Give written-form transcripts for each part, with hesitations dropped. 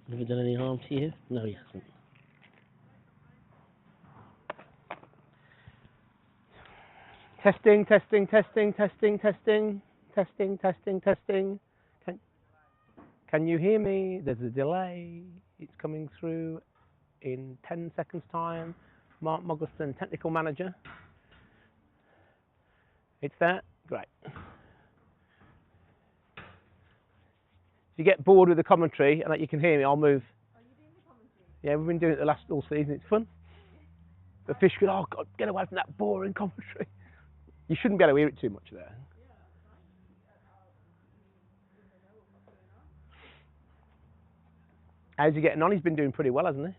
Have you done any harm to you? No, he hasn't. Testing, testing, testing, testing, testing, testing, testing, testing. Can you hear me? There's a delay. It's coming through in 10 seconds time. Mark Muggleston, Technical Manager. It's there? Great. If you get bored with the commentary and that you can hear me, I'll move. Are you doing the commentary? Yeah, we've been doing it the last all season. It's fun. The fish go, oh God, get away from that boring commentary. You shouldn't be able to hear it too much there. Yeah, that's fine. How's he getting on? He's been doing pretty well, hasn't he?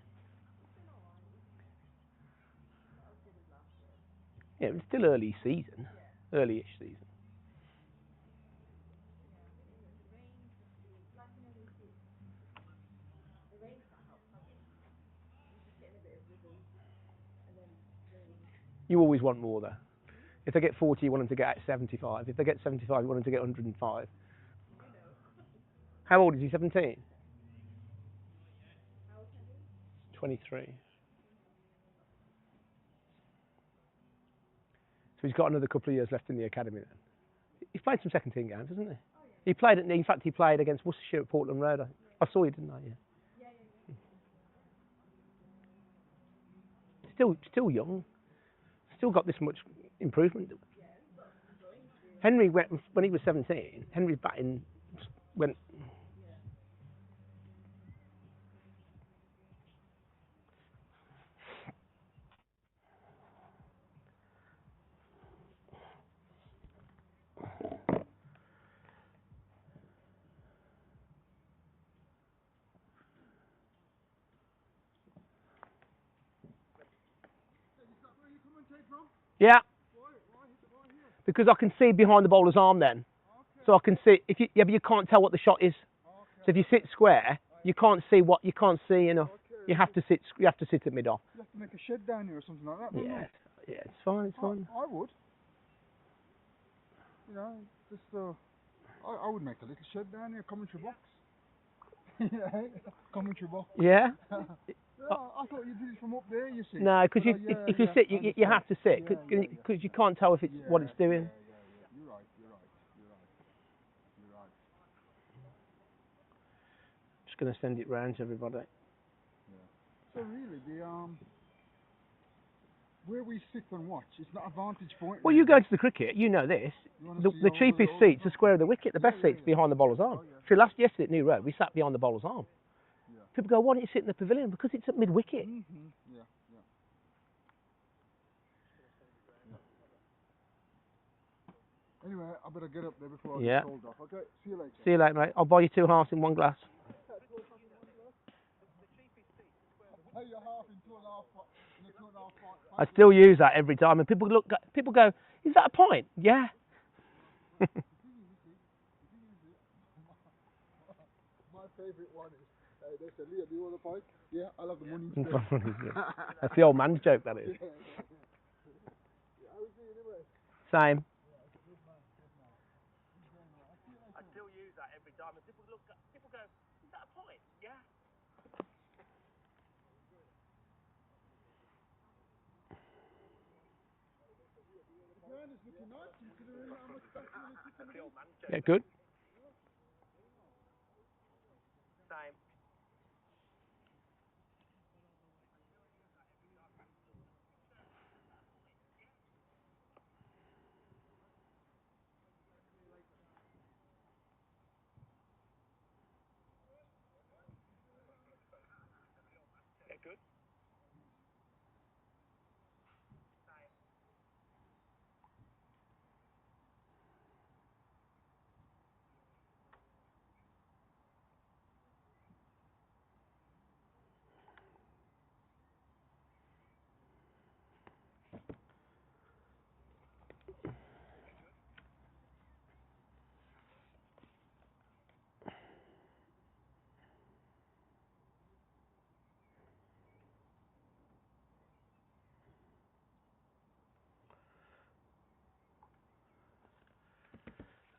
Yeah, it's still early season. Yeah. Early-ish season. You always want more, though. If they get 40, you want them to get 75. If they get 75, you want them to get 105. How old is he? 17? 23. So he's got another couple of years left in the academy then. He's played some second team games, hasn't he? Oh, yeah. He played, in fact, he played against Worcestershire at Portland Road. I saw you, didn't I? Yeah. Still young. Still got this much improvement. Henry went, when he was 17. Henry's batting went. Yeah. Because I can see behind the bowler's arm then. Okay. So I can see if you, yeah, but you can't tell what the shot is. Okay. So if you sit square, you can't see enough. Okay. You have to sit at mid off. You have to make a shed down here or something like that. Yeah. Yeah, it's fine, it's fine. I would. You know, just I would make a little shed down here, commentary box. Yeah, commentary box. Yeah. Yeah, I thought you did it from up there, you see. No, because if you sit, you have to sit, because you can't tell if it's what it's doing. Yeah. You're right. Just going to send it round to everybody. Yeah. So really, where we sit and watch, it's not a vantage point. Well, you go to the cricket, you know this. The cheapest seats are square of the wicket. The best seats behind the bowler's arm. So yesterday at New Road, we sat behind the bowler's arm. People go, why don't you sit in the pavilion? Because it's at mid-wicket. Yeah. Anyway, I better get up there before I get told off. Okay, see you later. See you later, mate. I'll buy you 2 halves in 1 glass. I still use that every time, and people go, is that a pint? Yeah. My favourite one is, they say, Leah, do you want a pint? Yeah, I'll have the money. That's the old man's joke, that is. Same. still use that every time. And people go, is that a point? Yeah. Yeah, good. Same. Yeah, good.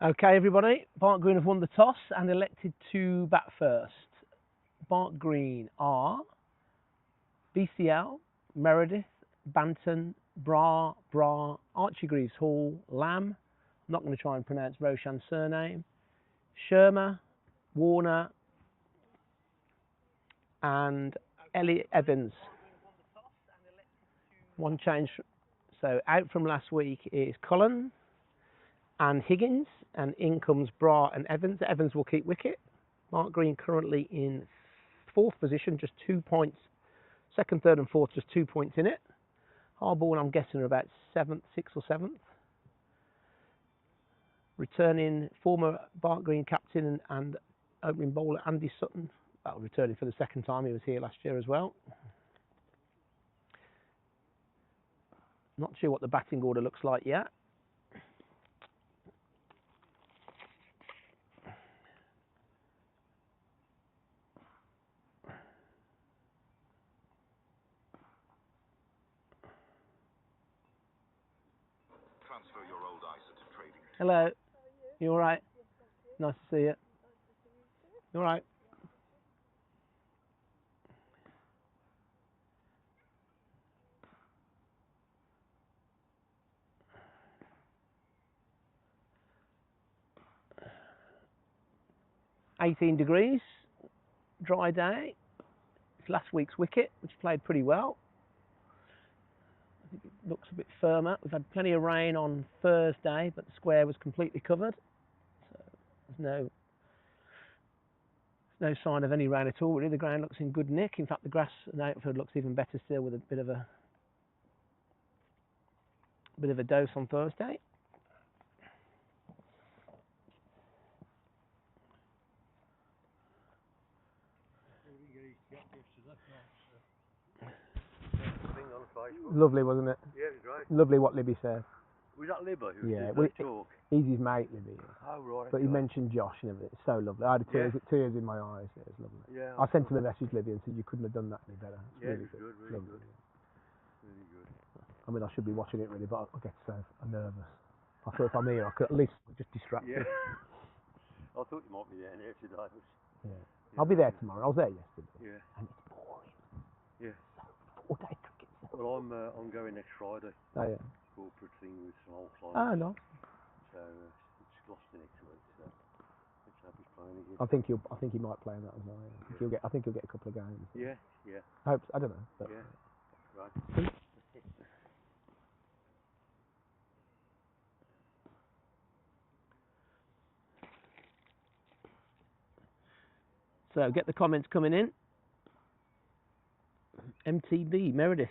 Okay, everybody. Barnt Green have won the toss and elected to bat first. Barnt Green are BCL, Meredith, Banton, Bra, Archie Greaves Hall, Lamb. I'm not going to try and pronounce Roshan's surname. Sherma, Warner, and Ellie Evans. One change. So out from last week is Cullen and Higgins, and in comes Bra and Evans. Evans will keep wicket. Barnt Green currently in fourth position, just 2 points. Second, third, and fourth, just 2 points in it. Harborne, I'm guessing, are about seventh, sixth or seventh. Returning former Barnt Green captain and opening bowler Andy Sutton. Well, returning for the second time. He was here last year as well. Not sure what the batting order looks like yet. Transfer your old ISA to trading. Hello. You all right? Nice to see you. You all right? "18 degrees, dry day. It's last week's wicket, which played pretty well. I think it looks a bit firmer. We've had plenty of rain on Thursday, but the square was completely covered. So there's no sign of any rain at all, really. The ground looks in good nick. In fact, the grass and outfield looks even better still, with a bit of a dose on Thursday. Lovely, wasn't it? Yeah, it was great. Lovely what Libby said. Was that Libba who Yeah, did that talk? He's his mate, Libby. Oh, right. But he mentioned Josh and everything. It's so lovely. I had tears in my eyes. It was lovely. Yeah. I sent him a message, Libby, and said you couldn't have done that any better. It's Yeah, really it was good, really lovely. good. Really good. I mean, I should be watching it really, but I get so nervous. I thought if I'm here, I could at least just distract Yeah. you. I thought you might be there today. Yeah. I'll be there tomorrow. I was there yesterday. Yeah. And it's boring. Yeah. 4-day cricket. Well, I'm going next Friday. Oh, yeah. Corporate thing with some old clients. Oh, no. So it's Gloucester next week. So let's hope he's playing again. I think he might play in that as well. Yeah. I think he'll get a couple of games. Yeah. Yeah. I hope. I don't know. But Yeah. Right. So get the comments coming in. MTB Meredith.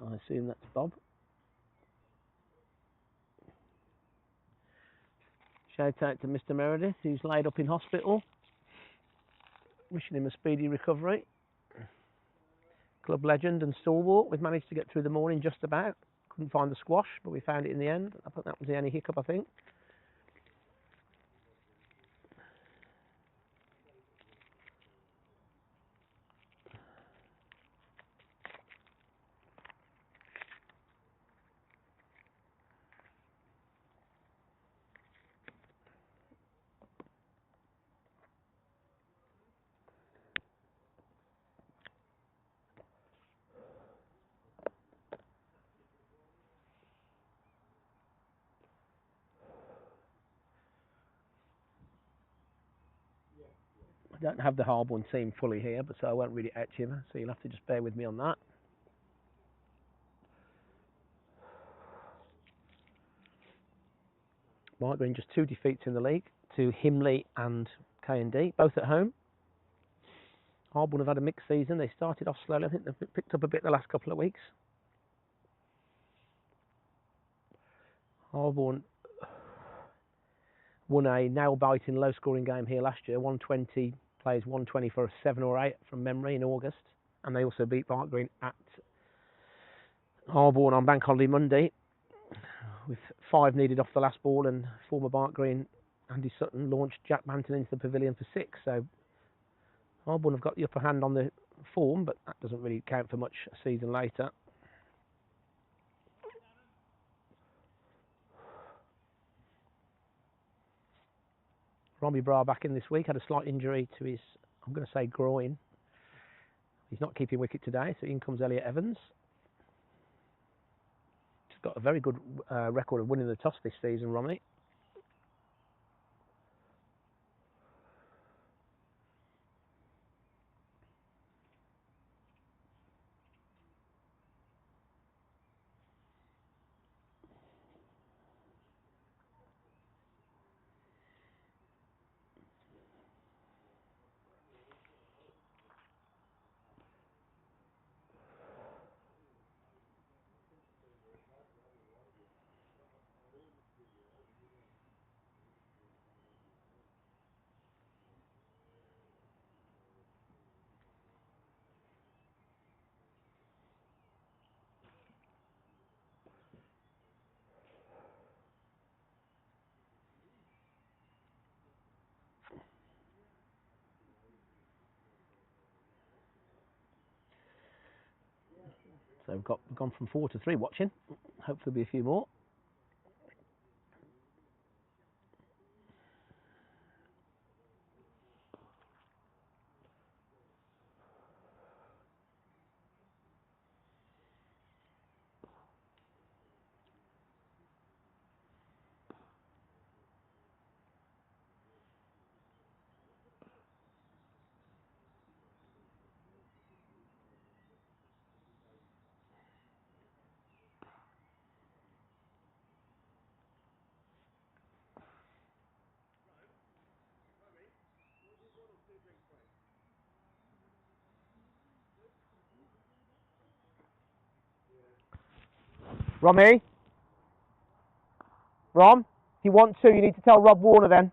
I assume that's Bob. Shout out to Mr. Meredith, who's laid up in hospital. Wishing him a speedy recovery. Club legend and stalwart. We've managed to get through the morning just about. Couldn't find the squash, but we found it in the end. I thought that was the only hiccup, I think. don't have the Harborne team fully here, but so I won't read it out to you, so you'll have to just bear with me on that. Barnt Green just 2 defeats in the league to Himley and K&D, both at home. Harborne have had a mixed season. They started off slowly. I think they've picked up a bit the last couple of weeks. Harborne won a nail-biting, low-scoring game here last year. 120 plays 120 for a 7 or 8 from memory in August, and they also beat Barnt Green at Harborne on Bank Holiday Monday, with 5 needed off the last ball, and former Barnt Green Andy Sutton launched Jack Manton into the pavilion for 6. So Harborne have got the upper hand on the form, but that doesn't really count for much a season later. Robbie Bra back in this week, had a slight injury to his, I'm going to say, groin. He's not keeping wicket today, so in comes Elliot Evans. He's got a very good record of winning the toss this season, Robbie. So we've gone from 4 to 3 watching. Hopefully there'll be a few more. Romy? Rom? If you want to, you need to tell Rob Warner then.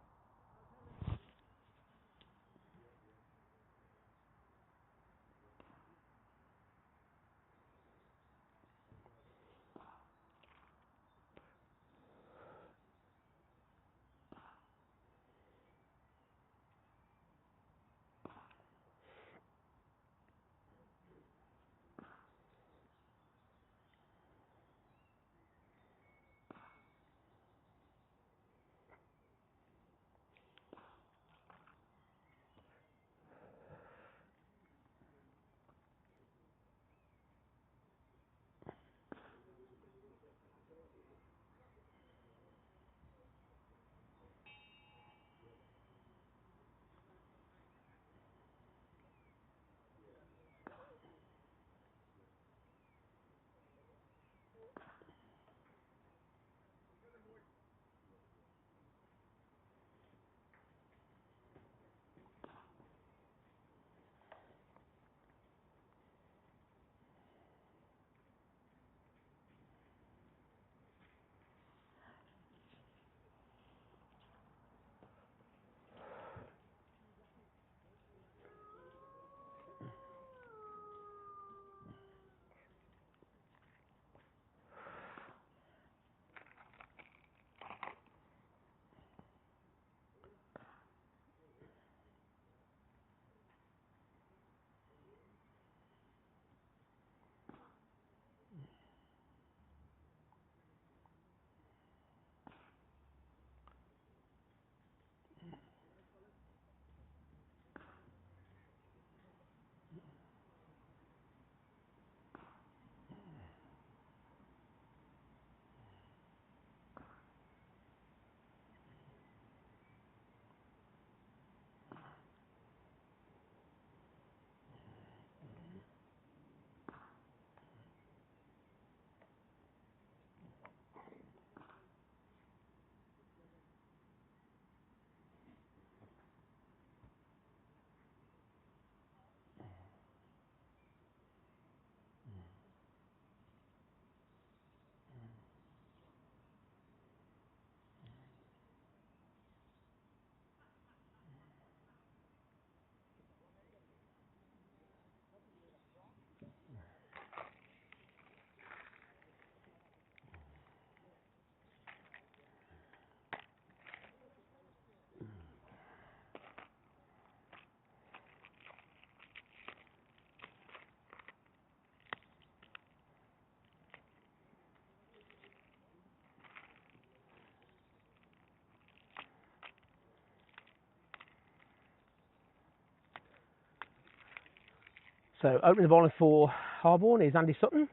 So opening the bowling for Harborne is Andy Sutton.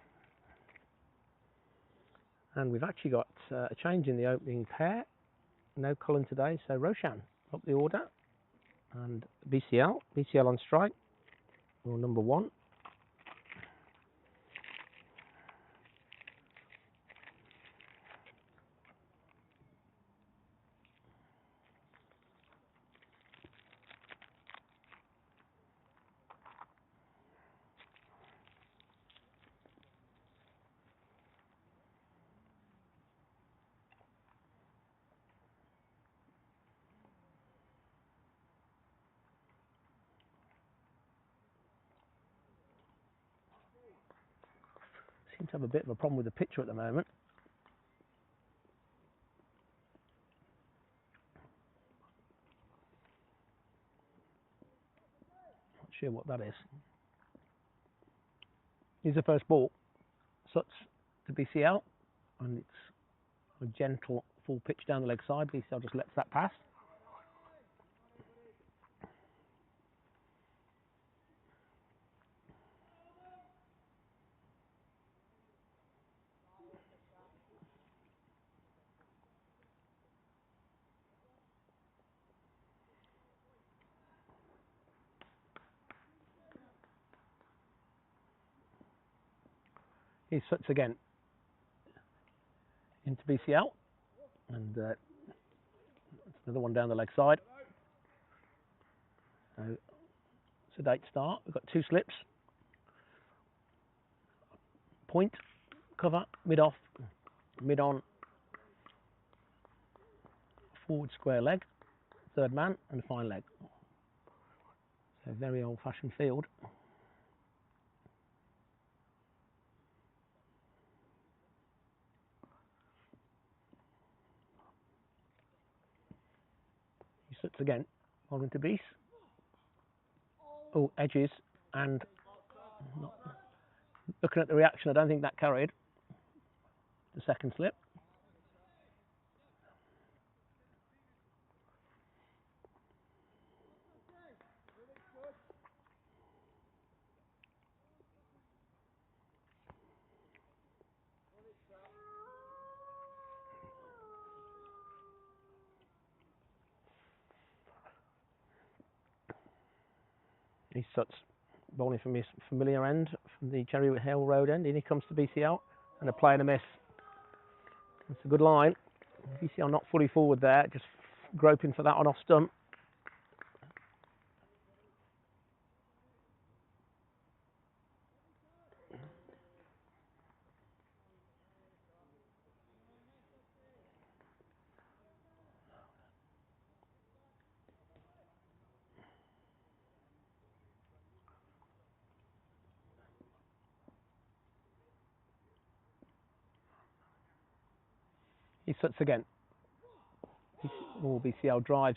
And we've actually got a change in the opening pair. No Cullen today, so Roshan up the order. And BCL on strike, or number 1. Seems to have a bit of a problem with the picture at the moment. Not sure what that is. Here's the first ball. Suts to BCL, and it's a gentle full pitch down the leg side. BCL just lets that pass. He suts again into BCL, and another one down the leg side. So sedate start. We've got 2 slips. Point, cover, mid off, mid on, forward square leg, third man, and fine leg. So very old fashioned field. He sits again, holding to beast. Oh, edges, and looking at the reaction, I don't think that carried. The second slip. He suts bowling from his familiar end, from the Cherry Hill Road end. In he comes to BCL, and a play and a miss. That's a good line. BCL not fully forward there, just groping for that one off stump. He suts again. BCL drives,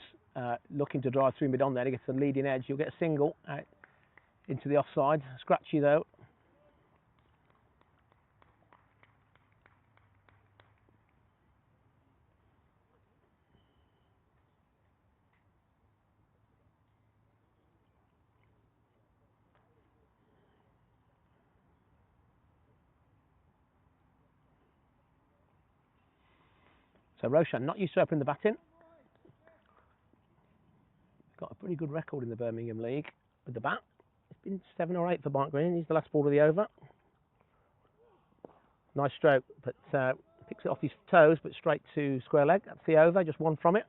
looking to drive through mid on there. He gets the leading edge. You'll get a single out into the offside. Scratchy though. So Roshan not used to opening the batting. Got a pretty good record in the Birmingham League with the bat. It's been 7 or 8 for Barnt Green. He's the last ball of the over. Nice stroke, but picks it off his toes, but straight to square leg. That's the over, just 1 from it.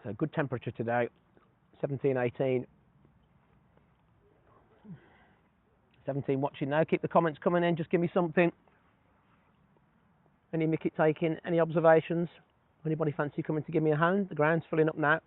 So good temperature today, 17, 18. 17 watching now. Keep the comments coming in. Just give me something. Any wicket taking, any observations? Anybody fancy coming to give me a hand? The ground's filling up now.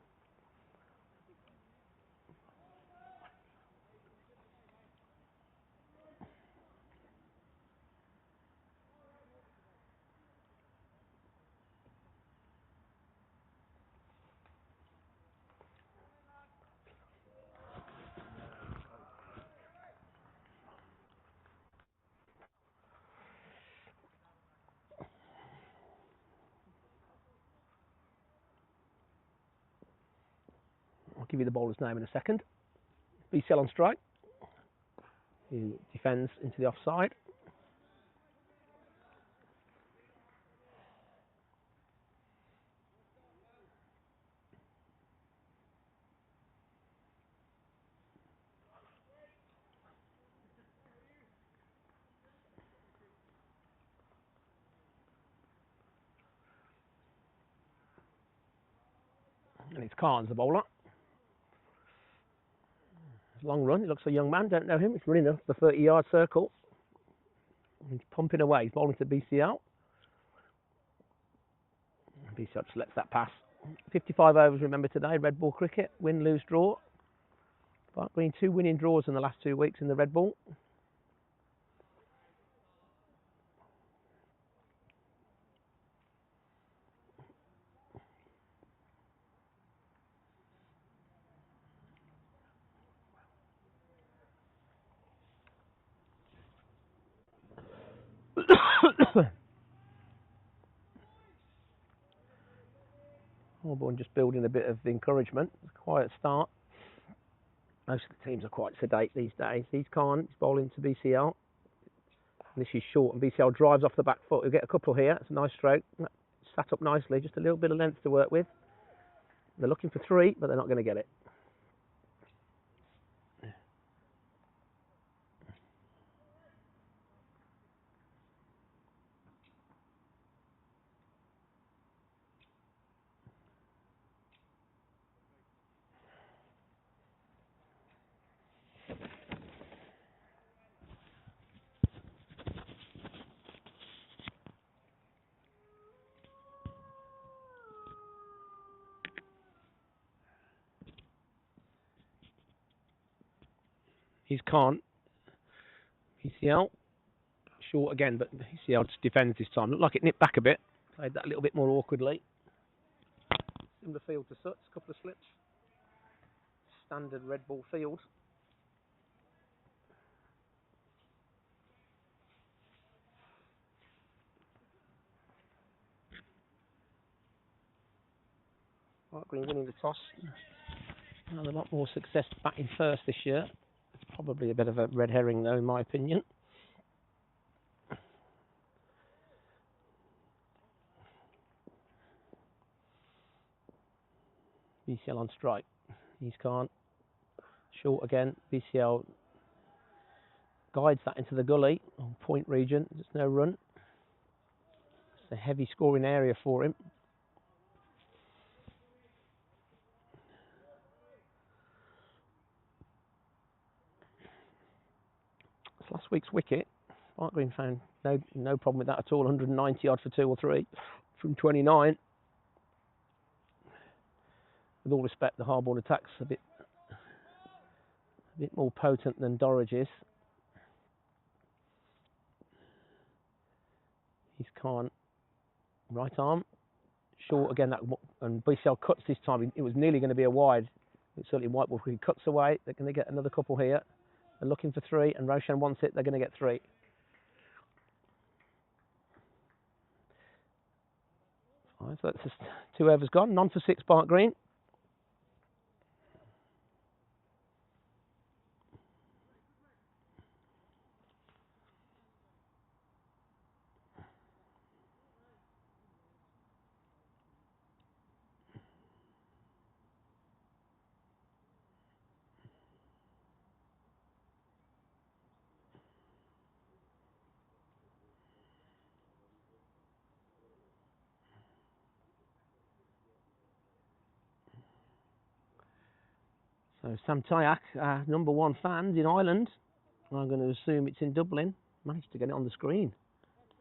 I'll give you the bowler's name in a second. BCL on strike. He defends into the offside. And it's Carnes, the bowler. Long run. He looks a young man. Don't know him. He's running the 30-yard circle. He's pumping away. He's bowling to BCL. BCL just lets that pass. 55 overs, remember, today. Red ball cricket. Win, lose, draw. Bart Green, 2 winning draws in the last 2 weeks in the red ball. Harborne just building a bit of encouragement. It's a quiet start. Most of the teams are quite sedate these days. He's Khan, he's bowling to BCL. And this is short, and BCL drives off the back foot. He'll get a couple here. It's a nice stroke. Sat up nicely, just a little bit of length to work with. They're looking for 3, but they're not going to get it. He's Khan. BCL. Short again, but BCL just defends this time. Looked like it nipped back a bit. Played that a little bit more awkwardly. Similar field to Suts, a couple of slips. Standard red ball field. Bart Green winning the toss. And a lot more success batting first this year. It's probably a bit of a red herring though, in my opinion. BCL on strike. He's Khan. Short again. BCL guides that into the gully on point region. There's no run. It's a heavy scoring area for him. It's last week's wicket. Bart Green found no problem with that at all. 190 odd for 2 or 3 from 29. With all respect, the Harborne attack's a bit more potent than Dorridge's. He's Khan. Right arm. Short again, and BCL cuts this time. It was nearly going to be a wide. It's certainly white ball. He cuts away. They're going to get another couple here. They're looking for 3, and Roshan wants it. They're going to get 3. Right, so that's just 2 overs gone. None for 6, Bart Green. So Sam Tyack, #1 fans in Ireland. I'm going to assume it's in Dublin. Managed to get it on the screen.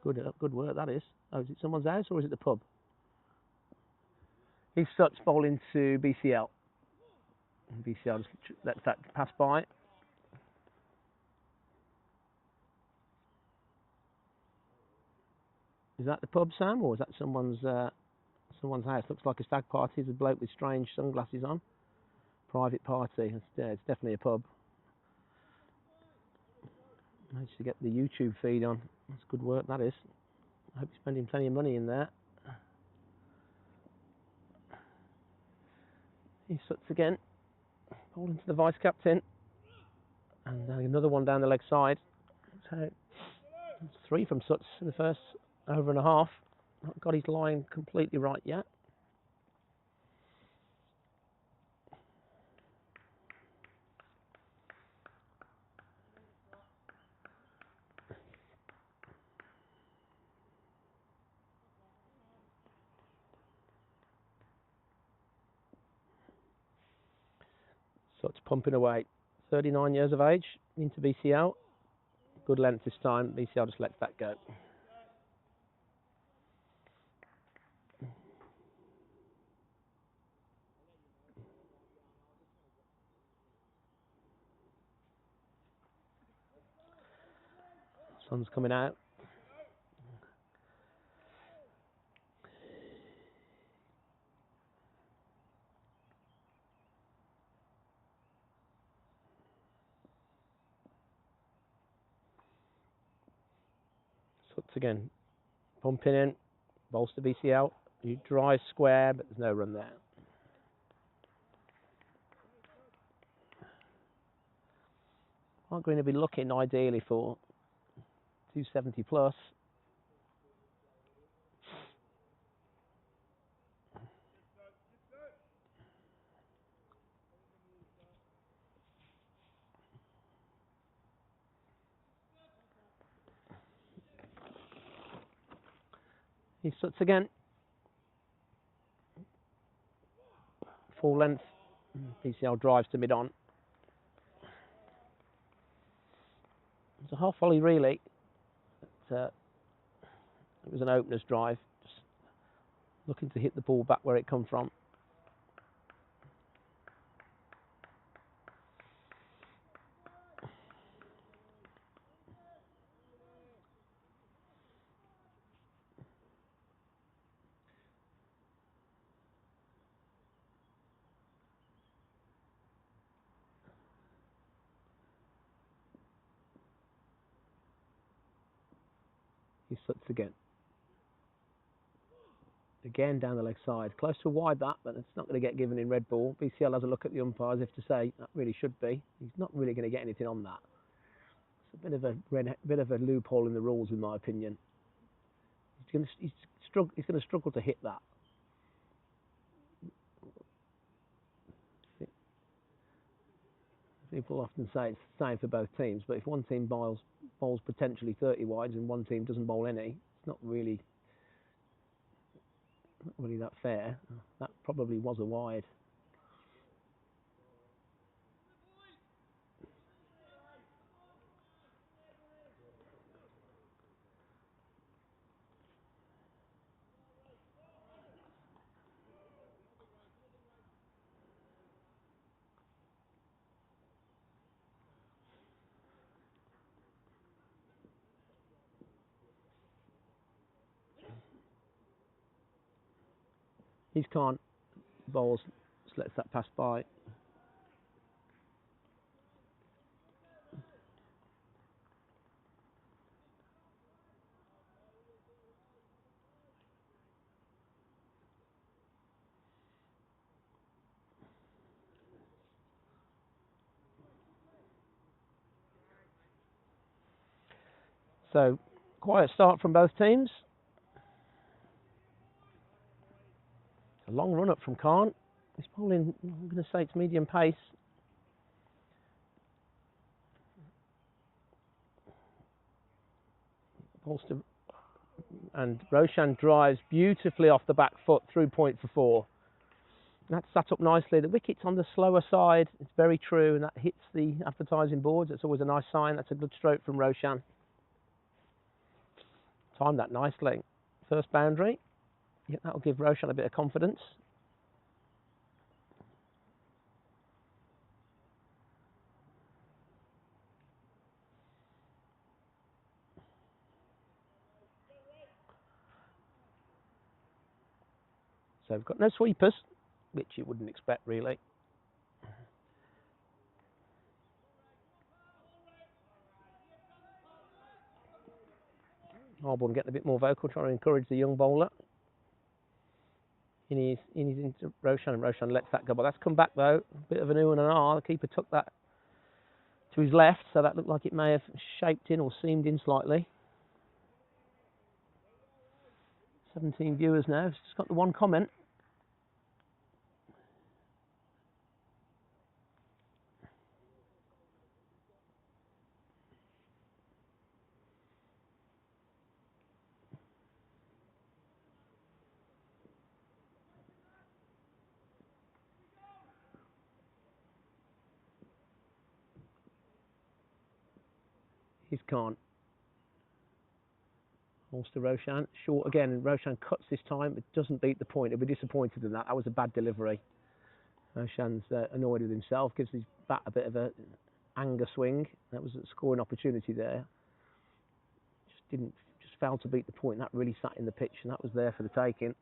Good work that is. Oh, is it someone's house or is it the pub? He's Suts bowling to BCL. And BCL just lets that pass by. Is that the pub, Sam, or is that someone's house? Looks like a stag party. There's a bloke with strange sunglasses on. Private party. It's definitely a pub. Managed to get the YouTube feed on. That's good work, that is. I hope you're spending plenty of money in there. He's Suts again. Bowling to the vice captain. And another one down the leg side. So it's 3 from Suts in the first over and a half. Not got his line completely right yet. Suts pumping away. 39 years of age into BCL. Good length this time. BCL just lets that go. Sun's coming out. Suts again. Pumping in. Bowls to BCL. You drive square, but there's no run there. Aren't going to be looking ideally for 270 plus. He Suts again. Full length. BCL drives to mid-on. It's a half volley really. It was an opener's drive. Just looking to hit the ball back where it come from. He Suts again. Again down the leg side. Close to a wide that, but it's not going to get given in red ball. BCL has a look at the umpires if to say that really should be. He's not really going to get anything on that. It's a bit of a loophole in the rules, in my opinion. He's going to struggle to hit that. People often say it's the same for both teams, but if one team bowls potentially 30 wides and one team doesn't bowl any, it's not really that fair. That probably was a wide. He can't bowls, just lets that pass by. So, quiet start from both teams. A long run up from Khan. He's bowling, I'm going to say it's medium pace. And Roshan drives beautifully off the back foot through point for 4. That's sat up nicely. The wicket's on the slower side. It's very true, and that hits the advertising boards. That's always a nice sign. That's a good stroke from Roshan. Timed that nicely. First boundary. Yeah, that'll give Roshan a bit of confidence. So we've got no sweepers, which you wouldn't expect really. Harborne getting a bit more vocal, trying to encourage the young bowler. in his into Roshan, and Roshan lets that go. But that's come back though. A bit of an ooh and an ah. The keeper took that to his left, so that looked like it may have shaped in or seamed in slightly. 17 viewers now. Just got the one comment. He's can't. Horse to Roshan. Short again. Roshan cuts this time, but doesn't beat the point. He'll be disappointed in that. That was a bad delivery. Roshan's annoyed with himself. Gives his bat a bit of a anger swing. That was a scoring opportunity there. Just failed to beat the point. That really sat in the pitch, and that was there for the taking.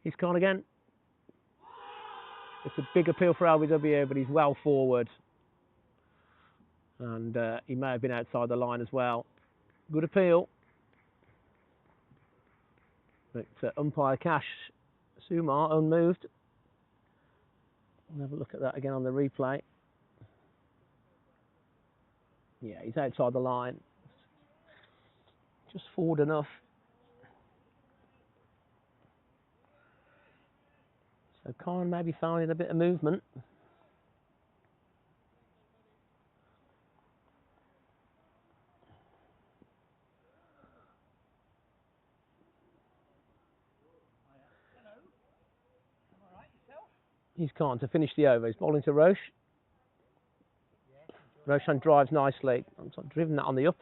He's gone again. It's a big appeal for LBWA, but he's well forward. And he may have been outside the line as well. Good appeal. But umpire Cash Sumar unmoved. We'll have a look at that again on the replay. Yeah, he's outside the line. Just forward enough. So Khan maybe finding a bit of movement. He's Khan to finish the over. He's bowling to Roche. Roshan drives nicely. I'm sort of driven that on the up,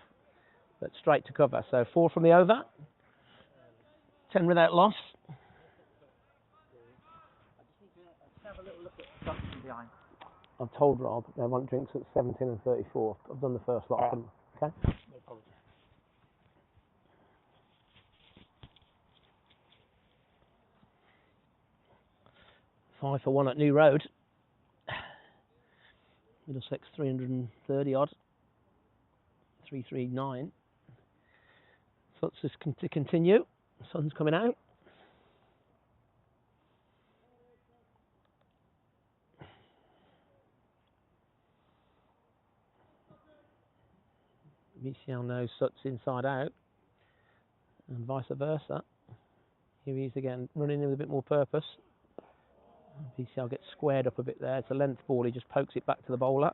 but straight to cover. So 4 from the over. 10 without loss. I've told Rob they want drinks at 17 and 34. I've done the first lot of them. Okay? No problem. 5 for 1 at New Road. Middlesex 330 odd. 339. So let's just to continue. Sun's coming out. VCL knows Sut's inside out, and vice versa. Here he is again, running in with a bit more purpose. VCL gets squared up a bit there. It's a length ball, he just pokes it back to the bowler.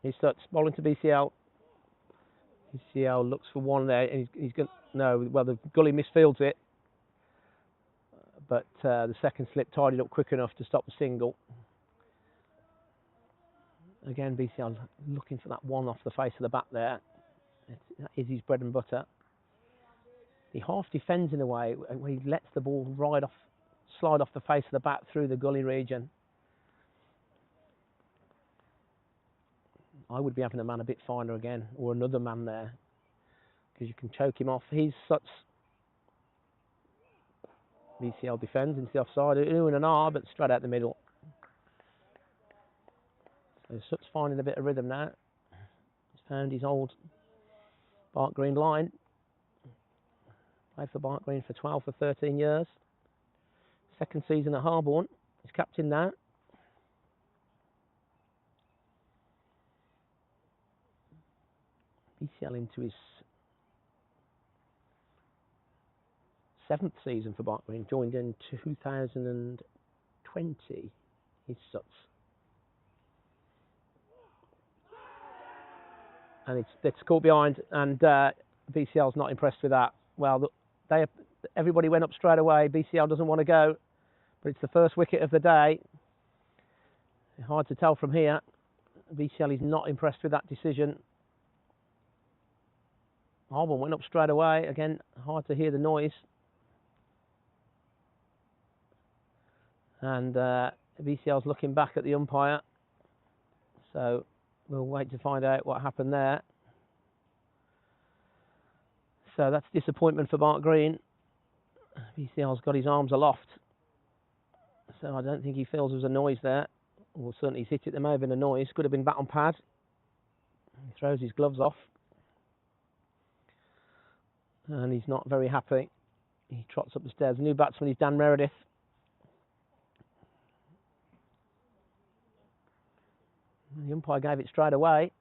He starts bowling to BCL. BCL looks for one there, and he's going no. Well, the gully misfields it, but the second slip tidied up quick enough to stop the single. Again, BCL looking for that one off the face of the bat there. That is his bread and butter. He half defends in a way where he lets the ball slide off the face of the bat through the gully region. I would be having a man a bit finer again, or another man there, because you can choke him off. He's Sut's. VCL defends into the offside, ooh and an R, but straight out the middle. So Sut's finding a bit of rhythm now. He's found his old Barnt Green line. Played for Barnt Green for 12 or 13 years. Second season at Harborne. He's captain now. BCL into his 7th season for Barnt Green. Joined in 2020. He's Sut's. And it's caught behind, and BCL's not impressed with that. Well, everybody went up straight away. BCL doesn't want to go, but it's the first wicket of the day. Hard to tell from here. BCL is not impressed with that decision. Harborne went up straight away. Again, hard to hear the noise. And BCL's looking back at the umpire. So we'll wait to find out what happened there. So that's disappointment for Barnt Green. BCL's got his arms aloft. So I don't think he feels there was a noise there. Well, certainly he's hit it. There may have been a noise. Could have been bat on pad. He throws his gloves off. And he's not very happy. He trots up the stairs. The new batsman is Dan Meredith. The umpire gave it straight away.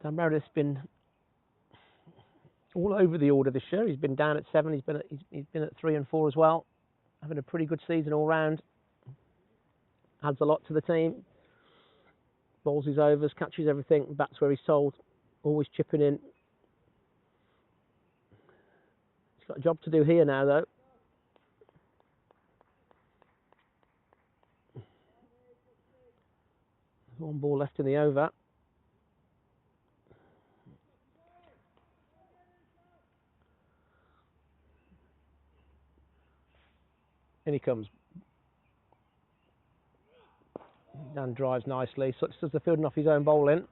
Dan Meredith's been all over the order this year. He's been down at 7. He's been at 3 and 4 as well. Having a pretty good season all round. Adds a lot to the team. Bowls his overs, catches everything, bats where he's told. Always chipping in. He's got a job to do here now, though. One ball left in the over. In he comes. Dan drives nicely. Such does the fielding off his own bowling.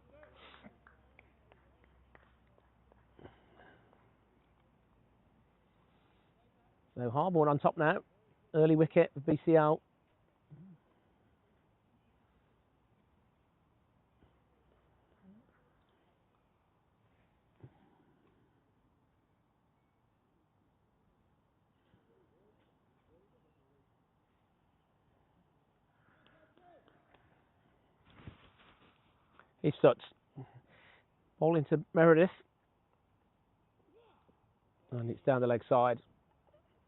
So Harborne on top now. Early wicket for BCL. He starts bowling to Meredith. And it's down the leg side.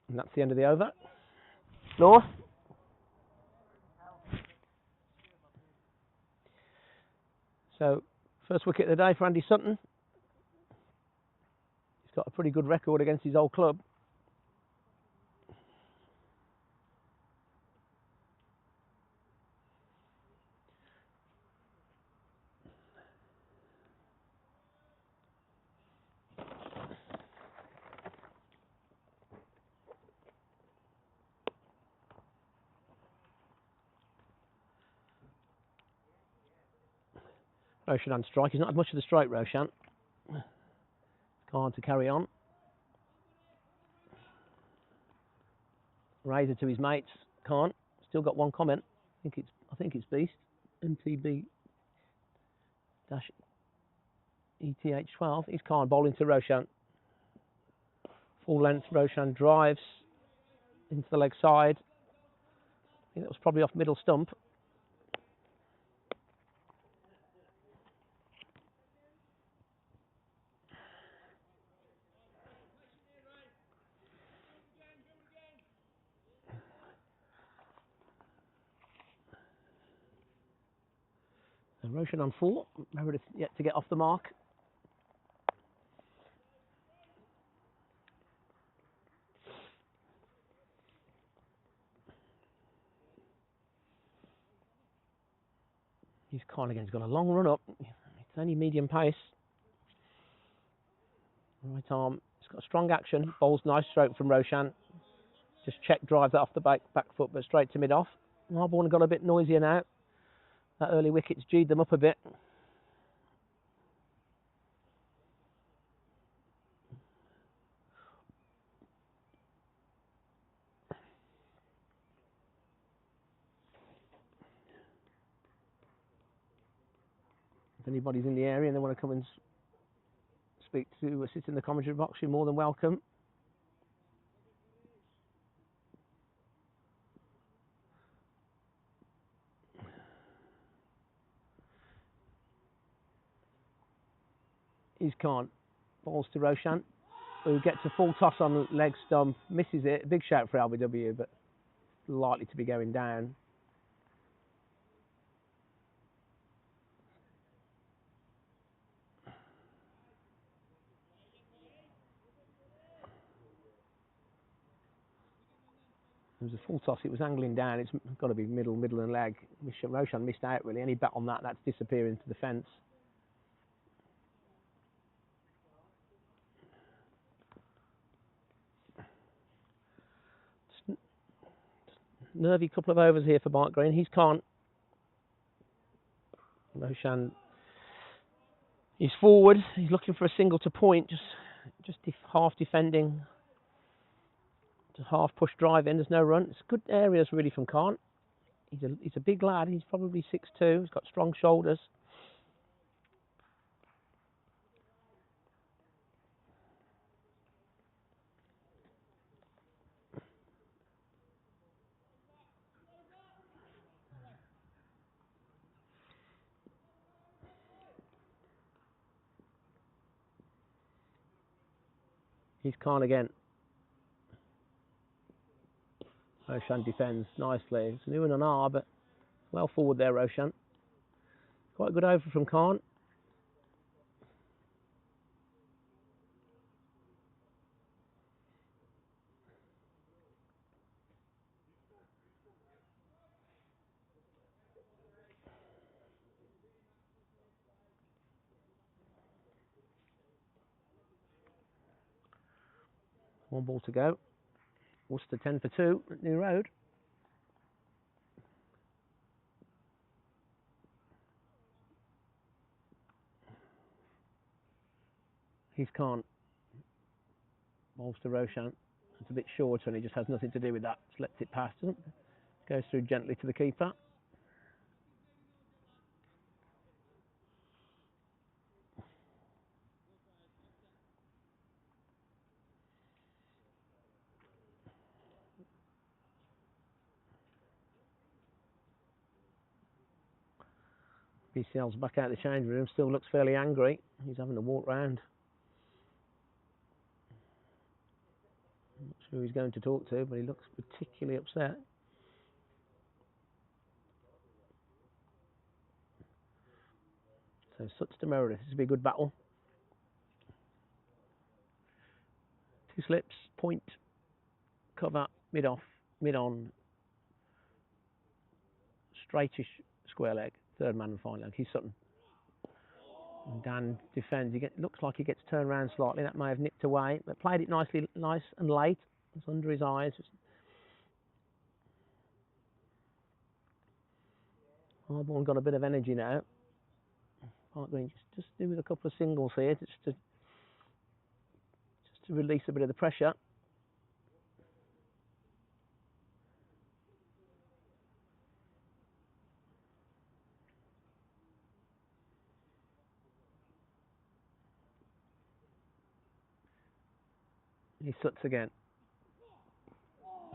And that's the end of the over. North. So, first wicket of the day for Andy Sutton. He's got a pretty good record against his old club. Roshan on strike. He's not had much of the strike, Roshan. Hard to carry on. Razor to his mates. Can't. Still got one comment. I think it's Beast. MTB dash ETH12. He's Khan bowling to Roshan. Full length. Roshan drives into the leg side. I think that was probably off middle stump. And Roshan on 4. Meredith yet to get off the mark. He's Khan again. He's got a long run up. It's only medium pace. Right arm. He's got a strong action. Bowls nice stroke from Roshan. Just check drive that off the back foot, but straight to mid off. Harborne got a bit noisier now. That early wicket's G'd them up a bit. If anybody's in the area and they want to come and speak to, sit in the commentary box, you're more than welcome. He's Khan. Balls to Roshan, who gets a full toss on leg stump, misses it. Big shout for LBW, but likely to be going down. It was a full toss. It was angling down. It's got to be middle and leg. Roshan missed out really. Any bet on that, that's disappearing to the fence. Nervy couple of overs here for Barnt Green. He's can't. Roshan. He's forward. He's looking for a single to point. Just half defending. Just half push drive in. There's no run. It's good areas really from Kant. He's a big lad. He's probably 6'2". He's got strong shoulders. He's Khan again. Roshan defends nicely. It's new and an R, but well forward there, Roshan. Quite a good over from Khan. One ball to go. Worcester 10 for 2 at New Road. He's Khan. Balls to Roshan. It's a bit short and he just has nothing to do with that. Just lets it pass, doesn't it? Goes through gently to the keeper. BCL's back out of the change room. Still looks fairly angry. He's having to walk round. I'm not sure who he's going to talk to, but he looks particularly upset. So Sutz to Meredith. This will be a good battle. 2 slips, point, cover, mid off, mid on, straightish square leg, third man and fine leg. He's Sutton. And Dan defends. Looks like he gets turned around slightly. That may have nipped away, but played it nice and late. It's under his eyes. Harborne got a bit of energy now. Barnt Green just do with a couple of singles here, just to release a bit of the pressure. He Sutz again.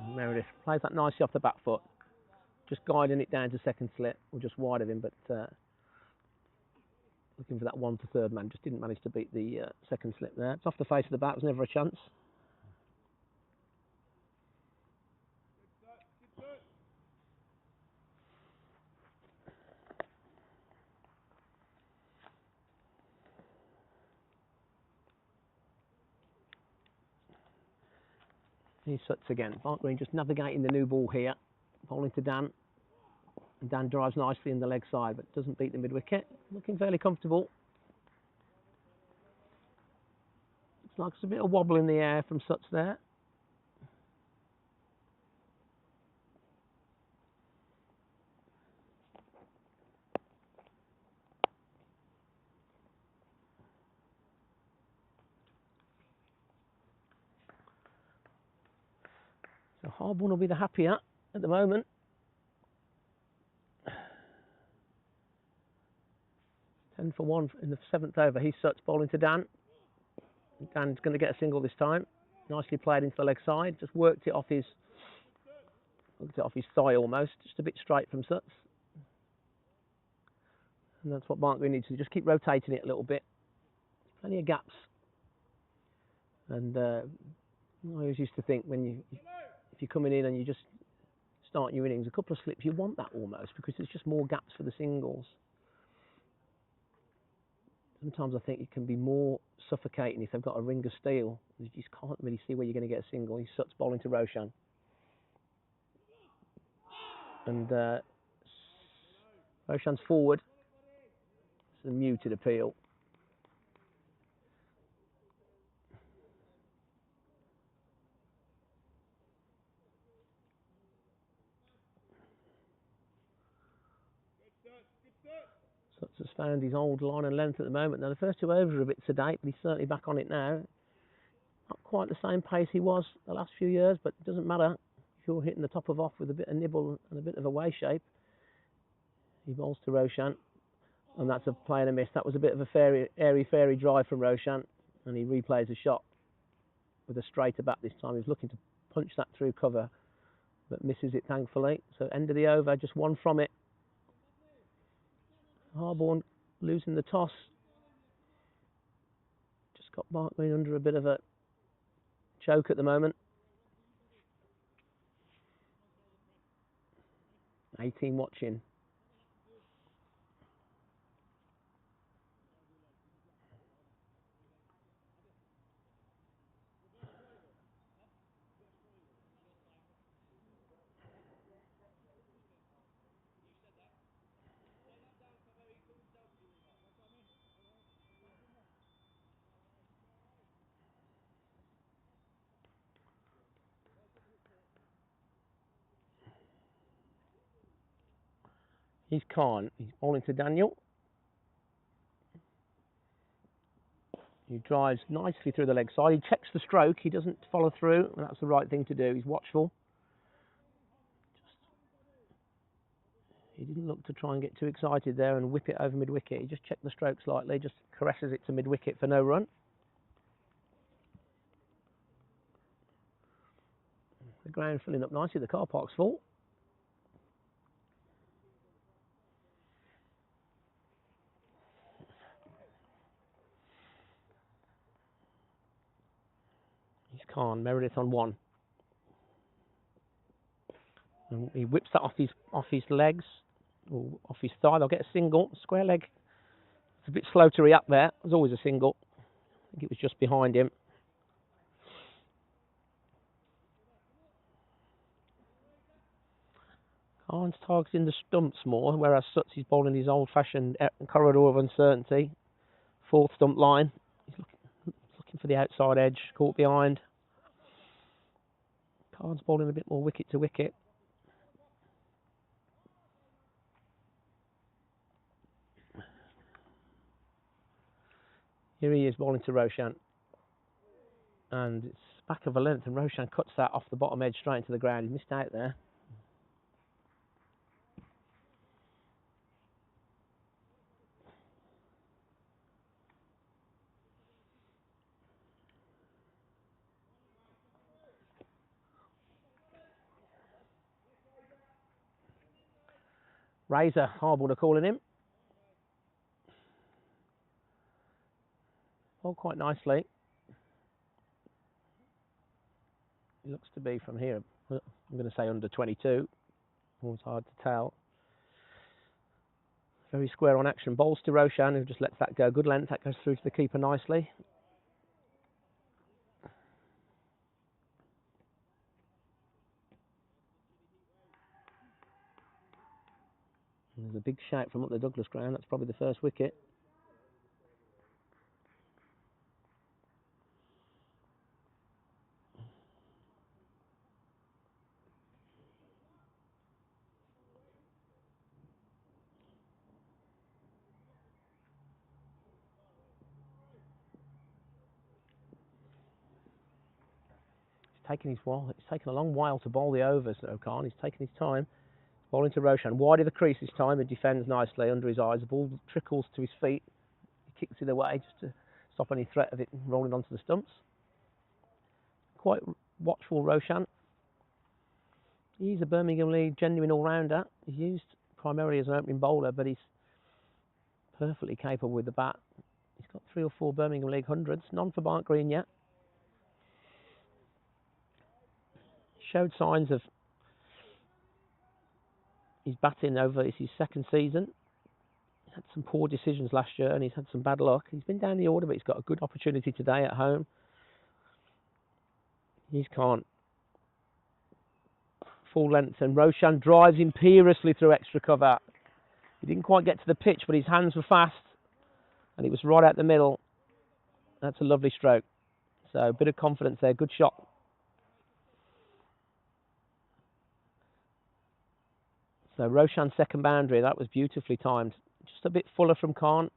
Meredith plays that nicely off the back foot. Just guiding it down to second slip, or just wide of him, but looking for that 1 to third man. Just didn't manage to beat the second slip there. It's off the face of the bat. It was never a chance. He's Sutz again. Barnt Green just navigating the new ball here. Bowling to Dan. And Dan drives nicely in the leg side, but doesn't beat the mid-wicket. Looking fairly comfortable. Looks like there's a bit of wobble in the air from Sutz there. So Harborne will be the happier at the moment. 10 for 1 in the 7th over. He's Sutz bowling to Dan. Dan's going to get a single this time. Nicely played into the leg side. Just worked it off his thigh almost. Just a bit straight from Sutz. And that's what Barnt Green needs to do. Just keep rotating it a little bit. Plenty of gaps. And I always used to think if you're coming in and you just start your innings, a couple of slips, you want that almost, because there's just more gaps for the singles. Sometimes I think it can be more suffocating if they've got a ring of steel. You just can't really see where you're going to get a single. He suts bowling to Roshan. And Roshan's forward. It's a muted appeal. Suts has found his old line and length at the moment. Now the first 2 overs are a bit sedate, but he's certainly back on it now. Not quite the same pace he was the last few years, but it doesn't matter. If you're hitting the top of off with a bit of nibble and a bit of a way shape. He bowls to Roshan, and that's a play and a miss. That was a bit of a airy-fairy drive from Roshan, and he replays the shot with a straighter bat this time. He's looking to punch that through cover, but misses it thankfully. So end of the over, just 1 from it. Harborne losing the toss. Just got Barnt going under a bit of a choke at the moment. 18 watching. He's Khan. He's bowling to Daniel. He drives nicely through the leg side. He checks the stroke. He doesn't follow through. And that's the right thing to do. He's watchful. He didn't look to try and get too excited there and whip it over mid-wicket. He just checked the stroke slightly, just caresses it to mid-wicket for no run. The ground filling up nicely. The car park's full. He's Khan. Meredith on 1. And he whips that off his legs, or off his thigh. They'll get a single. Square leg. It's a bit slow to react there. There's always a single. I think it was just behind him. Khan's targeting the stumps more, whereas Suts is bowling his old-fashioned corridor of uncertainty. 4th stump line. He's looking for the outside edge, caught behind. Khan's bowling a bit more wicket to wicket. Here he is bowling to Roshan. And it's back of a length, and Roshan cuts that off the bottom edge straight into the ground. He missed out there. Razor, Harborne are calling him. Oh, quite nicely. He looks to be from here. I'm going to say under 22. It's hard to tell. Very square on action. Bowls to Roshan, who just lets that go. Good length. That goes through to the keeper nicely. There's a big shout from up the Douglas ground. That's probably the first wicket. Taking his while. It's taken a long while to bowl the overs, though, Khan. He's taken his time. Bowling to Roshan. Wide of the crease this time. He defends nicely under his eyes. The ball trickles to his feet. He kicks it away just to stop any threat of it rolling onto the stumps. Quite watchful, Roshan. He's a Birmingham League genuine all-rounder. He's used primarily as an opening bowler, but he's perfectly capable with the bat. He's got 3 or 4 Birmingham League hundreds. None for Barnt Green yet. Showed signs of He's batting over, it's his second season. He had some poor decisions last year and he's had some bad luck. He's been down the order, but he's got a good opportunity today at home. He's can't. Full length, and Roshan drives imperiously through extra cover. He didn't quite get to the pitch, but his hands were fast and it was right out the middle. That's a lovely stroke. So a bit of confidence there, good shot. So Roshan's second boundary, that was beautifully timed. Just a bit fuller from Khan.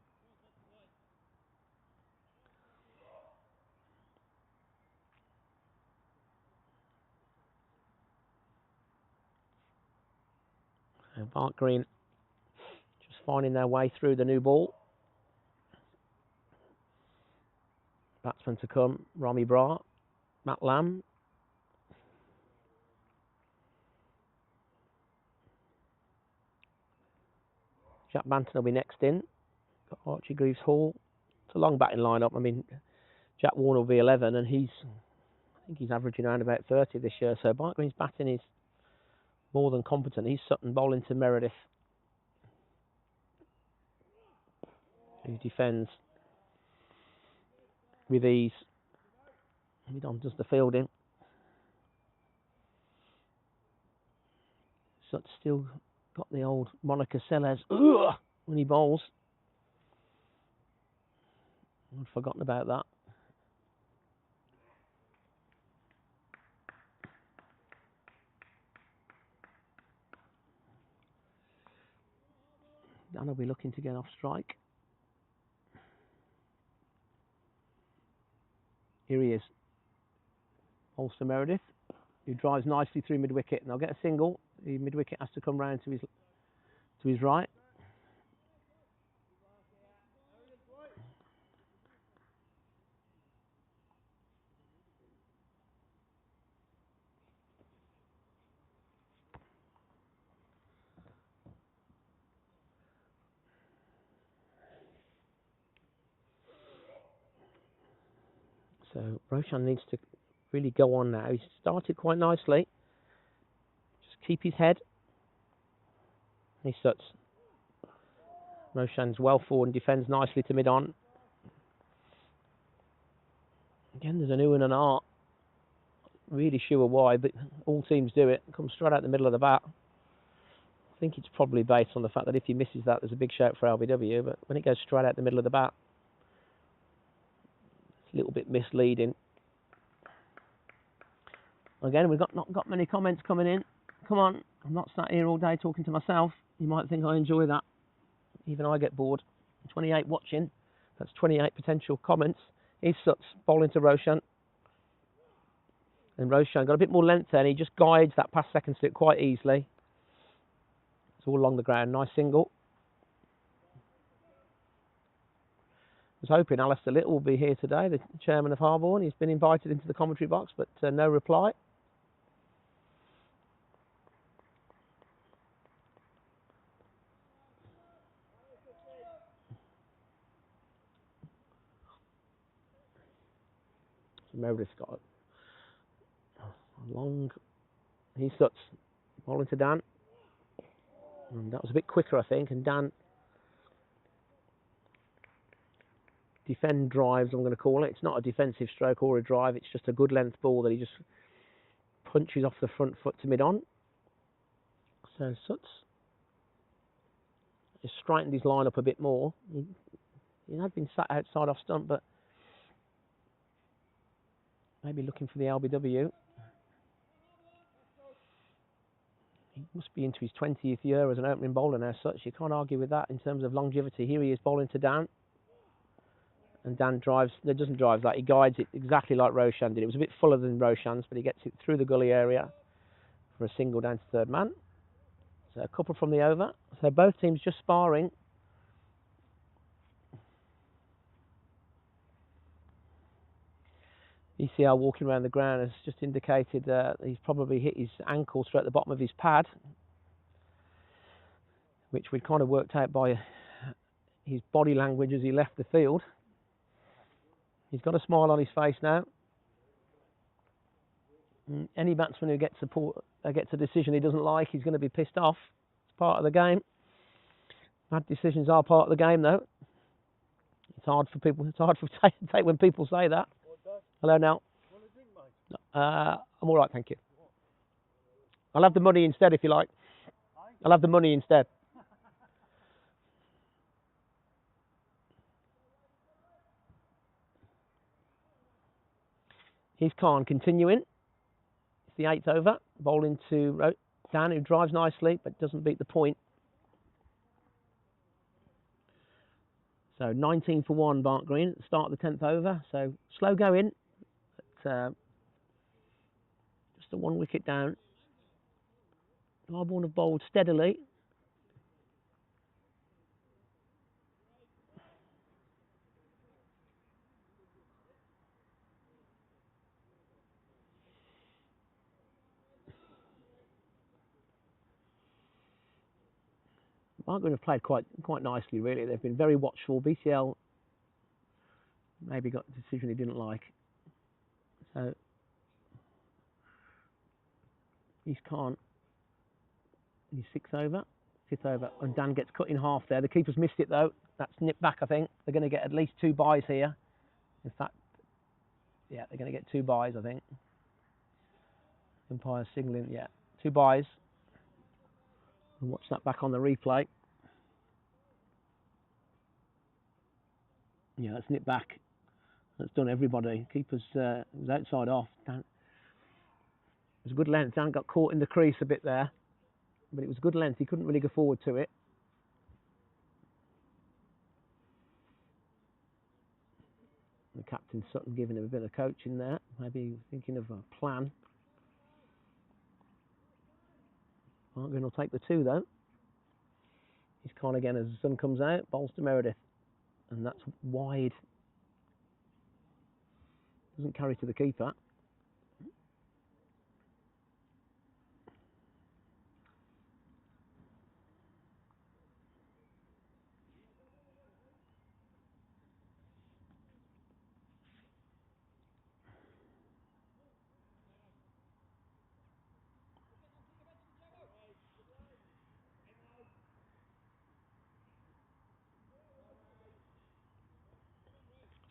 And Barnt Green just finding their way through the new ball. Batsman to come, Rami Bra, Matt Lamb. Jack Banton will be next in. Got Archie Greaves Hall. It's a long batting lineup. I mean, Jack Warner will be 11 and I think he's averaging around about 30 this year. So Barnt Green's batting is more than competent. He's Sutton bowling to Meredith, who defends with ease. Midon does the fielding. Sut's still got the old Monica Seles when he bowls. I'd forgotten about that. Dan will be looking to get off strike. Here he is. Bowls to Meredith, who drives nicely through mid-wicket, and I'll get a single. The mid-wicket has to come round to his right. So Roshan needs to really go on now. He's started quite nicely. Just keep his head. He suts. Roshan's well forward and defends nicely to mid-on. Again, there's an ooh and an ah. Really sure why, but all teams do it. Comes straight out the middle of the bat. I think it's probably based on the fact that if he misses that, there's a big shout for LBW, but when it goes straight out the middle of the bat, it's a little bit misleading. Again, we've not got many comments coming in. Come on, I'm not sat here all day talking to myself. You might think I enjoy that. Even I get bored. 28 watching. That's 28 potential comments. He's Suts bowling to Roshan. And Roshan got a bit more length there, and he just guides that past second slip quite easily. It's all along the ground. Nice single. I was hoping Alistair Little will be here today, the chairman of Harborne. He's been invited into the commentary box, but no reply. So Meredith's got a long... He Suts bowling to Dan. And that was a bit quicker, I think, and Dan... defend drives, I'm going to call it. It's not a defensive stroke or a drive, it's just a good length ball that he just punches off the front foot to mid-on. So Suts just straightened his line up a bit more. He had been sat outside off stump, but maybe looking for the LBW. He must be into his 20th year as an opening bowler now, Suts. You can't argue with that in terms of longevity. Here he is bowling to Dan. And Dan drives, no, doesn't drive that, he guides it exactly like Roshan did. It was a bit fuller than Roshan's, but he gets it through the gully area for a single down to third man. So a couple from the over. So both teams just sparring. ECR walking around the ground has just indicated he's probably hit his ankle straight at the bottom of his pad, which we'd kind of worked out by his body language as he left the field. He's got a smile on his face now. Any batsman who gets a decision he doesn't like, he's going to be pissed off. part of the game. Bad decisions are part of the game, though. It's hard for people. It's hard to take when people say that. Hello, now. I'm all right, thank you. I'll have the money instead if you like. I'll have the money instead. Here's Khan continuing. It's the 8th over. Bowling to Dan, who drives nicely but doesn't beat the point. So 19 for 1, Barnt Green at the start of the 10th over. So slow going, but just a 1 wicket down. Harborne have bowled steadily. Barnt Green have played quite nicely, really. They've been very watchful. BCL maybe got a decision he didn't like. So he's Khan. He's 6th over, 5th over, and Dan gets cut in half there. The keeper's missed it though. That's nipped back, I think. They're going to get at least 2 byes here. In fact, yeah, they're going to get 2 byes, I think. Umpire signalling, yeah, 2 byes. And watch that back on the replay. Yeah, that's nipped back. That's done everybody. Keeper's was outside off. Dan, it was a good length. Dan got caught in the crease a bit there, but it was a good length. He couldn't really go forward to it. The captain Sutton giving him a bit of coaching there. Maybe thinking of a plan. Barnt will take the 2 though. He's Khan again as the sun comes out. Bowls to Meredith, and that's wide. Doesn't carry to the keeper.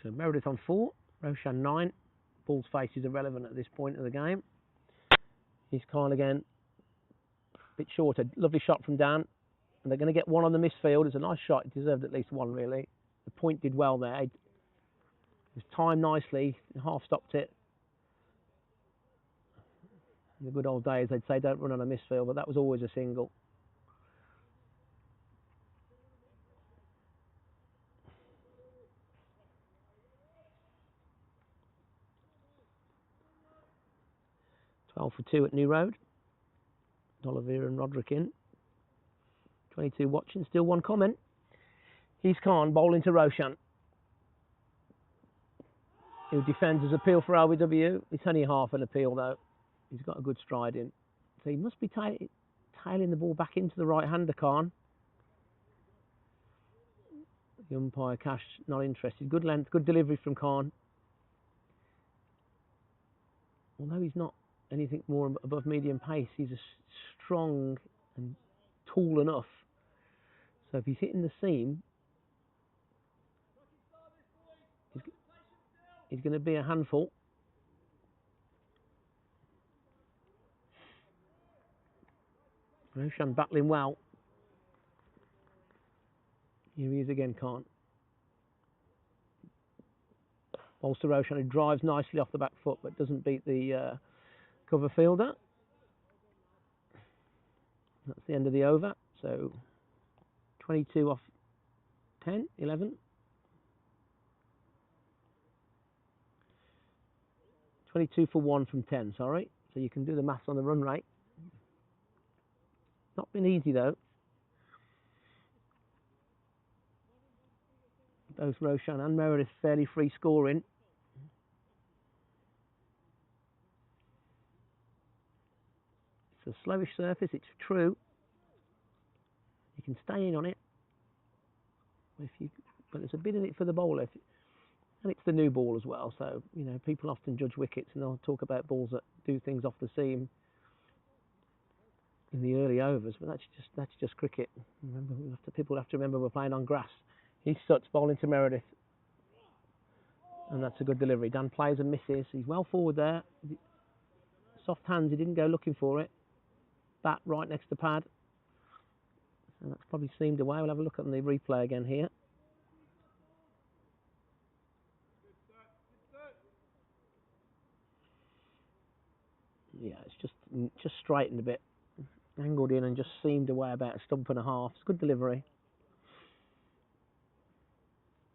So Meredith on 4, Roshan 9. Ball's face is irrelevant at this point of the game. He's Khan again. Bit shorter. Lovely shot from Dan. And they're going to get 1 on the misfield. It's a nice shot. It deserved at least 1, really. The point did well there. It was timed nicely. Half stopped it. In the good old days, they'd say don't run on a misfield, but that was always a single. $12 for 2 at New Road. Dolliver and Roderick in. 22 watching, still 1 comment. He's Khan, bowling to Roshan, who defends his appeal for RBW. It's only half an appeal though. He's got a good stride in. So he must be tailing the ball back into the right-hander, Khan. The umpire, Cash, not interested. Good length, good delivery from Khan. Although he's not anything more above medium pace, he's a strong and tall enough. So if he's hitting the seam, he's going to be a handful. Roshan battling well. Here he is again, Khan. Bowls to Roshan, who drives nicely off the back foot, but doesn't beat the cover fielder. That's the end of the over. So 22 off 10, 11. 22 for 1 from 10, sorry. So you can do the maths on the run rate. Not been easy though. Both Roshan and Meredith fairly free scoring. It's a slowish surface, it's true. You can stay in on it. But there's a bit in it for the bowler. And it's the new ball as well, so you know people often judge wickets and they'll talk about balls that do things off the seam. in the early overs, but that's just cricket. Remember, people have to remember we're playing on grass. He's Sutts bowling to Meredith, and that's a good delivery. Dan plays and misses. He's well forward there. Soft hands. He didn't go looking for it. Bat right next to pad, and that's probably seamed away. We'll have a look at the replay again here. Yeah, it's just straightened a bit, angled in and just seamed away about a stump and a half. It's good delivery.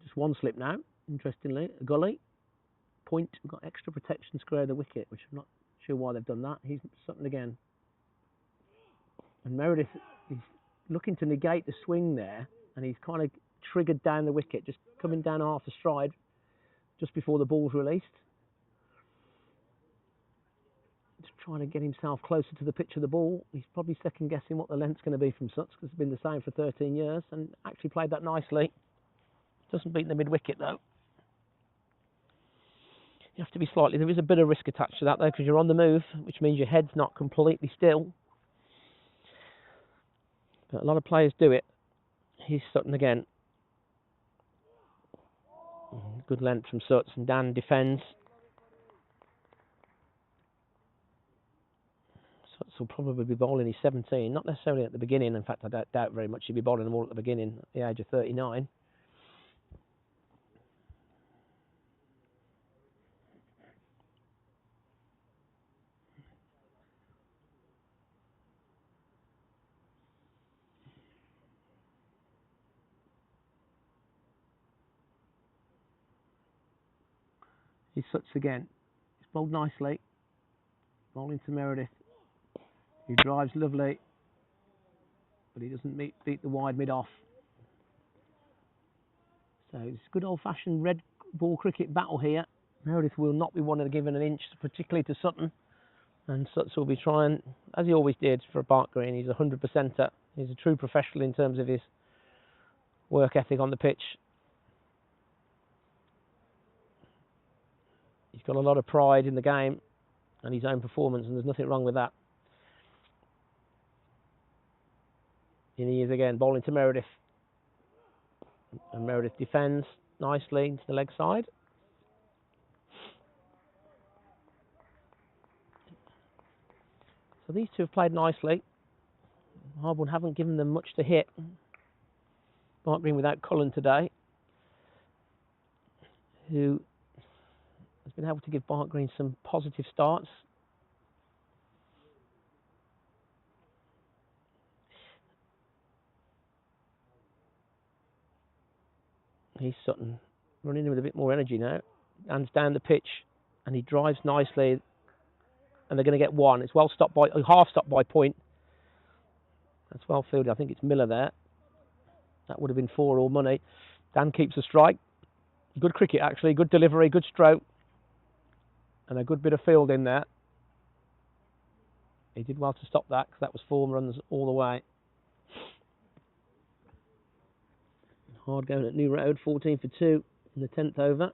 Just one slip now, interestingly. A gully. Point. We've got extra protection square of the wicket, which I'm not sure why they've done that. He's something again. And Meredith is looking to negate the swing there, and he's kind of triggered down the wicket, just coming down half a stride just before the ball's released. Just trying to get himself closer to the pitch of the ball. He's probably second guessing what the length's going to be from Sutts, because it's been the same for 13 years, and actually played that nicely. Doesn't beat the mid wicket though. You have to be slightly, there is a bit of risk attached to that though, because you're on the move, which means your head's not completely still. But a lot of players do it. He's Sutton again. Good length from Sutts, and Dan defends. Sutts will probably be bowling his 17, not necessarily at the beginning. In fact, I doubt very much he'll be bowling them all at the beginning at the age of 39. He's Sutts again. He's bowled nicely. Bowling to Meredith. He drives lovely, but he doesn't beat the wide mid off. So it's good old-fashioned red ball cricket battle here. Meredith will not be wanting to give an inch, particularly to Sutton. And Sutts will be trying, as he always did for Barnt Green. He's a 100%er. He's a true professional in terms of his work ethic on the pitch. He's got a lot of pride in the game and his own performance, and there's nothing wrong with that. And he is again bowling to Meredith. And Meredith defends nicely into the leg side. So these two have played nicely. Harborne haven't given them much to hit. Barnt Green without Cullen today, who has been able to give Barnt Green some positive starts. He's Sutton running in with a bit more energy now. Hands down the pitch, and he drives nicely. And they're going to get one. It's well stopped by half stopped by Point. That's well fielded. I think it's Miller there. That would have been 4 all money. Dan keeps a strike. Good cricket actually. Good delivery. Good stroke. And a good bit of field in there. He did well to stop that, because that was 4 runs all the way. Hard going at New Road. 14 for 2 in the 10th over.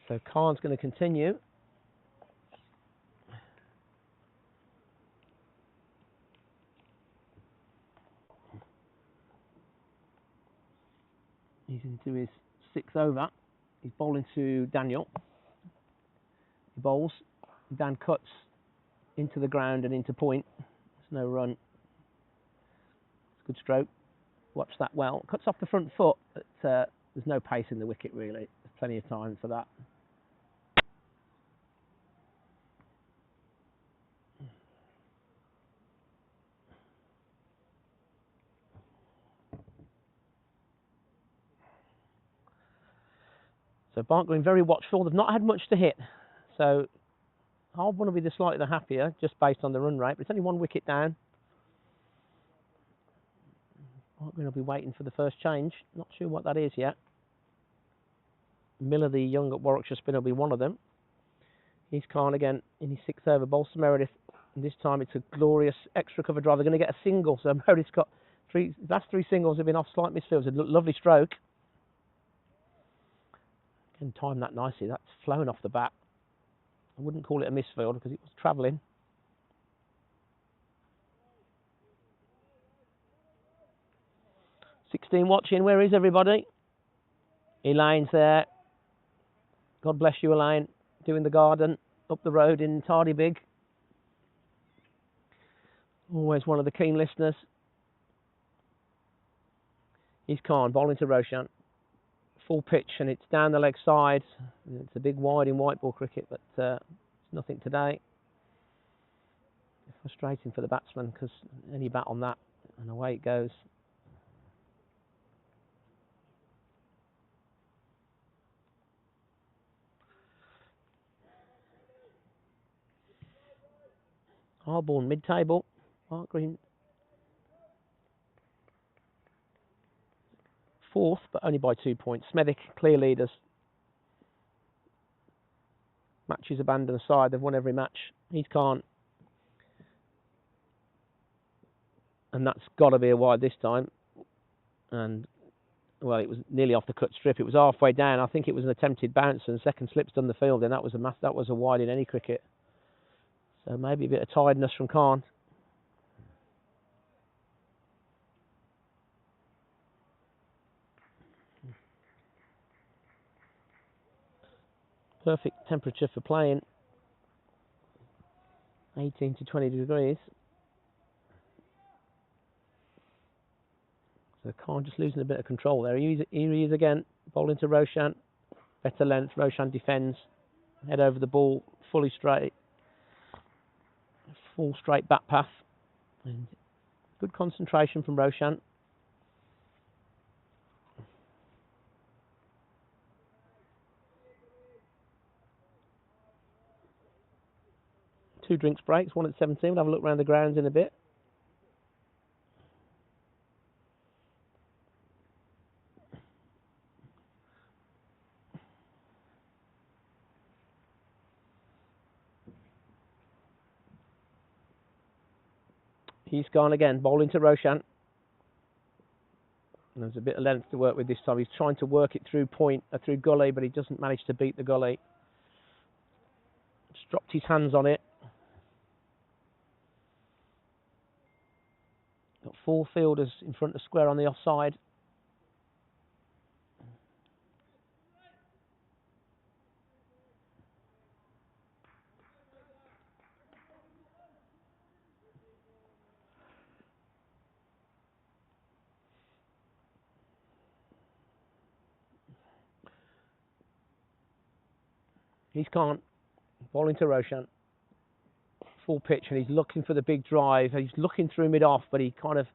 So Khan's going to continue. He's into his 6th over. He's bowling to Daniel. He bowls. Dan cuts into the ground and into Point. There's no run. It's a good stroke. Watch that well. Cuts off the front foot, but there's no pace in the wicket really. There's plenty of time for that. So Barnt Green very watchful. They've not had much to hit. So Harborne will be slightly the happier, just based on the run rate. But it's only 1 wicket down. Barnt Green will be waiting for the first change. Not sure what that is yet. Miller, the young at Warwickshire spinner, will be one of them. He's Khan again in his 6th over. Bowls to Meredith. And this time it's a glorious extra cover drive. They're going to get a single. So Meredith's got Last three singles have been off slight misfields. A lovely stroke. Can time that nicely. That's flown off the bat. I wouldn't call it a misfield because it was travelling. "16 watching. Where is everybody?" Elaine's there. God bless you, Elaine. Doing the garden up the road in Tardybig. Always one of the keen listeners. He's Khan, bowling to Roshan. Full pitch, and it's down the leg side. It's a big wide in white ball cricket, but it's nothing today. Frustrating for the batsman because any bat on that, and away it goes. Harborne mid-table. Mark Green fourth, but only by 2 points. Smethwick clear leaders. Matches abandoned aside, they've won every match. He's can't. And that's got to be a wide this time. And, well, it was nearly off the cut strip. It was halfway down. I think it was an attempted bounce, and second slip's done the field, and that was a wide in any cricket. So maybe a bit of tiredness from Khan. Perfect temperature for playing. 18 to 20 degrees. So Khan just losing a bit of control there. Here he is again, bowling to Roshan. Better length. Roshan defends. Head over the ball, fully straight. Full straight bat path. And good concentration from Roshan. Two drinks breaks, one at 17. We'll have a look around the grounds in a bit. He's gone again, bowling to Roshan. And there's a bit of length to work with this time. He's trying to work it through through gully, but he doesn't manage to beat the gully. Just dropped his hands on it. Got four fielders in front of square on the offside. He's can't. Bowling to Roshan. Full pitch, and he's looking for the big drive. He's looking through mid-off, but he kind of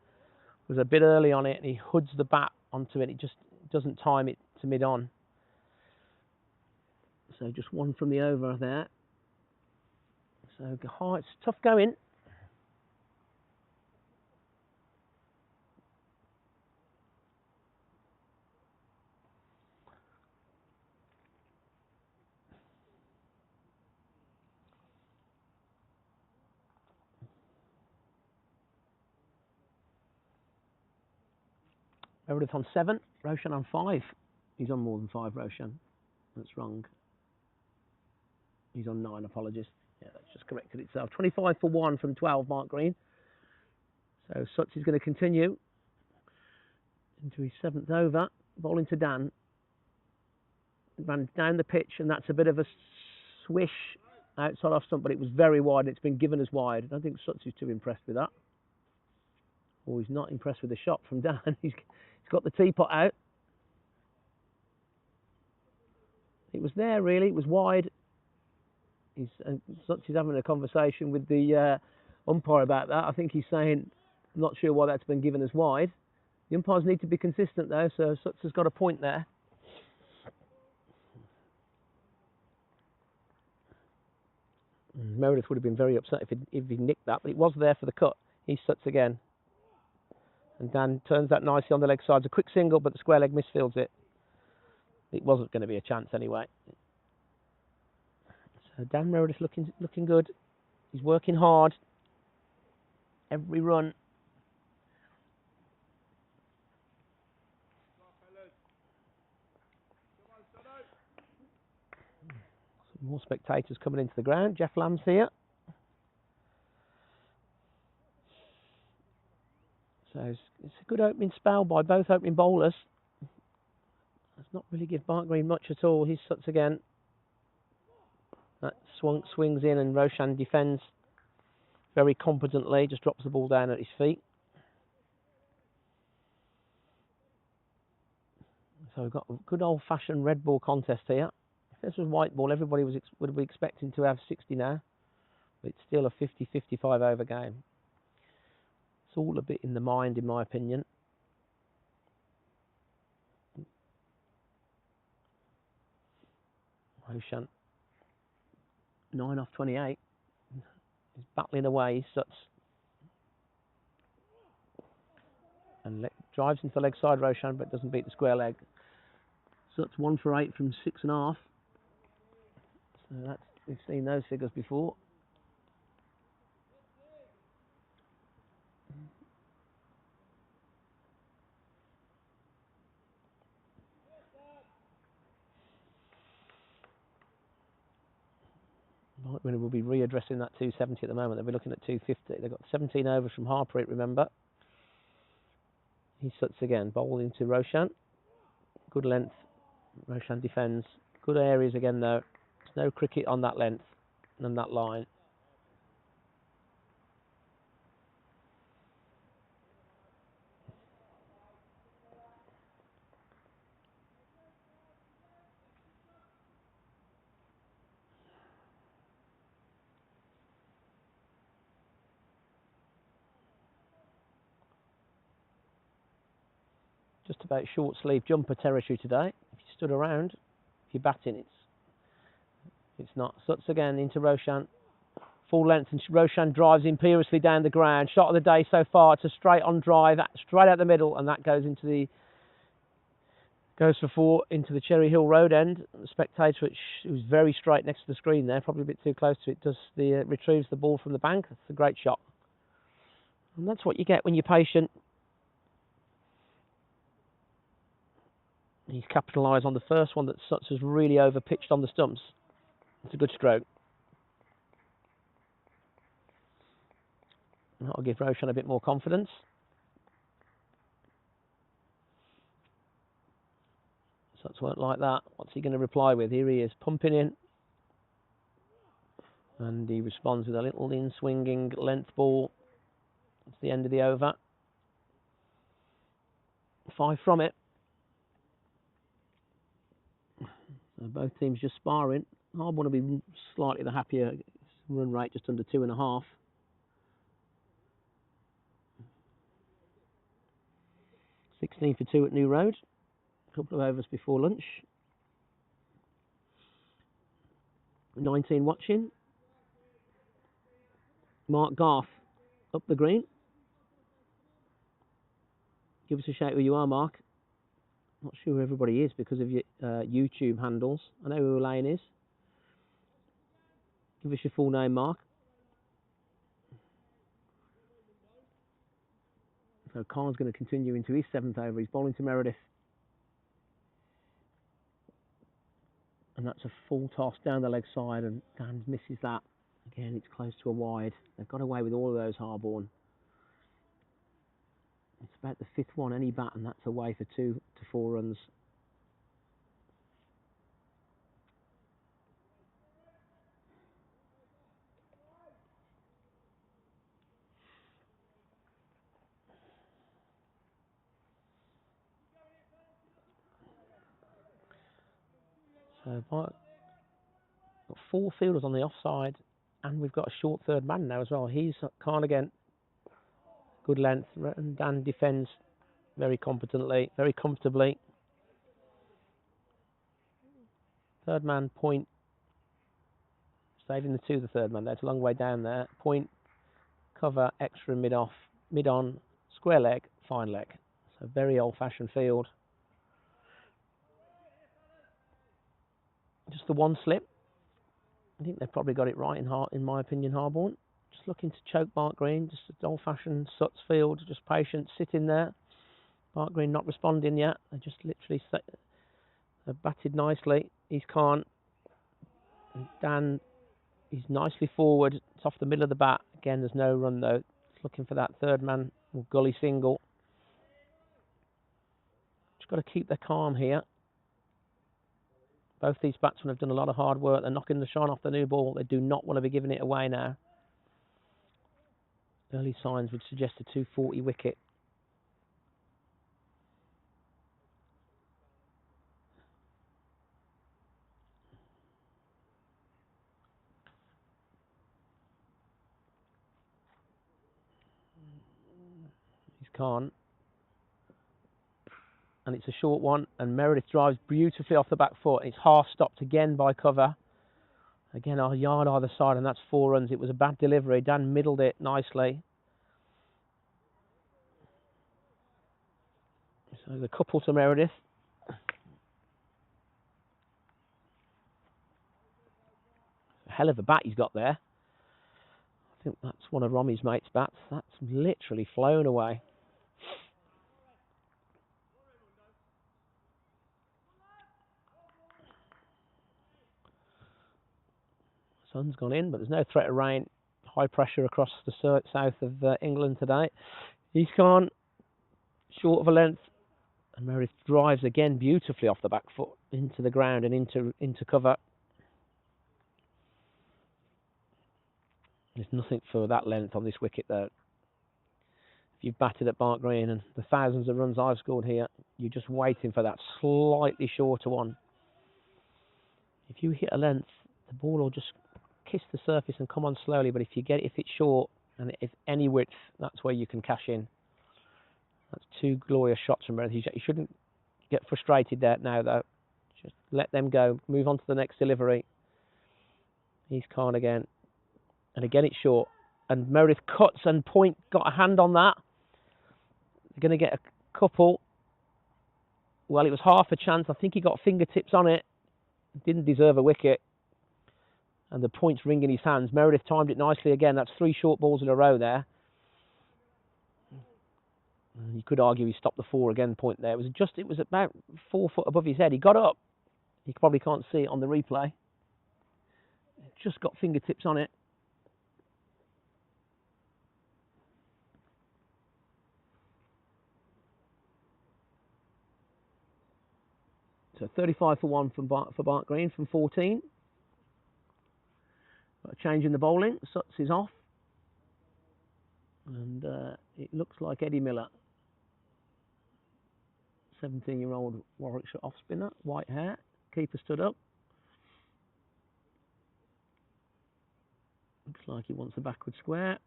was a bit early on it, and he hoods the bat onto it. It just doesn't time it to mid-on. So just one from the over there. So it's tough going. Meredith on 7, Roshan on 5. He's on more than 5, Roshan. That's wrong. He's on 9, apologies. Yeah, that's just corrected itself. 25 for 1 from 12, Mark Green. So Sutz is going to continue into his 7th over. Bowling to Dan. Ran down the pitch, and that's a bit of a swish outside off stump, but it was very wide, and it's been given as wide. I don't think Sutz is too impressed with that. Or he's not impressed with the shot from Dan. He's got the teapot out. It was there, really. It was wide. Sutz is having a conversation with the umpire about that. I think he's saying, I'm not sure why that's been given as wide. The umpires need to be consistent, though, so Sutz has got a point there. Meredith would have been very upset if he nicked that, but it was there for the cut. He's Sutz again. And Dan turns that nicely on the leg side. It's a quick single, but the square leg misfields it. It wasn't going to be a chance anyway. So Dan Meredith looking good. He's working hard. Every run More spectators coming into the ground. Jeff Lamb's here. So it's a good opening spell by both opening bowlers. Does not really give Barnt Green much at all. He suts again. That swings in and Roshan defends very competently. Just drops the ball down at his feet. So we've got a good old-fashioned red ball contest here. If this was white ball, everybody would be expecting to have 60 now. But it's still a 50-55 over game. It's all a bit in the mind, in my opinion. Roshan, 9 off 28. He's battling away. He suts. And drives into the leg side, Roshan, but doesn't beat the square leg. Suts 1 for 8 from 6.5. So we've seen those figures before. Barnt will be readdressing that 270 at the moment. They'll be looking at 250. They've got 17 overs from Harborne, remember. He suts again, bowl into Roshan. Good length. Roshan defends. Good areas again though. There's no cricket on that length and that line. Just about short sleeve jumper territory today. If you stood around, if you're batting, it's not. Suts again into Roshan. Full length, and Roshan drives imperiously down the ground. Shot of the day so far. It's a straight on drive, straight out the middle, and that goes for 4 into the Cherry Hill Road end. The spectator, which was very straight next to the screen there, probably a bit too close to it, retrieves the ball from the bank. It's a great shot, and that's what you get when you're patient. He's capitalised on the first one that Suts was really over pitched on the stumps. It's a good stroke. And that'll give Roshan a bit more confidence. Suts won't like that. What's he going to reply with? Here he is, pumping in. And he responds with a little in-swinging length ball. It's the end of the over. 5 from it. So both teams just sparring. Harborne will be slightly the happier run rate, just under 2.5. $16 for 2 at New Road. A couple of overs before lunch. 19 watching. Mark Garth up the green. Give us a shout who you are, Mark. Not sure who everybody is because of your YouTube handles. I know who Elaine is. Give us your full name, Mark. So Khan's going to continue into his 7th over. He's bowling to Meredith. And that's a full toss down the leg side, and Dan misses that. Again, it's close to a wide. They've got away with all of those, Harborne. It's about the 5th one, any bat, and that's away for 2 to 4 runs. So got 4 fielders on the offside, and we've got a short third man now as well. He's Khan again. Good length, and Dan defends very competently, very comfortably. Third man, point. Saving the 2, the third man. That's a long way down there. Point, cover, extra, mid-off, mid-on, square leg, fine leg. So very old-fashioned field. Just the one slip. I think they've probably got it right in my opinion, Harborne. Just looking to choke Barnt Green. Just an old-fashioned Suts field. Just patient, sitting there. Barnt Green not responding yet. They just literally batted nicely. He's Khan. And Dan, he's nicely forward. It's off the middle of the bat. Again, there's no run though. It's looking for that third man or gully single. Just got to keep their calm here. Both these batsmen have done a lot of hard work. They're knocking the shine off the new ball. They do not want to be giving it away now. Early signs would suggest a 240 wicket. He's Khan. And it's a short one. And Meredith drives beautifully off the back foot. It's half stopped again by cover. Again, a yard either side, and that's 4 runs. It was a bad delivery. Dan middled it nicely. So the couple to Meredith. A hell of a bat he's got there. I think that's one of Romy's mates' bats. That's literally flown away. Sun's gone in, but there's no threat of rain. High pressure across the south of England today. He's gone short of a length, and Meredith drives again beautifully off the back foot into the ground and into cover. There's nothing for that length on this wicket though. If you've batted at Barnt Green and the thousands of runs I've scored here, you're just waiting for that slightly shorter one. If you hit a length, the ball will just kiss the surface and come on slowly, but if it's short and if any width, that's where you can cash in. That's 2 glorious shots from Meredith. You shouldn't get frustrated there now though. Just let them go, move on to the next delivery. He's Khan again, and again it's short, and Meredith cuts, and Point got a hand on that. They're going to get a couple. Well, it was half a chance. I think he got fingertips on it. Didn't deserve a wicket. And the Point's ringing his hands. Meredith timed it nicely again. That's 3 short balls in a row there. You could argue he stopped the 4 again, Point there. It was about 4 foot above his head. He got up. You probably can't see it on the replay. Just got fingertips on it. So 35 for 1 for Barnt Green from 14. Got a change in the bowling. Sutz is off. And it looks like Eddie Miller, 17-year-old Warwickshire off spinner, white hair. Keeper stood up. Looks like he wants a backward square.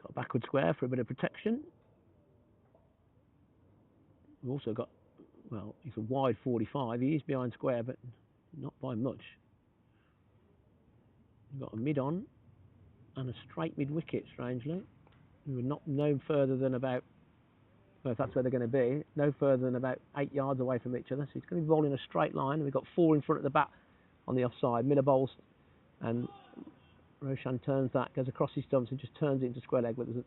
Got a backward square for a bit of protection. We've also got, well, it's a wide 45. He is behind square, but not by much. We've got a mid-on and a straight mid-wicket, strangely. We were not no further than about, well, if that's where they're going to be, no further than about 8 yards away from each other. So he's going to be bowling a straight line. We've got 4 in front of the bat on the offside. Miller bowls, and Roshan turns that, goes across his stumps and just turns it into square leg, but there's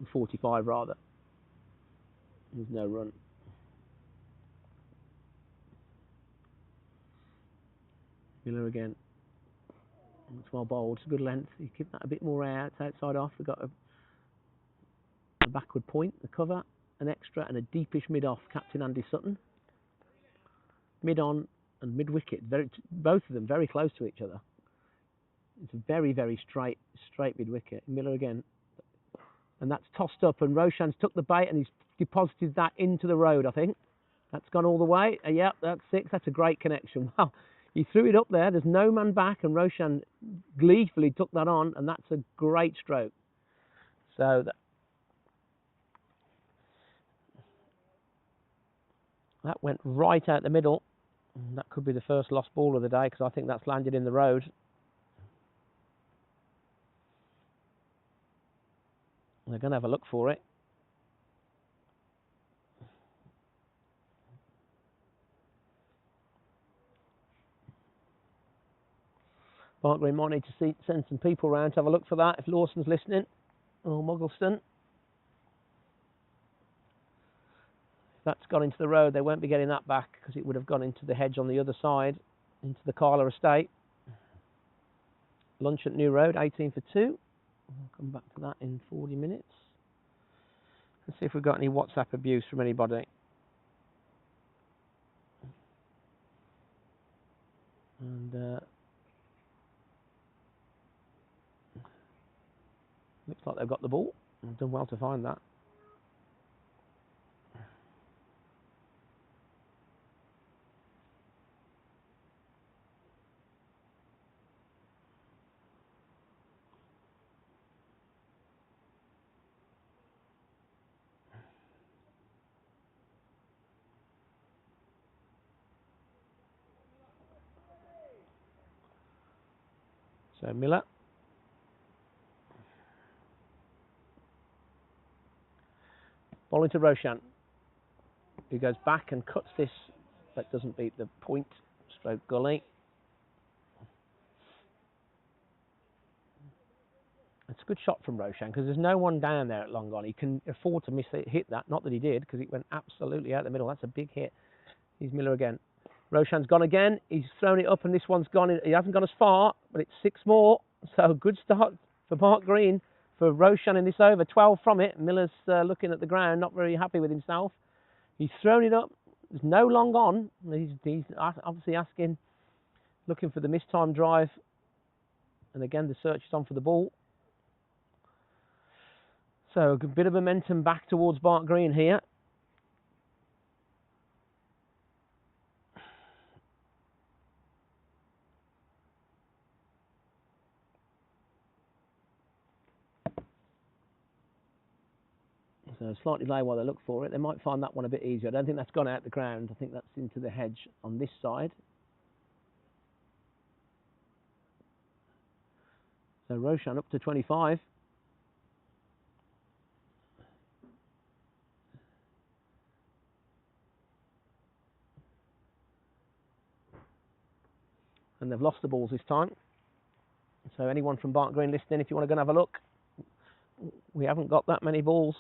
a 45 rather. There's no run. Miller again. It's well bowled. It's a good length. You keep that a bit more air. It's outside off. We've got a backward point, the cover, an extra, and a deepish mid off. Captain Andy Sutton. Mid on and mid wicket. Both of them very close to each other. It's a very, very straight mid wicket. Miller again. And that's tossed up, and Roshan's took the bait and he's deposited that into the road, I think. That's gone all the way. Yep, that's 6. That's a great connection. Wow. He threw it up there. There's no man back, and Roshan gleefully took that on, and that's a great stroke. So that went right out the middle. That could be the first lost ball of the day, because I think that's landed in the road. They're going to have a look for it. Barnt Green might need to send some people around to have a look for that if Lawson's listening, or Muggleston. If that's gone into the road, they won't be getting that back because it would have gone into the hedge on the other side, into the Carla estate. Lunch at New Road, 18 for 2. I'll come back to that in 40 minutes. Let's see if we've got any WhatsApp abuse from anybody. And looks like they've got the ball. I've done well to find that. So Miller. Ball into Roshan, who goes back and cuts this, but doesn't beat the point. Stroke gully. It's a good shot from Roshan because there's no one down there at long on. He can afford to hit that. Not that he did, because it went absolutely out the middle. That's a big hit. Here's Miller again. Roshan's gone again. He's thrown it up, and this one's gone. He hasn't gone as far, but it's 6 more. So good start for Barnt Green, for Roshan in this over. 12 from it. Miller's looking at the ground, not very happy with himself. He's thrown it up. There's no long on. He's obviously asking, looking for the mistime drive. And again, the search is on for the ball. So a bit of momentum back towards Barnt Green here. So slightly delay while they look for it. They might find that one a bit easier. I don't think that's gone out the ground. I think that's into the hedge on this side. So Roshan up to 25. And they've lost the balls this time. So anyone from Barnt Green listening, if you want to go and have a look, we haven't got that many balls.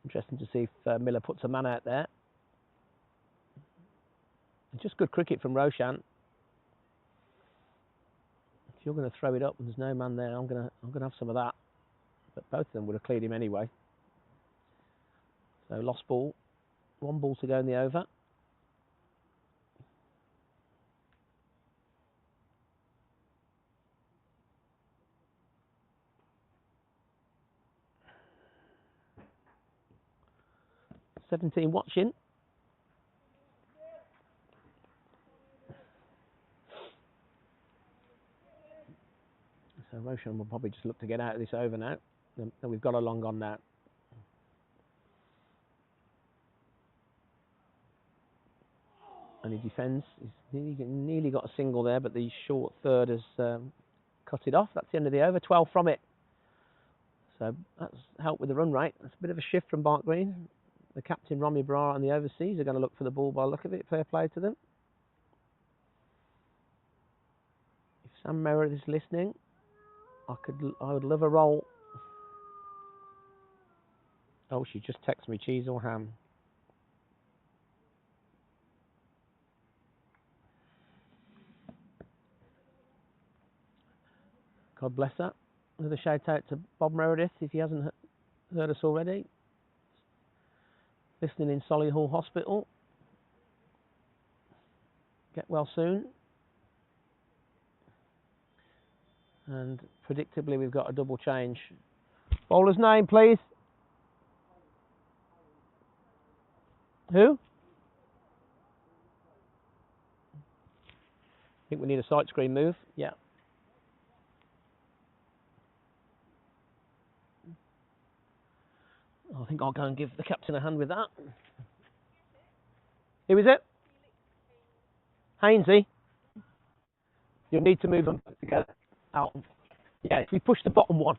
Interesting to see if Miller puts a man out there. Just good cricket from Roshan. If you're going to throw it up and there's no man there, I'm going to have some of that. But both of them would have cleared him anyway. So lost ball. 1 ball to go in the over. "17 watching." So Roshan will probably just look to get out of this over now. Then we've got a long on now. And he defends. He's nearly got a single there, but the short third has cut it off. That's the end of the over. 12 from it. So that's helped with the run rate. That's a bit of a shift from Barnt Green. The captain, Romy Brar, and the overseas are going to look for the ball by the look of it. Fair play to them. If Sam Meredith is listening, I would love a roll. Oh, she just texted me, cheese or ham. God bless her. Another shout out to Bob Meredith, if he hasn't heard us already. Listening in Solihull Hospital. Get well soon. And predictably, we've got a double change. Bowler's name, please. Who? I think we need a sight screen move. Yeah. I think I'll go and give the captain a hand with that. Who is it? Hainsey. You'll need to move them together. Out. Yeah, if we push the bottom one.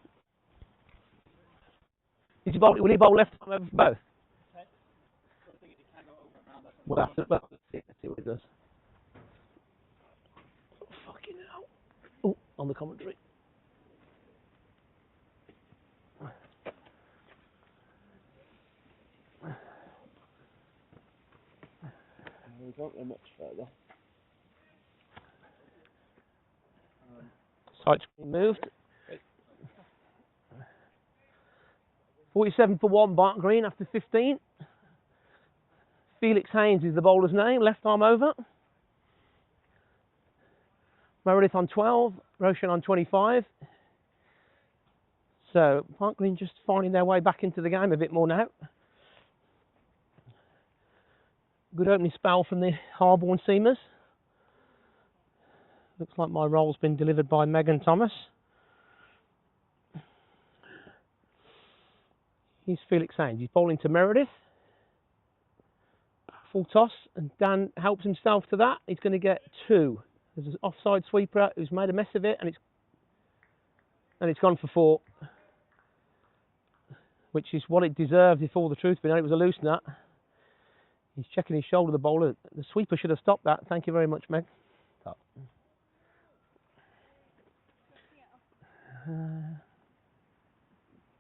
Will he bowl left arm over for both? Let's see what it does. Fucking hell. Oh, on the commentary. We don't go much further. Sight screen moved. 47 for 1, Barnt Green after 15. Felix Haynes is the bowler's name, left arm over. Meredith on 12, Roshan on 25. So, Barnt Green just finding their way back into the game a bit more now. Good opening spell from the Harborne seamers. Looks like my roll's been delivered by Megan Thomas. Here's Felix Haynes. He's bowling to Meredith. Full toss, and Dan helps himself to that. He's going to get 2. There's an offside sweeper who's made a mess of it, and it's gone for 4, which is what it deserved if all the truth been known. It was a loose nut. He's checking his shoulder, the bowler. The sweeper should have stopped that. Thank you very much, Meg.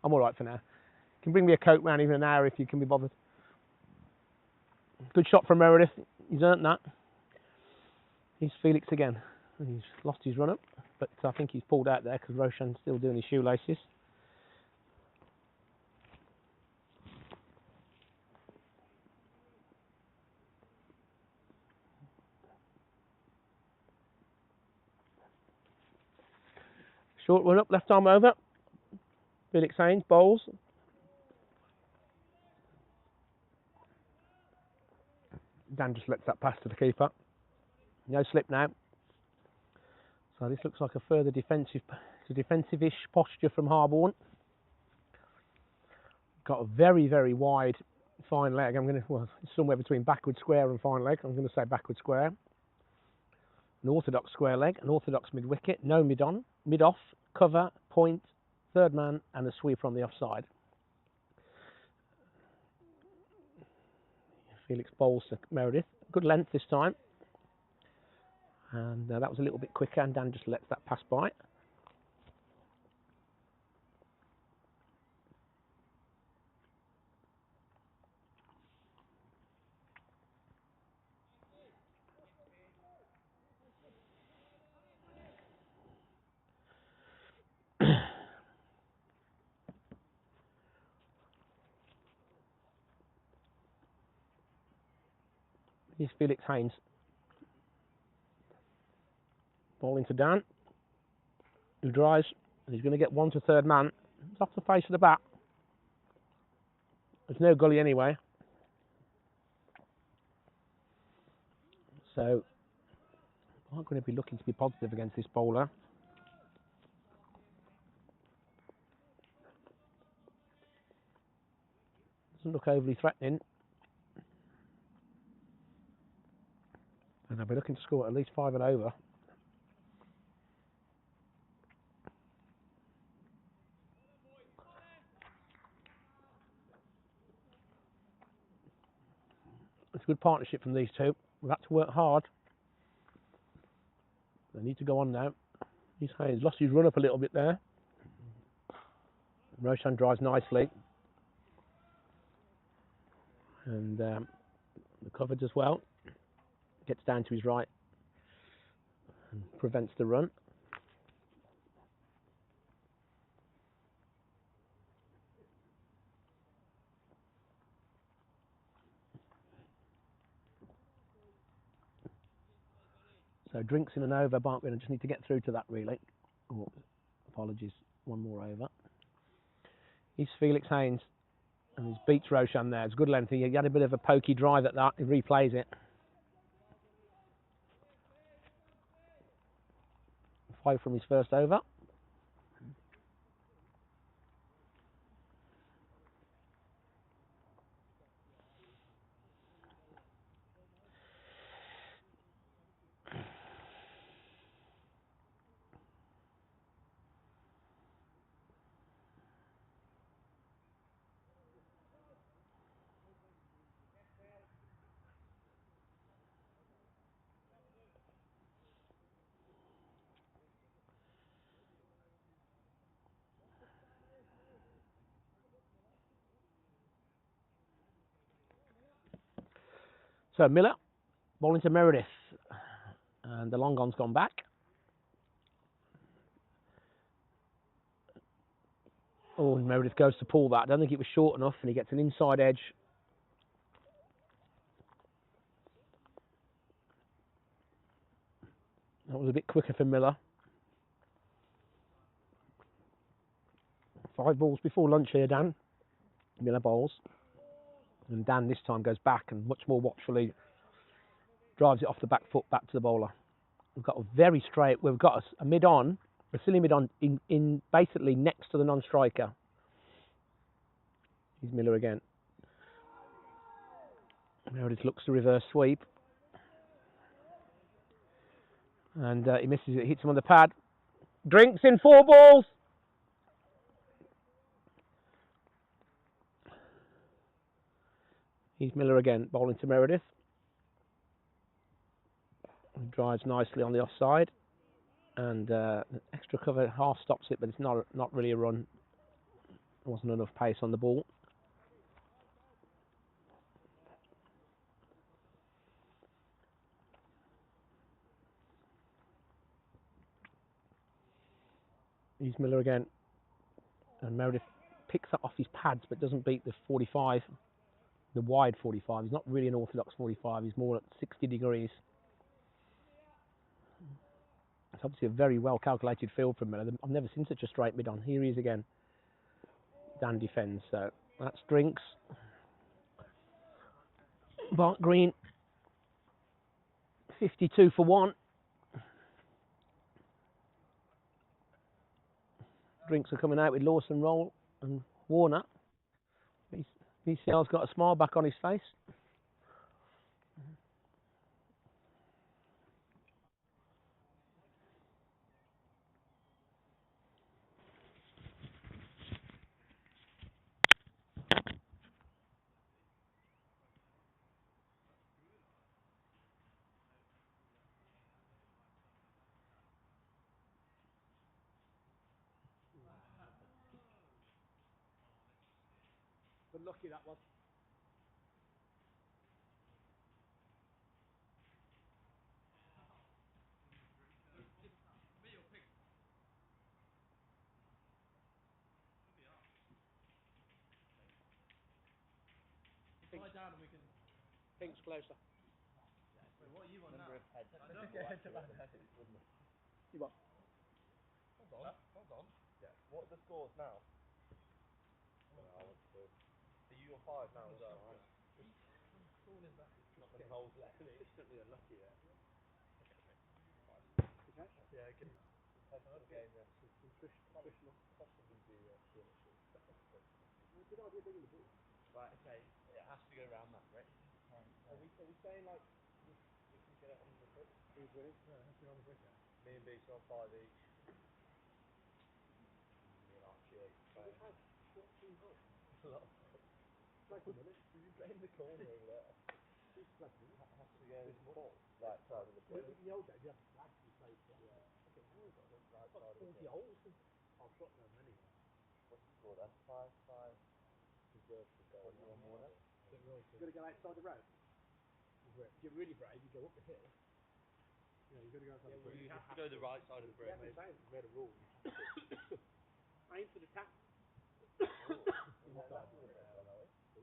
I'm all right for now. You can bring me a coat round even an hour if you can be bothered. Good shot from Meredith. He's earned that. Here's Felix again. He's lost his run up, but I think he's pulled out there because Roshan's still doing his shoelaces. Short run up, left arm over. Felix Haynes bowls. Dan just lets that pass to the keeper. No slip now. So this looks like a further defensive-ish posture from Harborne. Got a very, very wide fine leg. Somewhere between backward square and fine leg. I'm going to say backward square. An orthodox square leg, an orthodox mid-wicket, no mid-on, mid-off, cover, point, third man, and a sweeper on the offside. Felix bowls to Meredith. Good length this time. And that was a little bit quicker, and Dan just lets that pass by. Here's Felix Haynes. Bowling to Dan, who drives, and he's going to get 1 to third man. It's off the face of the bat. There's no gully anyway. So, I'm going to be looking to be positive against this bowler. Doesn't look overly threatening. And I'll be looking to score at least 5 and over. It's a good partnership from these two. We've had to work hard. They need to go on now. He's lost his run up a little bit there. Roshan drives nicely. And the cover does well. Gets down to his right and prevents the run. So drinks in and over, Barnt Green. I just need to get through to that really. Oh, apologies, 1 more over. He's Felix Haynes, and he's beats Roshan there. It's good length. He had a bit of a pokey drive at that. He replays it. 5 from his first over. So Miller, ball into Meredith. And the long on's gone back. Oh, and Meredith goes to pull that. I don't think it was short enough, and he gets an inside edge. That was a bit quicker for Miller. 5 balls before lunch here, Dan. Miller bowls. And Dan this time goes back and much more watchfully drives it off the back foot back to the bowler. We've got a very straight, we've got a mid-on, a silly mid-on in basically next to the non-striker. Here's Miller again. Meredith looks to reverse sweep. And he misses it, hits him on the pad. Drinks in 4 balls. Here's Miller again, bowling to Meredith. He drives nicely on the offside. And extra cover half stops it, but it's not really a run. There wasn't enough pace on the ball. Here's Miller again. And Meredith picks that off his pads, but doesn't beat the 45, the wide 45. He's not really an orthodox 45. He's more at 60 degrees. It's obviously a very well calculated field from Miller. I've never seen such a straight mid on. Here he is again. Dan defends, so that's Drinks. Barnt Green, 52 for 1. Drinks are coming out with Lawson, Roll and Warner. BCL's got a smile back on his face. But lucky that was. Lie down and we can. Pink's closer. Wait, what are you on now? You what? Hold on. Yeah. What are the scores now? Are you on 5 now as well? Consistently unlucky there. Yeah, good. Game, yeah. Possibly be good idea bringing the ball. Right, okay. It has to go around that, right? Are we saying like we can get it on the pitch? Who's winning? Yeah, it has to go on the pitch. Me and Beach on 5 each. Me and Archie 8. We've had 14 votes. A lot of votes. Like a minute. Did you play in the corner over there? Who's playing? That has to go in the ball. Right side of the pitch. In the old days, you have to flag to play. Yeah. Okay, now we've got the right side of the pitch. 40 holes. I've got no many. What's the score then? 5-5. Deserves to go. What do you want more then? You've got to go outside the road. If you're really brave, you go up the hill. Yeah, you've got to go outside the road. You have to go the right side of the road. Yeah, we've made a rule. Aim for the tap.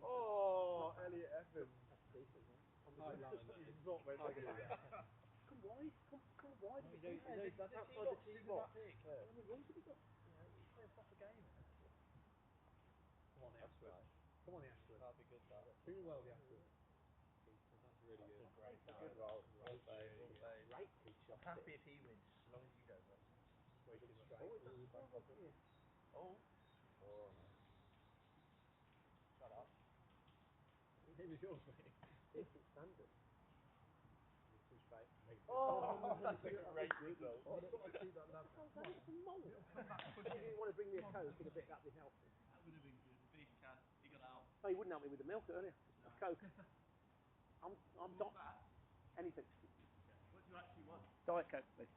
Oh, Elliot Evans. That's decent, yeah. He's not very good. Come wide. Come wide. That's outside the tee box. How many runs have you got? He's playing a proper game. Come on, the Ashwood. Come on, the Ashwood. That'd be good, that. Doing well, the Ashwood. That's really good. Great. Good roll. Great tee shot. I'm happy if he wins, as long as you don't win. Oh. Shut up. It was yours, mate. Decent standard. Too straight. Oh, that's a great result. Oh, that's a mole. If you want to bring me a Coke in a bit, that'd be helpful. That would have been good. Beef can. He got out. Oh, you wouldn't help me with the milk earlier. A Coke. I'm not. Anything. What do you actually want? Diet Coke, please.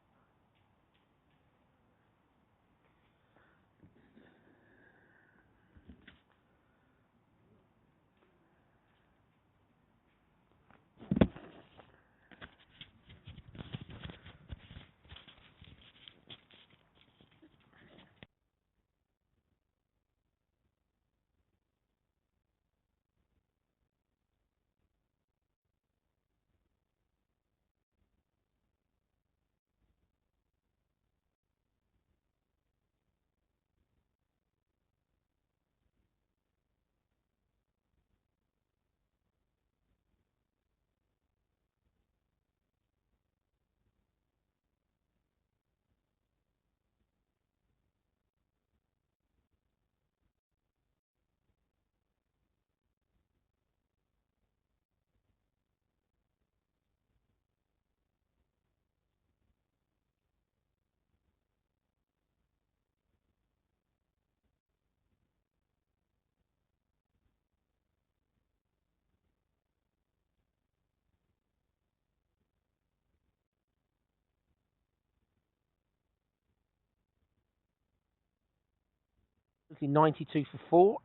92 for 4.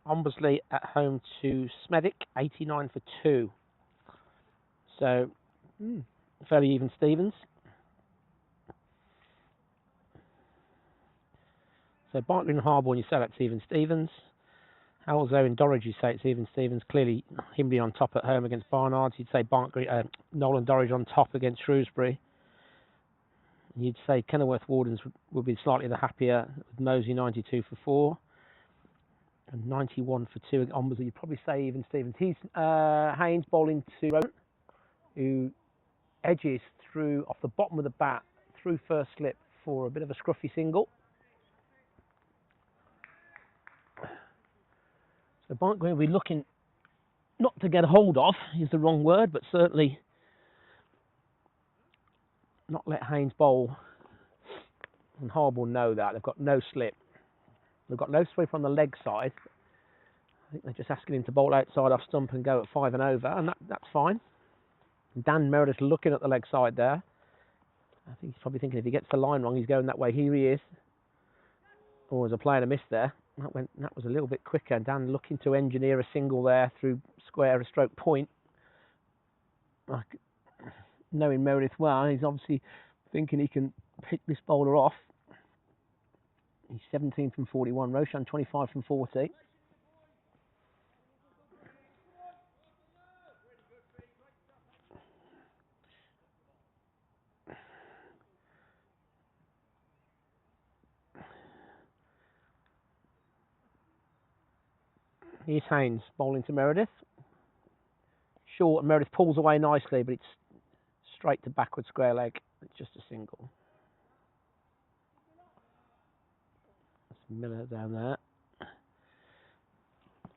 Ombersley at home to Smedic, 89 for 2. So, fairly even Stevens. So, Barnt and Harborne, you say that's even Stevens. Howells in Dorridge, you say it's even Stevens. Clearly, Himley on top at home against Barnard. You'd say Nolan Dorridge on top against Shrewsbury. You'd say Kenilworth Wardens would be slightly the happier with Moseley 92 for 4 and 91 for 2 at Ombersley. You'd probably say even Stevens. He's Haynes bowling to Rowan, who edges through off the bottom of the bat through first slip for a bit of a scruffy single. So Barnt will be looking not to get hold of is the wrong word, but certainly not let Haynes bowl. And Harborne know that. They've got no slip. They've got no slip on the leg side. I think they're just asking him to bowl outside off stump and go at 5 and over, and that's fine. Dan Meredith looking at the leg side there. I think he's probably thinking if he gets the line wrong, he's going that way. Here he is. Or was a player a miss there. That was a little bit quicker. Dan looking to engineer a single there through square, a stroke point. Knowing Meredith well, he's obviously thinking he can pick this bowler off. He's 17 from 41. Roshan 25 from 40. Here's Haynes bowling to Meredith. Short, and Meredith pulls away nicely, but it's straight to backward square leg. It's just a single. That's Miller down there.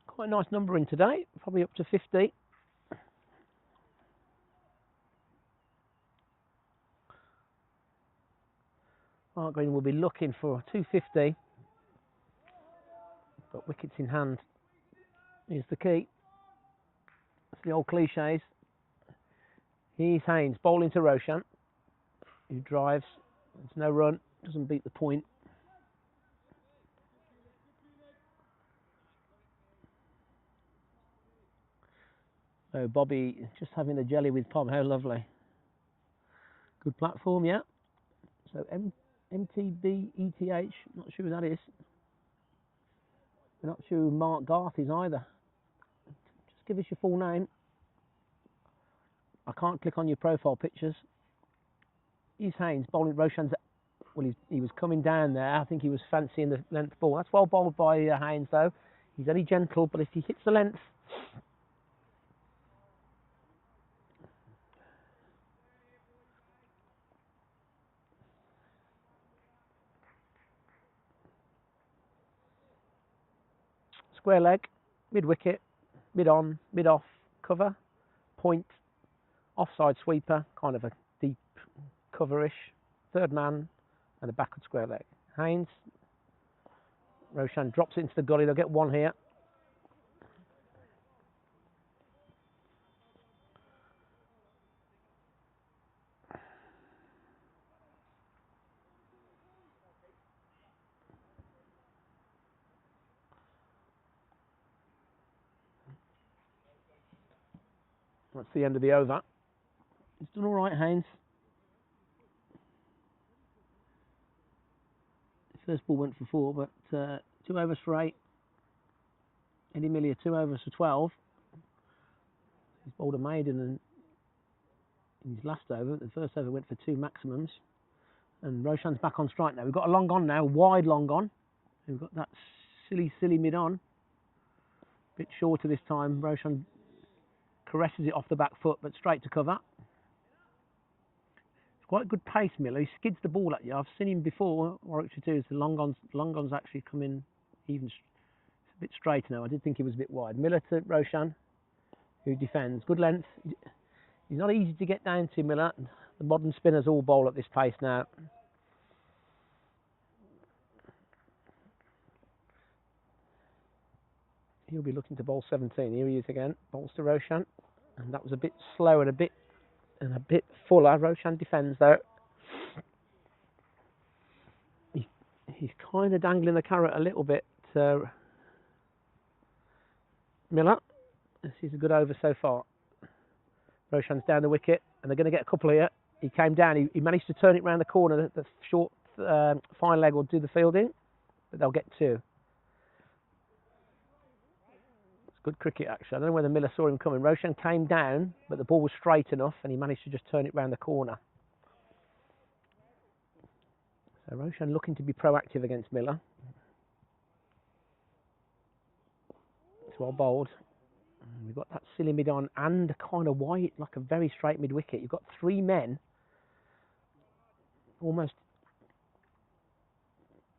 Quite a nice numbering today, probably up to 50. Mark Green will be looking for 250, but wickets in hand is the key. That's the old cliches. Here's Haynes bowling to Roshan, who drives. There's no run, doesn't beat the point. So Bobby just having a jelly with Pom, how lovely. Good platform, yeah. So MTBETH, not sure who that is. We're not sure who Mark Garth is either. Just give us your full name. I can't click on your profile pictures. Here's Haynes bowling Roshan's. Well, he was coming down there. I think he was fancying the length ball. That's well bowled by Haynes though. He's very gentle, but if he hits the length, square leg, mid wicket, mid on, mid off, cover, point, offside sweeper, kind of a deep coverish, third man, and a backward square leg. Haynes, Roshan drops it into the gully. They'll get one here. That's the end of the over. He's done all right, Haynes. First ball went for 4, but 2 overs for 8. Eddie Millier 2 overs for 12. He's bowled a maiden in his last over. The first over went for 2 maximums. And Roshan's back on strike now. We've got a long on now, wide long on. We've got that silly mid on. Bit shorter this time. Roshan caresses it off the back foot, but straight to cover. It's quite good pace, Miller. He skids the ball at you. I've seen him before. Warwickshire too. The long on's actually come in even a bit straight now. I did think he was a bit wide. Miller to Roshan, who defends. Good length. He's not easy to get down to, Miller. The modern spinners all bowl at this pace now. He'll be looking to bowl 17. Here he is again. Bowls to Roshan. And that was a bit slow and a bit fuller. Roshan defends though. He's kind of dangling the carrot a little bit. Miller, this is a good over so far. Roshan's down the wicket, and they're going to get a couple here. He came down, he managed to turn it round the corner. The short fine leg will do the fielding, but they'll get two. It's good cricket, actually. I don't know whether Miller saw him coming. Roshan came down, but the ball was straight enough, and he managed to just turn it round the corner. So Roshan looking to be proactive against Miller. It's well bowled. We've got that silly mid on and a kind of wide, like a very straight mid wicket. You've got three men, almost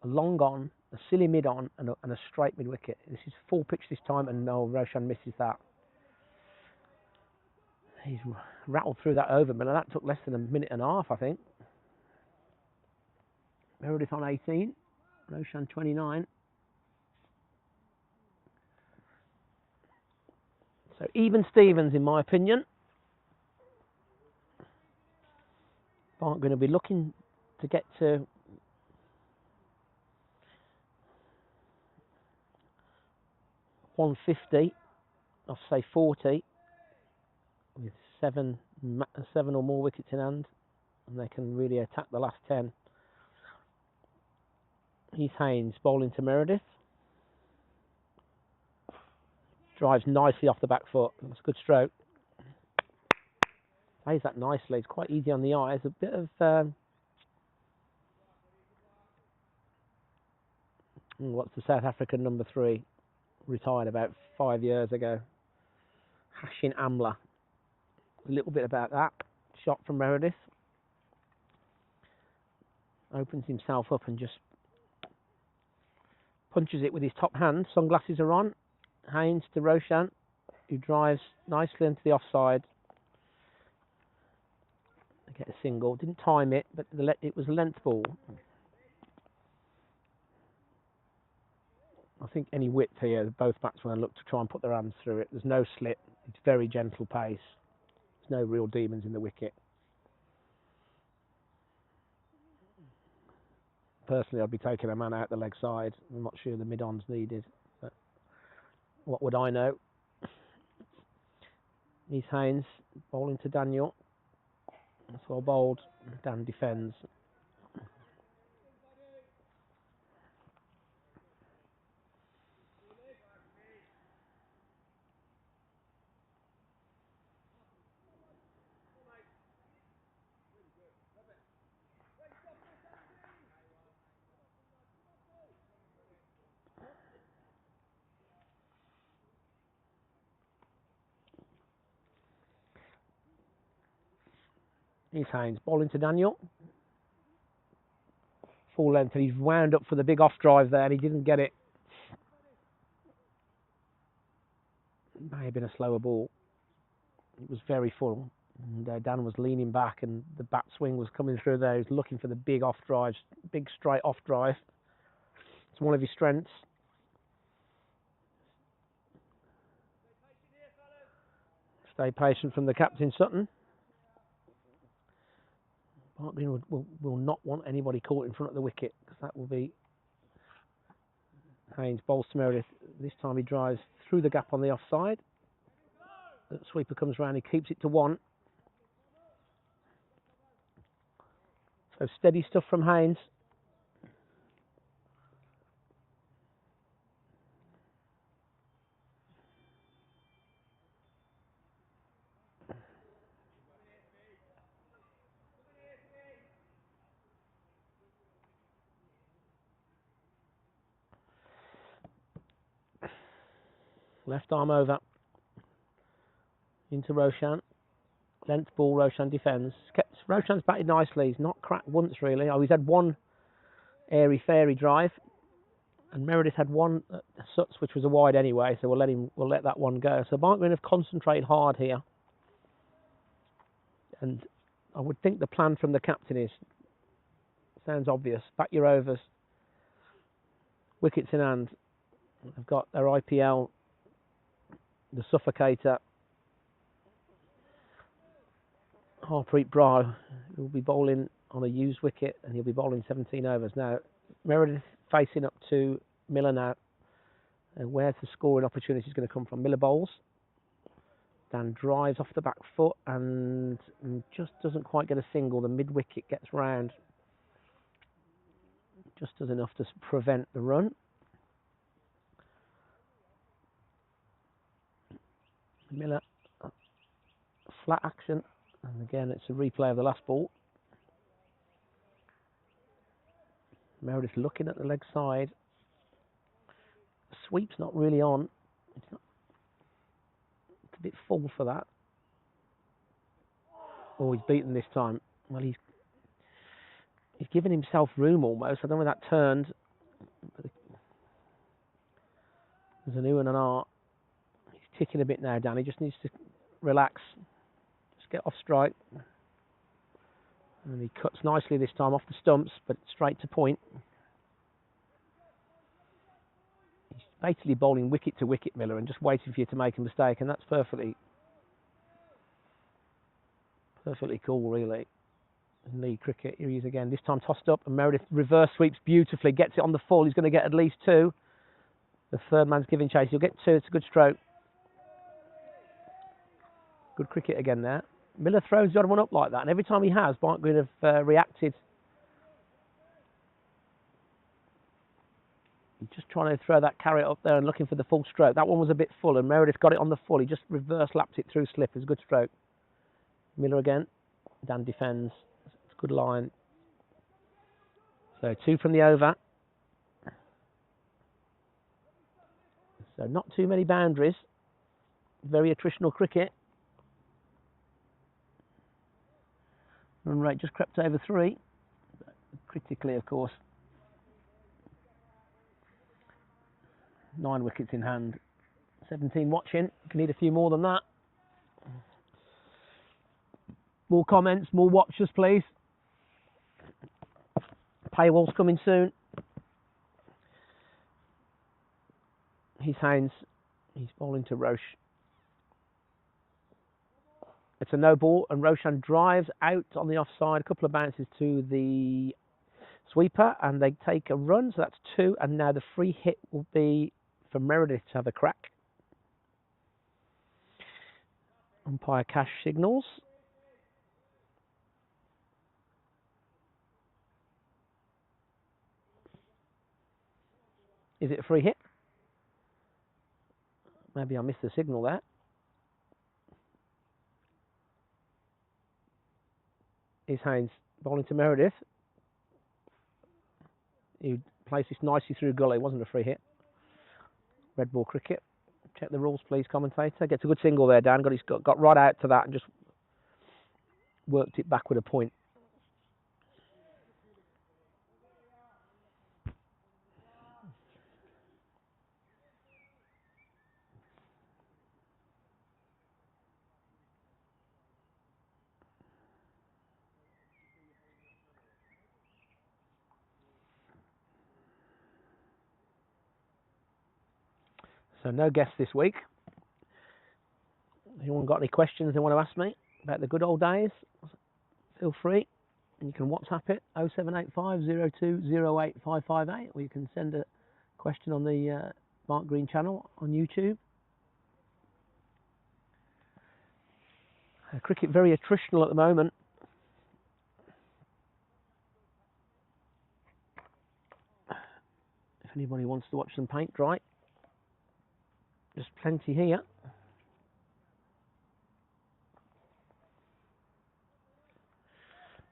a long on, a silly mid on, and a straight mid wicket. This is full pitch this time, and no, Roshan misses that. He's rattled through that over, Miller. That took less than a minute and a half, I think. Meredith on 18, Roshan 29. So even Stevens, in my opinion. Barnt going to be looking to get to 150, I'll say 40, with seven or more wickets in hand, and they can really attack the last 10. Heath Haynes bowling to Meredith. Drives nicely off the back foot. That's a good stroke. Plays that nicely. It's quite easy on the eyes. A bit of what's the South African number 3? Retired about 5 years ago. Hashin Amla. A little bit about that. Shot from Meredith. Opens himself up and just punches it with his top hand. Sunglasses are on. Haynes to Roshan, who drives nicely into the offside. They get a single. Didn't time it, but it was a length ball. I think any width here, both batsmen look to try and put their hands through it. There's no slip. It's very gentle pace. There's no real demons in the wicket. Personally, I'd be taking a man out the leg side. I'm not sure the mid-on's needed. But what would I know? Heath Haynes bowling to Daniel. That's well bowled. Dan defends. Heath Haynes bowling to Daniel. Full length, and he's wound up for the big off drive there, and he didn't get it. It may have been a slower ball. It was very full, and Dan was leaning back, and the bat swing was coming through there. He was looking for the big off drives, big straight off drive. It's one of his strengths. Stay patient from the captain, Sutton. Barnt Green will not want anybody caught in front of the wicket, because that will be Haynes bowls to Meredith. This time he drives through the gap on the offside. The sweeper comes round, he keeps it to 1. So steady stuff from Haynes. Left arm over. Into Roshan. Length ball, Roshan defends. Roshan's batted nicely. He's not cracked once, really. Oh, he's had one airy-fairy drive. And Meredith had one at Suts, which was a wide anyway, so we'll let that one go. So Barnt Green have concentrated hard here. And I would think the plan from the captain is, sounds obvious, back your overs. Wickets in hand. They've got their IPL, the suffocator. Harpreet Brar will be bowling on a used wicket, and he'll be bowling 17 overs. Now, Meredith facing up to Miller now. And where's the scoring opportunity is going to come from? Miller bowls. Dan drives off the back foot and just doesn't quite get a single. The mid wicket gets round. Just does enough to prevent the run. Miller, flat action, and again it's a replay of the last ball. Meredith looking at the leg side. The sweep's not really on. It's a bit full for that. Oh, he's beaten this time. Well, he's given himself room almost. I don't know where that turned. There's an ooh and an ah. He's ticking a bit now, Dan. He just needs to relax. Just get off strike. And he cuts nicely this time off the stumps, but straight to point. He's basically bowling wicket to wicket, Miller, and just waiting for you to make a mistake, and that's perfectly cool, really. In league cricket, here he is again. This time tossed up, and Meredith reverse sweeps beautifully, gets it on the full. He's going to get at least two. The third man's giving chase. He'll get two. It's a good stroke. Good cricket again there. Miller throws the other one up like that, and every time he has, Barnt would have reacted. He's just trying to throw that carrot up there and looking for the full stroke. That one was a bit full, and Meredith got it on the full. He just reverse lapped it through slip. It's a good stroke. Miller again. Dan defends. It's a good line. So 2 from the over. So not too many boundaries. Very attritional cricket. Run rate just crept over 3. Critically, of course. 9 wickets in hand. 17 watching. Can need a few more than that. More comments, more watchers, please. Paywall's coming soon. He's Haynes. He's bowling to Roche. It's a no ball, and Roshan drives out on the offside. A couple of bounces to the sweeper, and they take a run, so that's 2. And now the free hit will be for Meredith to have a crack. Umpire Cash signals. Is it a free hit? Maybe I missed the signal there. Is Haynes bowling to Meredith. He placed this nicely through gully. It wasn't a free hit. Red ball cricket. Check the rules, please, commentator. Gets a good single there, Dan. Got right out to that and just worked it back with a point. So no guests this week. Anyone got any questions they want to ask me about the good old days? Feel free. And you can WhatsApp it, 0785 02 08558, or you can send a question on the Mark Green channel on YouTube. Cricket very attritional at the moment. If anybody wants to watch some paint dry, there's plenty here.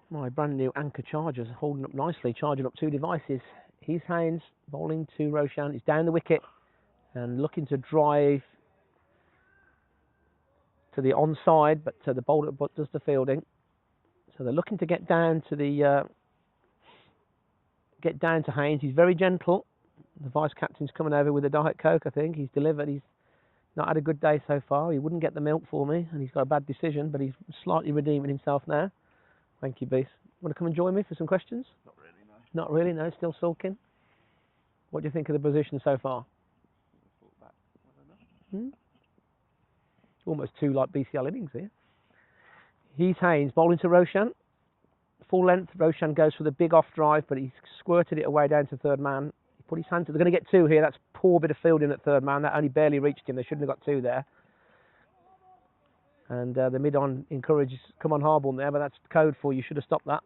My brand new Anchor chargers holding up nicely, charging up 2 devices. Here's Haynes bowling to Roshan. He's down the wicket and looking to drive to the onside, but the bowler does the fielding. So they're looking to get down to Haynes. He's very gentle. The vice captain's coming over with a Diet Coke, I think. He's delivered. He's not had a good day so far. He wouldn't get the milk for me, and he's got a bad decision, but he's slightly redeeming himself now. Thank you, Beast. Want to come and join me for some questions? Not really, no. Not really, no. Still sulking. What do you think of the position so far? Almost 2 like BCL innings here. He's Haynes bowling to Roshan. Full length. Roshan goes for the big off drive, but he's squirted it away down to third man. Put his hands. They're going to get 2 here. That's poor bit of fielding at third man. That only barely reached him. They shouldn't have got 2 there. And the mid-on encourages, come on Harborne there, but that's code for you. Should have stopped that.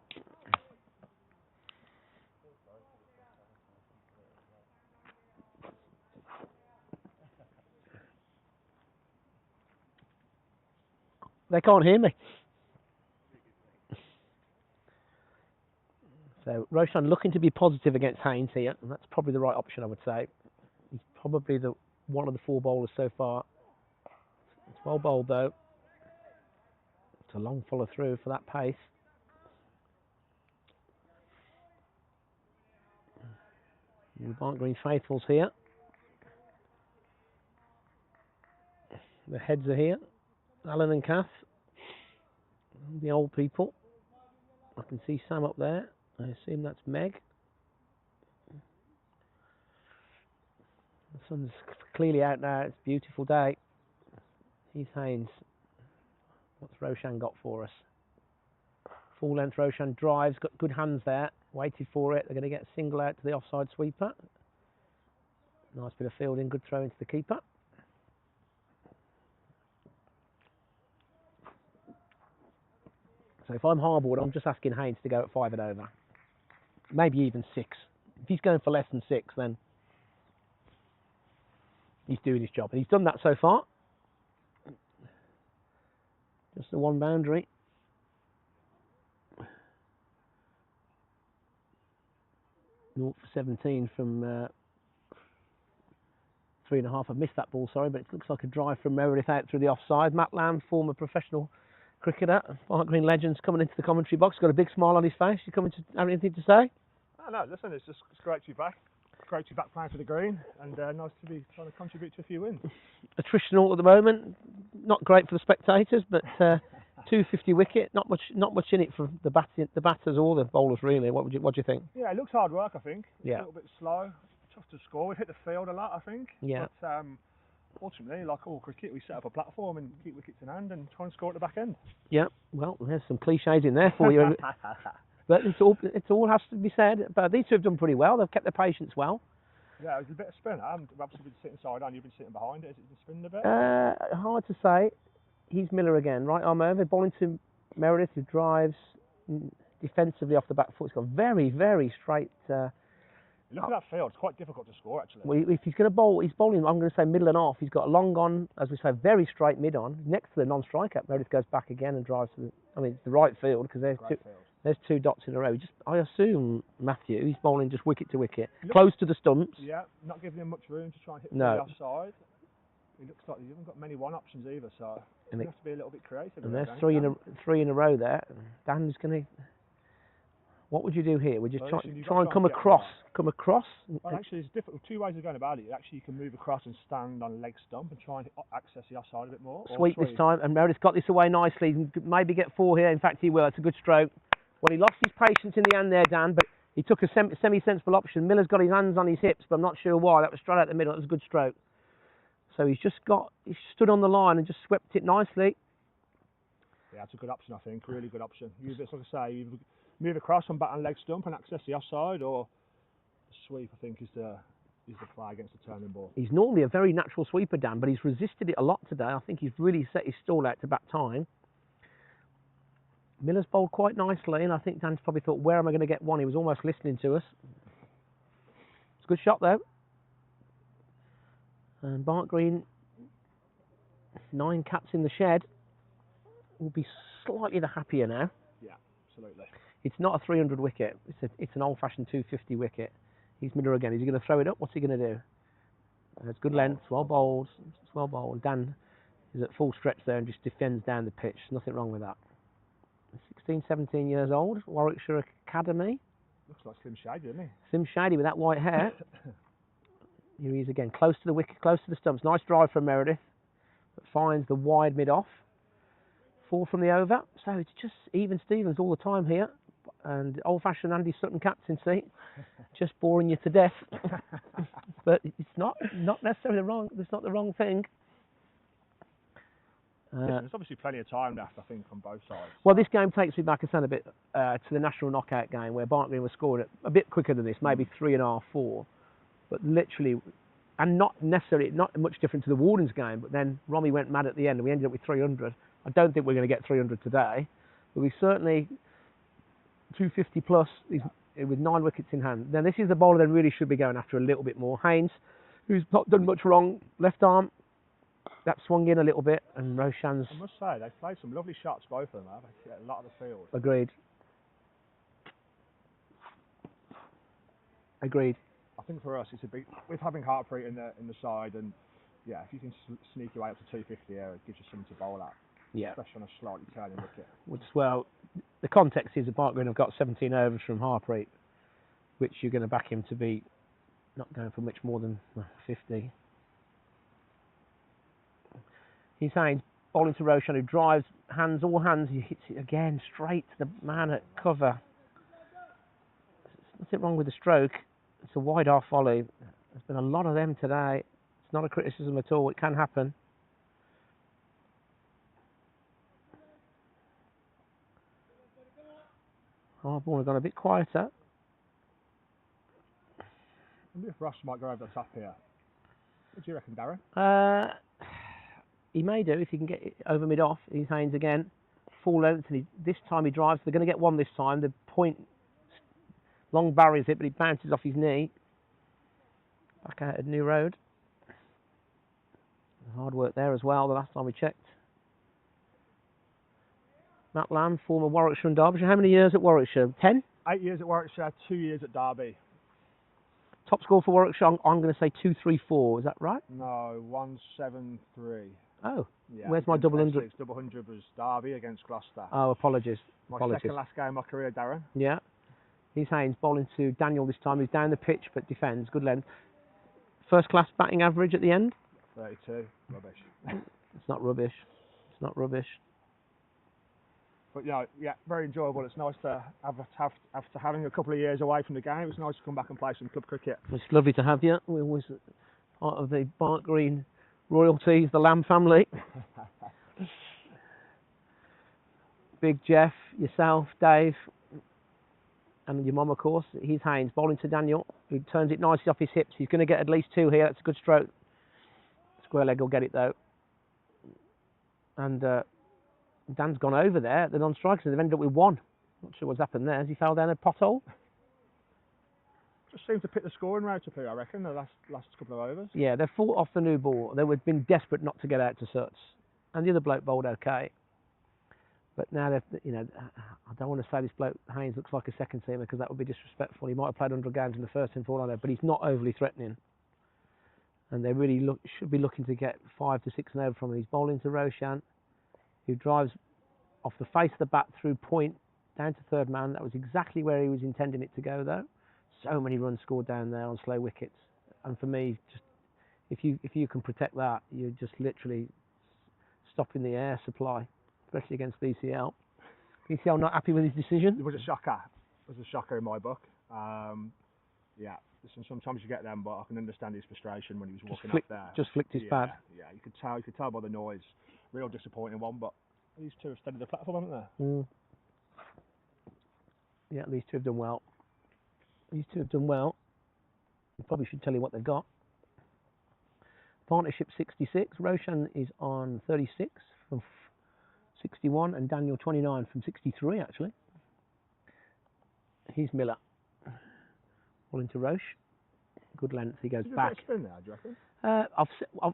They can't hear me. So Roshan looking to be positive against Haynes here, and that's probably the right option, I would say. He's probably the one of the 4 bowlers so far. It's well bowled though. It's a long follow through for that pace. The Barnt Green faithfuls here. The heads are here. Alan and Kath. The old people. I can see Sam up there. I assume that's Meg. The sun's clearly out now. It's a beautiful day. Here's Haynes. What's Roshan got for us? Full length Roshan drives. Got good hands there. Waited for it. They're going to get a single out to the offside sweeper. Nice bit of fielding. Good throw into the keeper. So if I'm Harborne, I'm just asking Haynes to go at 5 and over. Maybe even 6. If he's going for less than 6, then he's doing his job. And he's done that so far. Just the 1 boundary. Naught for 17 from 3.5. I've missed that ball, sorry, but it looks like a drive from Meredith out through the offside. Matt Lamb, former professional cricketer, Barnt Green legends, coming into the commentary box. Got a big smile on his face. You coming to have anything to say? Oh, no, listen, it's great to be back. Great to be back playing for the Green, and nice to be trying to contribute to a few wins. Attritional at the moment, not great for the spectators, but 250 wicket, not much in it for the batters or the bowlers really. What do you think? Yeah, it looks hard work, I think. Yeah. A little bit slow, tough to score. We've hit the field a lot, I think. Yeah. But ultimately, like all cricket, we set up a platform and keep wickets in hand and try and score at the back end. Yeah. Well, there's some cliches in there for you. But it all has to be said. But these 2 have done pretty well. They've kept their patience well. Yeah, it was a bit of spin. I've obviously been sitting side on. You've been sitting behind it. Has it been spinning a bit? Hard to say. He's Miller again. Right arm over. Bowling to Meredith, who drives defensively off the back foot. He's got very, very straight. Look at that field. It's quite difficult to score, actually. Well, if he's going to bowl, he's bowling, I'm going to say middle and off. He's got a long on, as we say, very straight mid on. Next to the non-striker, Meredith goes back again and drives to it's the right field, because there's 2 dots in a row. I assume, Matthew, he's bowling just wicket to wicket, close to the stumps. Yeah, not giving him much room to try and hit the offside. It looks like you haven't got many 1 options either, so you have to be a little bit creative. And there's 3 in a row there. Dan's going to... What would you do here? Would you try and come across? Well, actually, there's different 2 ways of going about it. Actually, you can move across and stand on a leg stump and try and access the offside a bit more. Sweep this time, and Meredith's got this away nicely. He can maybe get 4 here. In fact, he will. It's a good stroke. Well, he lost his patience in the end there, Dan, but he took a semi-sensible option. Miller's got his hands on his hips, but I'm not sure why. That was straight out the middle. It was a good stroke. So he stood on the line and just swept it nicely. Yeah, it's a good option, I think. Really good option. Like I say, you move across and back on leg stump and access the offside, or the sweep, I think, is the play against the turning ball. He's normally a very natural sweeper, Dan, but he's resisted it a lot today. I think he's really set his stall out to back time. Miller's bowled quite nicely, and I think Dan's probably thought, where am I going to get 1? He was almost listening to us. It's a good shot, though. And Barnt Green, 9 cats in the shed, will be slightly the happier now. Yeah, absolutely. It's not a 300 wicket. It's an old-fashioned 250 wicket. He's Miller again. Is he going to throw it up? What's he going to do? It's good length, well bowled. It's well bowled. Dan is at full stretch there and just defends down the pitch. Nothing wrong with that. 16, 17 years old, Warwickshire Academy. Looks like Slim Shady, doesn't he? Slim Shady with that white hair. Here he is again, close to the wicket, close to the stumps. Nice drive from Meredith, but finds the wide mid-off. 4 from the over, so it's just even Stevens all the time here. And old-fashioned Andy Sutton captaincy, just boring you to death. But it's not necessarily wrong. It's not the wrong thing. There's obviously plenty of time left, I think, on both sides. Well, this game takes me back a bit to the national knockout game where Barnt Green was scored a bit quicker than this, maybe 3.5, 4. but literally, and not necessarily, not much different to the Wardens game, but then Romy went mad at the end and we ended up with 300. I don't think we're going to get 300 today, but we certainly 250 plus with 9 wickets in hand. Then this is the bowler that really should be going after a little bit more. Haynes, who's not done much wrong, left arm, that swung in a little bit, and Roshan's... I must say, they've played some lovely shots, both of them have. They get a lot of the field. Agreed. I think for us, it's a big... With having Hartford in the side, and yeah, if you can sneak your way up to 250 here, it gives you something to bowl at. Yeah. Especially on a slightly turning wicket. Well, the context is that Barnt have got 17 overs from Harpreet, which you're going to back him to be not going for much more than 50. He's saying bowling to Roshan, who drives all hands, he hits it again straight to the man at cover. There's nothing wrong with the stroke. It's a wide off volley. There's been a lot of them today. It's not a criticism at all. It can happen. Harborne have gone a bit quieter. I wonder if Ross might go over the top here. What do you reckon, Darren? He may do if he can get it over mid-off. He's Haynes again. Full length, and this time he drives. They're going to get one this time. The point, long barriers it, but he bounces off his knee. Back out at New Road. Hard work there as well, the last time we checked. Matt Lamb, former Warwickshire and Derbyshire. How many years at Warwickshire? 10? 8 years at Warwickshire, 2 years at Derby. Top score for Warwickshire, I'm going to say 234. Is that right? No, 173. Oh, Yeah, where's my double hundred? Double hundred was Derby against Gloucester. Oh, apologies. My second last game of my career, Darren. Yeah. He's Haynes bowling to Daniel this time. He's down the pitch but defends. Good length. First class batting average at the end? 32. Rubbish. It's not rubbish. It's not rubbish. But yeah, very enjoyable. It's nice to after having a couple of years away from the game. It's nice to come back and play some club cricket. It's lovely to have you. We're always part of the Barnt Green royalties, the Lamb family. Big Jeff, yourself, Dave, and your mum, of course. He's Haynes bowling to Daniel, who turns it nicely off his hips. He's going to get at least 2 here. That's a good stroke. Square leg will get it though. And Dan's gone over there. The non-strikers, they've ended up with 1. Not sure what's happened there. Has he fell down a pothole? Just seems to pick the scoring rate up here, I reckon, the last couple of overs. Yeah, they've fought off the new ball. They would have been desperate not to get out to Suts. And the other bloke bowled okay. But now they've, I don't want to say this bloke Haynes looks like a second teamer because that would be disrespectful. He might have played 100 games in the first team for all I know, but he's not overly threatening. And they really should be looking to get 5 to 6 and over from him. He's bowling to Roshan, who drives off the face of the bat through point down to third man. That was exactly where he was intending it to go, though. So many runs scored down there on slow wickets. And for me, just if you can protect that, you're just literally stopping the air supply, especially against BCL. BCL not happy with his decision. It was a shocker. It was a shocker in my book. Yeah, listen, sometimes you get them, but I can understand his frustration when he was walking up there. Just flicked his pad. Yeah, you could tell by the noise. Real disappointing one, but these two have steadied the platform, haven't they? Mm. Yeah, these two have done well. These two have done well. I probably should tell you what they've got. Partnership 66. Roshan is on 36 from 61, and Daniel 29 from 63, actually. He's Miller. All into Roche. Good length. He goes back. Spin there, do you reckon?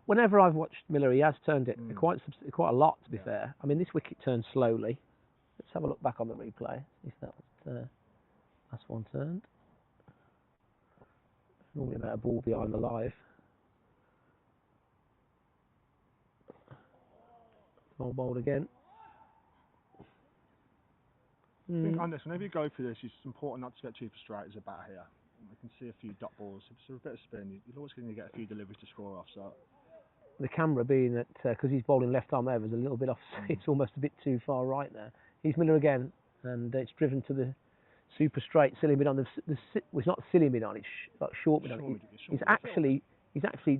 Whenever I've watched Miller, he has turned it quite a lot, to be fair. I mean, this wicket turns slowly. Let's have a look back on the replay. If that was last one turned. Normally about a ball behind the live. Well bowled again. I think on this, whenever you go through this, it's important not to get too frustrated as a batter here. I can see a few dot balls. If it's a bit of spin, you're always going to get a few deliveries to score off. So the camera being that because he's bowling left arm there was a little bit off. It's almost a bit too far right there. He's Miller again, and it's driven to the super straight silly mid on. Well, it's not silly mid on. It's like short mid on. He's actually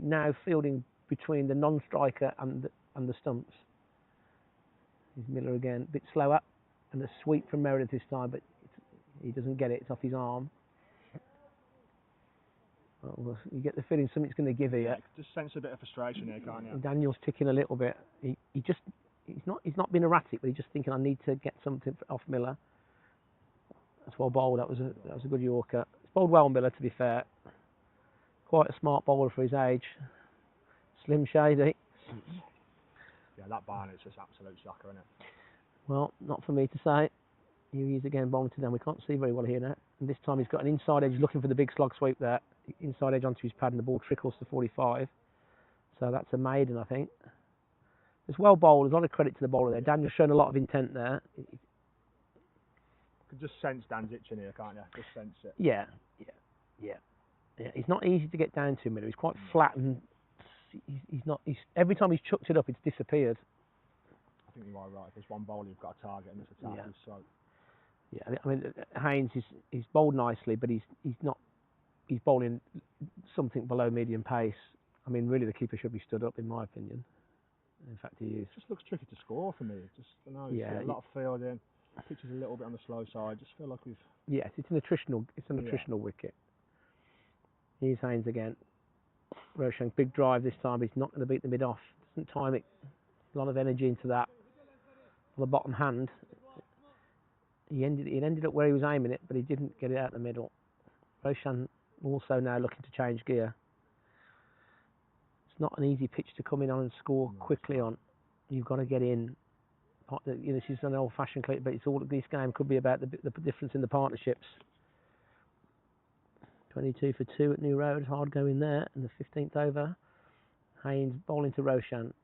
now fielding between the non-striker and the stumps. He's Miller again, a bit slower, and a sweep from Meredith this time, but he doesn't get it. It's off his arm. Well, you get the feeling something's going to give here. Yeah, you can just sense a bit of frustration here, can't you? Daniel's ticking a little bit. He's not been erratic, but he's just thinking I need to get something off Miller. That's well bowled. That was a good Yorker. It's bowled well, Miller, to be fair. Quite a smart bowler for his age. Slim Shady. Yeah, that Barnt is just absolute shocker, isn't it? Well, not for me to say. Here he is again, bowling to them. We can't see very well here now. And this time he's got an inside edge, looking for the big slog sweep there. Inside edge onto his pad, and the ball trickles to 45. So that's a maiden, I think. It's well bowled. There's a lot of credit to the bowler there. Daniel's shown a lot of intent there. You can just sense Dan's itching here, can't you? Just sense it. Yeah. It's not easy to get down to, Miller. He's quite flat, and he's not. Every time he's chucked it up, it's disappeared. I think you are right. If there's one bowler you've got a target, and it's a target. So. Yeah, I mean, Haynes he's bowled nicely, but he's bowling something below medium pace. I mean, really, the keeper should be stood up, in my opinion. In fact, he is. It just looks tricky to score for me. Just, I know, a lot of fielding. Pitch is a little bit on the slow side. Just feel like we've. Yes, it's an attritional wicket. Here's Haynes again. Roshan, big drive this time. He's not going to beat the mid off. Doesn't time it. A lot of energy into that. On the bottom hand. He ended up where he was aiming it, but he didn't get it out the middle. Roshan also now looking to change gear. It's not an easy pitch to come in on and score quickly on. You've got to get in. You know, she's an old-fashioned clip, but it's all. This game could be about the difference in the partnerships. 22 for 2 at New Road, hard going there, and the 15th over. Haynes bowling to Roshan,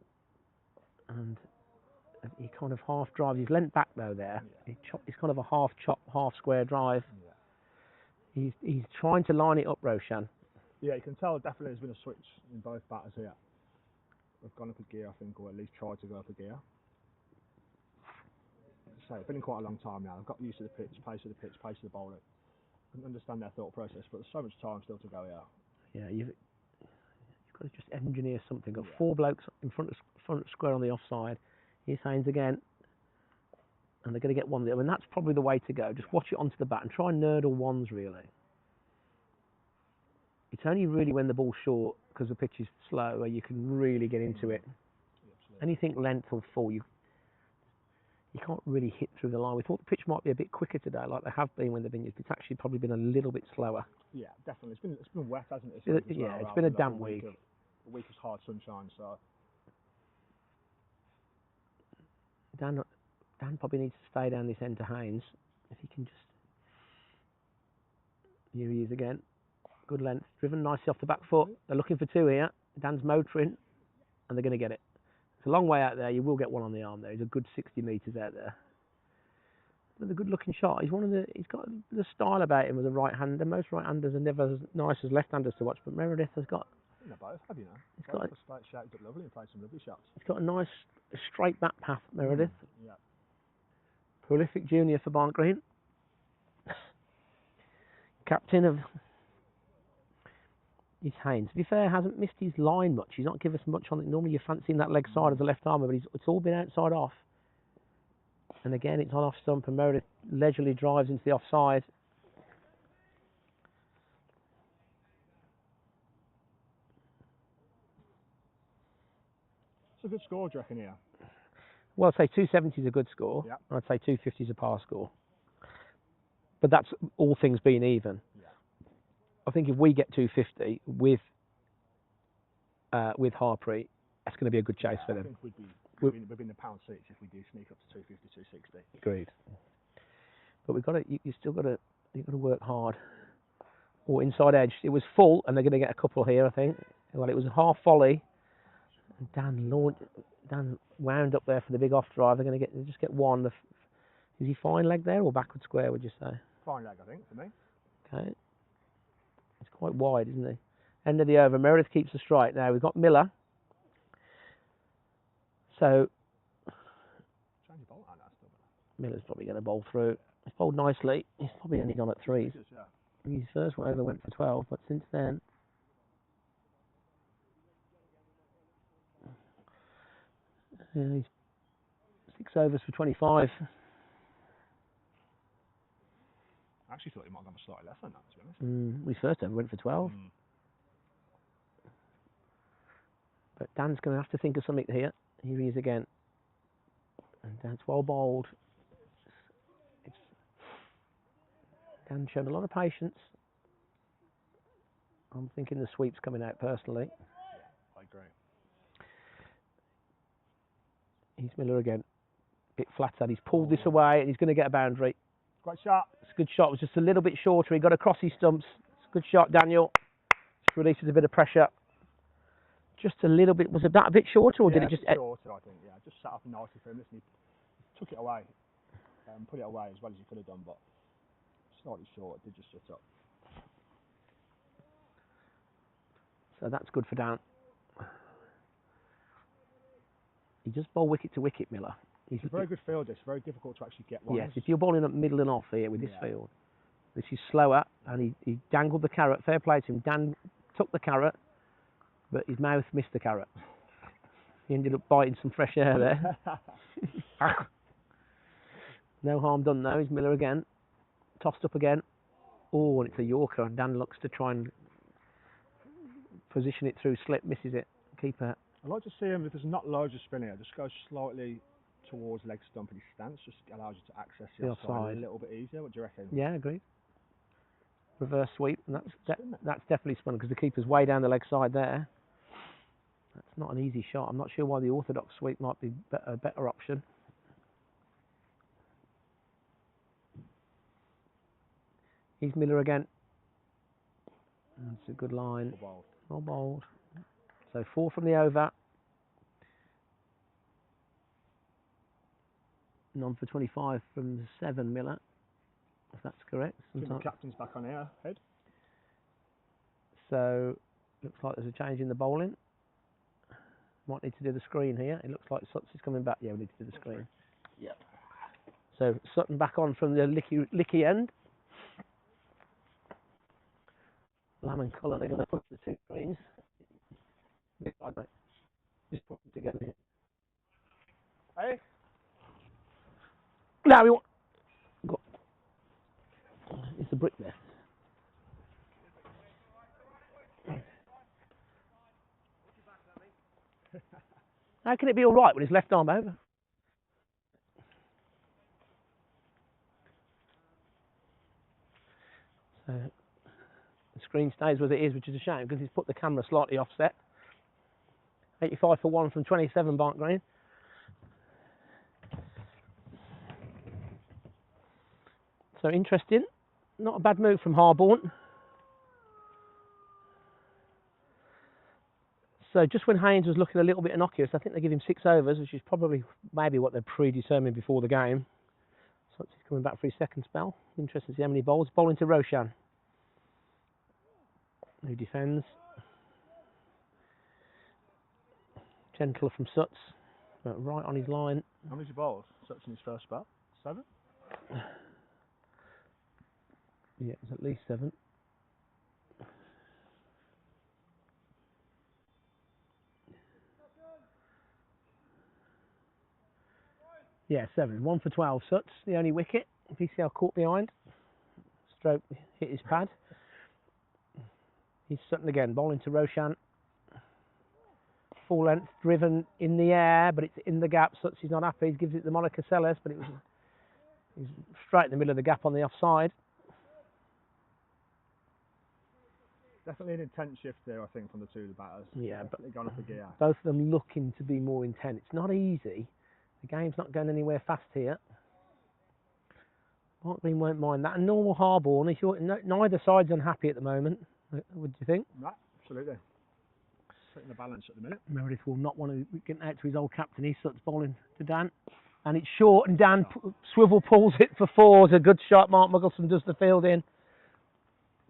and he kind of half drives. He's leant back though there. Yeah. It's kind of a half chop, half square drive. Yeah. He's trying to line it up, Roshan. Yeah, you can tell definitely there's been a switch in both batters here. They've gone up a gear, I think, or at least tried to go up a gear. So it's been in quite a long time now. I've got used to the pitch, pace of the pitch, pace of the bowling. I can understand their thought process, but there's so much time still to go here. Yeah, you've got to just engineer something. Got 4 blokes in front of square on the offside. Here's Haynes again, and they're going to get one there. I mean, that's probably the way to go. Just watch it onto the bat and try and nurdle ones, really. It's only really when the ball's short, because the pitch is slow, where you can really get into it. Anything length or full, you can't really hit through the line. We thought the pitch might be a bit quicker today, like they have been when they've been used. It's actually probably been a little bit slower. Yeah, definitely. It's been wet, hasn't it? It's been a damp week. A week of hard sunshine, so. Dan probably needs to stay down this end to Haynes. If he can just. Here he is again. Good length. Driven nicely off the back foot. They're looking for 2 here. Dan's motoring, and they're going to get it. It's a long way out there. You will get one on the arm there. He's a good 60 metres out there. But a good looking shot. He's got the style about him as a right-hander. Most right-handers are never as nice as left-handers to watch, but Meredith has got. They're both, have you know? He's got shaped up lovely and played some lovely shots. He's got a nice straight bat path, Meredith. Yeah. Prolific junior for Barnt Green. Captain of. He's Haynes. To be fair, hasn't missed his line much. He's not given us much on it. Normally, you're fancying that leg side of the left armour, but it's all been outside off. And again, it's on off stump, and Meredith leisurely drives into the offside. It's a good score, do you reckon, here? Well, I'd say 270 is a good score. Yeah. I'd say 250 is a par score. But that's all things being even. Yeah. I think if we get 250 with Harpreet, that's going to be a good chase for them. I think we'd be in the pound seats if we do sneak up to 250, 260. Agreed. But we've got to. You've got to work hard. Or inside edge. It was full, and they're going to get a couple here, I think. Well, it was a half volley. Dan wound up there for the big off drive. They're going to just get one. Is he fine leg there or backward square? Would you say? Fine leg, I think, for me. Okay. It's quite wide, isn't he? End of the over. Meredith keeps the strike. Now we've got Miller. So Miller's probably going to bowl through. He's bowled nicely. He's probably only gone at 3s. His first one over went for 12, but since then. He's 6 overs for 25. I actually thought he might have gone slightly less than that, to be honest. His first over went for 12. But Dan's going to have to think of something here. Here he is again. And Dan's well bowled. It's, Dan showed a lot of patience. I'm thinking the sweep's coming out personally. I agree. Here's Miller again. Bit flatter. He's pulled this away and he's going to get a boundary. Great shot. It's a good shot. It was just a little bit shorter. He got across his stumps. It's a good shot, Daniel. Just releases a bit of pressure. Just a little bit. Was it that a bit shorter, or did it just? Shorter, I think. Yeah, just sat up nicely for him. Listen, he took it away, put it away as well as he could have done, but slightly short. It did just sit up. So that's good for Dan. He just bowl wicket to wicket, Miller. He's a very good fielder. It's very difficult to actually get one. Yes, if you're bowling up middle and off here with this field, this is slower, and he dangled the carrot. Fair play to him. Dan took the carrot, but his mouth missed the carrot. He ended up biting some fresh air there. No harm done though. Here's Miller again. Tossed up again. Oh, and it's a Yorker, and Dan looks to try and position it through slip, misses it. Keeper. I like to see him, if there's not loads of spin here, just go slightly towards leg stump in his stance, just allows you to access the offside a little bit easier. What do you reckon? Yeah, agreed. Reverse sweep, and that's definitely spun because the keeper's way down the leg side there. That's not an easy shot. I'm not sure why the orthodox sweep might be a better option. Here's Miller again. That's a good line. Well bowled. So 4 from the over. None for 25 from 7, Miller, if that's correct. The captain's back on here, head. So looks like there's a change in the bowling. Might need to do the screen here. It looks like Sutton is coming back. Yeah, we need to do the screen. Yep. So Sutton back on from the licky end. Lamb and Cullen are going to put the 2 screens. Just put them together here. Hey? Now we want. It's a brick there. How can it be all right when his left arm over? So the screen stays as it is, which is a shame because he's put the camera slightly offset. 85 for 1 from 27, Barnt Green. So interesting. Not a bad move from Harborne. So just when Haynes was looking a little bit innocuous, I think they give him 6 overs, which is probably maybe what they're predetermined before the game. So he's coming back for his second spell. Interesting to see how many bowls. Bowling to Roshan, who defends. Gentler from Suts, but right on his line. How many's he bowled? Suts in his first spell? 7? Yeah, it's at least 7. Yeah, 7. 1 for 12. Suts, the only wicket. VCL caught behind. Stroke hit his pad. He's Sutton again, bowling to Roshan. Full length, driven in the air, but it's in the gap. Suts is not happy. He gives it the Monica Sellers, but he's straight in the middle of the gap on the offside. Definitely an intense shift there, I think, from the 2 of the batters. Yeah, definitely gone up a gear. Both of them looking to be more intense. It's not easy. The game's not going anywhere fast here. Barnt Green won't mind that. And normal Harborne, neither side's unhappy at the moment. What do you think? Right, absolutely. Setting the balance at the minute. Meredith will not want to get out to his old captain. He starts bowling to Dan. And it's short, and Dan swivel pulls it for 4. It's a good shot. Mark Muggleson does the field in.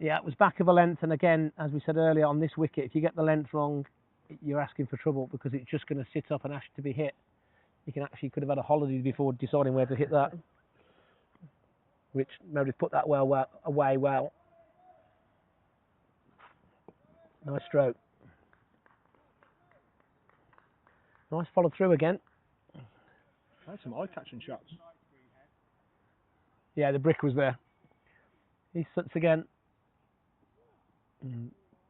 Yeah, it was back of a length, and again, as we said earlier, on this wicket, if you get the length wrong, you're asking for trouble because it's just going to sit up and ask to be hit. You could have had a holiday before deciding where to hit that. Which Meredith put that away well. Nice stroke. Nice follow through again. That's some eye-catching shots. Yeah, the brick was there. He sits again.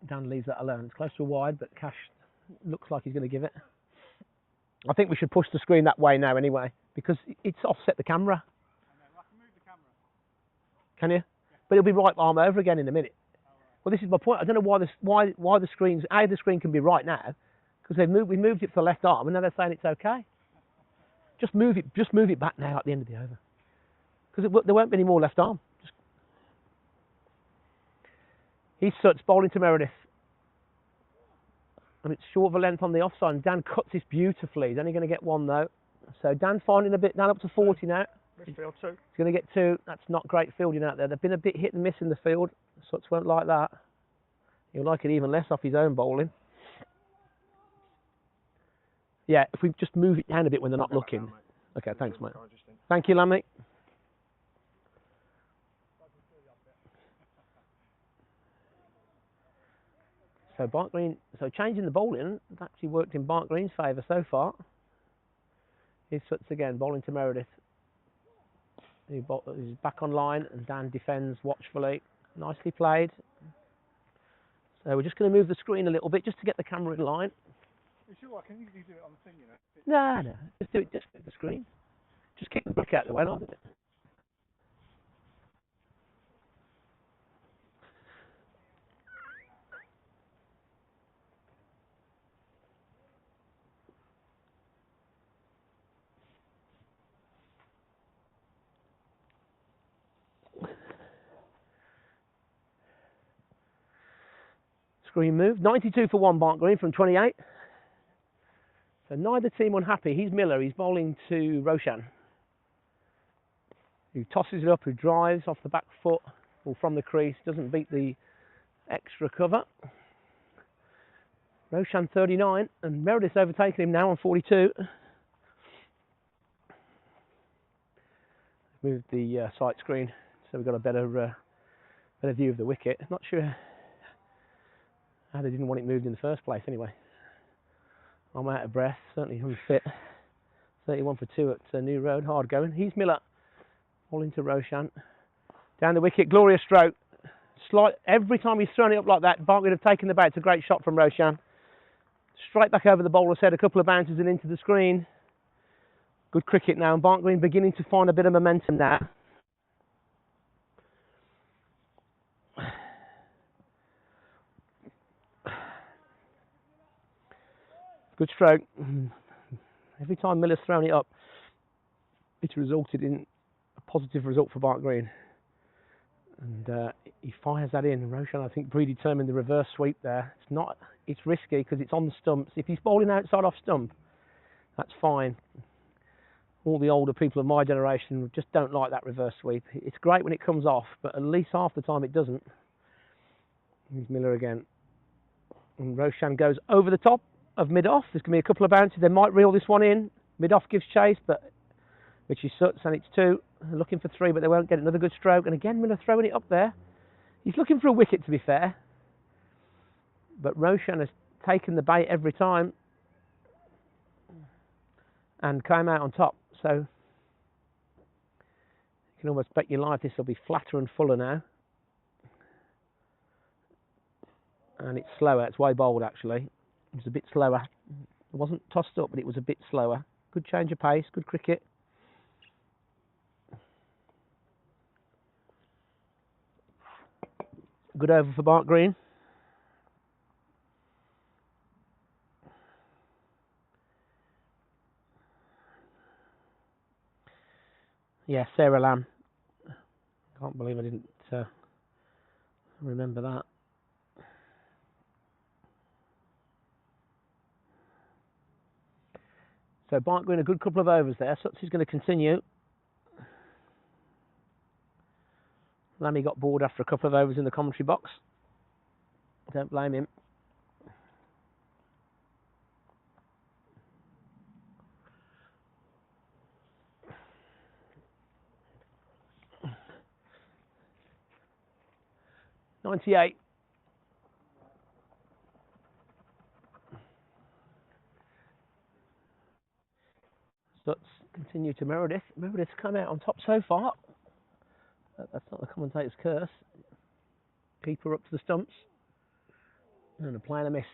Dan leaves that alone. It's close to a wide, but Cash Looks like he's going to give it. I think we should push the screen that way now anyway, because it's offset the camera. I can move the camera. Can you? But it'll be right arm over again in a minute. Well, this is my point. I don't know why the screen's the screen can be right now, because we moved it for the left arm, and now they're saying it's okay. Just move it back now at the end of the over, because there won't be any more left arm. He's Suts bowling to Meredith, and it's short of a length on the offside. And Dan cuts this beautifully. He's only going to get one though. So Dan finding a bit. Dan up to 40 now. Midfield 2. He's going to get 2. That's not great fielding out there. They've been a bit hit and miss in the field. Suts won't like that. He'll like it even less off his own bowling. Yeah, if we just move it down a bit when they're not looking. Okay, thanks, mate. Thank you, Lammy. So Barnt Green, changing the bowling, it's actually worked in Barnt Green's favour so far. Here's Suts again, bowling to Meredith. He's back on line, and Dan defends watchfully. Nicely played. So we're just going to move the screen a little bit just to get the camera in line. You sure? Can you do it on the thing, you know? No, just do it just with the screen. Just kick the brick out of the way, not it? Screen move. 92 for 1, Barnt Green from 28. So neither team unhappy. He's Miller. He's bowling to Roshan, who tosses it up, who drives off the back foot or from the crease. Doesn't beat the extra cover. Roshan 39, and Meredith's overtaken him now on 42. Moved the sight screen so we've got a better view of the wicket. Not sure how they didn't want it moved in the first place anyway. I'm out of breath, certainly unfit. 31 for 2 at New Road, hard going. He's Miller, all into Roshan. Down the wicket, glorious stroke. Every time he's thrown it up like that, Barnt would have taken the bat. It's a great shot from Roshan. Straight back over the bowler's head, a couple of bounces and into the screen. Good cricket now, and Barnt Green beginning to find a bit of momentum now. Good stroke. Every time Miller's thrown it up, it's resulted in a positive result for Barnt Green. And he fires that in. Roshan, I think, predetermined the reverse sweep there. It's risky because it's on the stumps. If he's bowling outside off stump, that's fine. All the older people of my generation just don't like that reverse sweep. It's great when it comes off, but at least half the time it doesn't. Here's Miller again. And Roshan goes over the top of mid-off. There's going to be a couple of bounces. They might reel this one in. Mid-off gives chase, which is Suts, and it's 2. They're looking for 3, but they won't get another good stroke. And again, Miller throwing it up there. He's looking for a wicket, to be fair. But Roshan has taken the bait every time and came out on top. So you can almost bet your life this will be flatter and fuller now. And it's slower. It's way bowled, actually. It was a bit slower. It wasn't tossed up, but it was a bit slower. Good change of pace, good cricket. Good over for Barnt Green. Yeah, Sarah Lamb. Can't believe I didn't remember that. So Barnt Green, a good couple of overs there. Suts is going to continue. Lammy got bored after a couple of overs in the commentary box. Don't blame him. .98. Suts continue to Meredith. Meredith's come out on top so far. That's not the commentator's curse. Keeper up to the stumps. And a play and a miss.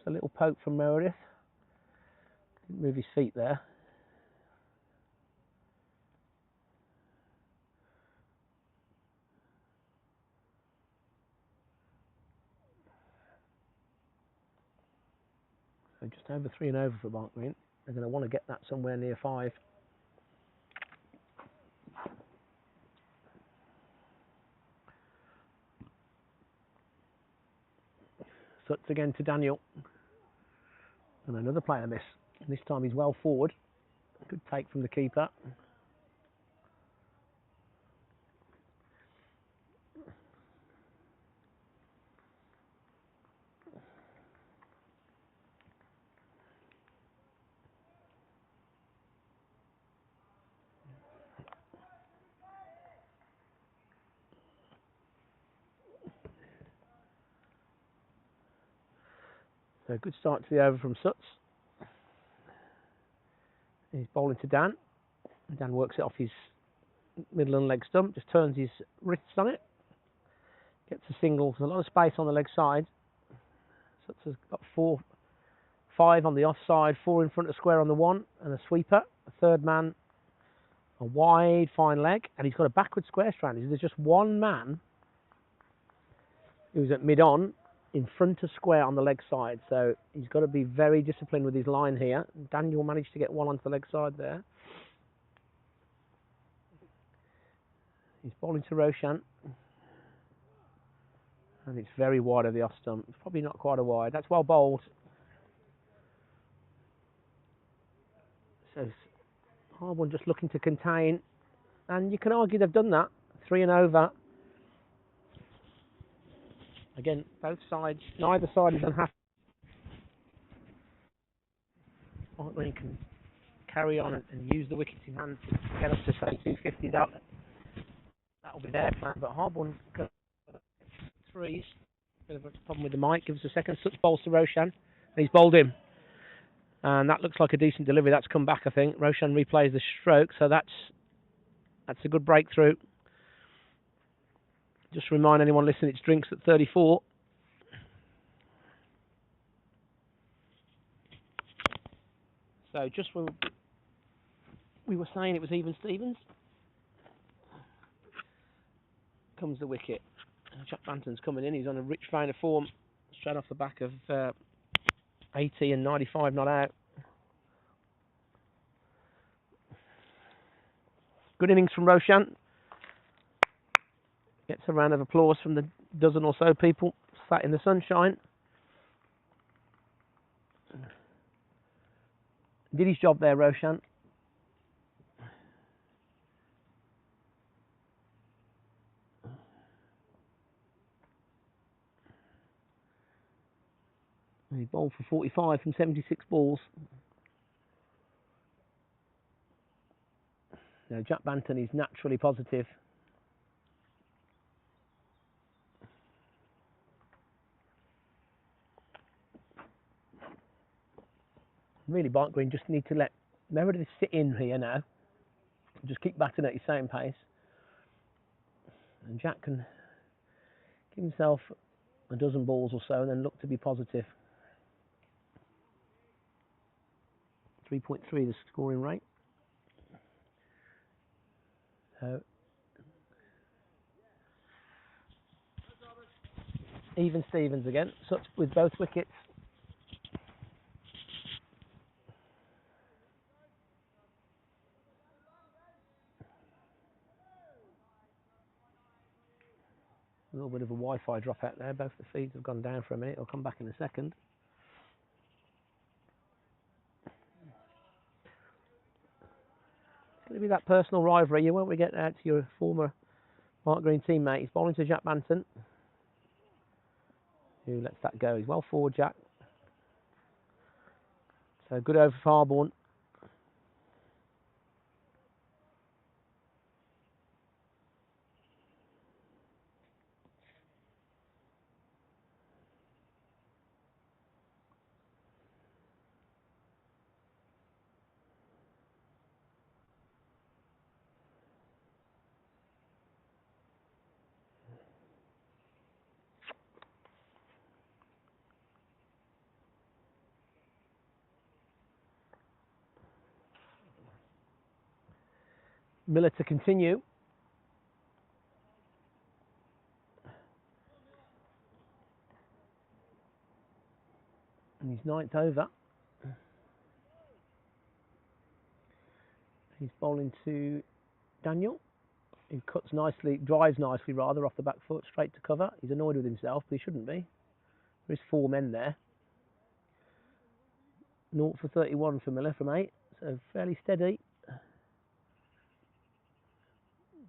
a little poke from Meredith. Didn't move his feet there. So just over 3 and over for Barnt Green. They're going to want to get that somewhere near 5. Suts again to Daniel. And another player miss. This time he's well forward. Good take from the keeper. So good start to the over from Suts. He's bowling to Dan. Dan works it off his middle and leg stump, just turns his wrists on it. Gets a single. There's a lot of space on the leg side. Suts has got 5 on the offside, 4 in front of square on the 1, and a sweeper. A third man, a wide, fine leg, and he's got a backward square strand. There's just one man who's at mid-on in front of square on the leg side, so he's got to be very disciplined with his line here. Daniel managed to get 1 onto the leg side there. He's bowling to Roshan, and it's very wide of the off stump. It's probably not quite a wide. That's well bowled. So Harborne just looking to contain, and you can argue they've done that. 3 and over. Again, both sides, neither side is unhappy. Harborne can carry on and use the wickets in hand to get us to say 250. That'll be their plan, but Harborne got 3s. Bit of a problem with the mic. Gives us a second. Such bowls to Roshan, and he's bowled him. And that looks like a decent delivery. That's come back, I think. Roshan replays the stroke, so that's a good breakthrough. Just remind anyone listening, it's drinks at 34. So just when we were saying it was even Stevens, comes the wicket. Jack Banton's coming in. He's on a rich vein of form, straight off the back of 80 and 95 not out. Good innings from Roshan. Gets a round of applause from the dozen or so people sat in the sunshine. Did his job there, Roshan. He bowled for 45 from 76 balls. Now, Jack Banton is naturally positive. Really, Barnt Green just need to let Meredith sit in here now. Just keep batting at his same pace. And Jack can give himself a dozen balls or so and then look to be positive. 3.3 the scoring rate. So even Stevens again, such with both wickets. A little bit of a Wi-Fi drop out there. Both the feeds have gone down for a minute. I'll come back in a second. It's going to be that personal rivalry. You won't get out to your former Barnt Green teammate. He's bowling to Jack Banton, who lets that go. He's well forward, Jack. So good over for Harborne. Miller to continue. And he's ninth over. He's bowling to Daniel, who cuts nicely, drives nicely rather, off the back foot, straight to cover. He's annoyed with himself, but he shouldn't be. There's 4 men there. 0 for 31 for Miller from 8, so fairly steady.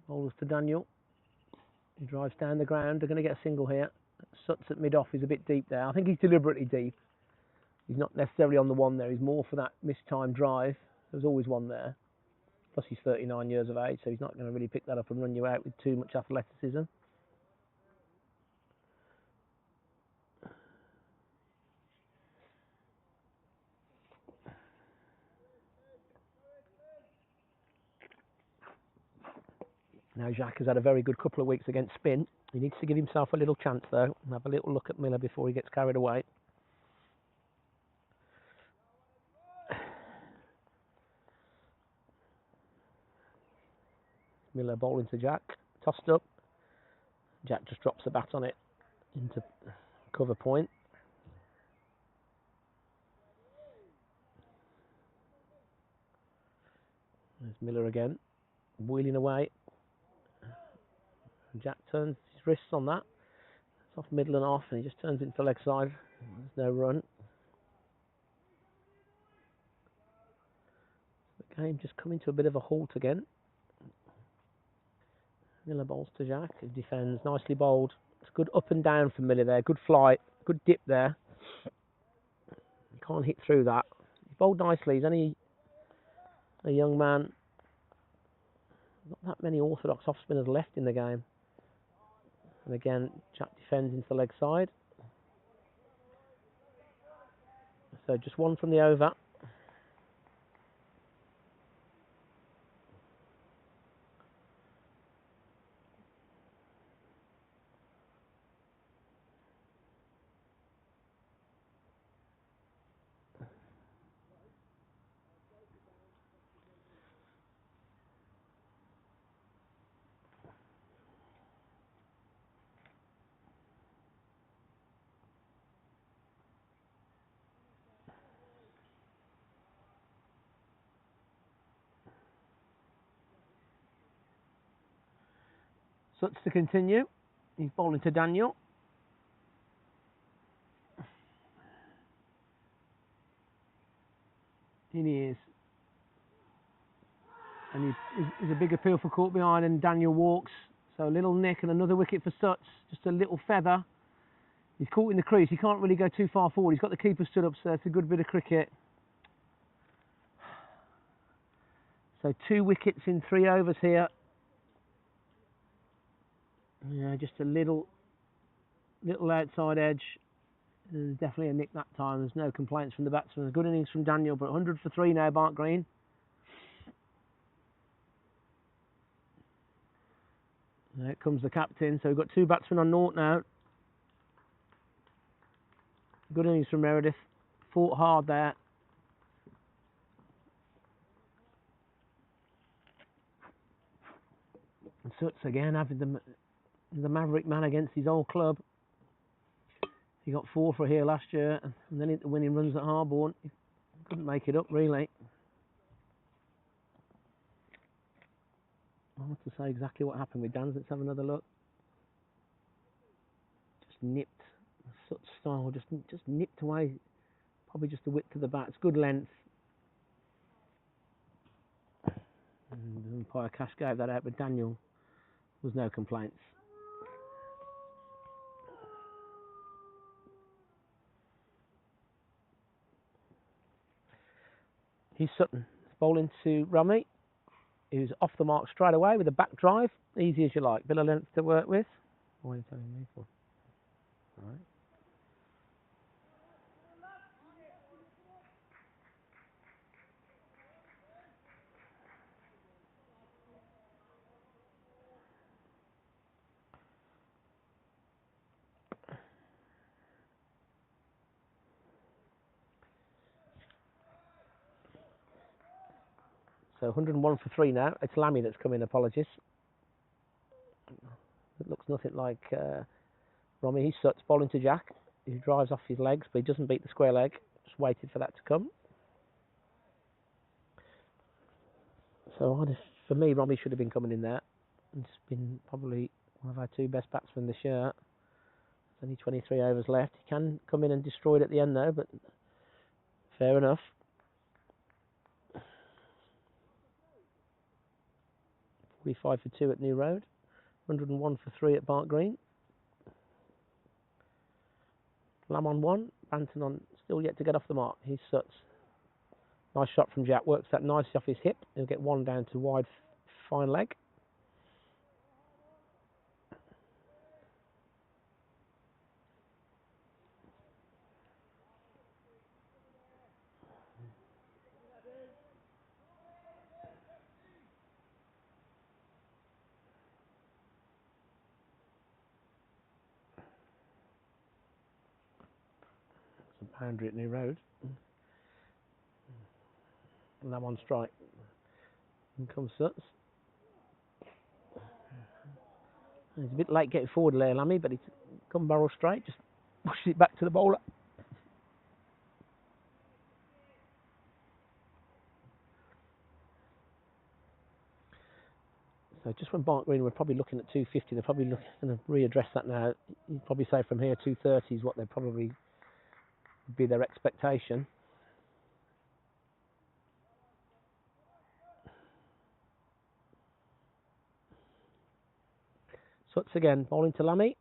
Bowls to Daniel. He drives down the ground. They're going to get a single here. Suts at mid-off is a bit deep there. I think he's deliberately deep. He's not necessarily on the one there. He's more for that mistimed drive. There's always one there. Plus he's 39 years of age, so he's not going to really pick that up and run you out with too much athleticism. Now Jacques has had a very good couple of weeks against spin. He needs to give himself a little chance though, and have a little look at Miller before he gets carried away. Miller bowling to Jack, tossed up. Jack just drops the bat on it into cover point. There's Miller again, wheeling away. Jack turns his wrists on that. It's off middle and off, and he just turns it into leg side. There's no run. The game just coming to a bit of a halt again. Miller bowls to Jack, who defends, nicely bowled. It's good up and down for Miller there, good flight, good dip there. He can't hit through that. He bowled nicely, he's only a young man. Not that many orthodox off spinners left in the game. And again, Jack defends into the leg side. So just one from the over. Suts to continue. He's bowling to Daniel. In he is. And he's a big appeal for caught behind, and Daniel walks. So a little nick and another wicket for Suts. Just a little feather. He's caught in the crease. He can't really go too far forward. He's got the keeper stood up, so it's a good bit of cricket. So 2 wickets in 3 overs here. Yeah, just a little outside edge. There's definitely a nick that time. There's no complaints from the batsman. A good innings from Daniel, but 100 for 3 now, Barnt Green. There comes the captain. So we've got 2 batsmen on naught now. Good innings from Meredith. Fought hard there. And Suts again having the Maverick man against his old club. He got 4 for here last year, and then into winning runs at Harborne. He couldn't make it up really. I want to say exactly what happened with Dan's. Let's have another look. Just nipped. Such style, just nipped away. Probably just the width of the bat. It's good length. And the umpire Cash gave that out, but Daniel was no complaints. He's Sutton. Bowling to Rummy, who's off the mark straight away with a back drive. Easy as you like. Bit of length to work with. What are you telling me for? All right. So 101 for 3 now. It's Lammy that's come in, apologies. It looks nothing like Romy. He's Suts, bowling to Jack. He drives off his legs, but he doesn't beat the square leg. Just waited for that to come. So for me, Romy should have been coming in there. It's been probably one of our 2 best batsmen this year. There's only 23 overs left. He can come in and destroy it at the end though, but fair enough. $45 for 2 at New Road. 101 for 3 at Barnt Green. Lamb on 1. Banton on, still yet to get off the mark. He's Suts. Nice shot from Jack. Works that nicely off his hip. He'll get 1 down to wide, fine leg. It's a boundary at New Road. Lamb on strike. In comes Suts. He's a bit late getting forward there, Lammy, but he's come barrel straight, just pushes it back to the bowler. So just when Barnt Green, we're probably looking at 250, they're probably going to readdress that now. You'd probably say from here 230 is what they probably would be their expectation. Suts again, bowling to Lammy.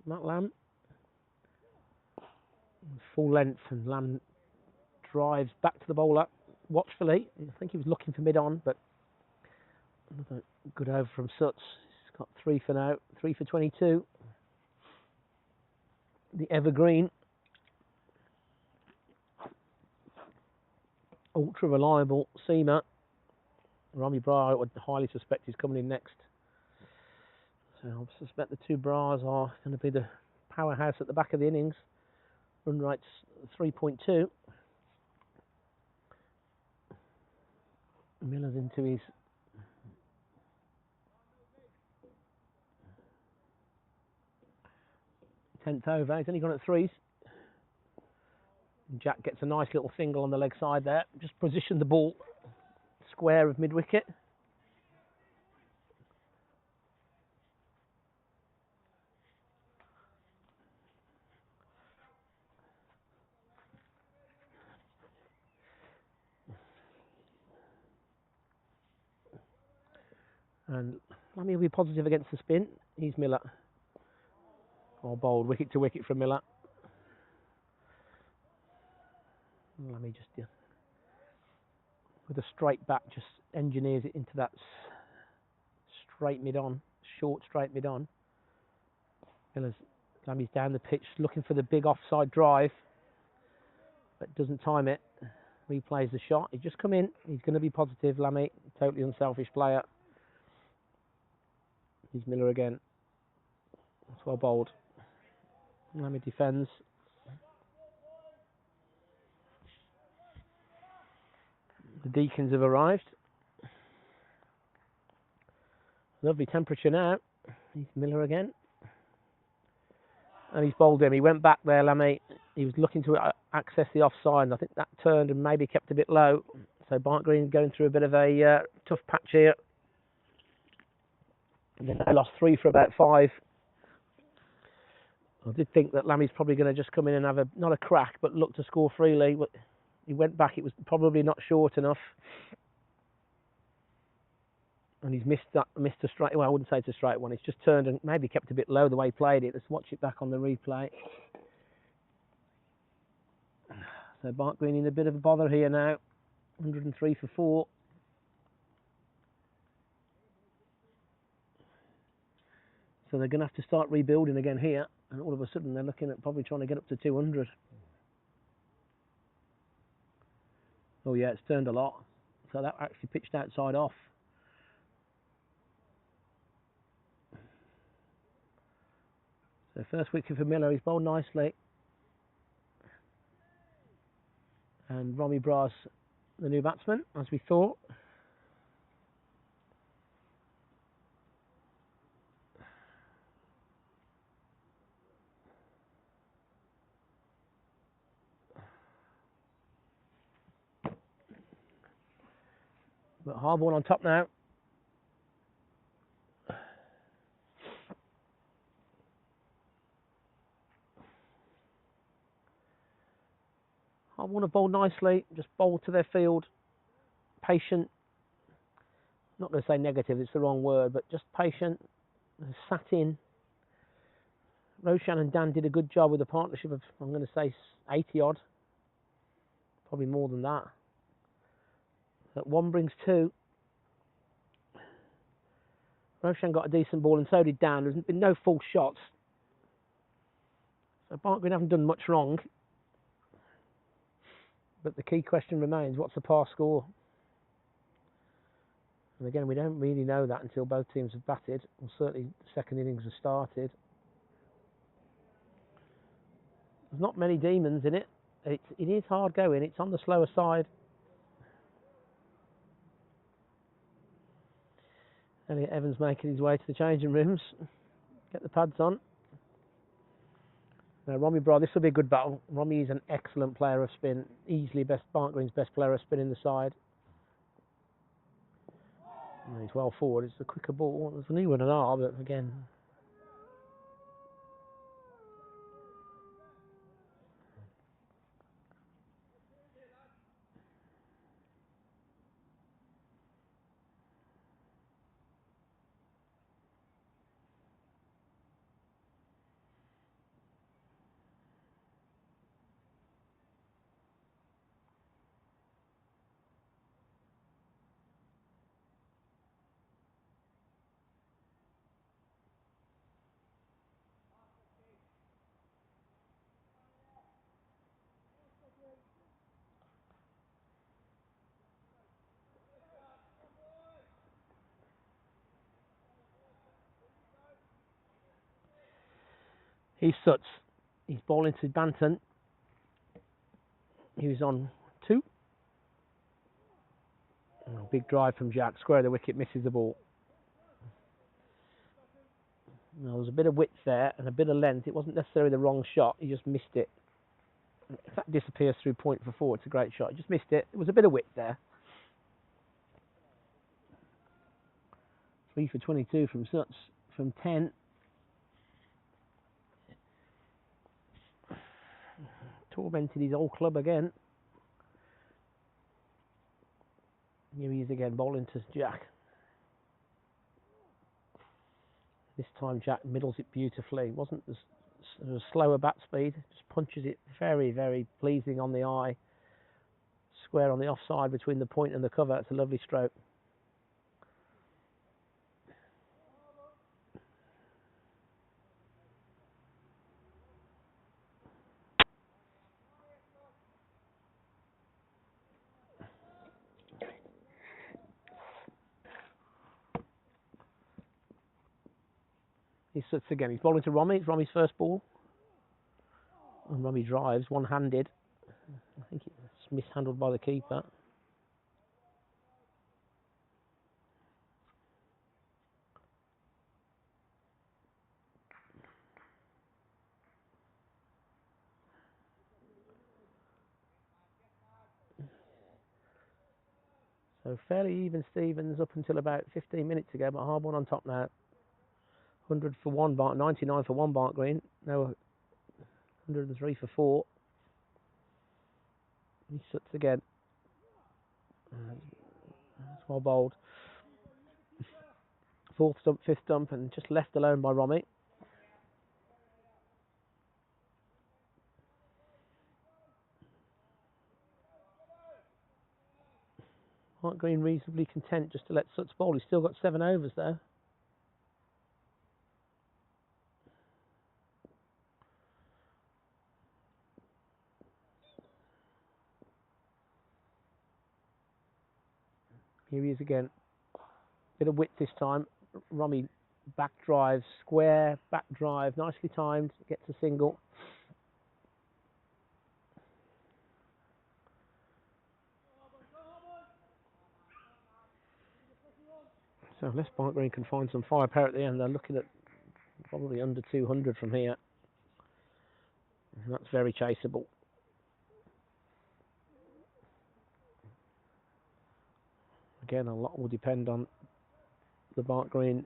Matt Lamb. Full length, and Lamb drives back to the bowler watchfully. I think he was looking for mid-on, but another good over from Suts. He's got 3 for now, 3 for 22. The evergreen. Ultra reliable seamer. Romy Bra, I would highly suspect he's coming in next. So I suspect the 2 Bras are going to be the powerhouse at the back of the innings. Run rate's 3.2. Miller's into his tenth over. He's only gone at 3s. Jack gets a nice little single on the leg side there. Just positioned the ball square of mid wicket. And Lammy will be positive against the spin. He's Miller. Or bowled wicket to wicket from Miller. Lammy just with a straight bat just engineers it into that straight mid on, short straight mid on. Lammy's down the pitch looking for the big offside drive, but doesn't time it. Replays the shot. He's just come in. He's going to be positive, Lammy. Totally unselfish player. He's Miller again. That's well bowled. Lammy defends. The Deacons have arrived. Lovely temperature now. He's Miller again. And he's bowled him. He went back there, Lammy. He was looking to access the offside, and I think that turned and maybe kept a bit low. So Barnt Green going through a bit of a tough patch here. And then they lost 3 for about 5. I did think that Lammy's probably going to just come in and have not a crack, but look to score freely. But he went back. It was probably not short enough. And he's missed a straight. Well, I wouldn't say it's a straight one. It's just turned and maybe kept a bit low the way he played it. Let's watch it back on the replay. So Barnt Green in a bit of a bother here now. 103 for 4. So they're going to have to start rebuilding again here. And all of a sudden they're looking at probably trying to get up to 200. Oh yeah, it's turned a lot. So that actually pitched outside off. So first wicket for Miller, he's bowled nicely. And Romy Bras, the new batsman, as we thought. But Harborne on top now. Harborne have bowled nicely, just bowled to their field. Patient. Not going to say negative, it's the wrong word, but just patient. Sat in. Roshan and Dan did a good job with a partnership of, I'm going to say, 80 odd. Probably more than that. But one brings two. Roshan got a decent ball and so did Dan. There's been no false shots. So Barnt haven't done much wrong. But the key question remains, what's the par score? And again, we don't really know that until both teams have batted. Well, certainly the second innings have started. There's not many demons in it. It is hard going. It's on the slower side. Elliot Evans making his way to the changing rooms. Get the pads on. Now, Romy Bra, this will be a good battle. Romy is an excellent player of spin. Easily Barnt Green's best player of spin in the side. And he's well forward. It's a quicker ball. There's a new one an R, but again. He's Suts. He's bowling to Banton. He was on 2. Oh, big drive from Jack. Square of the wicket, misses the ball. Now, there was a bit of width there and a bit of length. It wasn't necessarily the wrong shot. He just missed it. If that disappears through point for 4, it's a great shot. He just missed it. There was a bit of width there. 3 for 22 from Suts. From 10. Tormented his old club again. Here he is again, bowling to Jack. This time Jack middles it beautifully. It wasn't as slower bat speed. Just punches it very, very pleasing on the eye. Square on the offside between the point and the cover. It's a lovely stroke. He sits again. He's bowling to Romy. It's Romy's first ball. And Romy drives one-handed. I think it's mishandled by the keeper. So fairly even Stevens up until about 15 minutes ago, but Harborne on top now. 100 for 1 Barnt, 99 for 1 Barnt Green. No, 103 for 4. He sits again. That's well bowled. 4th stump, 5th stump, and just left alone by Romy. Barnt Green reasonably content just to let Suts bowl. He's still got 7 overs though. Here he is again. Bit of width this time. Romy back drive, square, back drive, nicely timed, gets a single. So unless Barnt Green can find some firepower at the end, they're looking at probably under 200 from here. And that's very chaseable. Again, a lot will depend on the Barnt Green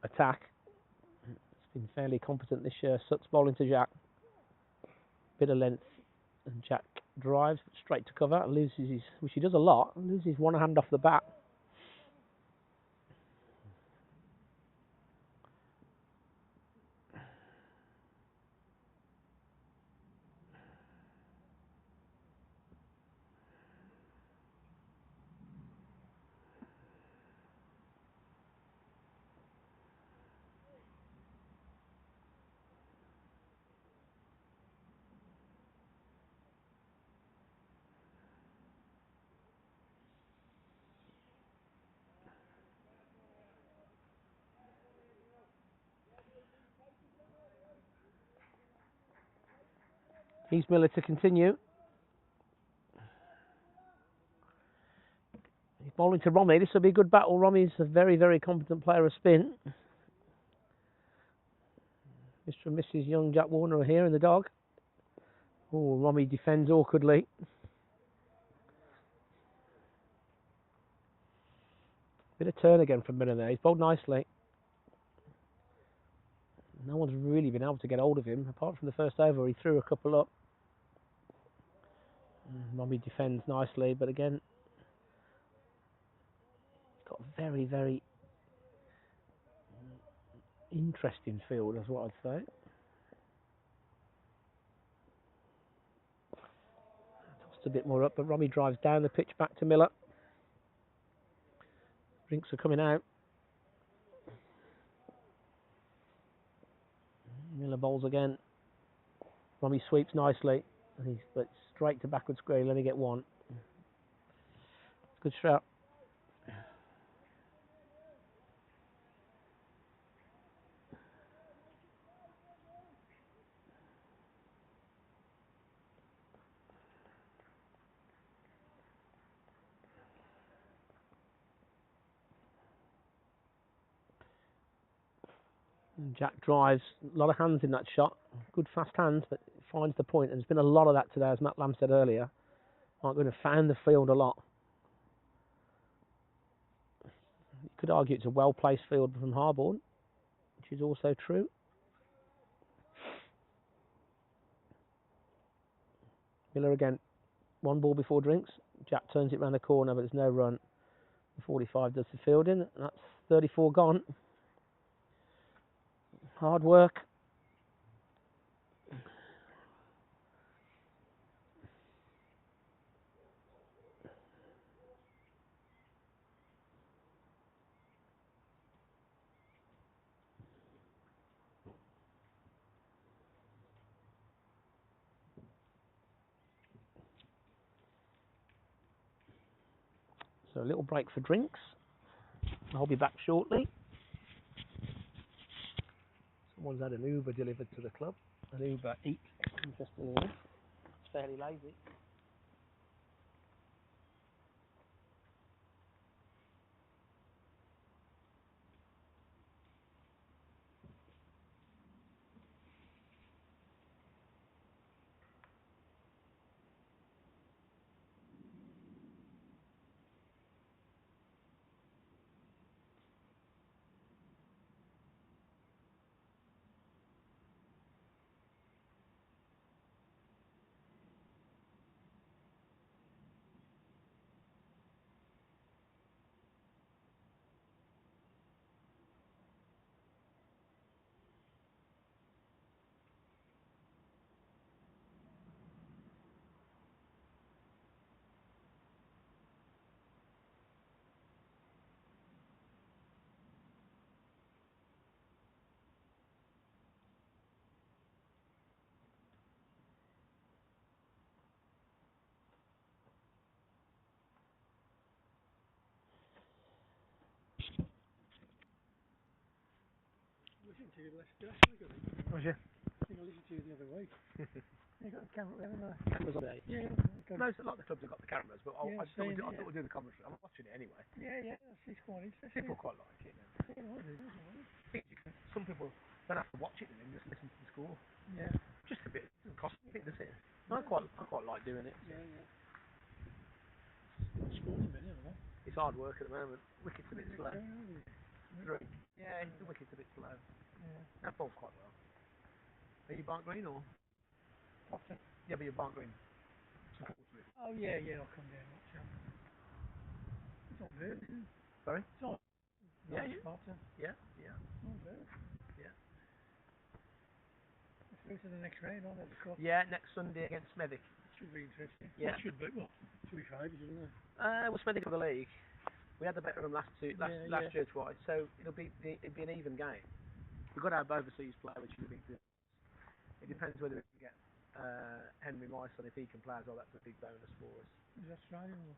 attack. It's been fairly competent this year. Suck's bowling to Jack. Bit of length, and Jack drives straight to cover. Loses his, which he does a lot. Loses one hand off the bat. He's Miller to continue. He's bowling to Romy. This will be a good battle. Romy's a very, very competent player of spin. Mr. and Mrs. Young Jack Warner are here in the dog. Oh, Romy defends awkwardly. Bit of turn again from Miller there. He's bowled nicely. No one's really been able to get hold of him. Apart from the first over, he threw a couple up. Romy defends nicely, but again, he's got a very, very interesting field, is what I'd say. Tossed a bit more up, but Romy drives down the pitch back to Miller. Drinks are coming out. Miller bowls again. Romy sweeps nicely. And he's but straight to backward square. He'll only get one. Good shot. Jack drives, a lot of hands in that shot. Good fast hands, but finds the point. And there's been a lot of that today, as Matt Lamb said earlier. Mark going to fan the field a lot. You could argue it's a well-placed field from Harborne, which is also true. Miller again, one ball before drinks. Jack turns it round the corner, but there's no run. The 45 does the fielding. That's 34 gone. Hard work. So a little break for drinks. I'll be back shortly. Someone's had an Uber delivered to the club. An Uber Eats, interestingly enough. It's fairly lazy. Listen to you last Was you? I think I listened to you the other week. You got the camera, haven't I? Cameras on there. Yeah. Most a lot of the clubs have got the cameras, but Yeah, I thought same, we'll do the commentary. I'm watching it anyway. Yeah, it's quite interesting. People quite like it. Yeah, I do, that's all right. Some people don't have to watch it and then just listen to the score. Yeah, Just a bit. It doesn't cost anything, does it? I quite like doing it. yeah. Sports a bit, haven't I? It's hard work at the moment. Wicket's a bit slow. Three. Yeah, the wicket's a bit slow. Yeah. That bowled quite well. Are you Barnt green or? Yeah, but you're Barnt green. Oh yeah, I'll come down. It's not bad. Sorry? It's not. Yeah, Nice yeah. spotter. Yeah, yeah. Not bad. Yeah. Let's go to the next round, aren't it? Yeah, next Sunday against Smethwick. Should be interesting. Yeah. Should be. Well, should be five, shouldn't it? Well, Smethwick of the league. We had the better of them last year twice, so it'd be an even game. We've got to have overseas play, which is a big deal. It depends whether we can get Henry Myson, if he can play as well. That's a big bonus for us. Is that Australian or?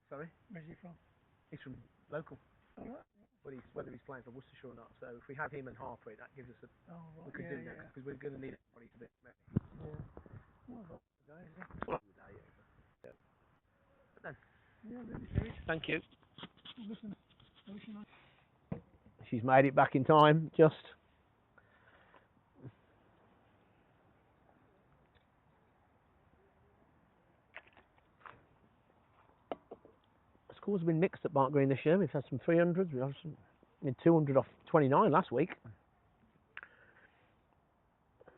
Sorry? Where's he from? He's from local. Oh, right. Whether he's playing for Worcestershire or not. So if we have him and Harper, that gives us we could do that because we're going to need everybody to be. Yeah. Well, that's the day, isn't it? Well, yeah. But then, Yeah, really serious. thank you. Listen. She's made it back in time, just. Scores have been mixed at Barnt Green this year. We've had some 300s. We had 200 off 29 last week.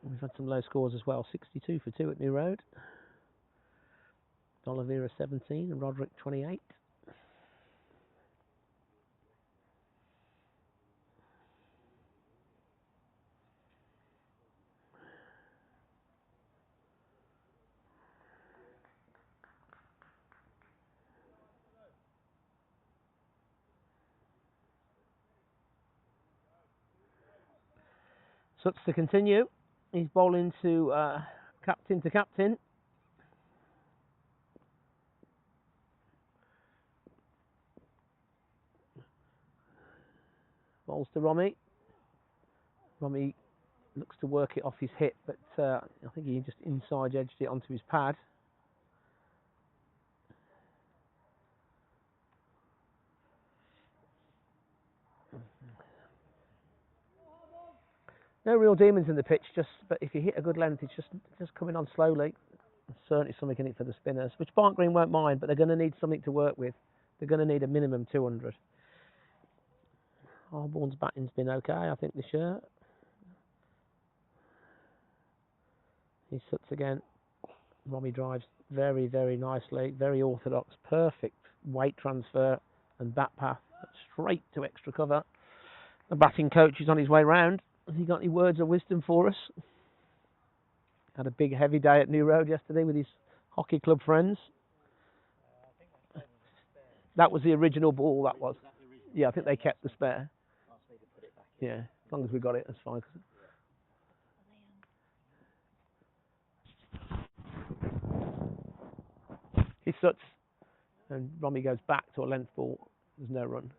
We've had some low scores as well. 62 for 2 at New Road. Oliveira 17 and Roderick 28. Such to continue. He's bowling to captain to captain. Bowls to Romy. Romy looks to work it off his hip, but I think he just inside edged it onto his pad. No real demons in the pitch, but if you hit a good length, it's just coming on slowly. There's certainly something in it for the spinners, which Barnt Green won't mind, but they're going to need something to work with. They're going to need a minimum 200. Harborne's batting's been okay, I think, this year. He sits again. Romy drives very, very nicely, very orthodox, perfect weight transfer and bat path straight to extra cover. The batting coach is on his way round. Has he got any words of wisdom for us? Had a big heavy day at New Road yesterday with his hockey club friends. That was the original ball, that was. Yeah, I think they kept the spare. Yeah, as long as we got it, that's fine. He suts, and Romy goes back to a length ball. There's no run.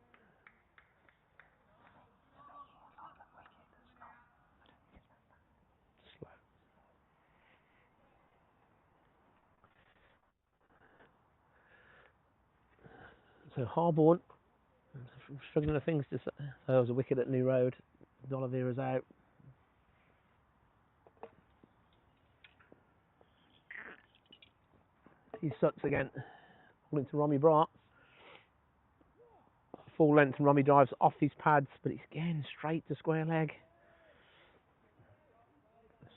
So Harborne, struggling with things to say. So there was a wicket at New Road. Oliveira's out. He suts again. Ball into Romy Barnt. Full length and Romy drives off his pads, but it's again straight to square leg.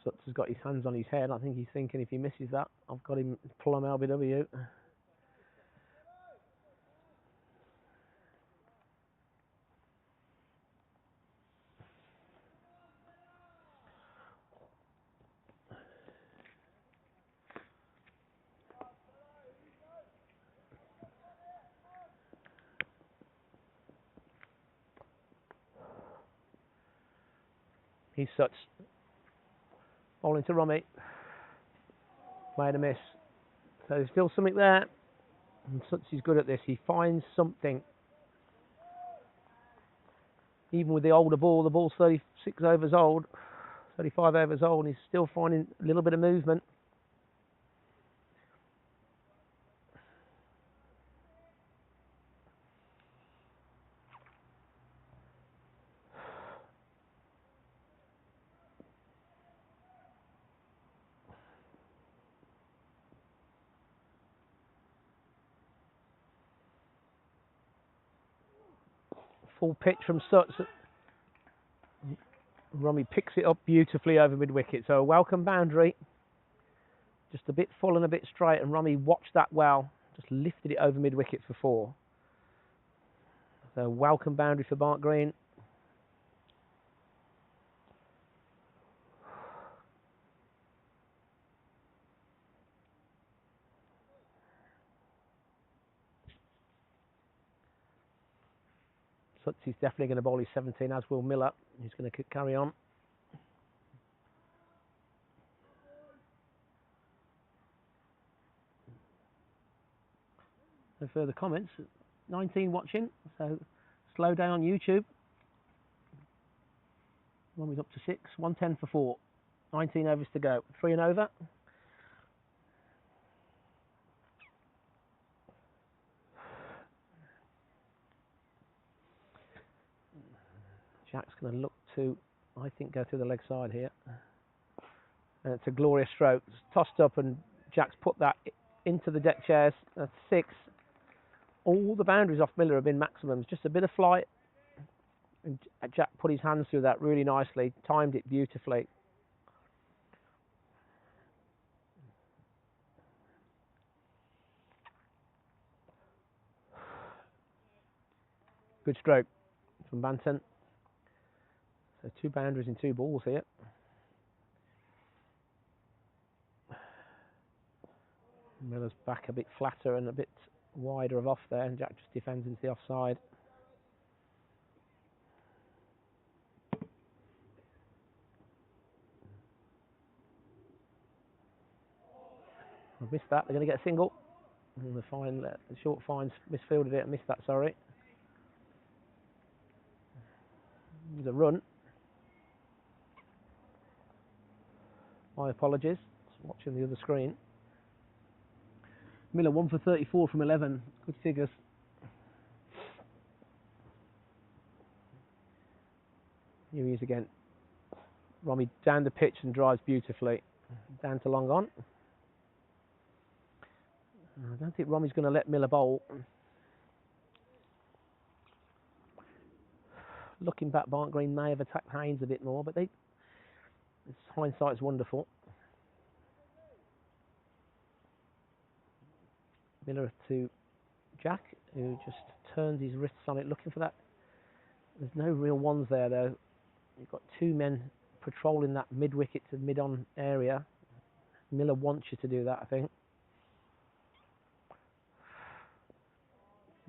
Suts has got his hands on his head. I think he's thinking if he misses that, I've got him plumb LBW. He suts. Bowling to Romy. Made a miss. So there's still something there. And Suts is good at this. He finds something. Even with the older ball, the ball's 36 overs old, 35 overs old, and he's still finding a little bit of movement. full pitch from Sutts. Rummy picks it up beautifully over mid-wicket. So a welcome boundary. Just a bit full and a bit straight, and Rummy watched that well. Just lifted it over mid-wicket for 4. So welcome boundary for Barnt Green. Sutts is definitely going to bowl his 17, as will Miller. He's going to carry on. No further comments. 19 watching, so slow down on YouTube. One was up to 6, 110 for 4. 19 overs to go. 3 and over. Jack's going to look to, I think, go through the leg side here. And it's a glorious stroke. It's tossed up, and Jack's put that into the deck chairs. That's 6. All the boundaries off Miller have been maximums. Just a bit of flight. And Jack put his hands through that really nicely. Timed it beautifully. Good stroke from Banton. So 2 boundaries and 2 balls here. Miller's back a bit flatter and a bit wider of off there, and Jack just defends into the offside. I've missed that. They're going to get a single. And the short fine's misfielded it. I missed that, sorry. There's a run. My apologies. Watching the other screen. Miller 1 for 34 from 11. Good figures. Here he is again. Rummy down the pitch and drives beautifully. Down to long on. I don't think Rummy's going to let Miller bowl. Looking back, Barnt Green may have attacked Haynes a bit more, but hindsight's wonderful. Miller to Jack, who just turns his wrists on it, looking for that. There's no real ones there, though. You've got 2 men patrolling that mid-wicket to mid-on area. Miller wants you to do that, I think.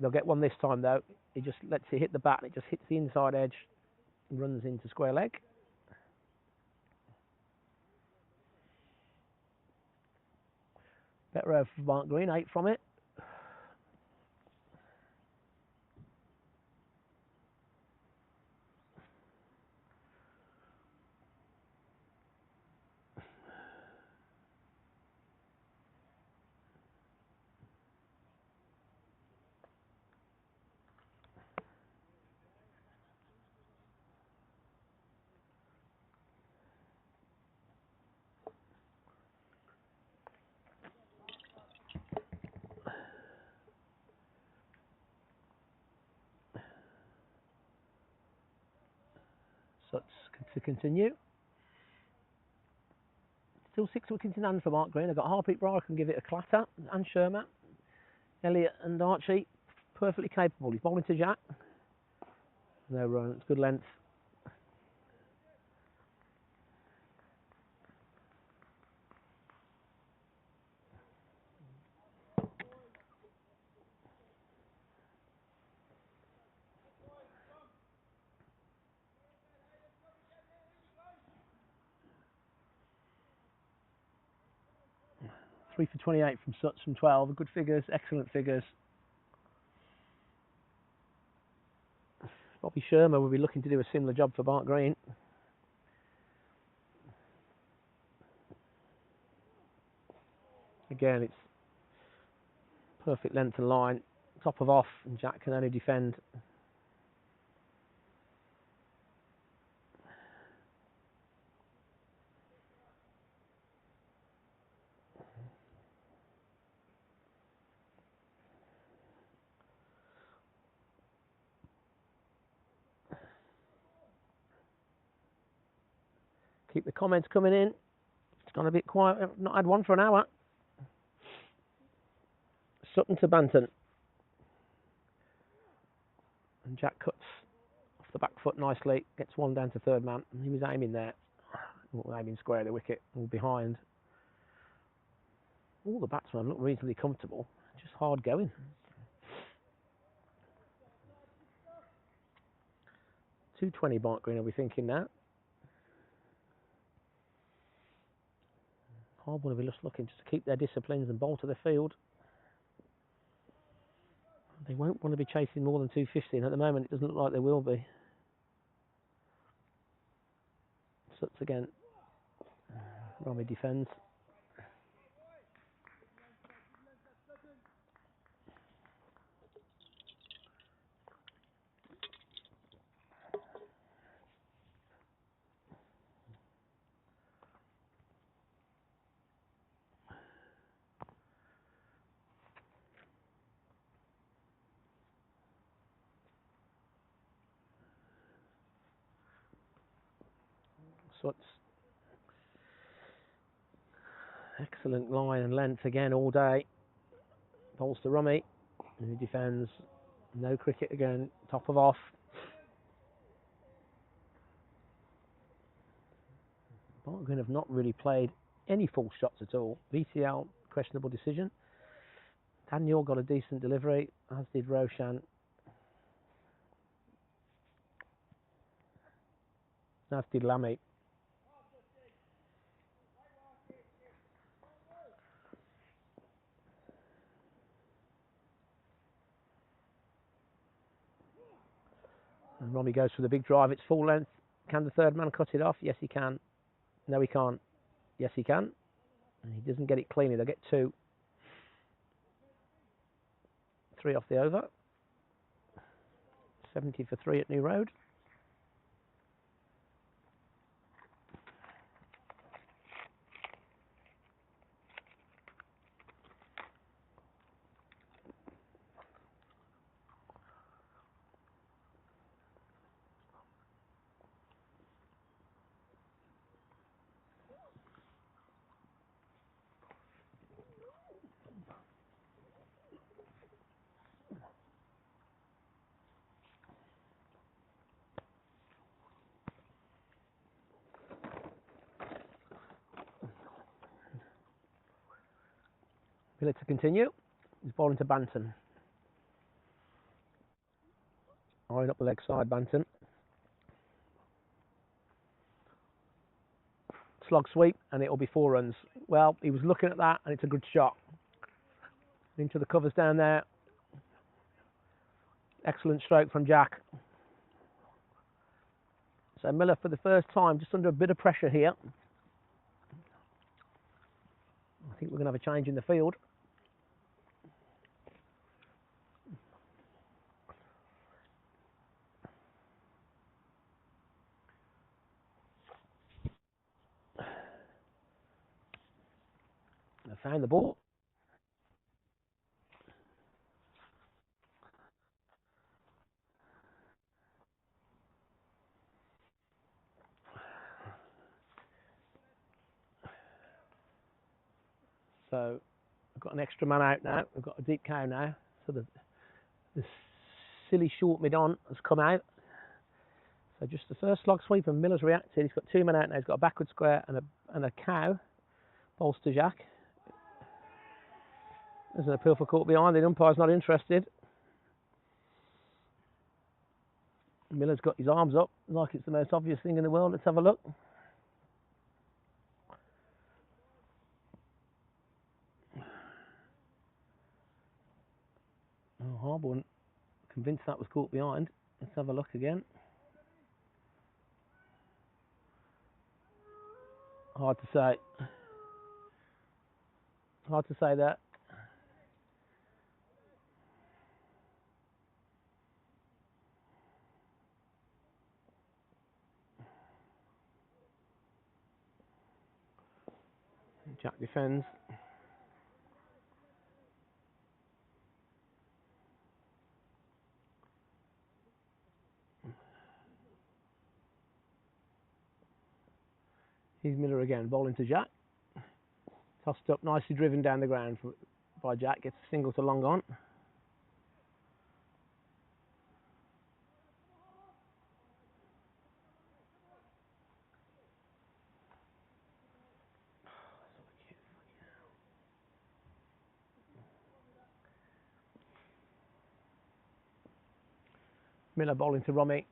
They'll get one this time, though. He just lets it hit the bat, and it just hits the inside edge and runs into square leg. Better over for Barnt Green, 8 from it. Sutts to continue. Still 6 wickets in hand for Barnt Green. I've got Harpreet Brar can give it a clatter, and Sherman. Elliott and Archie perfectly capable. He's bowling to Jack. No run. It's good length. Three for 28 from Sutts from 12. Good figures, excellent figures. Bobby Sherman will be looking to do a similar job for Barnt Green. Again, it's perfect length and line. Top of off, and Jack can only defend. Keep the comments coming in. It's gone a bit quiet. I've not had one for an hour. Sutton to Banton. And Jack cuts off the back foot nicely. Gets one down to third man. And he was aiming there. Aiming square of the wicket. All behind. All the batsmen look reasonably comfortable. Just hard going. 220 Barnt Green, are we thinking now? Harborne will be just looking just to keep their disciplines and bowl to the field. They won't want to be chasing more than 250, and at the moment it doesn't look like they will be. Suts again. Romy defends. Suts. Excellent line and length again all day. Bowls to Rummy, who defends. No cricket again. Top of off. Barnt Green have not really played any full shots at all. VTL, questionable decision. Daniel got a decent delivery, as did Roshan. As did Lamy. And Romy goes for the big drive. It's full length. Can the third man cut it off? Yes, he can. No, he can't. Yes, he can. And he doesn't get it cleanly. They'll get 2. 3 off the over. 70 for 3 at New Road. Miller to continue. He's bowling to Banton. Eyeing up the leg side, Banton. Slog sweep, and it'll be 4 runs. Well, he was looking at that, and it's a good shot. Into the covers down there. Excellent stroke from Jack. So Miller, for the first time, just under a bit of pressure here. I think we're going to have a change in the field. I found the ball. So I've got an extra man out now. We've got a deep cow now. So the silly short mid-on has come out. So just the first slog sweep, and Miller's reacted. He's got 2 men out now. He's got a backward square and a cow. Bowls to Jack. There's an appeal for caught behind. The umpire's not interested. Miller's got his arms up like it's the most obvious thing in the world. Let's have a look. Oh, Harborne convinced that was caught behind. Let's have a look again. Hard to say. Hard to say that. Jack defends. Here's Miller again, bowling to Jack. Tossed up, nicely driven down the ground by Jack. Gets a single to long on. Miller bowling to Romy.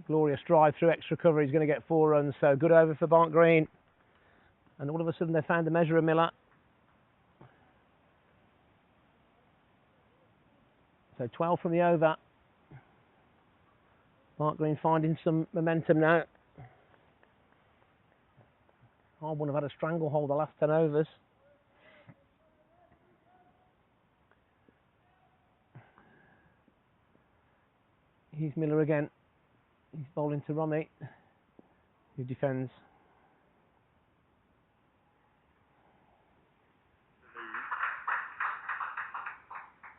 Glorious drive through extra cover. He's going to get 4 runs. So good over for Barnt Green. And all of a sudden they found the measure of Miller. So 12 from the over. Barnt Green finding some momentum now. Harborne have had a stranglehold the last 10 overs. Here's Miller again. He's bowling to Romy, who defends.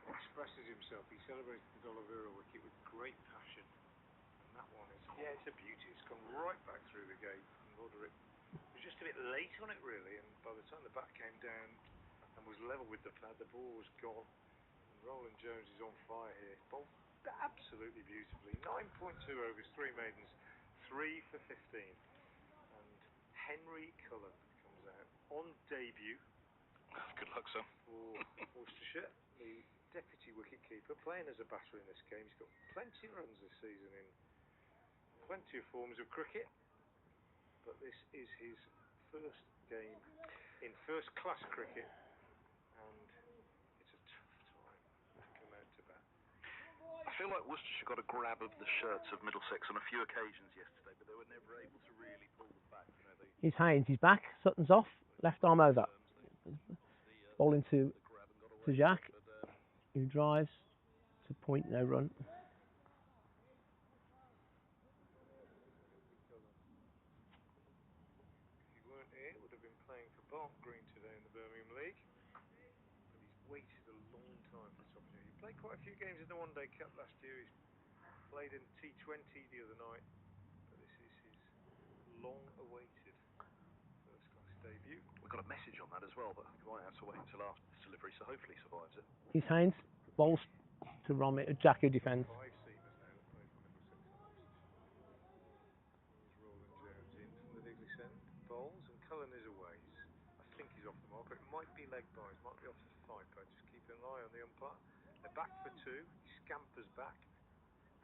Expresses himself. He celebrated the Oliveira wicket with great passion. And that one is, yeah, it's a beauty. It's gone right back through the gate. And Roderick was just a bit late on it, really. And by the time the bat came down and was level with the pad, the ball was gone. And Roland Jones is on fire here. Bowled absolutely beautifully. 9.2 overs, 3 maidens, 3 for 15. And Henry Cullen comes out on debut. Good luck, son. For Worcestershire, the deputy wicketkeeper, playing as a batter in this game. He's got plenty of runs this season in plenty of forms of cricket. But this is his first game in first-class cricket. And it's a tough time to come out to bat. I feel like Worcestershire got a grab of the shirts of Middlesex on a few occasions yesterday, but they were never able to really pull them back. You know, Here's Haynes. He's back. Sutton's off. Left arm over. Bowling to Jack, who drives to point, no run. If he weren't here, would have been playing for Barnt Green today in the Birmingham League. But he's waited a long time for this opportunity. He played quite a few games in the One Day Cup last year. He's played in T20 the other night. But this is his long-awaited first-class debut. we got a message on that as well, but we might have to wait until after this delivery, so hopefully he survives it. Here's Haynes. Bowls to Romy. Jack, who defends. 5 seamers now that play for Middlesex in Worcestershire. Here's Roland Jones in from the Digley End. Bowls and Cullen is away. I think he's off the mark, but it might be leg byes, might be off the 5 pad. Just keep an eye on the umpire. They're back for 2. He scampers back,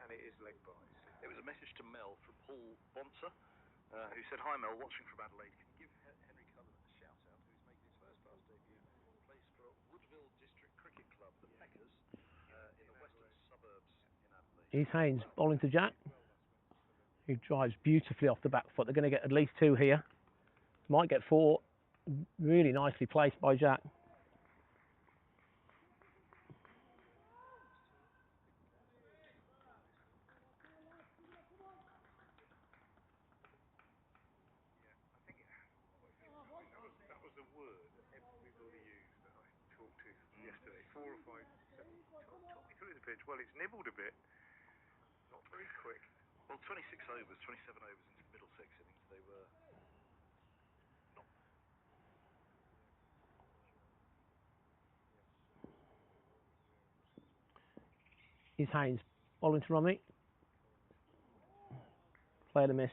and it is leg byes. It was a message to Mel from Paul Bonser, who said, "Hi Mel, watching from Adelaide. Can you give Henry Cullen a shout out, who's making his first class debut, plays for Woodville District Cricket Club, the Peckers, in the western suburbs in Adelaide." Here's Haynes. Bowling to Jack, who drives beautifully off the back foot. They're going to get at least 2 here. Might get 4. Really nicely placed by Jack. That was the word that everybody used that I talked to yesterday. 4 or 5, 7. Talk me through the pitch. Well, it's nibbled a bit. Not very quick. Well, 26 overs, 27 overs into the Middlesex innings, they were not. Here's Haynes. Bowling to Romy. Play the miss.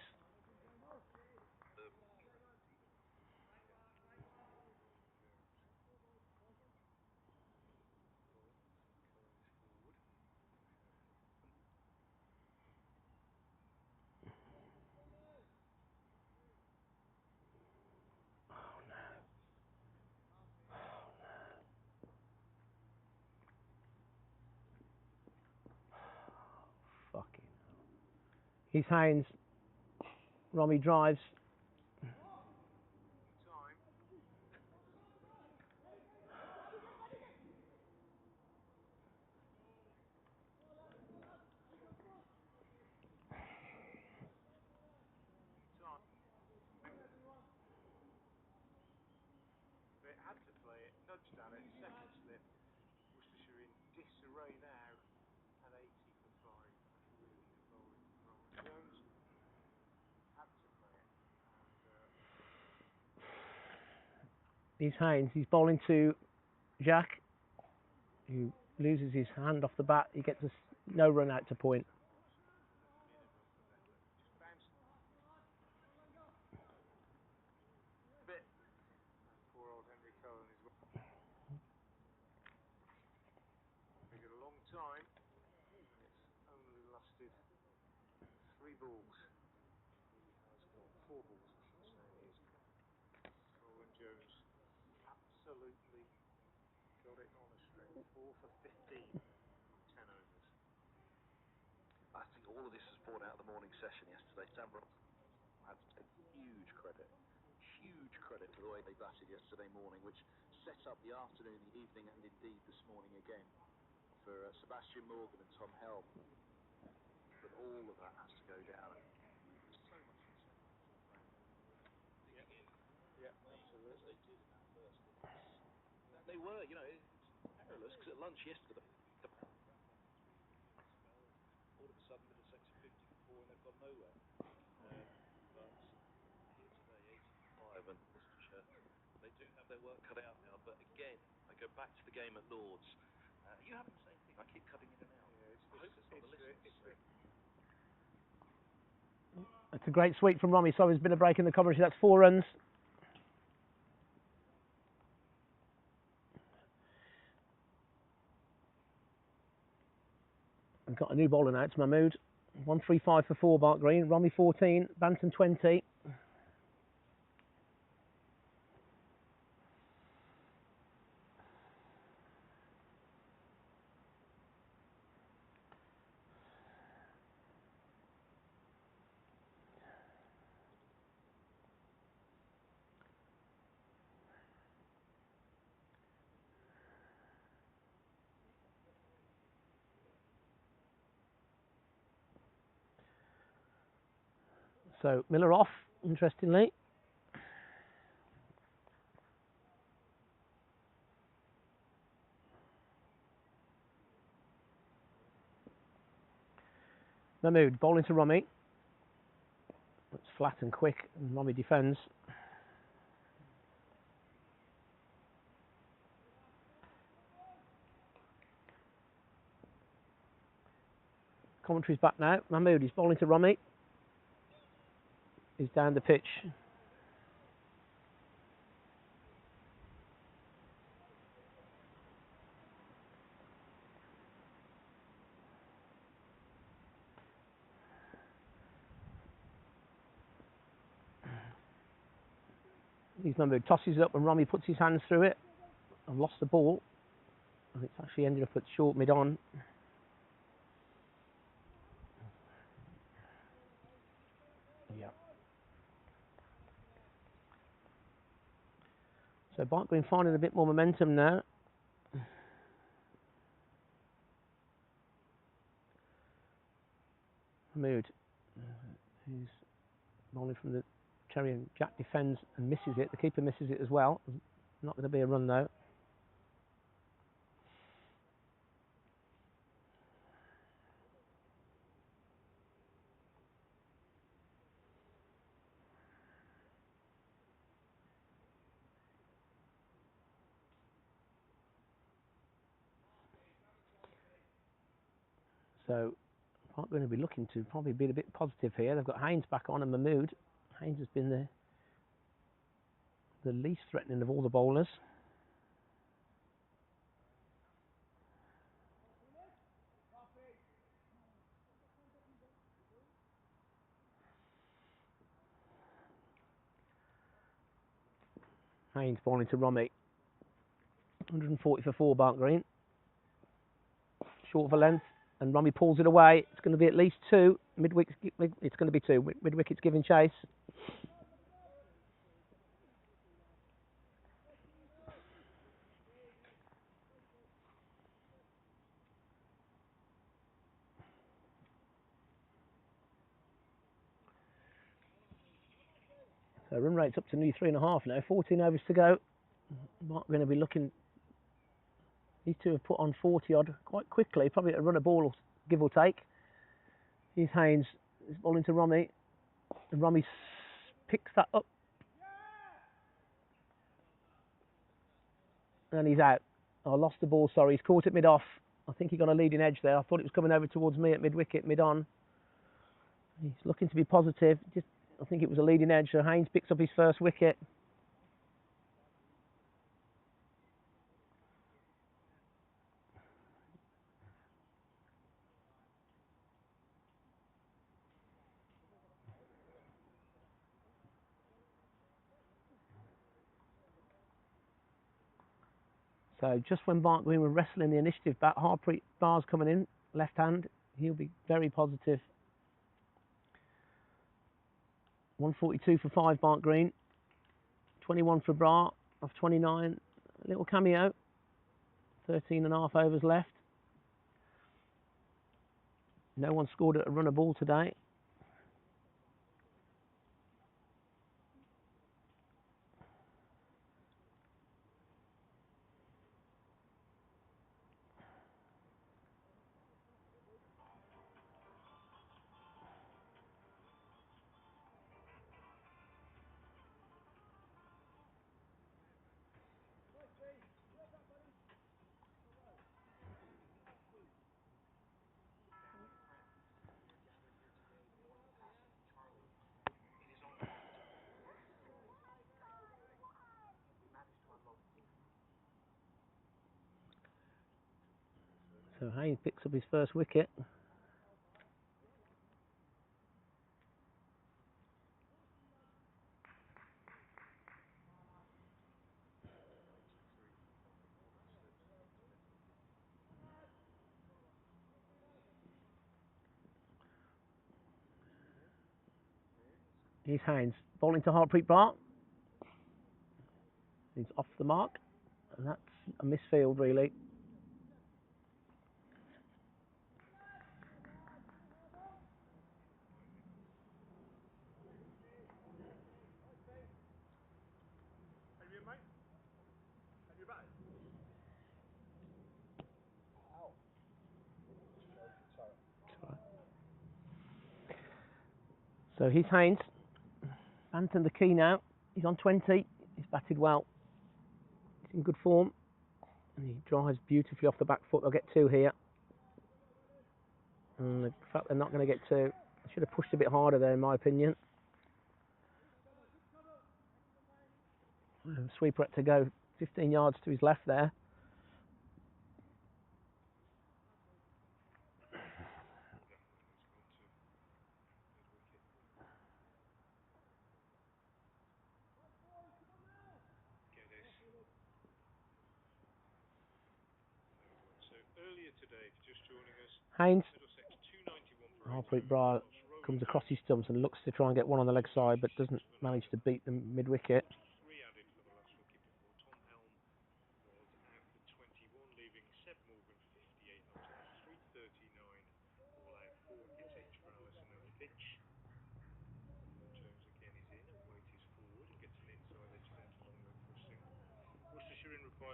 Fucking. Here's Haynes. Romy drives. Time. They had to play it, nudged at it, second slip. Worcestershire in disarray now, and 80 for 5. That's really good bowling from Roland Jones. Had to play it. He's Haynes. He's bowling to Jack, who loses his hand off the bat. He gets no run out to point. Poor old Henry Cullen is taken a long time. It's only lasted 3 balls. He has got 4 balls, I should say. Colin Jones absolutely got it on a string. 4 for 15 from 10 overs. I think all of this was brought out of the morning session yesterday. Sam Ross had to take huge credit for the way they batted yesterday morning, which set up the afternoon, the evening, and indeed this morning again for Sebastian Morgan and Tom Helm. But all of that has to go down. So much Yeah, absolutely. They were, you know, it's perilous because at lunch yesterday, all of a sudden with a section 54 and they've gone nowhere. But here today, 85 and Worcestershire, they do have their work cut out now. But again, I go back to the game at Lords. You having the same thing? I keep cutting in and out. Yeah, I hope it's not the listeners. It's a great sweep from Romy. So there's been a break in the coverage. That's 4 runs. We've got a new bowler now. It's Mahmood. 135 for 4, Bart Green. Romy 14, Banton 20. So Miller off, interestingly. Mahmood bowling to Romy. It's flat and quick, and Romy defends. Commentary's back now. Mahmood is bowling to Romy. He's down the pitch. He's Mahmood tosses it up and Romy puts his hands through it and lost the ball. And it's actually ended up at short mid-on. Yeah. So Bart Green finding a bit more momentum now. Mahmood, who's bowling from the cherry, and Jack defends and misses it. The keeper misses it as well. Not going to be a run though. So Bart going to be looking to probably be a bit positive here. They've got Haynes back on and Mahmood. Haynes has been the least threatening of all the bowlers. Haynes bowling to Romy. 140 for 4, Bart Green. Short of a length, and Romy pulls it away. It's going to be at least 2. It's going to be 2. Mid-wicket's giving chase. So run rate's up to nearly 3.5 now. 14 overs to go. Mark going to be looking. These two have put on 40 odd quite quickly. Probably a run a ball, give or take. Here's Haynes. He's bowling to Romy, and Romy picks that up. And he's out. I lost the ball, sorry. He's caught it mid-off. I think he got a leading edge there. I thought it was coming over towards me at mid-wicket, mid-on. He's looking to be positive. I think it was a leading edge, so Haynes picks up his first wicket. So just when Barnt Green were wrestling the initiative back, Harpreet Bar's coming in, left hand. He'll be very positive. 142 for 5, Barnt Green. 21 for Bra off 29. A little cameo. 13.5 overs left. No one scored a run of ball today. So Haynes picks up his first wicket. Here's Haynes bowling to Harpreet Bar. He's off the mark, and that's a misfield really. So here's Haynes. Banton the key now. He's on 20. He's batted well. He's in good form. And he drives beautifully off the back foot. They'll get 2 here. And the fact they're not going to get 2. They should have pushed a bit harder there, in my opinion. Sweeper had to go 15 yards to his left there. Haynes. Harpreet Brar comes across his stumps and looks to try and get one on the leg side, but doesn't manage to beat them mid-wicket.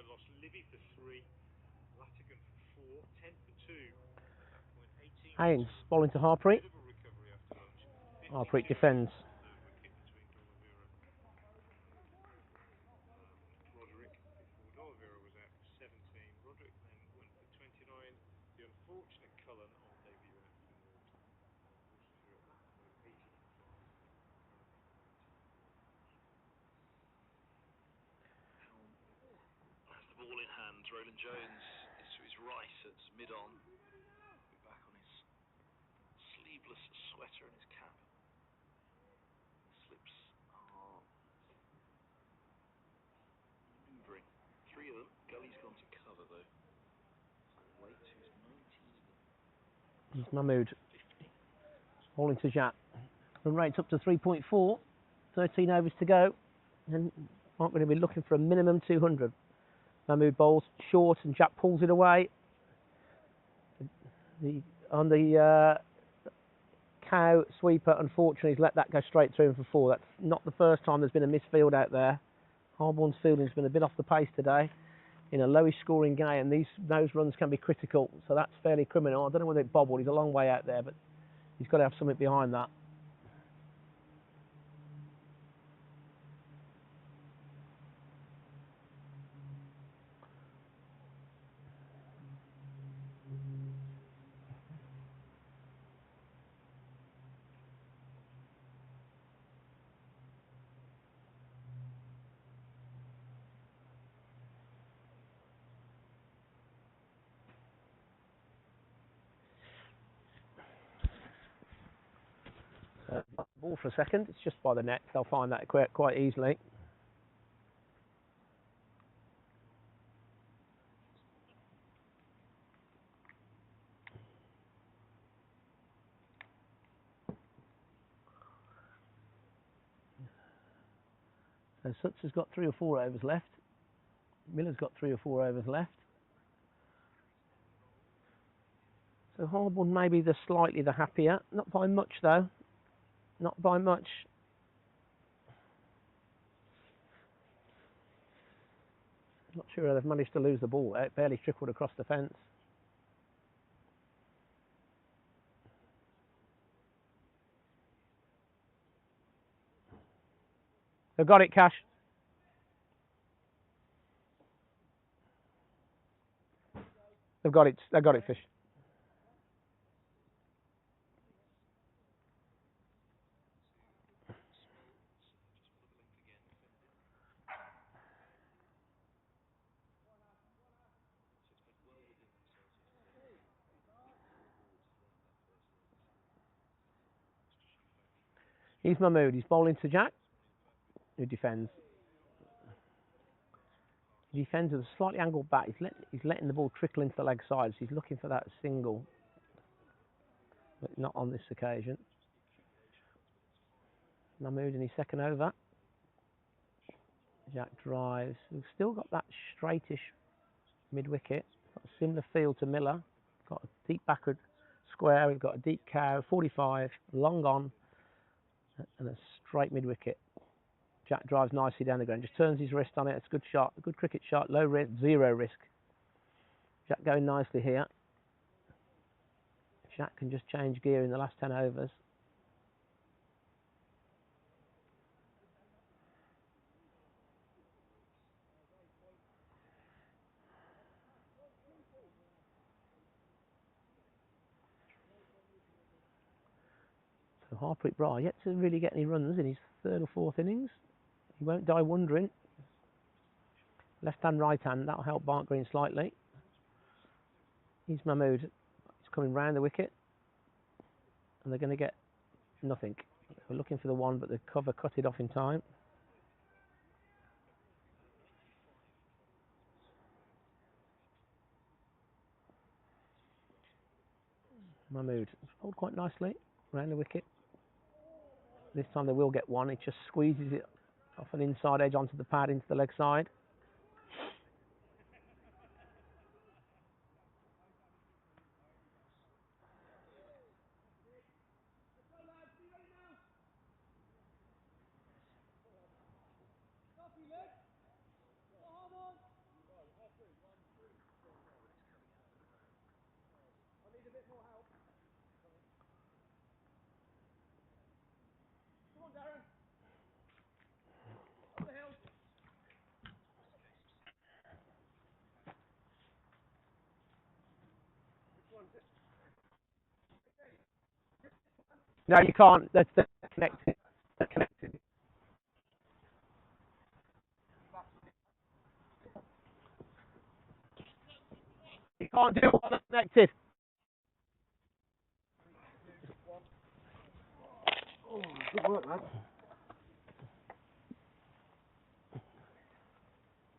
Lost Livy for 3, Latigan for 4, 10 for 2. Haynes bowling to Harpreet. Harpreet defends. Roderick before D'Oliveira was out for 17. Roderick then went for 29. The unfortunate Cullen on debut out for Worcestershire at that point, 80 for 5. Has the ball in hand. Roland Jones is to his right at mid-on. Back on his sleeveless sweater and his cap. Slips are manoeuvring. 3 of them. Gully's gone to cover though. Waite, who's 19. He's Mahmood. Bowling to Jat. Run rate's up to 3.4. 13 overs to go. And aren't going to be looking for a minimum 200. Mahmood bowls short and Jat pulls it away. On the cow sweeper, unfortunately, he's let that go straight through him for 4. That's not the first time there's been a misfield out there. Harborne's fielding's been a bit off the pace today in a lowish scoring game. Those runs can be critical, so that's fairly criminal. I don't know whether it bobbled. He's a long way out there, but he's got to have something behind that. Ball for a second. It's just by the net. They'll find that quite easily. So Sutz has got 3 or 4 overs left. Miller's got 3 or 4 overs left. So Harborne maybe slightly the happier. Not by much though. Not by much. Not sure how they've managed to lose the ball. It barely trickled across the fence. They've got it, Cash. They've got it. They've got it, Fish. He's Mahmood. He's bowling to Jack, who defends. He defends with a slightly angled bat. He's letting the ball trickle into the leg side. So he's looking for that single, but not on this occasion. Mahmood in his second over. Jack drives. We've still got that straightish mid-wicket. Got a similar feel to Miller. Got a deep backward square. We've got a deep cow, 45, long on, and a straight mid-wicket. Jack drives nicely down the ground. Just turns his wrist on it. It's a good shot. A good cricket shot. Low risk, 0 risk. Jack going nicely here. Jack can just change gear in the last 10 overs. So Harpreet Brar yet to really get any runs in his 3rd or 4th innings. He won't die wondering. Left hand, right hand, that'll help Barnt Green slightly. He's Mahmood. He's coming round the wicket. And they're going to get nothing. We're looking for the one, but the cover cut it off in time. Mahmood pulled quite nicely round the wicket. This time they will get one. It just squeezes it off an inside edge onto the pad into the leg side. No, you can't. That's connected. They're connected. You can't do one that's connected. Oh, good work, lad.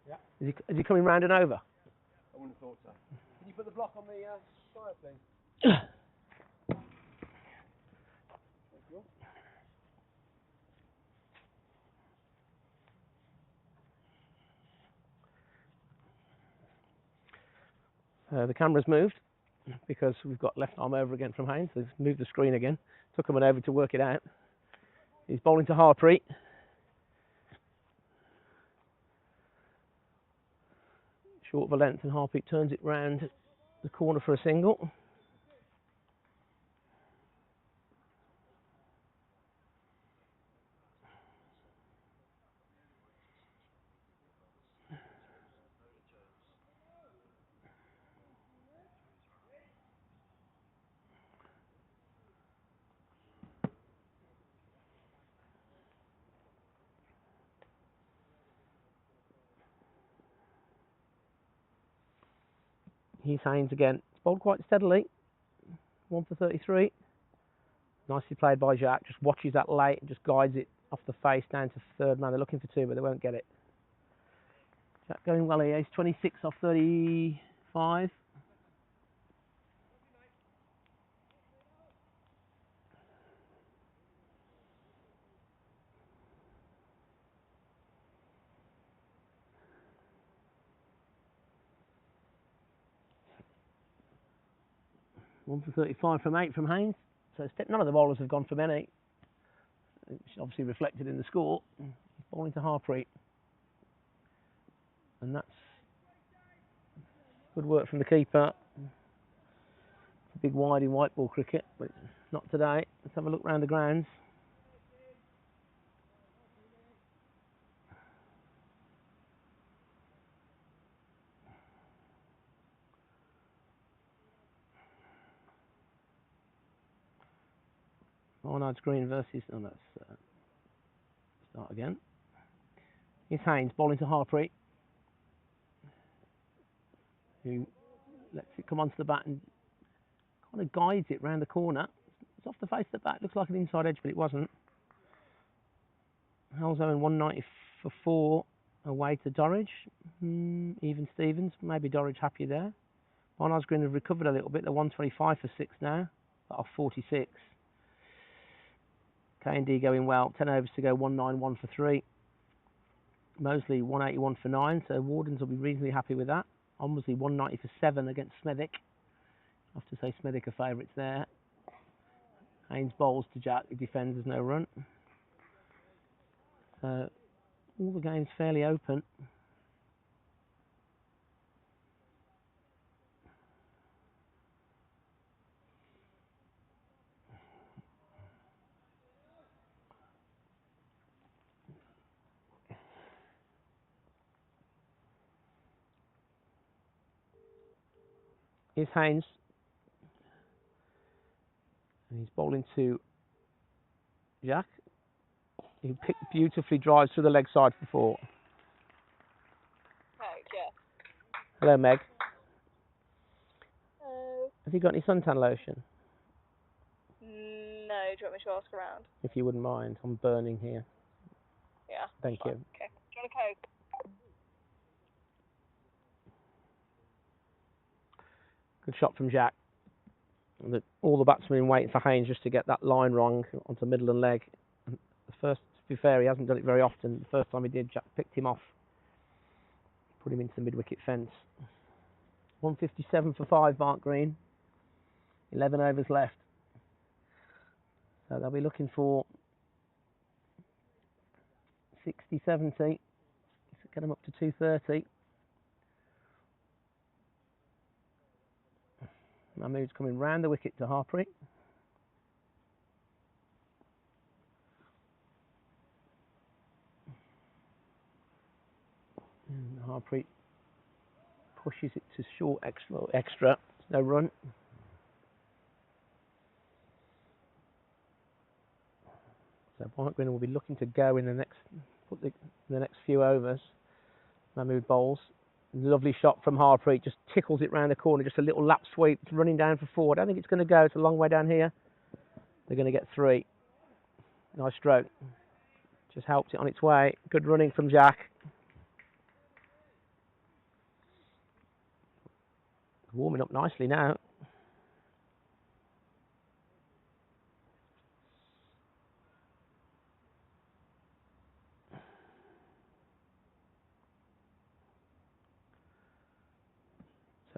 Yeah. Is he coming round and over? I wouldn't have thought so. Can you put the block on the fire, please? The camera's moved because we've got left arm over again from Haynes. They've moved the screen again. Took him an over to work it out. He's bowling to Harpreet. Short of a length, and Harpreet turns it round the corner for a single. He's Haynes again. It's bowled quite steadily. 1 for 33. Nicely played by Jack. Just watches that late and just guides it off the face down to third man. They're looking for two, but they won't get it. Jack going well here. He's 26 off 35. One for 35 from 8 from Haynes. So none of the bowlers have gone from any. It's obviously reflected in the score. Bowling to Harpreet. And that's good work from the keeper. It's a big wide in white ball cricket, but not today. Let's have a look round the grounds. Barnard's Green versus... Oh, let's start again. Here's Haynes bowling to Harpreet, who lets it come onto the bat and kind of guides it round the corner. It's off the face of the bat. Looks like an inside edge, but it wasn't. Halzo in 190 for 4 away to Dorridge. Even Stevens. Maybe Dorridge happy there. Barnard's Green have recovered a little bit. They're 125 for 6 now. Off 46. K&D going well. 10 overs to go. 191 for 3. Mosley 181 for 9. So Wardens will be reasonably happy with that. Obviously 190 for 7 against Smethwick. I have to say Smethwick are favourites there. Haynes bowls to Jack, who defends, there's no run. So all the game's fairly open. Here's Haynes. And he's bowling to Jack. He beautifully drives through the leg side for 4. Yeah. Hello, Meg. Have you got any suntan lotion? No, do you want me to ask around? If you wouldn't mind, I'm burning here. Yeah. Thank you. Okay. Do you want a Coke? Good shot from Jack. All the batsmen waiting for Haynes just to get that line wrong onto middle and leg. And the first, to be fair, he hasn't done it very often. The first time he did, Jack picked him off, put him into the mid-wicket fence. 157 for 5, Barnt Green. 11 overs left. So they'll be looking for 60, 70. Get them up to 230. Mahmood's coming round the wicket to Harpreet. And Harpreet pushes it to short extra. No run. So Barnt Green will be looking to go in the next few overs. Mahmood bowls. Lovely shot from Harpreet. Just tickles it round the corner. Just a little lap sweep. It's running down for 4. I don't think it's going to go. It's a long way down here. They're going to get 3. Nice stroke. Just helped it on its way. Good running from Jack. Warming up nicely now.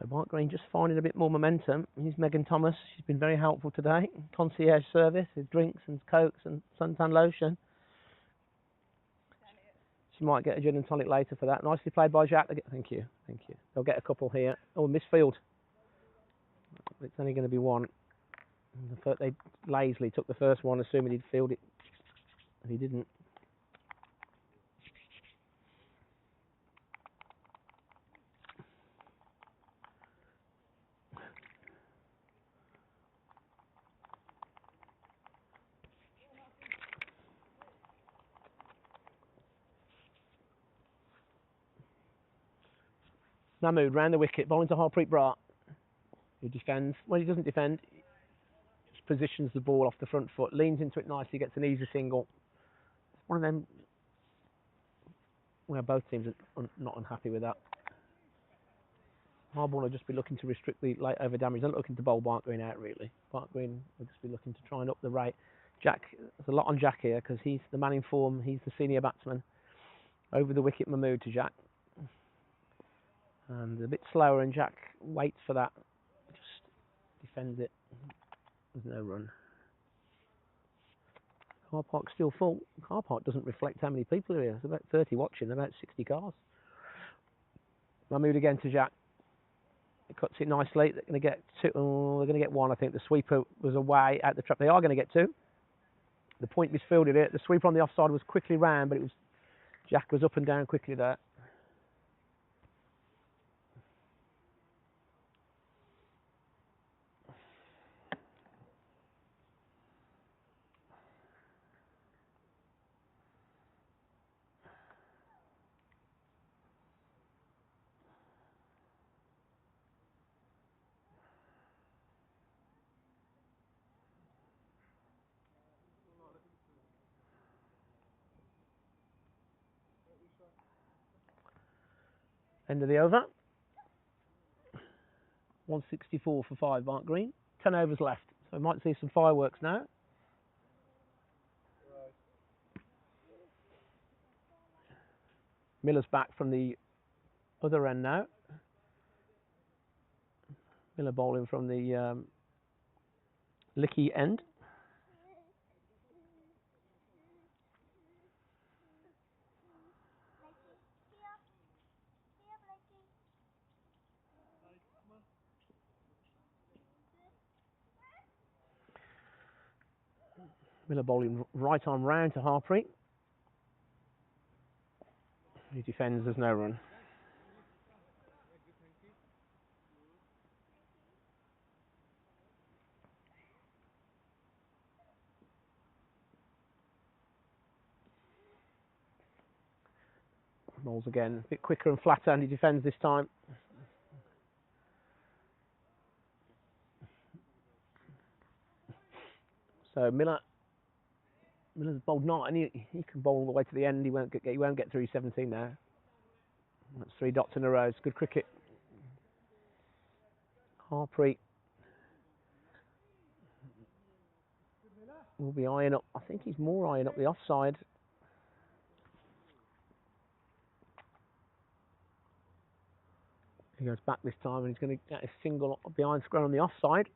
So Barnt Green just finding a bit more momentum. Here's Megan Thomas. She's been very helpful today. Concierge service with drinks and cokes and suntan lotion. She might get a gin and tonic later for that. Nicely played by Jack. Thank you. Thank you. They'll get a couple here. Oh, misfield. It's only going to be 1. They lazily took the first one, assuming he'd field it. And he didn't. Mahmood round the wicket, bowling to Harpreet Brat, who defends. Well, he doesn't defend. Just positions the ball off the front foot, leans into it nicely, gets an easy single. One of them where both teams are not unhappy with that. Harborne will just be looking to restrict the late over damage. They're not looking to bowl Barnt Green out really. Barnt Green will just be looking to try and up the rate. Jack, there's a lot on Jack here because he's the man in form. He's the senior batsman. Over the wicket, Mahmood to Jack. And a bit slower, and Jack waits for that. Just defends it. There's no run. Car park's still full. Car park doesn't reflect how many people are here. There's about 30 watching, about 60 cars. Mahmood again to Jack. It cuts it nicely. They're going to get two. Oh, they're going to get one. I think the sweeper was away out the trap. They are going to get two. The point misfielded it. The sweeper on the offside was quickly round, but it was Jack was up and down quickly there. End of the over. 164 for 5, Barnt Green. 10 overs left. So we might see some fireworks now. Miller's back from the other end now. Miller bowling from the Licky end. Miller bowling right arm round to Harpreet. He defends, there's no run. Bowls again, a bit quicker and flatter, and he defends this time. So Miller's bowled 9. He can bowl all the way to the end. He won't get through 17 now. That's 3 dots in a row. It's good cricket. Harpreet will be eyeing up. I think he's more eyeing up the offside. He goes back this time, and he's going to get a single behind square on the offside.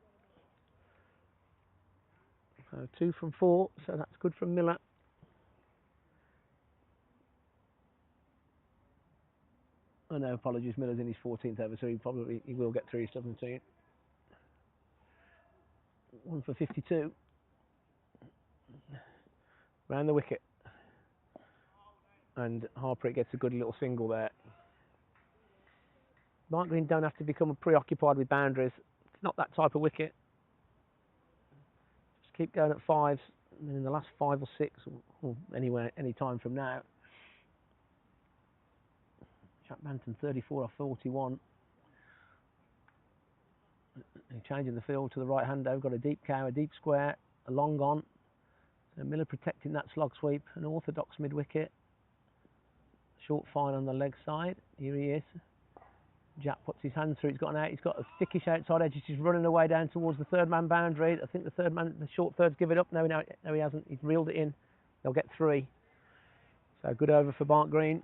So 2 from 4, so that's good from Miller. Oh no, apologies, Miller's in his 14th over, so he will get through his 17. 1 for 52. Round the wicket. And Harpreet gets a good little single there. Barnt Green don't have to become preoccupied with boundaries. It's not that type of wicket. Just keep going at 5s. And in the last 5 or 6, or anywhere, any time from now. Jack Banton 34 off 41. He's changing the field to the right hand. They've got a deep cow, a deep square, a long on. So Miller protecting that slog sweep, an orthodox mid wicket. Short fine on the leg side. Here he is. Jack puts his hand through. He's got a stickish outside edge. He's running away down towards the third man boundary. I think the short third's give it up. No, he hasn't. He's reeled it in. They'll get 3. So good over for Barnt Green.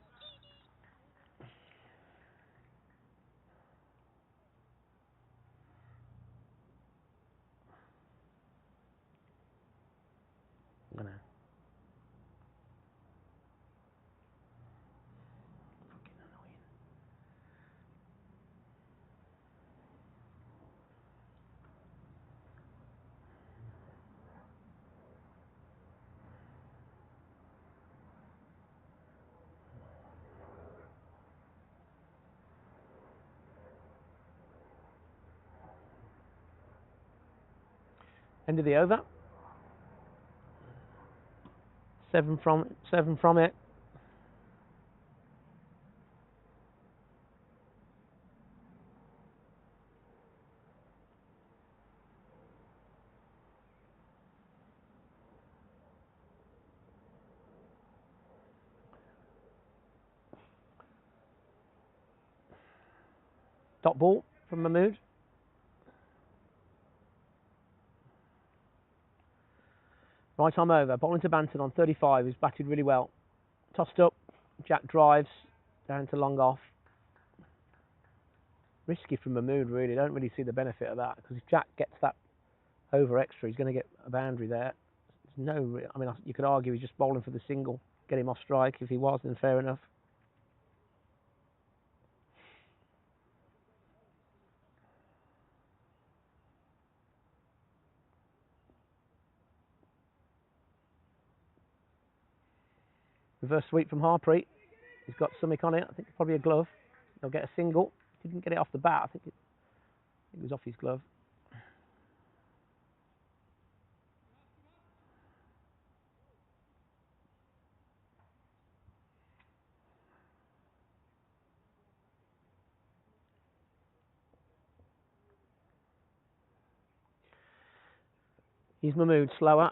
I know. Fucking annoying. End of the over. 7 from it. Dot ball from Mahmood. Right arm over. Ball into Banton on 35. He's batted really well. Tossed up. Jack drives down to long off. Risky from Mahmood, really. Don't really see the benefit of that, because if Jack gets that over extra, he's going to get a boundary there. There's no, I mean, you could argue he's just bowling for the single, get him off strike. If he was, then fair enough. Reverse sweep from Harpreet. He's got something on it. I think it's probably a glove. They'll get a single. Didn't get it off the bat. I think it was off his glove. He's Mahmood, slower.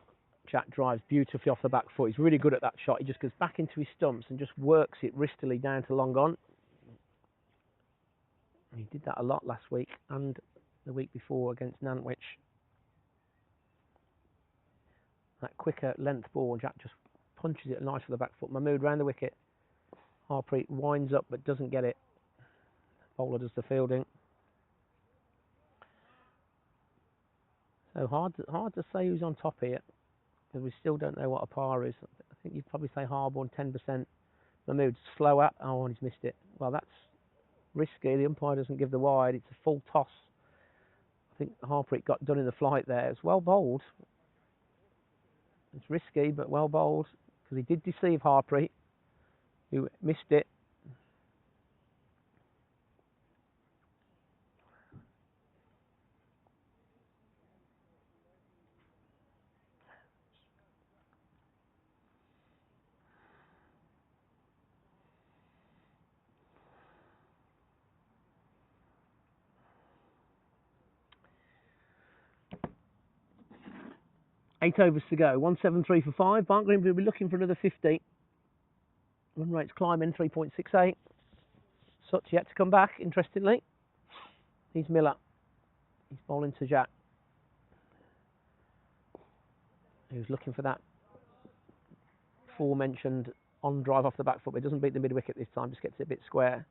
Jack drives beautifully off the back foot. He's really good at that shot. He just goes back into his stumps and just works it wristily down to long on. He did that a lot last week and the week before against Nantwich. That quicker length ball, Jack just punches it nice with the back foot. Mahmood round the wicket. Harpreet winds up but doesn't get it. Bowler does the fielding. So hard to say who's on top here, because we still don't know what a par is. I think you'd probably say Harborne 10%. Mahmood slower. Oh, and he's missed it. Well, that's risky. The umpire doesn't give the wide. It's a full toss. I think Harpreet got done in the flight there. It's well bowled. It's risky, but well bowled, because he did deceive Harpreet, who missed it. Eight overs to go. 173 for 5. Barnt Green will be looking for another 50. Run rate's climbing, 3.68. Such yet to come back, interestingly. He's Miller. He's bowling to Jack, who's looking for that aforementioned on drive off the back foot, but it doesn't beat the mid wicket this time, just gets it a bit square.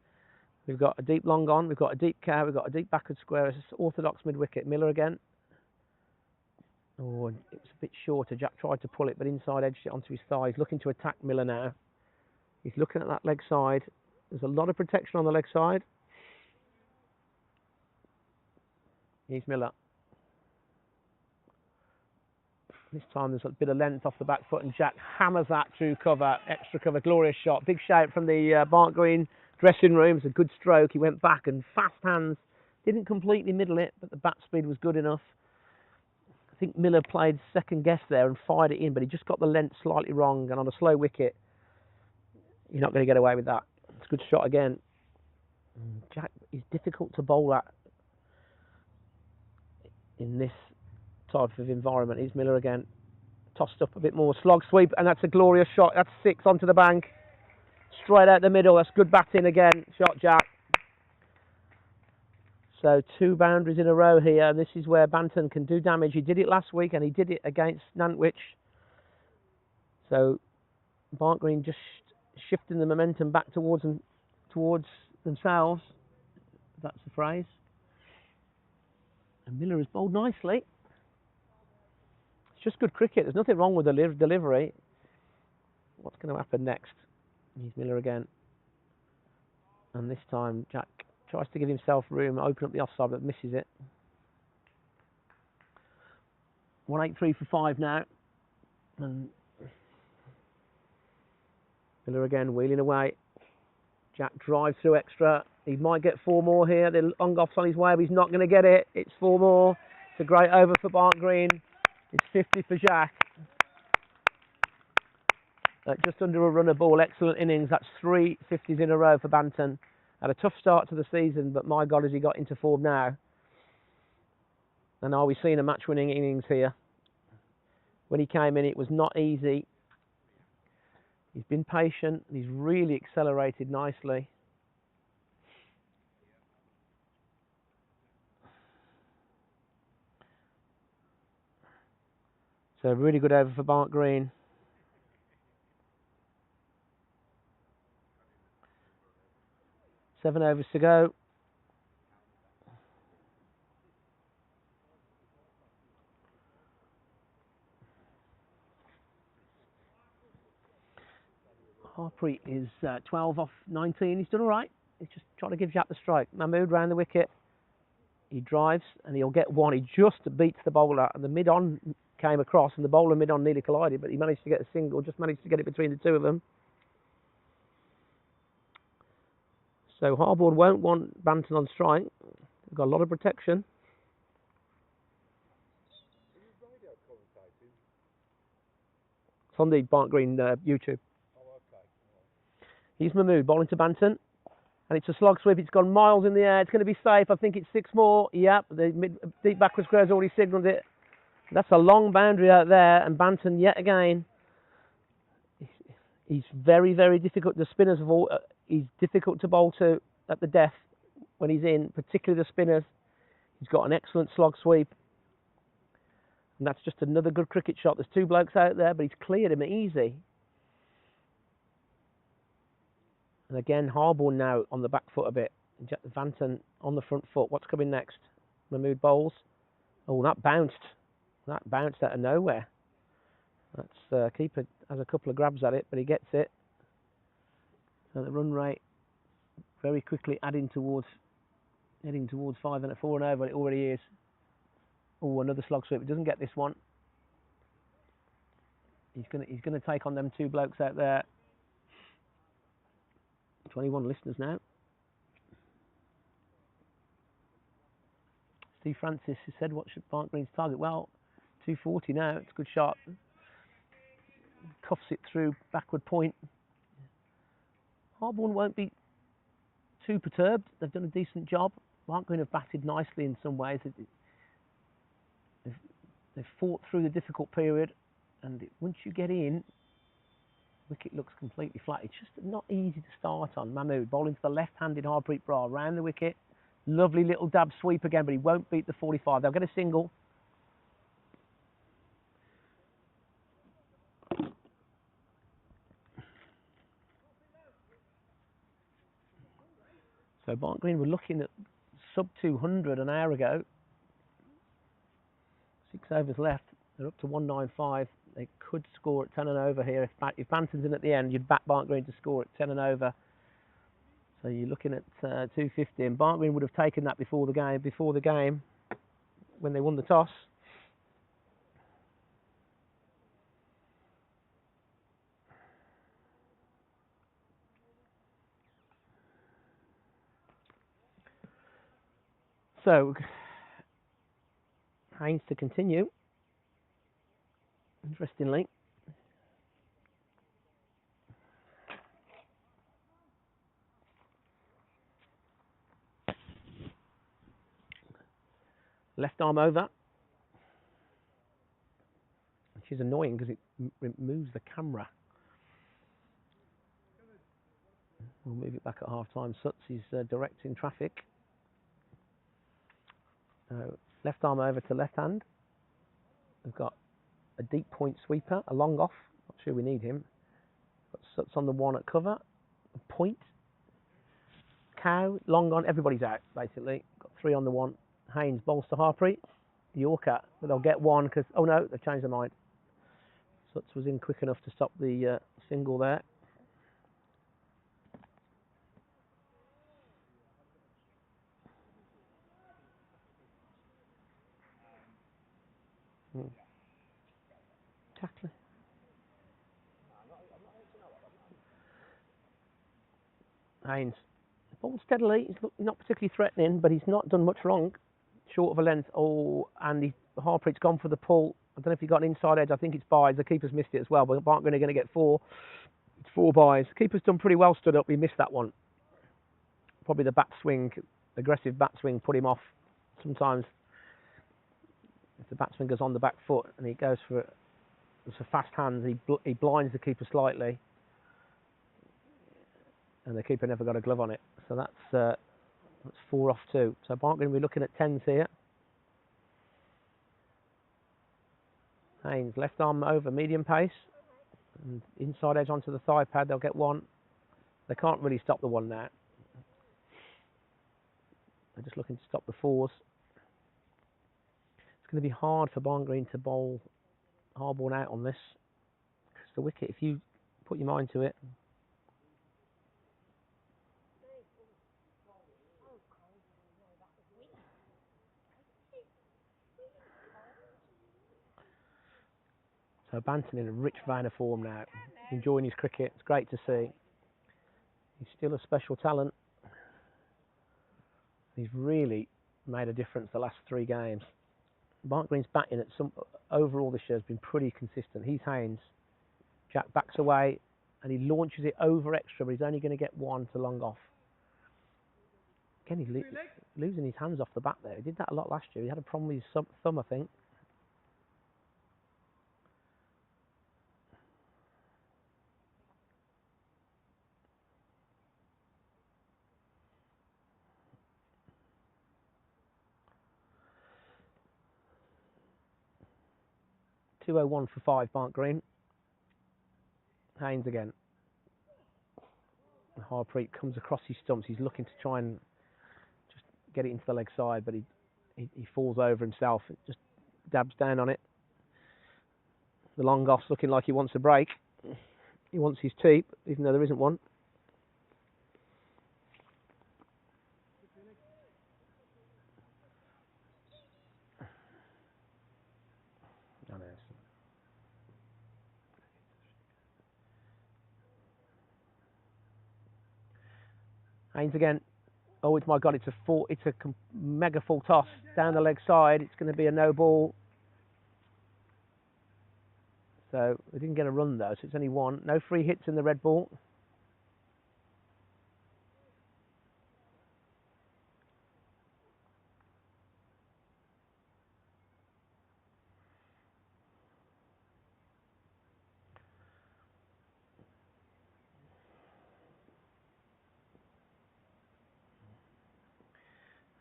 We've got a deep long on, we've got a deep cow, we've got a deep backward square. It's orthodox mid wicket. Miller again. Oh, it was a bit shorter. Jack tried to pull it, but inside edged it onto his thigh. He's looking to attack Miller now. He's looking at that leg side. There's a lot of protection on the leg side. Here's Miller. This time there's a bit of length off the back foot, and Jack hammers that through cover, extra cover, glorious shot. Big shout from the Barnt Green dressing room. It's a good stroke. He went back and fast hands. Didn't completely middle it, but the bat speed was good enough. I think Miller played second guess there and fired it in, but he just got the length slightly wrong, and on a slow wicket, you're not going to get away with that. It's a good shot again. Jack is difficult to bowl at in this type of environment. Here's Miller again. Tossed up a bit more. Slog sweep, and that's a glorious shot. That's 6 onto the bank. Straight out the middle. That's good batting again. Shot Jack. So 2 boundaries in a row here. This is where Banton can do damage. He did it last week, and he did it against Nantwich. So Barnt Green just shifting the momentum back towards themselves. If that's the phrase. And Miller has bowled nicely. It's just good cricket. There's nothing wrong with the delivery. What's going to happen next? Here's Miller again. And this time Jack tries to give himself room, open up the offside, but misses it. 183 for 5 now. And Miller again wheeling away. Jack drives through extra. He might get 4 more here. The long off's on his way, but he's not going to get it. It's 4 more. It's a great over for Barnt Green. It's 50 for Jack. Just under a run of ball. Excellent innings. That's 3 50s in a row for Banton. Had a tough start to the season, but my God, has he got into form now. And are we seeing a match-winning innings here? When he came in, it was not easy. He's been patient. He's really accelerated nicely. So really good over for Barnt Green. Seven overs to go. Harpreet is 12 off 19. He's done all right. He's just trying to give Jack the strike. Mahmood round the wicket. He drives and he'll get one. He just beats the bowler, and the mid-on came across, and the bowler mid-on nearly collided, but he managed to get a single, just managed to get it between the two of them. So Harborne won't want Banton on strike. They've got a lot of protection. It's on the Barnt Green YouTube. Here's Mahmood bowling to Banton. And it's a slog sweep. It's gone miles in the air. It's going to be safe. I think it's 6 more. Yep, the deep backwards square's already signalled it. That's a long boundary out there. And Banton, yet again, he's very, very difficult. The spinners have all, he's difficult to bowl to at the death when he's in, particularly the spinners. He's got an excellent slog sweep. And that's just another good cricket shot. There's 2 blokes out there, but he's cleared him easy. And again, Harborne now on the back foot a bit. Banton on the front foot. What's coming next? Mahmood bowls. Oh, that bounced. That bounced out of nowhere. That's keeper has a couple of grabs at it, but he gets it. And the run rate very quickly heading towards 5 and 4 and over. It already is. Oh, another slog sweep. He doesn't get this one. He's gonna take on them 2 blokes out there. 21 listeners now. Steve Francis has said, what should Barnt Green's target? Well, 240 now. It's a good shot. Cuffs it through backward point. Harborne won't be too perturbed. They've done a decent job. Barnt Green have batted nicely in some ways. They've fought through the difficult period, and once you get in, wicket looks completely flat. It's just not easy to start on. Mahmood bowling to the left-handed Harpreet Brar round the wicket. Lovely little dab sweep again, but he won't beat the 45. They'll get a single. So Barnt Green were looking at sub 200 an hour ago. 6 overs left. They're up to 195. They could score at 10 and over here. If Banton's in at the end, you'd back Barnt Green to score at 10 and over. So you're looking at 250. And Barnt Green would have taken that before the game, when they won the toss. So Haynes to continue. Interestingly. Left arm over. Which is annoying because it moves the camera. We'll move it back at half time. Sutz is directing traffic. Left arm over to left hand. We've got a deep point sweeper, a long off. Not sure we need him. Got Sutz on the 1 at cover. A point. Cow, long on. Everybody's out, basically. Got 3 on the 1. Haynes bowls to Harpreet. Yorker, but they'll get 1 because, oh no, they've changed their mind. Sutz was in quick enough to stop the single there. Tackling. Haynes bowled steadily. He's not particularly threatening, but he's not done much wrong. Short of a length. Oh, and Harpreet's gone for the pull. I don't know if he got an inside edge. I think it's byes. The keeper's missed it as well, but Barnt Green are going to get 4. It's 4 byes. Keeper's done pretty well stood up. He missed that one. Probably the bat swing, aggressive bat swing, put him off. Sometimes if the batsman goes on the back foot and he goes for it's a fast hand, he blinds the keeper slightly, and the keeper never got a glove on it. So that's 4 off 2. So Barnt going to be looking at 10s here. Haynes, left arm over, medium pace. And inside edge onto the thigh pad, they'll get one. They can't really stop the one now. They're just looking to stop the fours. It's going to be hard for Barnt Green to bowl Harborne out on this. Because the wicket, if you put your mind to it. So Banton in a rich vein of form now. Enjoying his cricket. It's great to see. He's still a special talent. He's really made a difference the last 3 games. Barnt Green's batting at overall this year has been pretty consistent. He's Haynes. Jack backs away and he launches it over extra, but he's only going to get one to long off. Again, he's losing his hands off the bat there. He did that a lot last year. He had a problem with his thumb, I think. .201 for 5, Barnt Green. Haynes again. Harpreet comes across his stumps. He's looking to try and just get it into the leg side, but he falls over himself. It just dabs down on it. The long off's looking like he wants a break. He wants his teep, even though there isn't one. Haynes again. Oh, it's my God! It's a mega full toss down the leg side. It's going to be a no ball. So we didn't get a run though. So it's only one. No free hits in the red ball.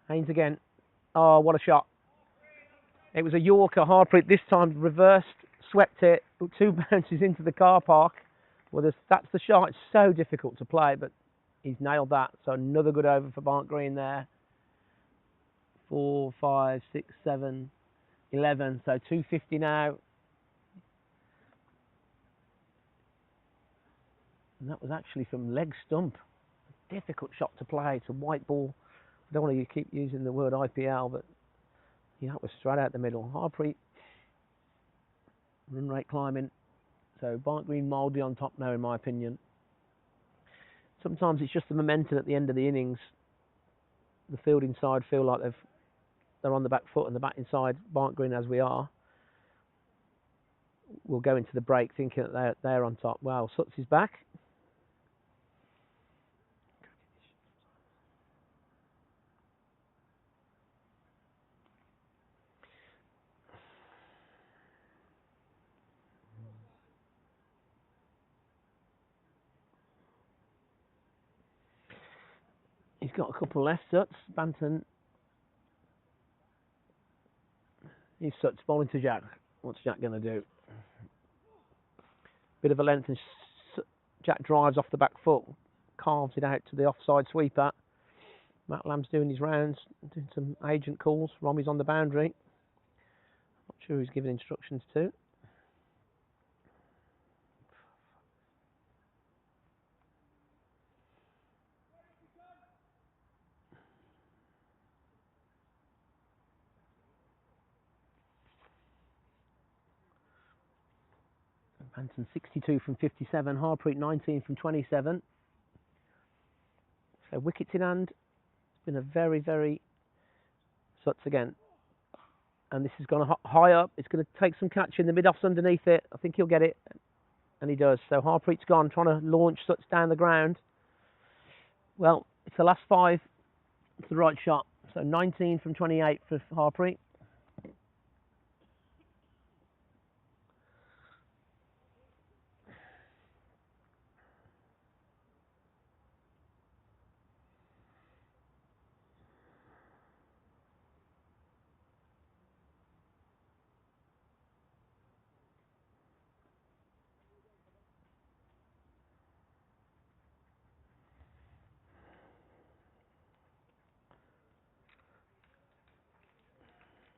Haynes again. Oh, what a shot. It was a Yorker. Harpreet this time reversed, swept it, 2 bounces into the car park. Well, that's the shot. It's so difficult to play, but he's nailed that. So another good over for Barnt Green there. 4, 5, 6, 7, 11. So 250 now. And that was actually from leg stump. A difficult shot to play. It's a white ball. I don't want to keep using the word IPL, but yeah, that was straight out the middle. Harpreet, run rate climbing. So Barnt Green mildly on top now, in my opinion. Sometimes it's just the momentum at the end of the innings. The fielding side feel like they're on the back foot, and the batting side, Barnt Green as we are, will go into the break thinking that they're on top. Wow, Sutz is back. He's got a couple left, Sutz. Banton. He's Sutz bowling to Jack. What's Jack going to do? Bit of a length, and Jack drives off the back foot, carves it out to the offside sweeper. Matt Lamb's doing his rounds, doing some agent calls. Romy's on the boundary. Not sure who's giving instructions to. Banton 62 from 57, Harpreet 19 from 27. So wickets in hand. It's been a very, very Sutz again. And this has gone high up. It's going to take some catch in the mid-offs underneath it. I think he'll get it. And he does. So Harpreet's gone, trying to launch Sutz down the ground. Well, it's the last 5. It's the right shot. So 19 from 28 for Harpreet.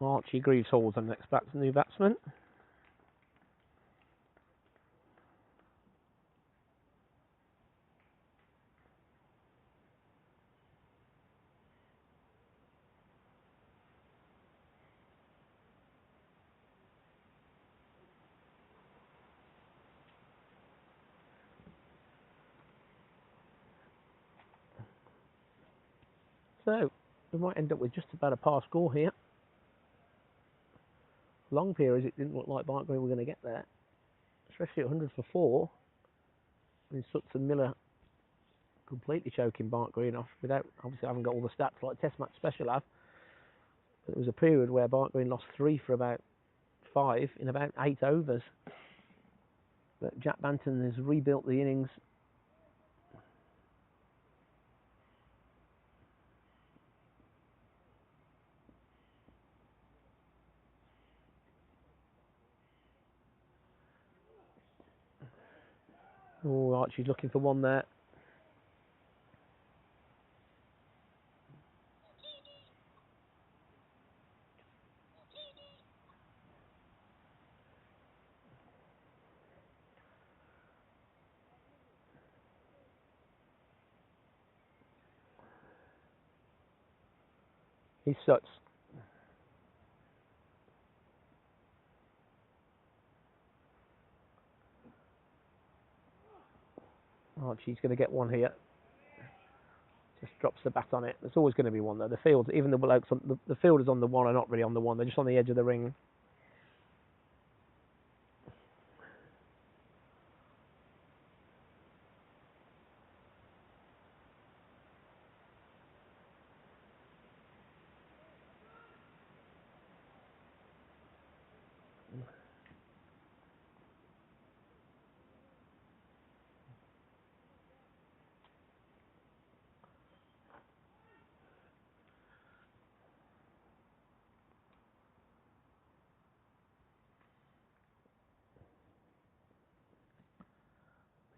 Archie Greaves Hall's the next new batsman. So we might end up with just about a par score here. Long periods it didn't look like Barnt Green were going to get there, especially at 100 for 4. And Sutton and Miller completely choking Barnt Green off without, obviously I haven't got all the stats like Test Match Special have. But there was a period where Barnt Green lost 3 for about 5 in about 8 overs. But Jack Banton has rebuilt the innings. Oh, Archie's looking for one there. He's Suts. Archie's going to get one here. Just drops the bat on it. There's always going to be one though. The field, even the blokes, the fielders on the one are not really on the one. They're just on the edge of the ring.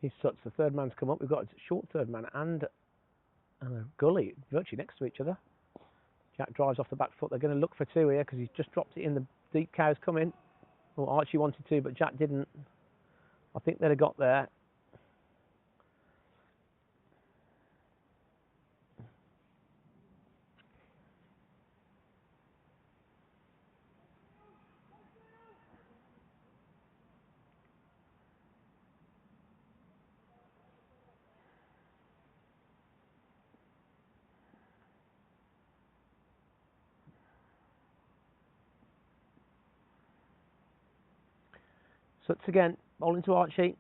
He's Suts. The third man's come up. We've got a short third man and a gully virtually next to each other. Jack drives off the back foot. They're going to look for 2 here because he's just dropped it in. The deep cow's coming. Well, Archie wanted to, but Jack didn't. I think they'd have got there. Suts again, bowling to Archie.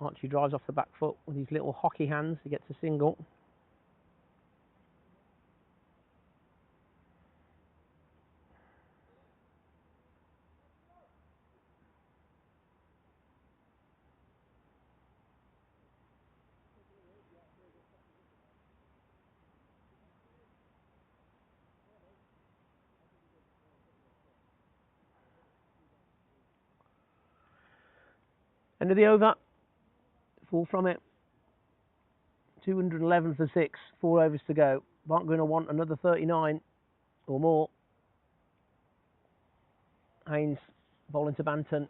Archie drives off the back foot with his little hockey hands. He gets a single. End of the over. 4 from it. 211 for 6. 4 overs to go. Barnt Green will want another 39 or more. Haynes bowling to Banton.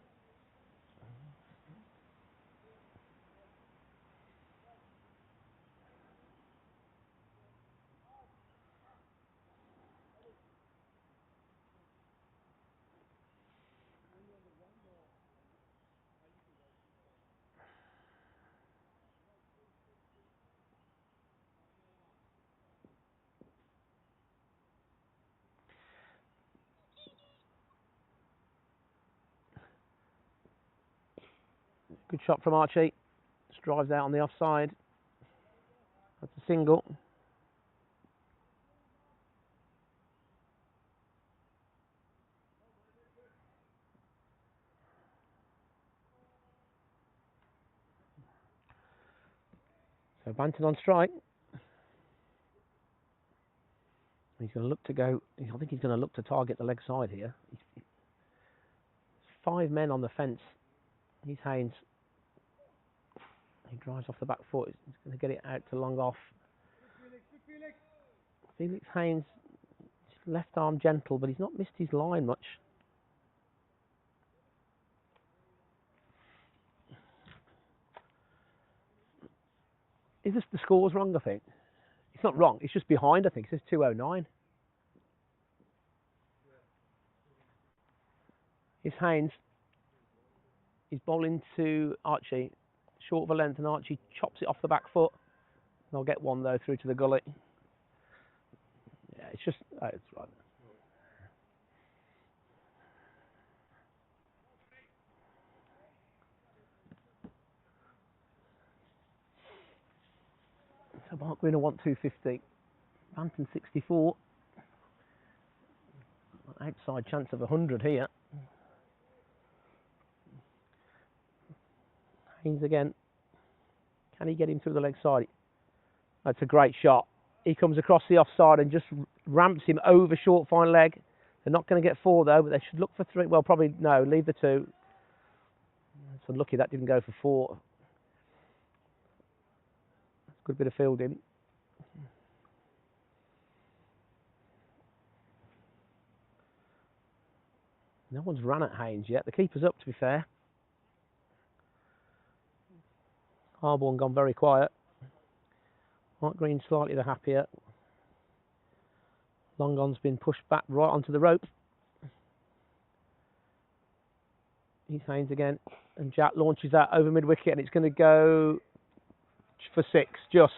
Good shot from Archie. Just drives out on the offside. That's a single. So Banton on strike. He's going to look to go. I think he's going to look to target the leg side here. 5 men on the fence. He's Haynes. He drives off the back foot. He's going to get it out to long off. Felix Haynes left arm gentle, but he's not missed his line much. Is this the score's wrong, I think? It's not wrong, it's just behind, I think. It says 209. Here's Haynes. He's bowling to Archie. Short of a length, and Archie chops it off the back foot. They'll get one, though, through to the gully. Yeah, it's just... Oh, it's right. So Mark Green will want 250. Banton 64. Outside chance of 100 here. Haynes again. Can he get him through the leg side? That's a great shot. He comes across the offside and just ramps him over short fine leg. They're not going to get 4 though, but they should look for 3. Well, probably no, leave the 2. It's unlucky that didn't go for 4. Good bit of fielding. No one's run at Haynes yet. The keeper's up, to be fair. Harborne gone very quiet. Mark Green slightly the happier. Long on's been pushed back right onto the rope. He's Haynes again. And Jack launches that over mid-wicket, and it's going to go for 6, just.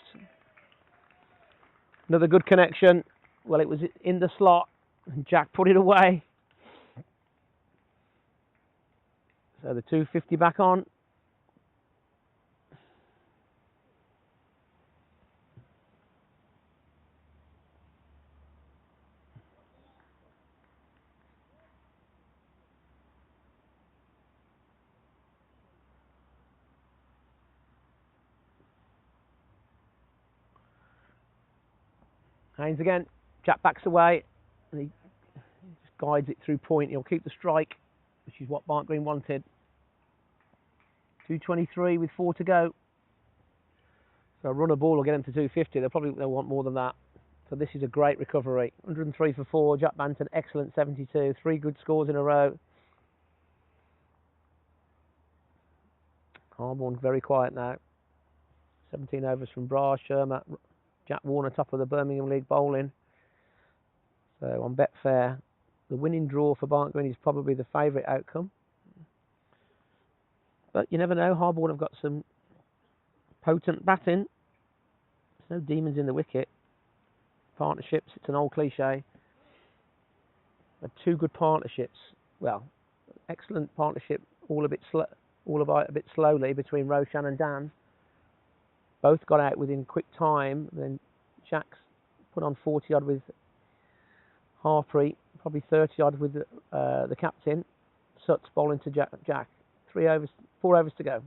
Another good connection. Well, it was in the slot, and Jack put it away. So the 250 back on. Haynes again. Jack backs away, and he just guides it through point. He'll keep the strike, which is what Barnt Green wanted. 223 with 4 to go. So a runner ball will get him to 250. They'll want more than that. So this is a great recovery. 103 for 4. Jack Banton, excellent 72. 3 good scores in a row. Harborne very quiet now. 17 overs from Bra, Sherma, Jack Warner, top of the Birmingham League bowling. So on Betfair, the winning draw for Barnt Green is probably the favourite outcome. But you never know, Harborne have got some potent batting. There's no demons in the wicket. Partnerships, it's an old cliche. But 2 good partnerships. Well, excellent partnership, all a bit slowly between Roshan and Dan. Both got out within quick time. Then Jack's put on 40 odd with Harpreet, probably 30 odd with the captain. Sut's bowling to Jack. 4 overs to go.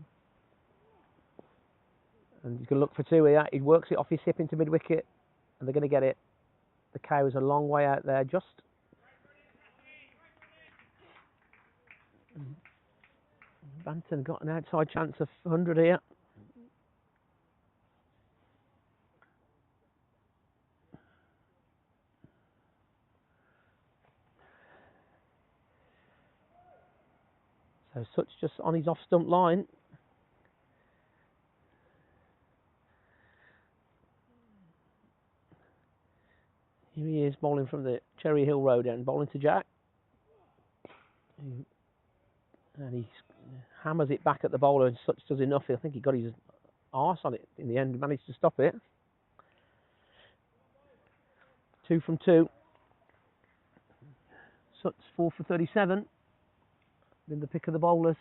And you can look for 2 here. He works it off his hip into mid-wicket, and they're going to get it. The cow is a long way out there, just. Banton got an outside chance of 100 here. So Sut's just on his off-stump line. Here he is bowling from the Cherry Hill Road end, bowling to Jack. And he hammers it back at the bowler, and Sutch does enough. I think he got his arse on it in the end, managed to stop it. 2 from 2. Sut's 4 for 37. Been the pick of the bowlers.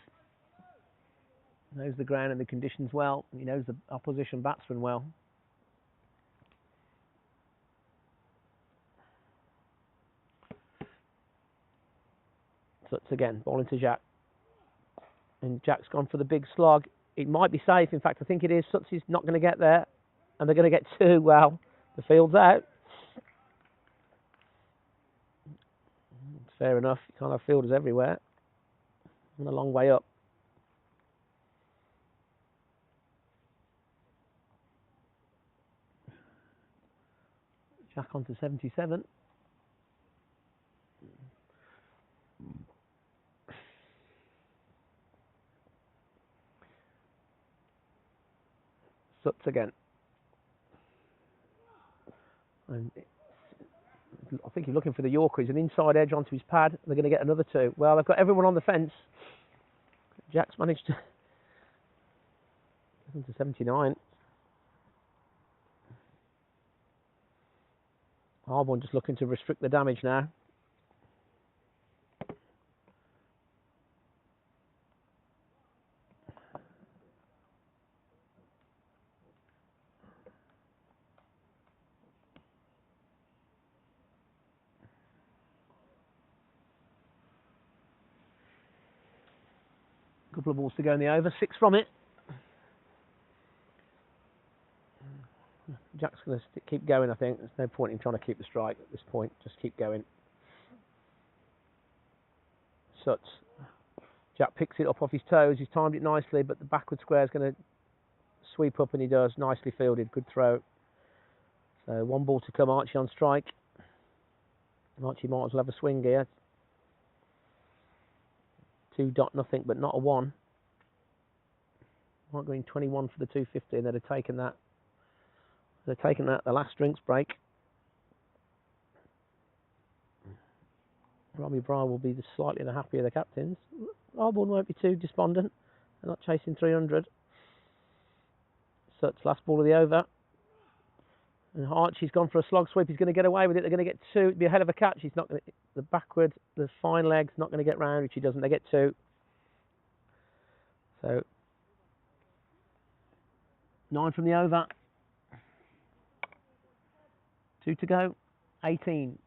Knows the ground and the conditions well. And he knows the opposition batsman well. Sut's again, bowling to Jack. And Jack's gone for the big slog. It might be safe. In fact, I think it is. Sutz is not going to get there. And they're going to get 2. Well, the field's out. Fair enough. You can't have fielders everywhere. And a long way up. Jack on to 77. Suts again. And I think he's looking for the Yorker. He's an inside edge onto his pad. They're going to get another 2. Well, they've got everyone on the fence. Jack's managed to 79. Harborne just looking to restrict the damage now. Couple of balls to go in the over. 6 from it. Jack's going to keep going, I think. There's no point in trying to keep the strike at this point. Just keep going. Suts. Jack picks it up off his toes. He's timed it nicely, but the backward square is going to sweep up, and he does. Nicely fielded. Good throw. So 1 ball to come. Archie on strike. Archie might as well have a swing here. 2-0, but not a 1. Might go in 21 for the 250, and they'd have taken that. They're taking that the last drinks break. Robbie Bryan will be slightly the happier of the captains. Harborne won't be too despondent. They're not chasing 300. Such last ball of the over. And Archie's gone for a slog sweep. He's going to get away with it. They're going to get 2. It'd be a hell of a catch. He's not going to, the backward, the fine leg's not going to get round, which he doesn't. They get 2. So 9 from the over. 2 to go. 18.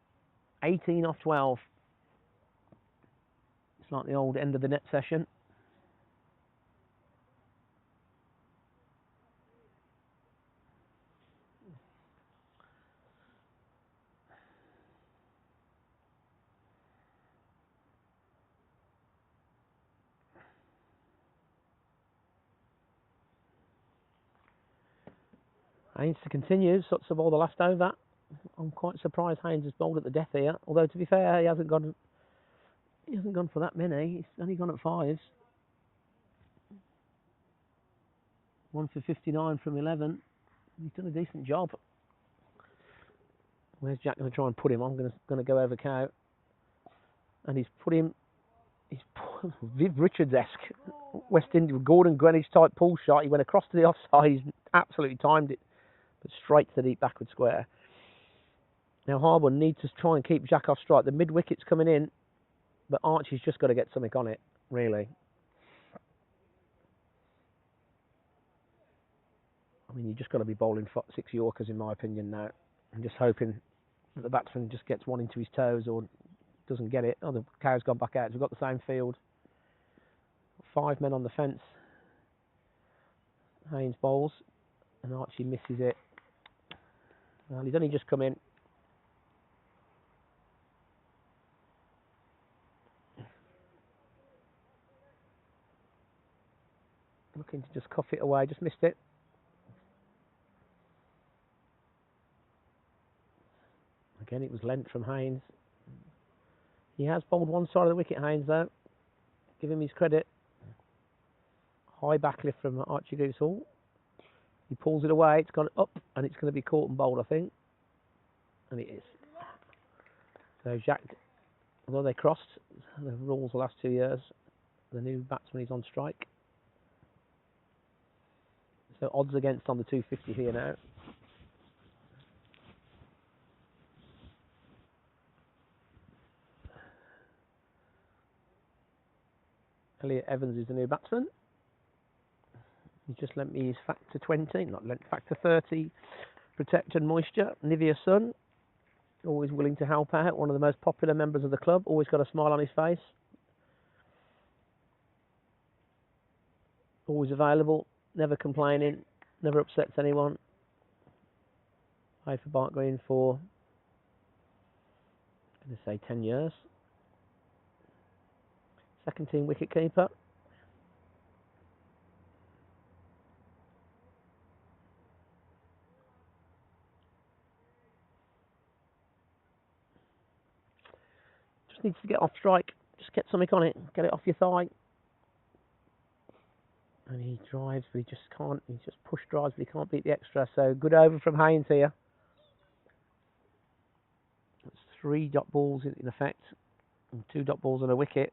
18 off 12. It's like the old end of the net session. Haynes to continue. Suts the ball the last over. I'm quite surprised Haynes has bowled at the death here. Although to be fair, he hasn't gone for that many. He's only gone at 5s. 1 for 59 from 11. He's done a decent job. Where's Jack going to try and put him? I'm going to go over cow. And he's put him. He's Viv Richards-esque. West Indian Gordon Greenwich type pull shot. He went across to the offside. He's absolutely timed it, but straight to the deep backward square. Now Harborne needs to try and keep Jack off strike. The mid wicket's coming in, but Archie's just got to get something on it, really. I mean, you just got to be bowling 6 Yorkers, in my opinion, now. I'm just hoping that the batsman just gets one into his toes or doesn't get it. Oh, the cow's gone back out. We've got the same field. 5 men on the fence. Haynes bowls, and Archie misses it. Well, he's only just come in. Looking to just cough it away, just missed it. Again, it was lent from Haynes. He has bowled one side of the wicket, Haynes, though. Give him his credit. High backlift from Archie Goosehall. He pulls it away, it's gone up, and it's going to be caught and bowled, I think. And it is. So Jack, although they crossed the rules the last 2 years, the new batsman is on strike. So odds against on the 250 here now. Elliot Evans is the new batsman. He's just lent me his factor 20, not lent, factor 30 protect and moisture. Nivea Sun, always willing to help out. One of the most popular members of the club, always got a smile on his face. Always available, never complaining, never upsets anyone. Played for Barnt Green for, I'm going to say 10 years. Second team wicket keeper. Just needs to get off strike. Just get something on it. Get it off your thigh. And he drives, but he just can't. He just push drives, but he can't beat the extra. So good over from Haynes here. That's 3 dot balls in effect, and 2 dot balls on a wicket.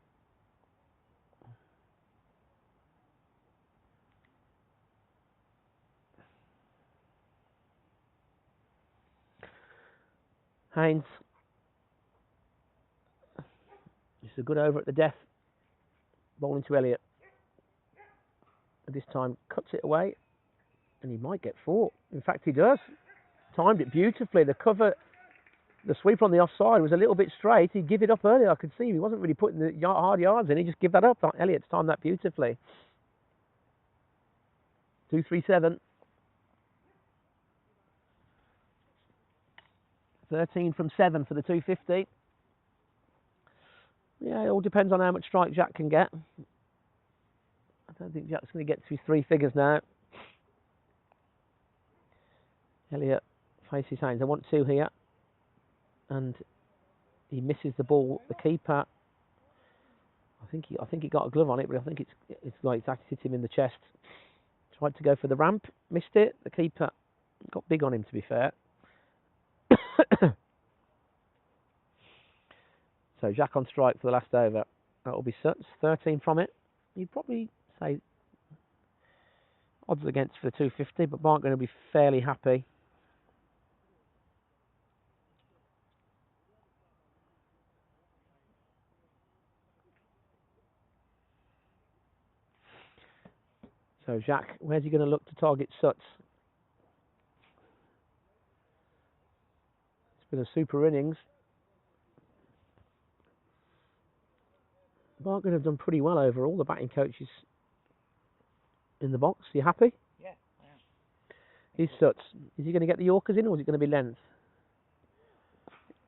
Haynes. It's a good over at the death. Bowling to Elliott. And this time cuts it away, and he might get 4. In fact, he does. Timed it beautifully. The cover, the sweeper on the offside was a little bit straight. He'd give it up earlier. I could see he wasn't really putting the hard yards in. He just give that up. Elliott's timed that beautifully. 2-3-7. 13 from 7 for the 250. Yeah, it all depends on how much strike Jack can get. I don't think Jack's going to get to his 3 figures now. Elliott faces Haynes. I want 2 here. And he misses the ball. The keeper, I think he got a glove on it, but I think it's like it's actually hit him in the chest. Tried to go for the ramp, missed it. The keeper got big on him, to be fair. So Jack on strike for the last over. That will be 13 from it. You'd probably say odds against for the 250, but Barnt going to be fairly happy. So Jack, where's he going to look to target Suts? It's been a super innings. Barnt going to have done pretty well overall. The batting coaches in the box. You happy? Yeah, I am. Here's Suts. Is he going to get the Yorkers in, or is it going to be length?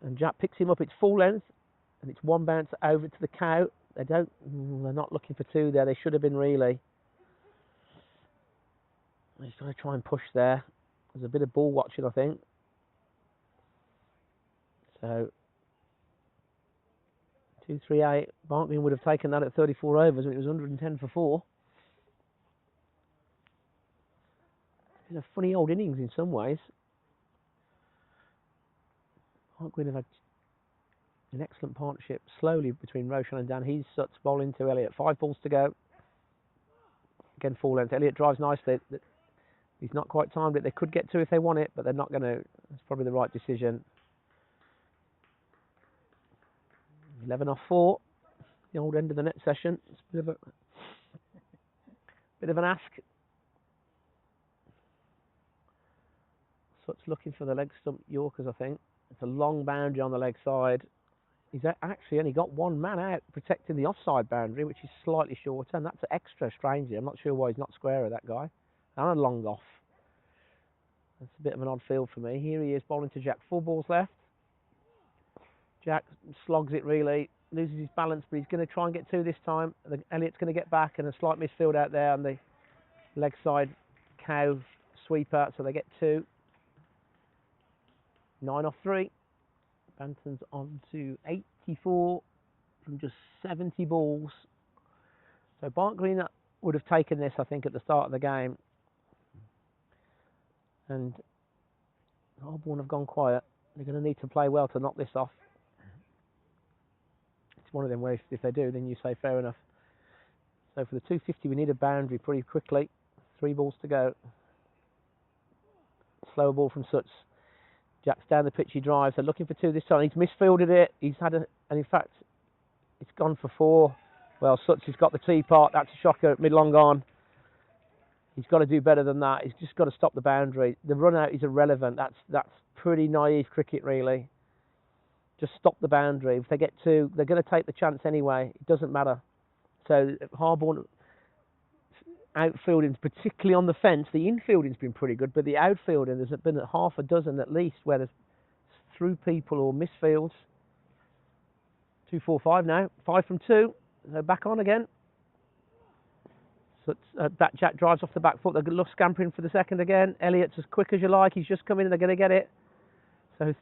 And Jack picks him up. It's full length, and it's 1 bounce over to the cow. They're not looking for 2 there. They should have been really. He's going to try and push there. There's a bit of ball watching, I think. So 2-3-8. Barnt would have taken that at 34 overs when it was 110 for 4. It's a funny old innings in some ways. Barnt would have had an excellent partnership slowly between Roshan and Dan. He's Suts bowling to Elliott. 5 balls to go. Again, full length. Elliott drives nicely. He's not quite timed it. They could get 2 if they want it, but they're not going to. It's probably the right decision. 11 off 4. The old end of the net session. It's a bit of an ask. Suts looking for the leg stump Yorkers, I think. It's a long boundary on the leg side. He's actually only got 1 man out protecting the offside boundary, which is slightly shorter, and that's extra strangely. I'm not sure why he's not squarer, that guy. And a long off. That's a bit of an odd field for me. Here he is bowling to Jack. 4 balls left. Jack slogs it really, loses his balance, but he's going to try and get 2 this time. Elliott's going to get back, and a slight misfield out there on the leg side cow sweeper, so they get 2. 9 off 3. Banton's on to 84 from just 70 balls. So Barnt Green would have taken this, I think, at the start of the game. And Harborne have gone quiet. They're going to need to play well to knock this off. It's one of them where if they do, then you say fair enough. So for the 250, we need a boundary pretty quickly. 3 balls to go. Slower ball from Suts. Jack's down the pitch, he drives. They're looking for 2 this time. He's misfielded it. He's had and in fact, it's gone for 4. Well, Suts has got the teapot. That's a shocker. Mid-long gone. He's got to do better than that. He's just got to stop the boundary. The run out is irrelevant. That's pretty naive cricket, really. Just stop the boundary. If they get 2, they're going to take the chance anyway. It doesn't matter. So Harborne outfielding, particularly on the fence, the infielding's been pretty good, but the outfielding, there's been half a dozen at least where there's through people or misfields. 2-4-5 now. 5 from 2. So back on again. So that Jack drives off the back foot. They're going to look scampering for the second again. Elliott's as quick as you like. He's just come in and they're going to get it. So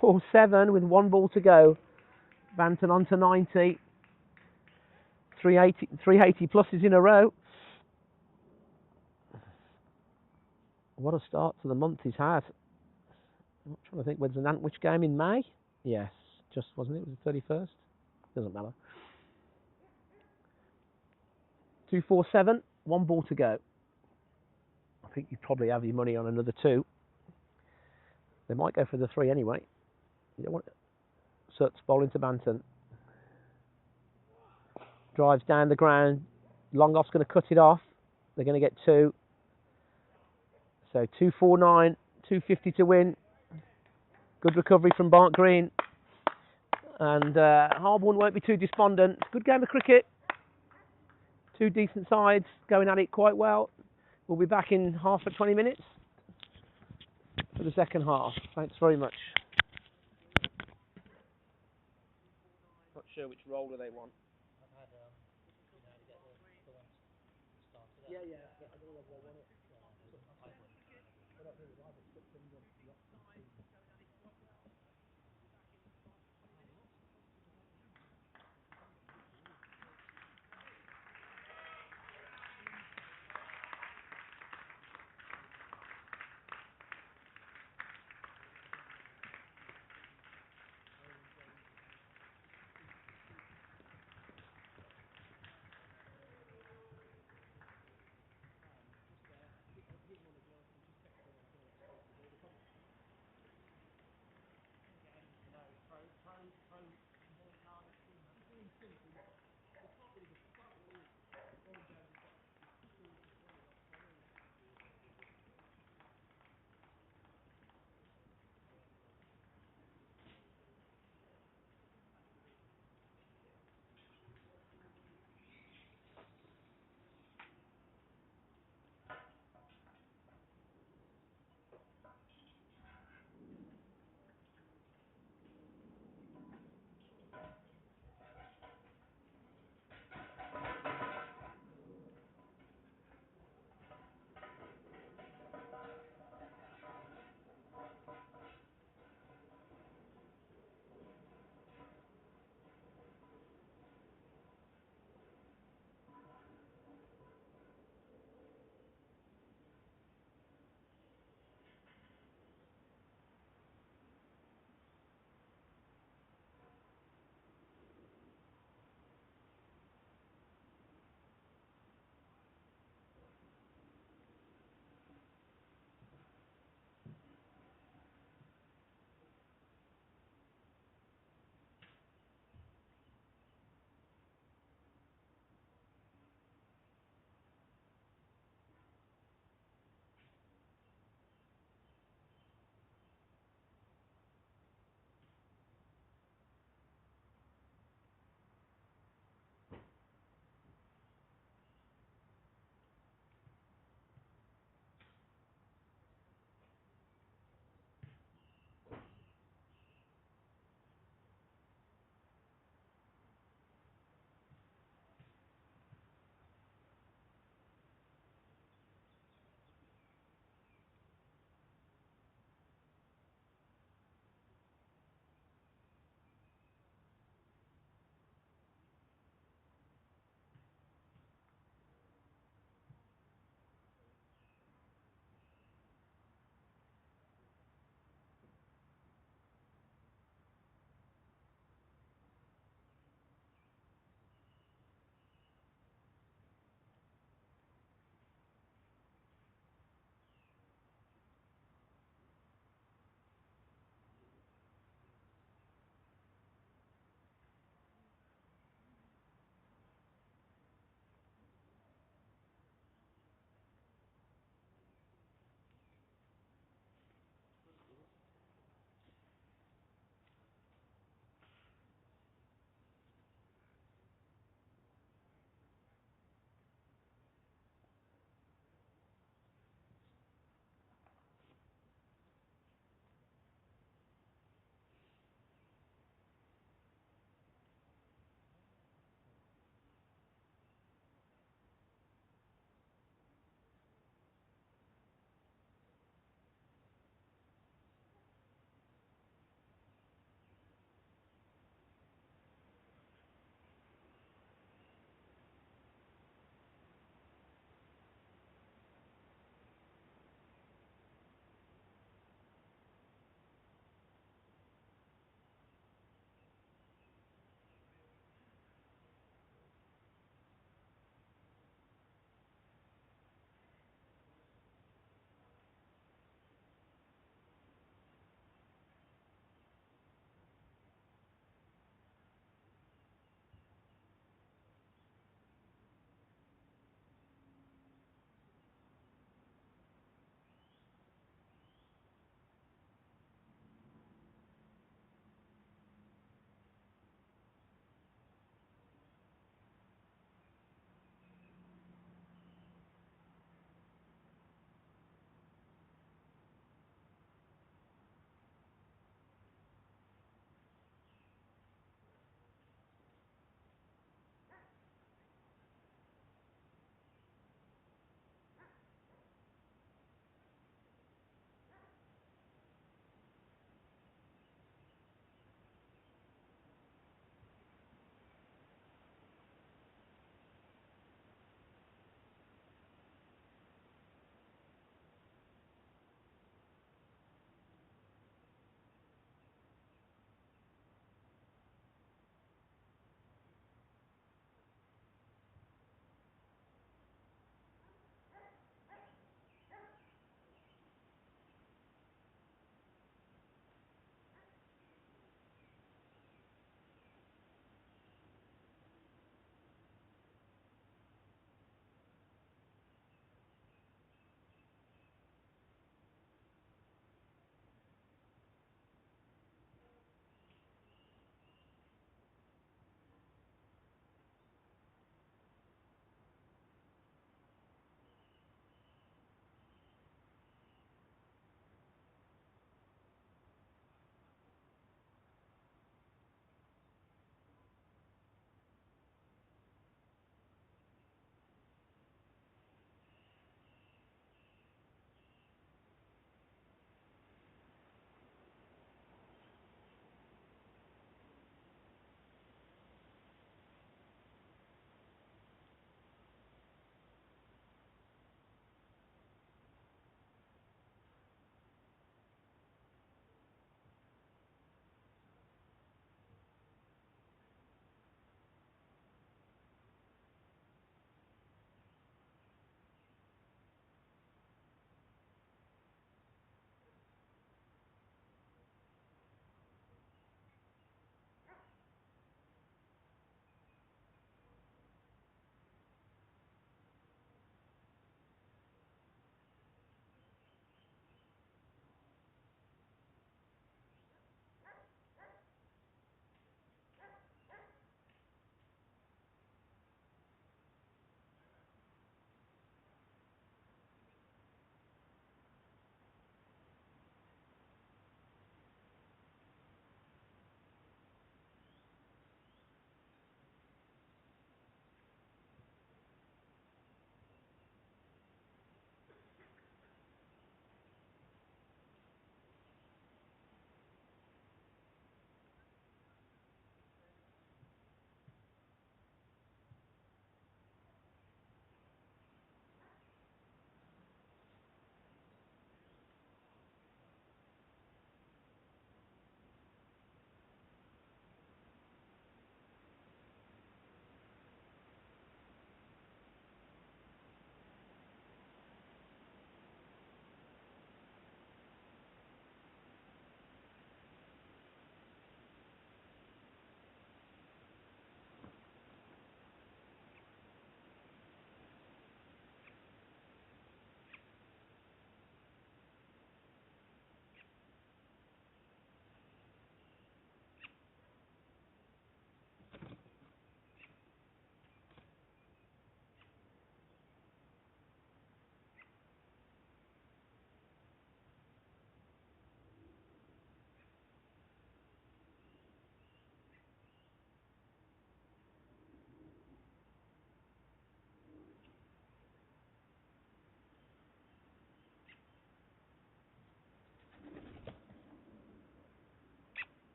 2-4-7 with 1 ball to go. Banton on to 90. 380 pluses in a row. What a start to the month he's had. I'm trying to think, which game in May? Yes, just wasn't it? Was it 31st? Doesn't matter. 247, 1 ball to go. I think you probably have your money on another 2. They might go for the 3 anyway. You don't want Sut's bowling to Banton. Drives down the ground. Longoff's going to cut it off. They're going to get 2. So 249, 250 to win. Good recovery from Barnt Green. And Harborne won't be too despondent. Good game of cricket. 2 decent sides going at it quite well. We'll be back in half at 20 minutes for the second half. Thanks very much. Not sure which roller they want. Yeah, yeah. I don't know whether they want it.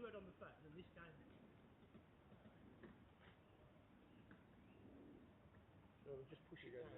red on the face, and then this game. No, we'll just push it down.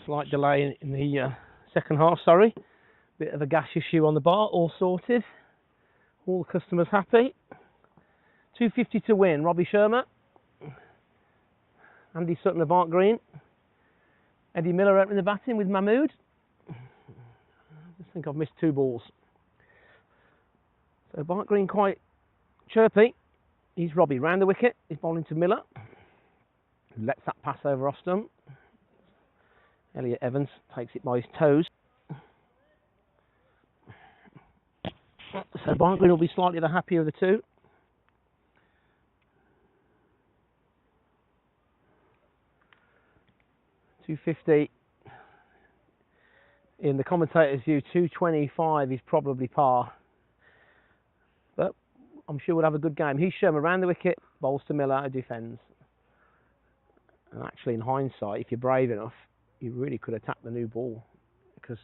Slight delay in the second half, sorry. Bit of a gas issue on the bar, all sorted. All the customers happy. 250 to win, Robbie Shermer. Andy Sutton of Barnt Green. Eddie Miller opening the batting with Mahmood. I just think I've missed 2 balls. So Barnt Green quite chirpy. He's Robbie round the wicket. He's bowling to Miller. Who lets that pass over off stump. Elliot Evans takes it by his toes. So Barnt Green will be slightly the happier of the two. .250 in the commentator's view. 225 is probably par, but I'm sure we'll have a good game. He's Sherman around the wicket, bowls to Miller, who defends. And actually, in hindsight, if you're brave enough, you really could attack the new ball, because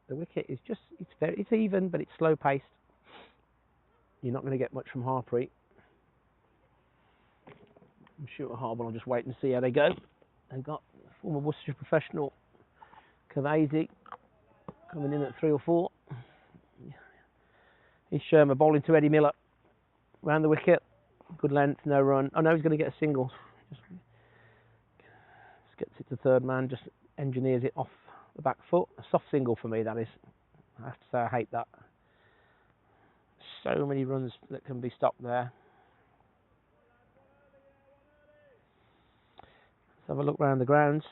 the wicket is just, it's even, but it's slow paced. You're not going to get much from Harpreet. I'm sure Harborne will just wait and see how they go. They've got former Worcestershire professional Kavesi coming in at 3 or 4. He's Shermer bowling to Eddie Miller. Round the wicket. Good length, no run. Oh no, he's going to get a single. Just gets it to third man, just engineers it off the back foot. A soft single for me, that is. I have to say I hate that. So many runs that can be stopped there. Let's have a look round the grounds.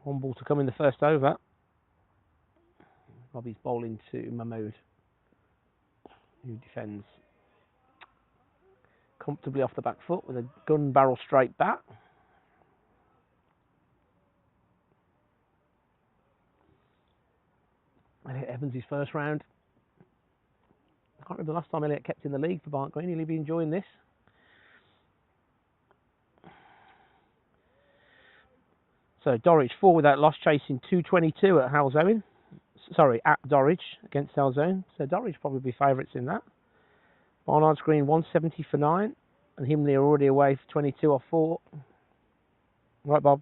One ball to come in the first over. Robbie's bowling to Mahmood, who defends comfortably off the back foot with a gun barrel straight bat. Elliot Evans, his first round. I can't remember the last time Elliot kept in the league for Barnt Green. He'll be enjoying this. So Dorwich 4 without loss, chasing 222 at Halzone. Sorry, at Dorwich against Halzone. So Dorwich probably be favourites in that. Barnard's Green 170 for 9, and Himley are already away for 22 off 4. Right, Bob.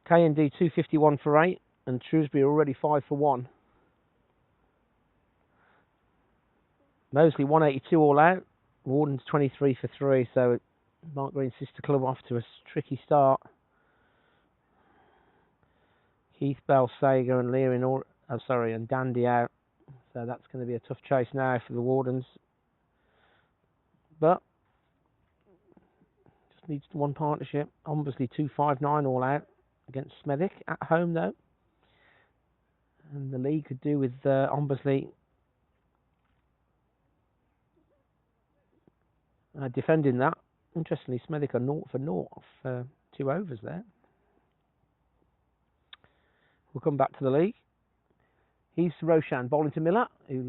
K&D 251 for 8, and Shrewsbury already 5 for 1. Moseley 182 all out. Warden's 23 for 3, so Barnt Green sister club off to a tricky start. Keith Bell, Sager and Lear and Dandy out. So that's going to be a tough chase now for the Wardens. But just needs one partnership. Ombersley 259 all out against Smethwick at home though. And the league could do with Ombersley defending that. Interestingly, Smethwick are 0 for 0 off 2 overs there. We'll come back to the league. He's Roshan bowling to Miller, who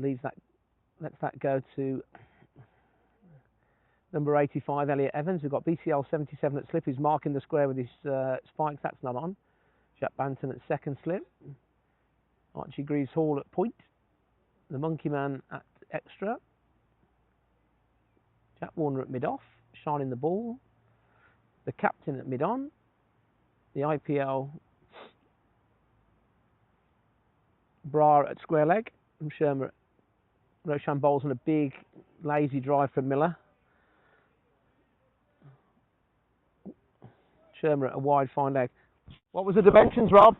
lets that go to number 85, Elliot Evans. We've got BCL 77 at slip, who's marking the square with his spikes. That's not on. Jack Banton at second slip. Archie Greaves Hall at point. The Monkey Man at extra. Jack Warner at mid-off, shining the ball. The captain at mid-on. The IPL Brar at square leg. And Shermer, Roshan bowls on a big, lazy drive from Miller. Shermer at a wide fine leg. What was the dimensions, Rob?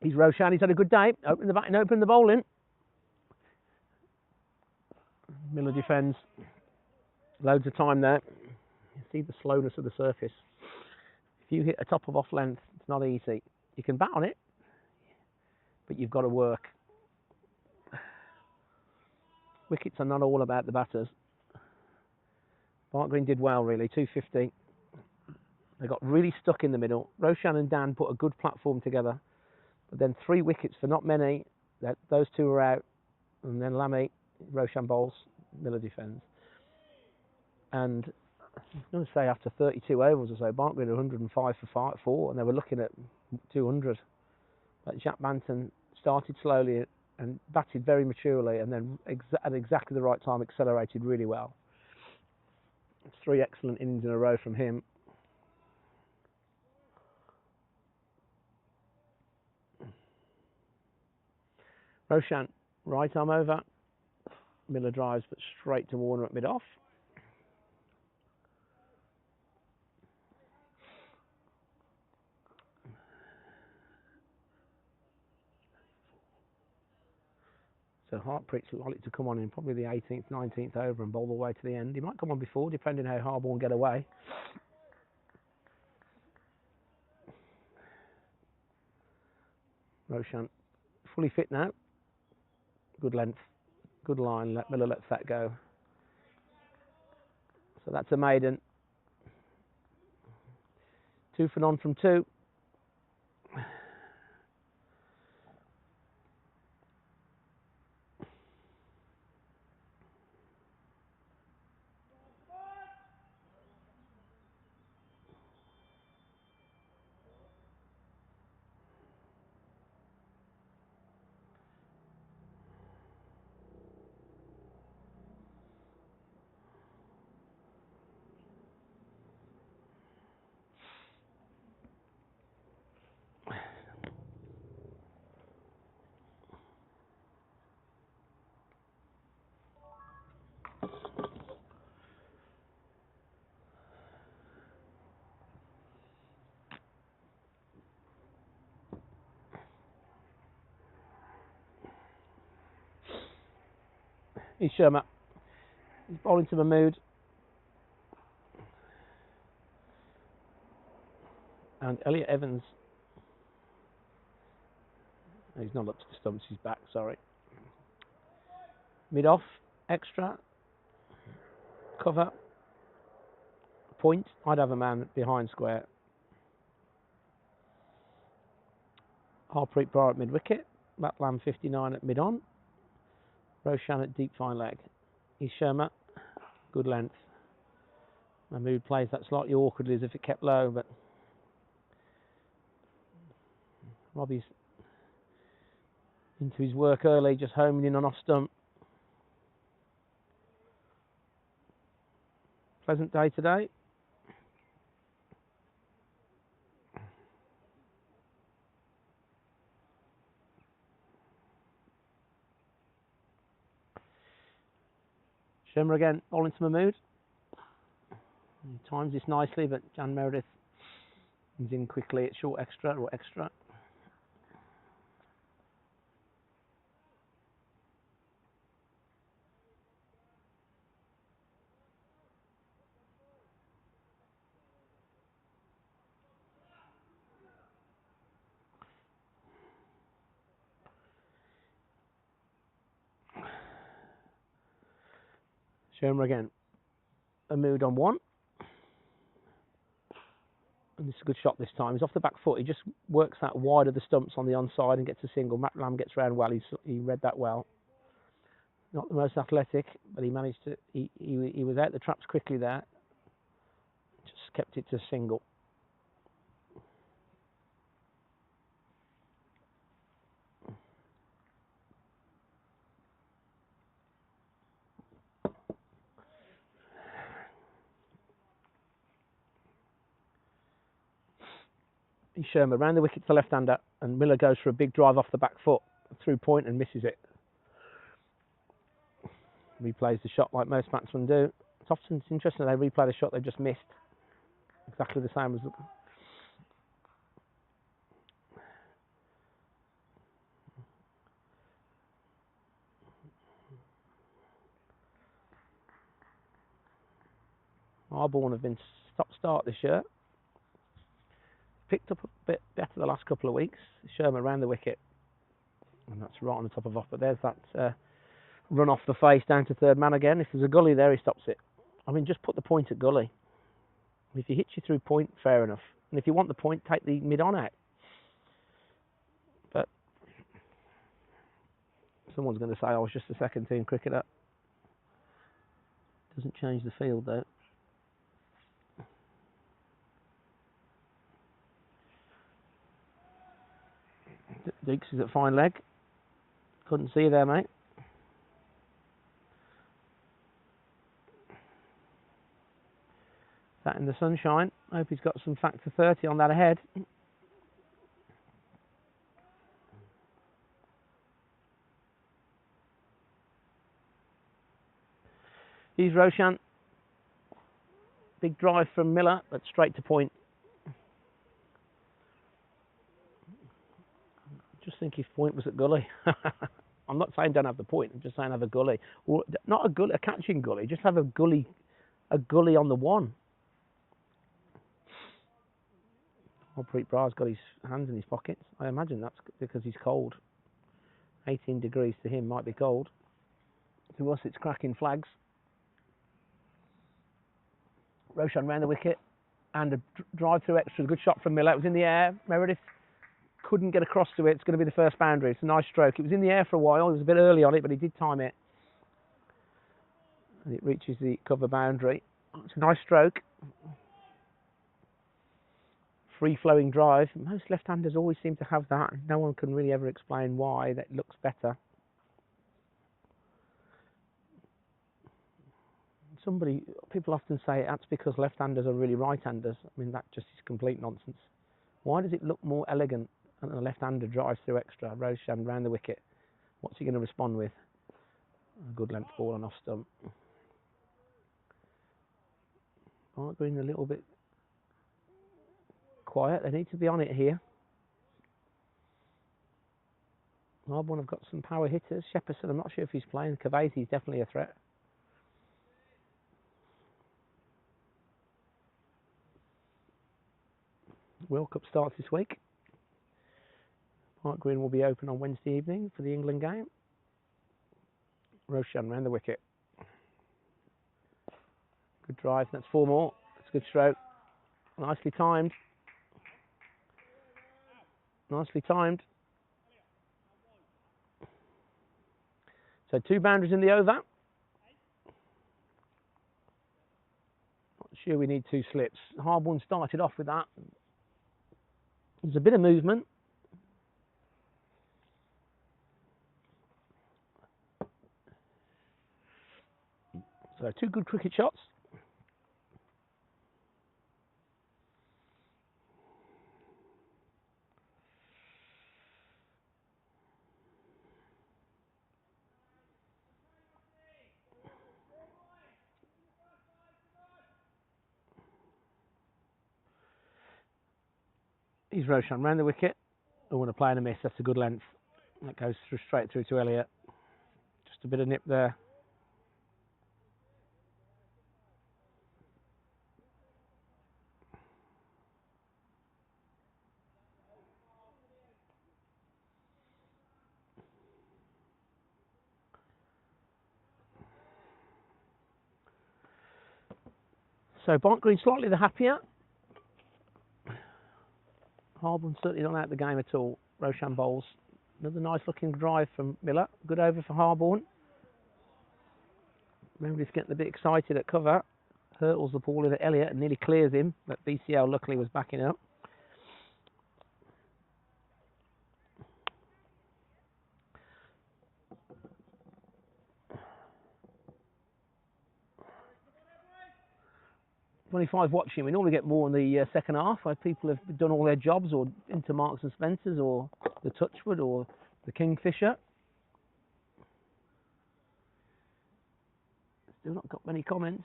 He's Roshan, he's had a good day. Open the batting, open the bowling. Miller defends. Loads of time there. You see the slowness of the surface. If you hit a top of off length, it's not easy. You can bat on it, but you've got to work. wickets are not all about the batters. Barnt Green did well, really, 250. They got really stuck in the middle. Roshan and Dan put a good platform together. But then 3 wickets for not many. Those 2 were out. And then Lamy, Roshan bowls, Miller defends. And I'm going to say after 32 overs or so, Barnt Green 105 for 4, and they were looking at 200. But Jack Banton started slowly and batted very maturely, and then at exactly the right time accelerated really well. 3 excellent innings in a row from him. Roshan, right arm over. Miller drives, but straight to Warner at mid-off. So Hartprick's likely to come on in probably the 18th, 19th over and bowl the way to the end. He might come on before, depending how Harborne get away. Roshan, fully fit now. Good length, good line. Miller lets that go. So that's a maiden. 2 for none from 2. He's Sherma. He's bowling to Mahmood. And Elliot Evans. He's not up to the stumps, he's back, sorry. Mid-off, extra. Cover. Point. I'd have a man behind square. Harpreet Brar at mid-wicket. Matlam 59 at mid-on. Roshan at deep fine leg. He's Sherma. Good length. Mahmood plays that slightly awkwardly as if it kept low, but Robbie's into his work early, just homing in on off stump. Pleasant day today. Sherma again, bowling to Mahmood. He times this nicely, but Jan Meredith is in quickly at short extra or extra. Sherma again. Mahmood on 1. And this is a good shot this time. He's off the back foot. He just works that wide of the stumps on the onside and gets a single. Matt Lamb gets round well. He read that well. Not the most athletic, but he managed to. He was out the traps quickly there. Just kept it to single. Sherma round the wicket to left-hander, and Miller goes for a big drive off the back foot through point and misses it. Replays the shot like most batsmen do. It's interesting they replay the shot they just missed. Exactly the same as the... Harborne have been stop-start this year. Picked up a bit better the last couple of weeks. Sherma round the wicket. And that's right on the top of off. But there's that run off the face down to third man again. If there's a gully there, he stops it. I mean, just put the point at gully. If he hits you through point, fair enough. And if you want the point, take the mid-on out. But someone's going to say I was just a second team cricketer. Doesn't change the field though. Dukes is at fine leg. Couldn't see you there, mate. That in the sunshine. Hope he's got some factor 30 on that ahead. He's Roshan. Big drive from Miller, but straight to point. Just think if point was at gully. I'm not saying don't have the point. I'm just saying have a gully, or not a gully, a catching gully. Just have a gully on the one. Harpreet Bra's got his hands in his pockets. I imagine that's because he's cold. 18 degrees to him might be cold. To us, it's cracking flags. Roshan round the wicket and a drive through extra. Good shot from Miller. It was in the air. Meredith couldn't get across to it. It's going to be the first boundary. It's a nice stroke. It was in the air for a while. It was a bit early on it, but he did time it. And it reaches the cover boundary. It's a nice stroke. Free-flowing drive. Most left-handers always seem to have that. No one can really ever explain why. That looks better. People often say that's because left-handers are really right-handers. I mean, that just is complete nonsense. Why does it look more elegant when a left-hander drives through extra? Roshan round the wicket. What's he going to respond with? A good length ball and off stump. Barnt Green a little bit quiet. They need to be on it here. Harborne have got some power hitters. Shepperson, I'm not sure if he's playing. Cavesi is definitely a threat. World Cup starts this week. Barnt Green will be open on Wednesday evening for the England game. Roshan round the wicket. Good drive. That's 4 more. That's a good stroke. Nicely timed. Nicely timed. So 2 boundaries in the over. Not sure we need 2 slips. Harborne started off with that. There's a bit of movement. So 2 good cricket shots. He's Roshan round the wicket. I want to play in a miss. That's a good length. That goes straight through to Elliott. Just a bit of nip there. So Barnt Green slightly the happier. Harborne certainly not out the game at all. Roshan bowls. Another nice looking drive from Miller. Good over for Harborne. Meredith's getting a bit excited at cover. Hurtles the ball in at Elliott and nearly clears him. But BCL luckily was backing up. "25 watching. We normally get more in the second half where people have done all their jobs or into Marks and Spencers or the Touchwood or the Kingfisher. Still not got many comments.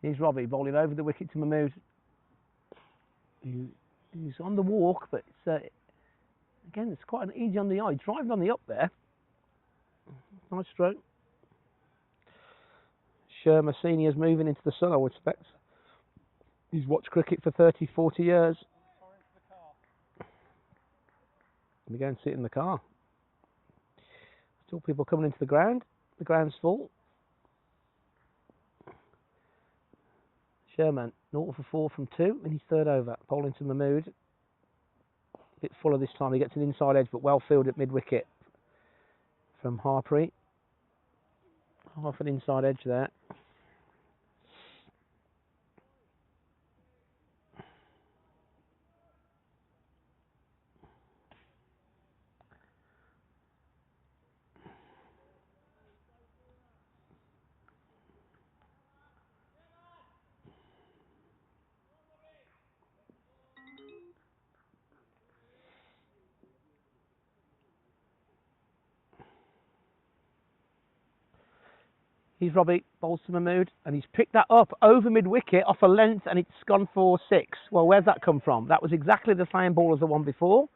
Here's Robbie bowling over the wicket to Mahmood. He's on the walk, but it's, again, it's quite an easy on the eye. Driving on the up there. Nice stroke. Shermer Senior's moving into the sun, I would expect. He's watched cricket for 30, 40 years. going to go and sit in the car. Still people coming into the ground. The ground's full. Sherman, 0 for 4 from 2 in his third over. Bowling to Mahmood. A bit fuller this time. He gets an inside edge, but well fielded at mid-wicket from Harpre. Half an inside edge there. He's Robbie, bowls to Mahmood, and he's picked that up over mid-wicket off a length, and it's gone for 6. Well, where's that come from? That was exactly the same ball as the one before,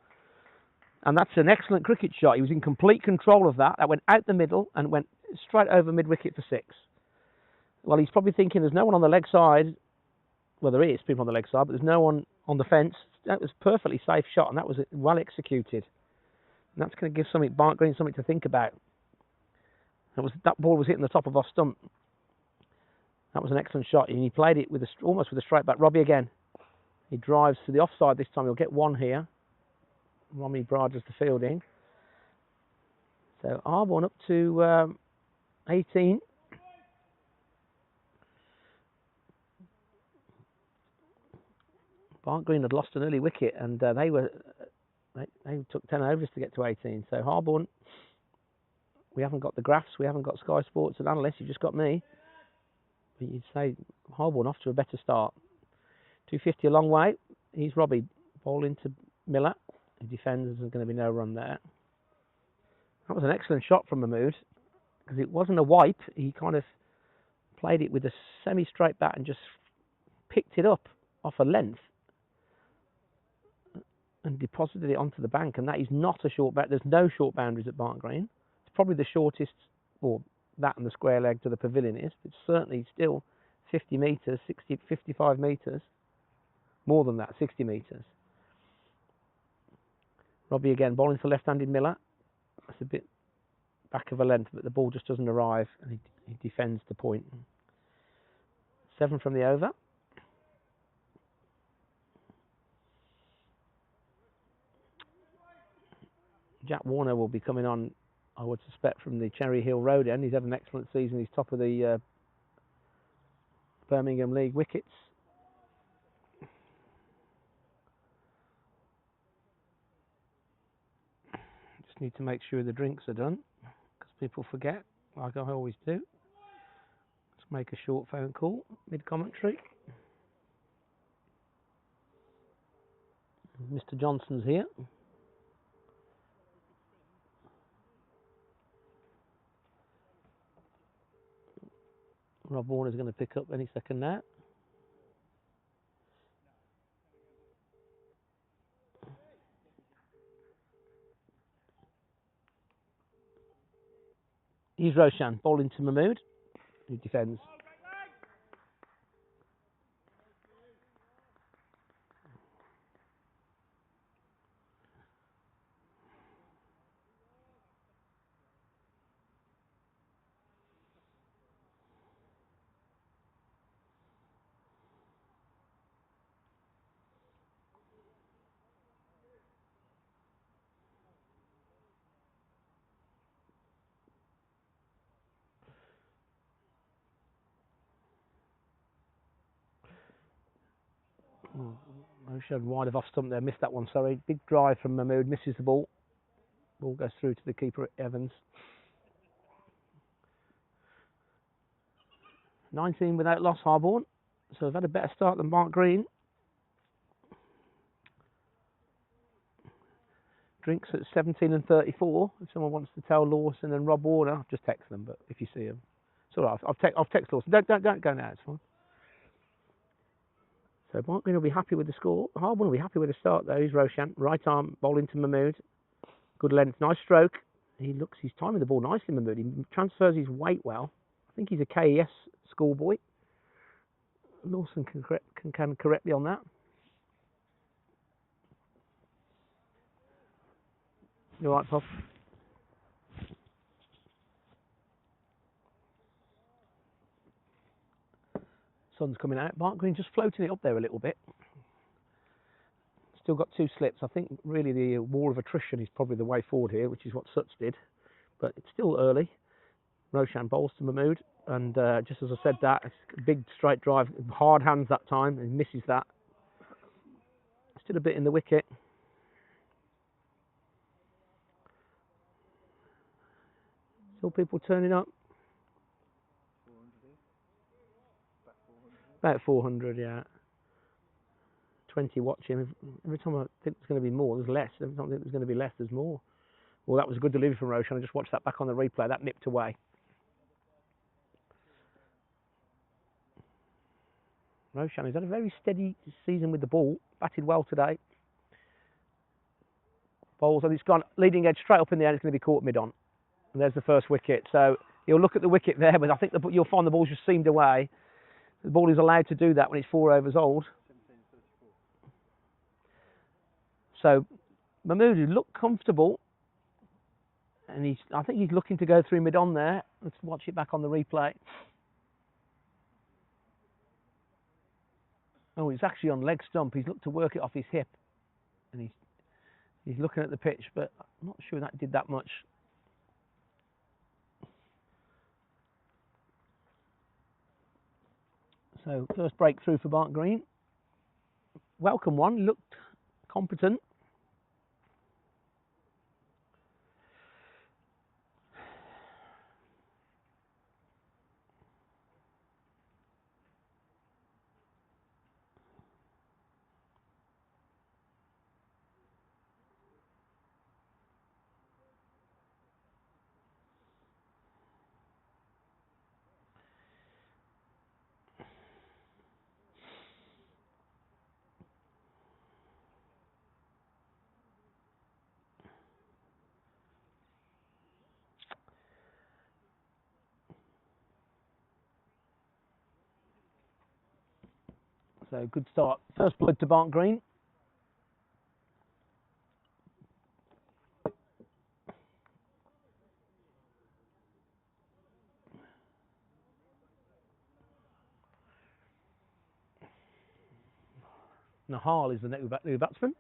and that's an excellent cricket shot. He was in complete control of that. That went out the middle and went straight over mid-wicket for 6. Well, he's probably thinking there's no one on the leg side. Well, there is people on the leg side, but there's no one on the fence. That was a perfectly safe shot, and that was well executed. And that's going to give Barnt Green something to think about. That ball was hitting the top of our stump. That was an excellent shot, and he played it with almost with a straight back. Robbie again. He drives to the offside this time. He'll get 1 here. Romy Brad does the fielding. So Harborne up to 18. Barnt Green had lost an early wicket, and they took 10 overs to get to 18. So Harborne, we haven't got the graphs, we haven't got Sky Sports and analysts, you've just got me. But you'd say Harborne off to a better start. 250 a long way. He's Robbie, bowling to Miller. He defends, there's going to be no run there. That was an excellent shot from Mahmood, because it wasn't a wipe. He kind of played it with a semi-straight bat and just picked it up off a length and deposited it onto the bank, and that is not a short bat. There's no short boundaries at Barnt Green. It's probably the shortest, or that and the square leg to the pavilion is, but certainly still 50 metres, 60, 55 metres, more than that, 60 metres. Robbie again, bowling to left-handed Miller. That's a bit back of a length, but the ball just doesn't arrive, and he defends the point. 7 from the over. Jack Warner will be coming on, I would suspect, from the Cherry Hill Road end. He's had an excellent season. He's top of the Birmingham League wickets. Just need to make sure the drinks are done, because people forget, like I always do. Let's make a short phone call, mid-commentary. Mr. Johnson's here. Rob Warner's going to pick up any second now. He's Roshan, bowling to Mahmood, who defends. Roshan wide of off stump there, missed that one, sorry. Big drive from Mahmood, misses the ball. Ball goes through to the keeper, Evans. 19 without loss, Harborne. So they've had a better start than Barnt Green. Drinks at 17 and 34. If someone wants to tell Lawson and Rob Warner, just text them, but if you see them. It's all right, I'll text Lawson. Don't go now, it's fine. So Barnt Green will be happy with the score. Harborne will be happy with the start though. He's Roshan, right arm, bowling to Mahmood. Good length, nice stroke. He's timing the ball nicely, Mahmood. He transfers his weight well. I think he's a KES schoolboy. Lawson can correct me on that. You all right, Pop? Sun's coming out. Barnt Green just floating it up there a little bit. Still got 2 slips. I think really the war of attrition is probably the way forward here, which is what Suts did. But it's still early. Roshan bowls to Mahmood. And just as I said that, it's a big straight drive. Hard hands that time. And misses that. Still a bit in the wicket. Still people turning up. 400 About 400, yeah. 20 watching. Every time I think there's going to be more, there's less. Every time I think there's going to be less, there's more. Well, that was a good delivery from Roshan. I just watched that back on the replay. That nipped away. Roshan has had a very steady season with the ball. Batted well today. Bowls, and it's gone leading edge straight up in the air. It's going to be caught mid on. And there's the first wicket. So you'll look at the wicket there, but I think you'll find the ball's just seamed away. The ball is allowed to do that when it's 4 overs old. So Mahmood looked comfortable. And I think he's looking to go through mid on there. Let's watch it back on the replay. Oh, he's actually on leg stump. He's looked to work it off his hip. And he's looking at the pitch, but I'm not sure that did that much. So first breakthrough for Barnt Green. Welcome one. Looked competent. So good start. First blood to Barnt Green. Nahal is the new batsman.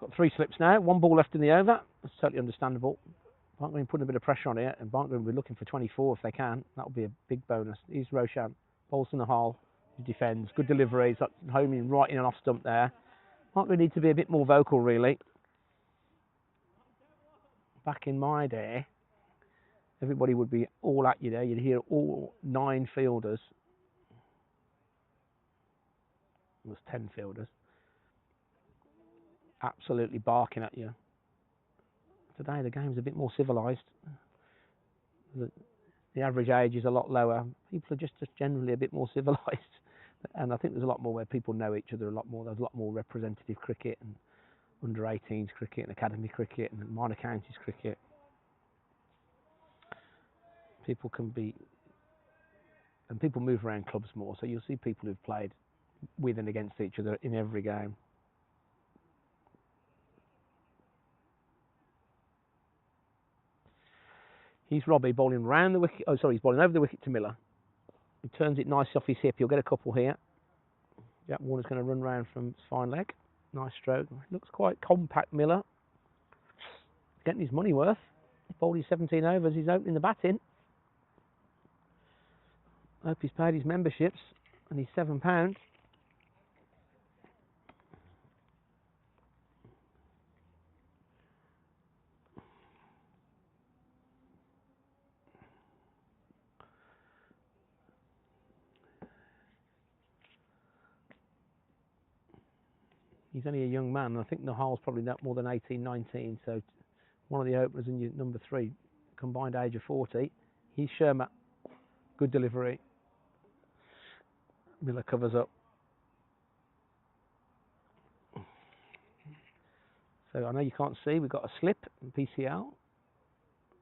Got 3 slips now. 1 ball left in the over. That's totally understandable. Barnt Green putting a bit of pressure on it, and Barnt Green will be looking for 24 if they can. That will be a big bonus. Here's Roshan. Bowls to Nahal. He defends. Good delivery. He's homing right in and off stump there. Barnt Green need to be a bit more vocal, really. Back in my day, everybody would be all at you there. You'd hear all 9 fielders. It was 10 fielders. Absolutely barking at you. Today the game's a bit more civilised. The average age is a lot lower. People are just generally a bit more civilised. And I think there's a lot more where people know each other a lot more. There's a lot more representative cricket and under 18s cricket and academy cricket and minor counties cricket. People people move around clubs more, so you'll see people who've played with and against each other in every game. He's Robbie bowling round the wicket. Oh, sorry, he's bowling over the wicket to Miller. He turns it nice off his hip. He'll get a couple here. Jack Warner's going to run round from fine leg. Nice stroke. Looks quite compact, Miller. Getting his money worth. He bowled his 17 overs. He's opening the batting. Hope he's paid his memberships and his £7. He's only a young man. I think Nahal's probably not more than 18, 19. So one of the openers and your number 3, combined age of 40. He's Shermat. Good delivery. Miller covers up. So I know you can't see. We've got a slip in PCL.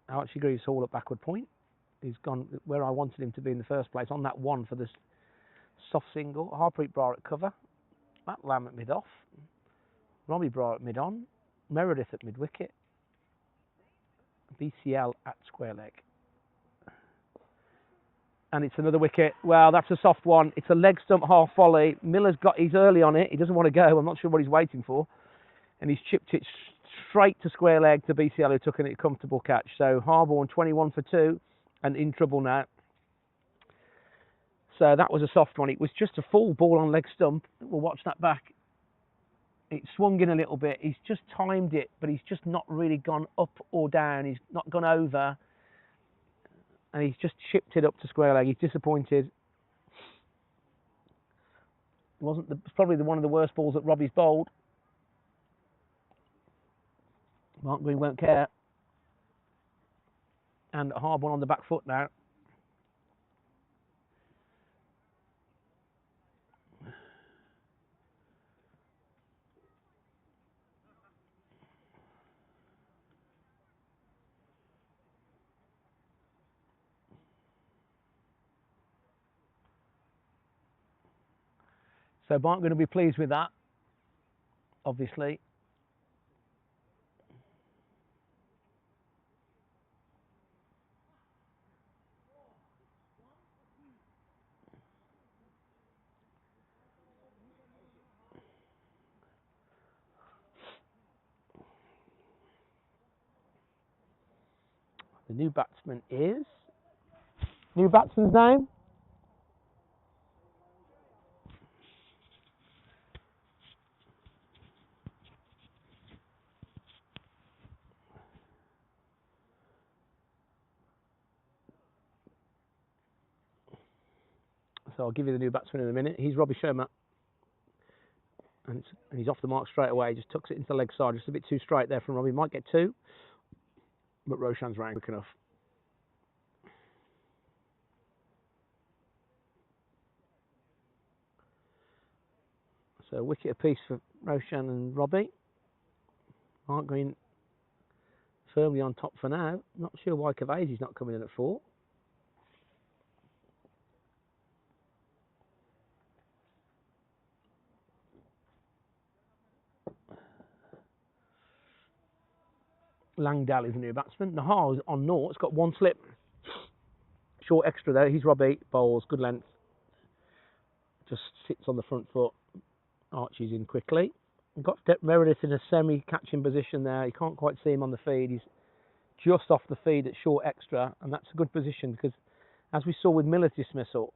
Archie Greaves Hall at backward point. He's gone where I wanted him to be in the first place, on that one for this soft single. Harpreet Brar at cover. Matt Lamb at mid-off. Robbie Brar at mid-on. Meredith at mid-wicket. BCL at square leg. And it's another wicket. Well, that's a soft one. It's a leg stump half volley. He's early on it. He doesn't want to go. I'm not sure what he's waiting for. And he's chipped it straight to square leg to BCL, who took a comfortable catch. So Harborne 21 for 2 and in trouble now. So that was a soft one. It was just a full ball on leg stump. We'll watch that back. It swung in a little bit. He's just timed it, but he's just not really gone up or down. He's not gone over. And he's just chipped it up to square leg. He's disappointed. It's probably one of the worst balls that Robbie's bowled. Mark Green won't care. And a hard one on the back foot now. So Barnt going to be pleased with that, obviously. The new batsman is... New batsman's name? So I'll give you the new batsman in a minute. He's Robbie Sharma. And he's off the mark straight away. He just tucks it into the leg side. Just a bit too straight there from Robbie. Might get 2. But Roshan's rang quick enough. So wicket apiece for Roshan and Robbie. Mark Green firmly on top for now. Not sure why Cavasi's not coming in at 4. Langdale is the new batsman. Nahar is on naught. It's got 1 slip. Short extra there. He's Robbie. Bowls. Good length. Just sits on the front foot. Archie's in quickly. We've got Meredith in a semi-catching position there. You can't quite see him on the feed. He's just off the feed at short extra. And that's a good position because, as we saw with Miller's dismissal,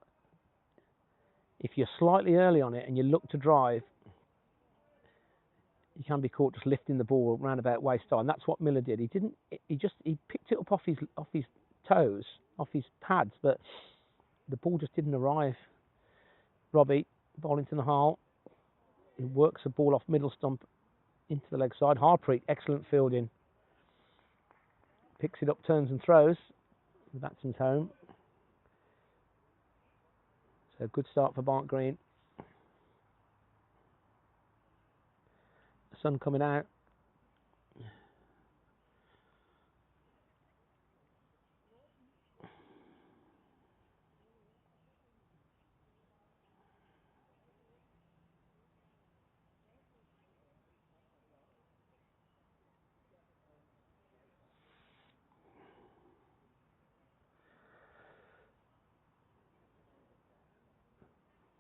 if you're slightly early on it and you look to drive, you can be caught just lifting the ball round about waist high, and that's what Miller did. He picked it up off his toes, off his pads, but the ball just didn't arrive. Robbie bowling to the Nahal. He works the ball off middle stump into the leg side. Harpreet, excellent fielding. Picks it up, turns and throws. The batsman's home. So good start for Barnt Green. Sun coming out.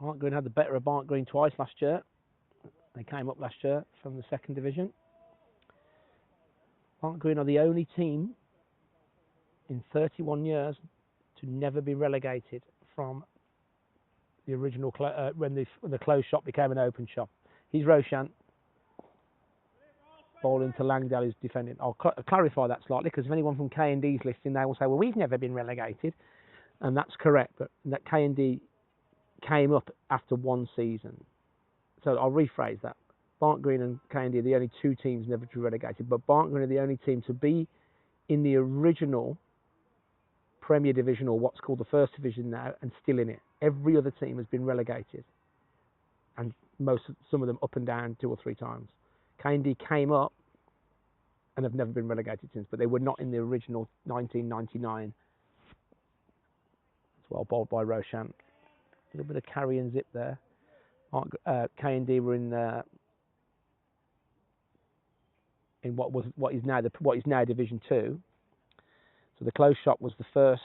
Barnt Green had the better of Barnt Green twice last year. They came up last year from the 2nd division. Barnt Green are the only team in 31 years to never be relegated from the original when the closed shop became an open shop. He's Roshan. Bowling to Langdale, who's defending. I'll clarify that slightly because if anyone from K&D's listening, they will say, well, we've never been relegated. And that's correct, but that K&D came up after 1 season. So I'll rephrase that. Barnt Green and K&D are the only 2 teams never to be relegated, but Barnt Green are the only team to be in the original Premier Division, or what's called the First Division now, and still in it. Every other team has been relegated, and some of them up and down 2 or 3 times. K&D came up and have never been relegated since, but they were not in the original 1999. It's well bowled by Roshan. A little bit of carry and zip there. K&D were in what is now Division 2. So the close shot was the first,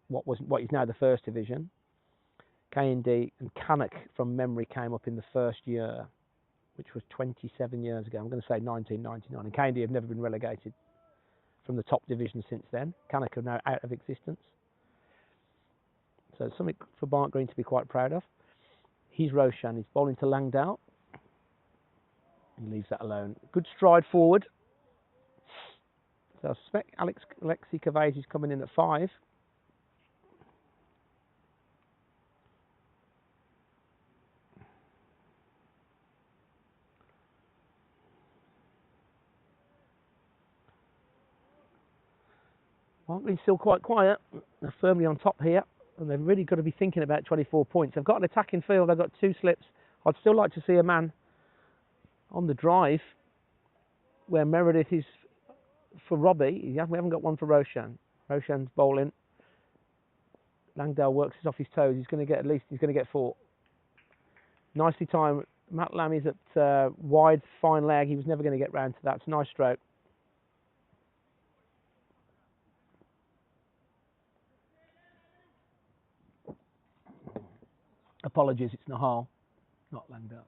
what is now the first division. K&D and Cannock from memory came up in the first year, which was 27 years ago. I'm going to say 1999. And K&D have never been relegated from the top division since then. Cannock are now out of existence. So it's something for Barnt Green to be quite proud of. He's Roshan. He's bowling to Langdale. He leaves that alone. Good stride forward. So I suspect Alexi Cavades is coming in at 5. Barnt Green's still quite quiet. They're firmly on top here, and they've really got to be thinking about 24 points. They've got an attacking field. They've got 2 slips. I'd still like to see a man on the drive where Meredith is for Robbie. We haven't got one for Roshan. Roshan's bowling. Langdale works off his toes. He's going to get 4. Nicely timed. Matt Lammy's at wide, fine leg. He was never going to get round to that. It's a nice stroke. Apologies, it's Nahal, not Langdale.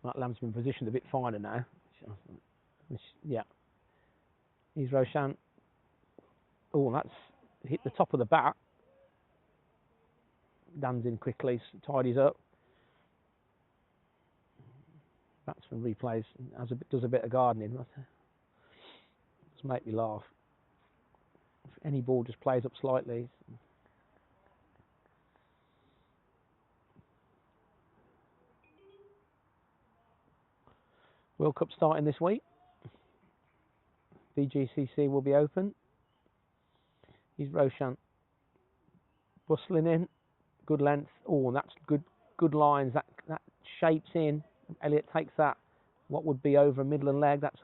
Matt Lamb's been positioned a bit finer now. Yeah. He's Roshan. Oh, that's hit the top of the bat. Dan's in quickly, tidies up. Batsman replays, does a bit of gardening. Just make me laugh. If any ball just plays up slightly. World Cup starting this week. BGCC will be open. He's Roshan. Bustling in. Good length. Oh, that's good lines. That shapes in. Elliott takes that. What would be over middle and leg. That's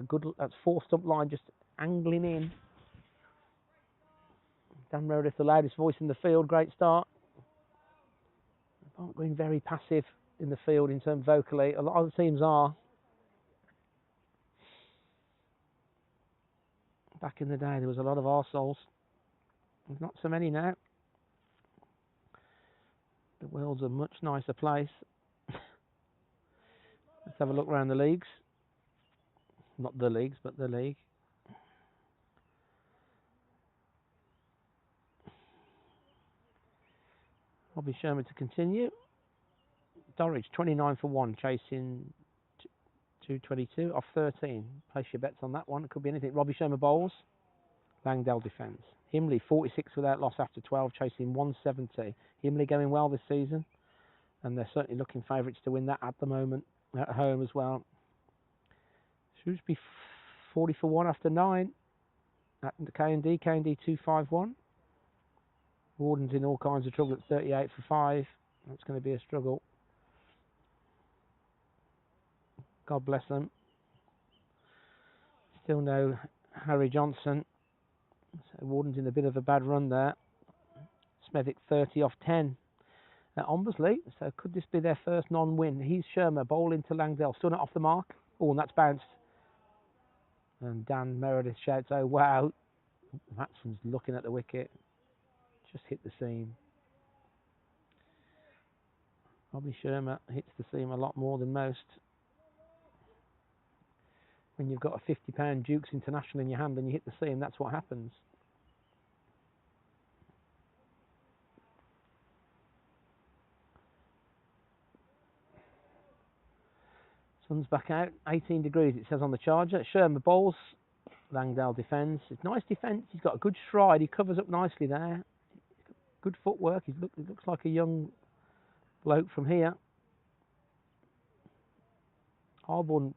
4 stump line just angling in. Dan Meredith, the loudest voice in the field. Great start. Barnt Green very passive in the field in terms vocally. A lot of the teams are. Back in the day, there was a lot of arseholes. There's not so many now. The world's a much nicer place. Let's have a look around the leagues. Not the leagues, but the league. Robbie Sherman to continue. Dorridge, 29 for 1, chasing 222 off 13. Place your bets on that one. It could be anything. Robbie Sherman bowls. Langdale defence. Himley, 46 without loss after 12, chasing 170. Himley going well this season, and they're certainly looking favourites to win that at the moment, at home as well. Shrewsbury, 40 for 1 after 9. At K&D 251. Warden's in all kinds of trouble at 38 for 5. That's going to be a struggle. God bless them. Still no Harry Johnson. So Warden's in a bit of a bad run there. Smethwick 30 off 10 at Ombersley. So could this be their first non-win? He's Shermer bowling to Langdale. Still not off the mark. Oh, and that's bounced. And Dan Meredith shouts, "Oh wow!" Matson's looking at the wicket. Just hit the seam. Robbie Shermer hits the seam a lot more than most. When you've got a £50 Dukes International in your hand and you hit the seam, that's what happens. Sun's back out, 18 degrees it says on the charger. Shermer bowls, Langdale defends. It's nice defence, he's got a good stride, he covers up nicely there. Good footwork, he looks like a young bloke from here. Harborne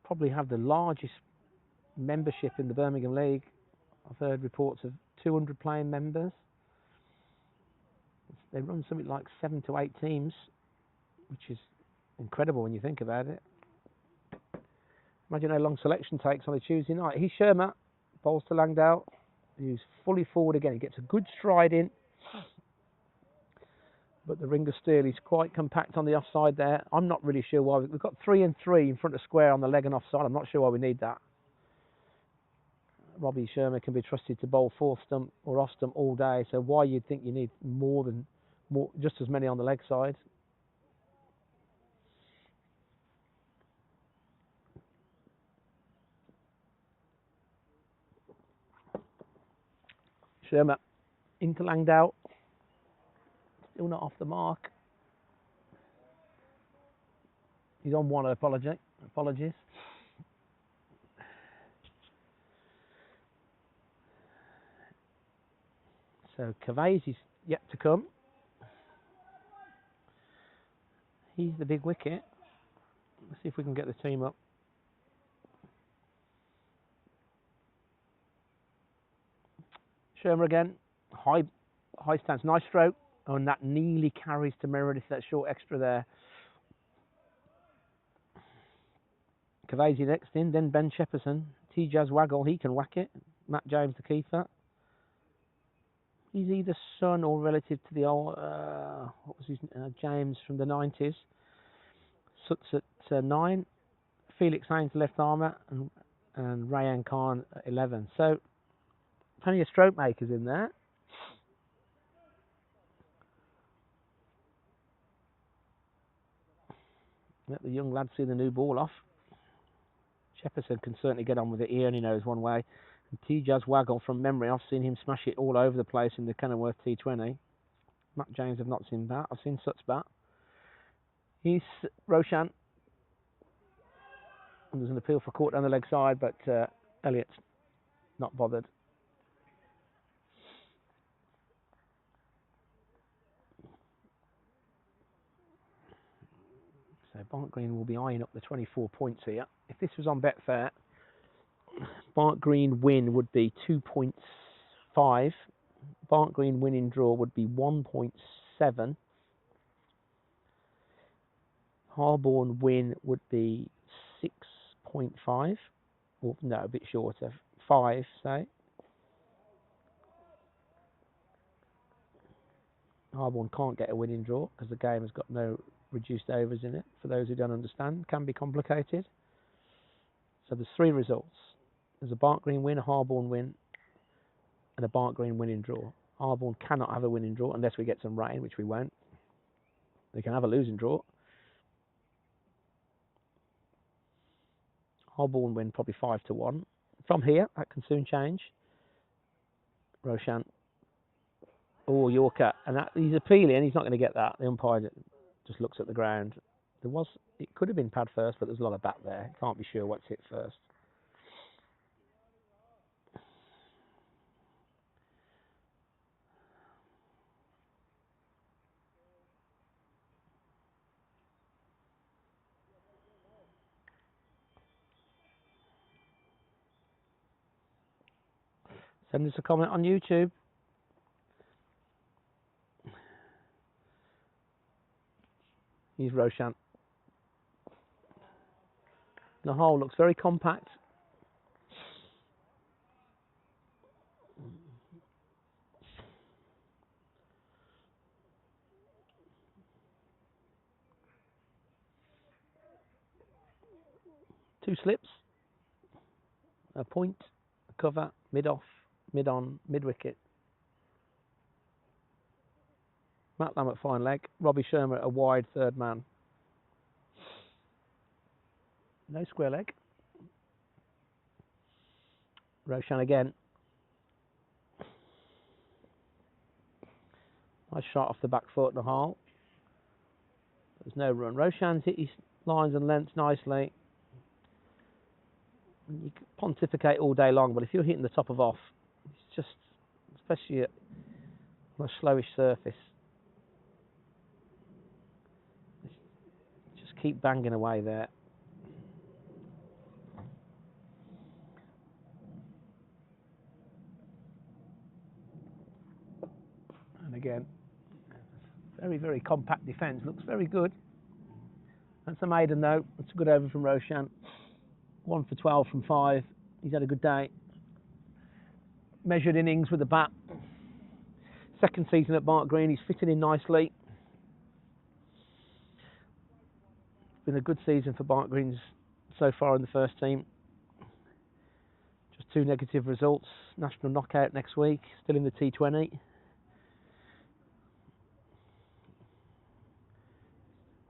probably have the largest membership in the Birmingham League. I've heard reports of 200 playing members. They run something like 7 to 8 teams, which is incredible when you think about it. Imagine how long selection takes on a Tuesday night. He's Shermer, bowls to Langdale, who's fully forward again. He gets a good stride in, but the ring of steel is quite compact on the offside there. I'm not really sure why. We've got 3 and 3 in front of square on the leg and offside. I'm not sure why we need that. Robbie Shermer can be trusted to bowl fourth stump or off stump all day, so why you'd think you need just as many on the leg side. Shermer into Langdale, still not off the mark. He's on one, apologies. So Cavase is yet to come. He's the big wicket. Let's see if we can get the team up. Shermer again, high stance, nice stroke, and that nearly carries to Meredith, that short extra there. Cavase next in, then Ben Shepperson, T-Jazz Waggle, he can whack it. Matt James the keeper. He's either son or relative to the old, what was his James from the 90s. Suts at 9, Felix Haynes left armour, and Rayan Khan at 11. So plenty of stroke makers in there. Let the young lad see the new ball off. Shepperson can certainly get on with it. He only knows one way. And T-Jazz Waggle, from memory, I've seen him smash it all over the place in the Kenilworth T20. Matt James, I've not seen that. I've seen Suts bat. He's Roshan. And there's an appeal for court down the leg side, but Elliott's not bothered. So Barnt Green will be eyeing up the 24 points here. If this was on Betfair, Barnt Green win would be 2.5. Barnt Green winning draw would be 1.7. Harborne win would be 6.5. Or no, a bit shorter. 5, say. Harborne can't get a winning draw because the game has got no reduced overs in it. For those who don't understand, it can be complicated. So there's 3 results. There's a Barnt Green win, a Harborne win, and a Barnt Green winning draw. Harborne cannot have a winning draw unless we get some rain, which we won't. They can have a losing draw. Harborne win probably 5-1. From here, that can soon change. Roshan. Oh, Yorker. And he's appealing. He's not going to get that. The umpire just looks at the ground. It could have been pad first, but there's a lot of bat there. Can't be sure what's hit first. Send us a comment on YouTube. Here's Roshan. The hole looks very compact. Two slips, a point, a cover, mid-off, mid-on, mid-wicket. Matt Lamb at fine leg. Robbie Shermer a wide third man. No square leg. Roshan again. Nice shot off the back foot in the hole. There's no run. Roshan's hit his lines and lengths nicely. You can pontificate all day long, but if you're hitting the top of off, it's just, especially on a slowish surface, just keep banging away there. very, very compact defence. Looks very good. That's a maiden though. That's a good over from Roshan. 1 for 12 from 5. He's had a good day. Measured innings with the bat. Second season at Barnt Green. He's fitting in nicely. Been a good season for Barnt Greens so far in the first team. Just 2 negative results. National knockout next week. Still in the T20.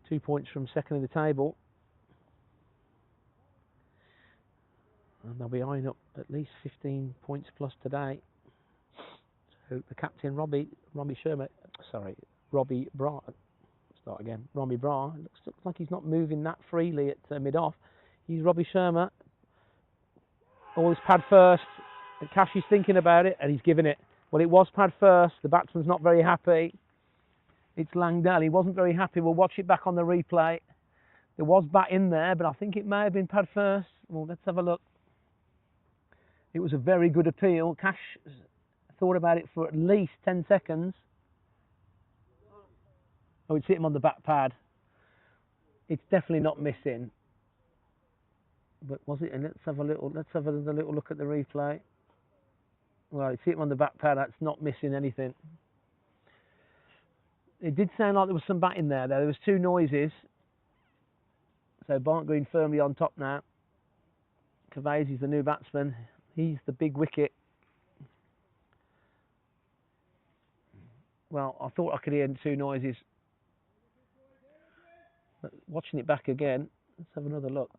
2 points from second of the table. And they'll be eyeing up at least 15 points plus today. So the captain, Robbie Bra. Start again. Robbie Bra. Looks like he's not moving that freely at mid-off. He's Robbie Sharma. All this pad first. And Cash is thinking about it, and he's giving it. Well, it was pad first. The batsman's not very happy. It's Langdale. He wasn't very happy. We'll watch it back on the replay. There was bat in there, but I think it may have been pad first. Well, let's have a look. It was a very good appeal. Cash thought about it for at least 10 seconds. Oh, it's hit him on the back pad. It's definitely not missing. But was it? And let's have another little look at the replay. Well, it's hit him on the back pad. That's not missing anything. It did sound like there was some bat in there. There was 2 noises. So Barnt Green firmly on top now. Cavazzi's the new batsman. He's the big wicket. Well, I thought I could hear 2 noises. But watching it back again, let's have another look.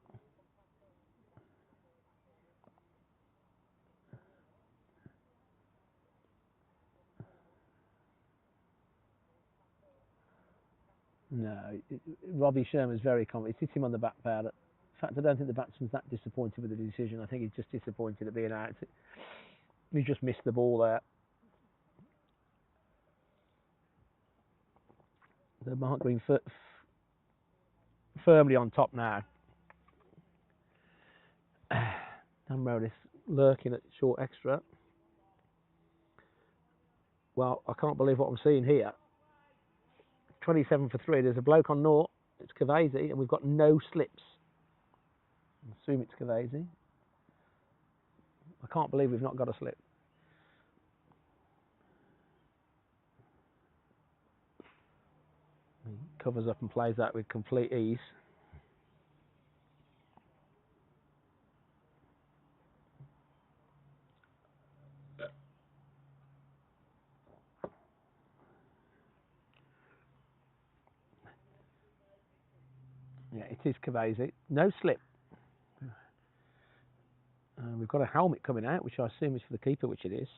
No, Robbie Sherman's very confident. It's hit him on the back pad. In fact, I don't think the batsman's that disappointed with the decision. I think he's just disappointed at being out. He just missed the ball there. The Barnt Green firmly on top now. Dan Meredith lurking at short extra. Well, I can't believe what I'm seeing here. 27 for 3. There's a bloke on naught. It's Cavazzi, and we've got no slips. I assume it's Cavazzi. I can't believe we've not got a slip. He covers up and plays that with complete ease. Yeah, it is Cavazzi. No slip. We've got a helmet coming out, which I assume is for the keeper, which it is.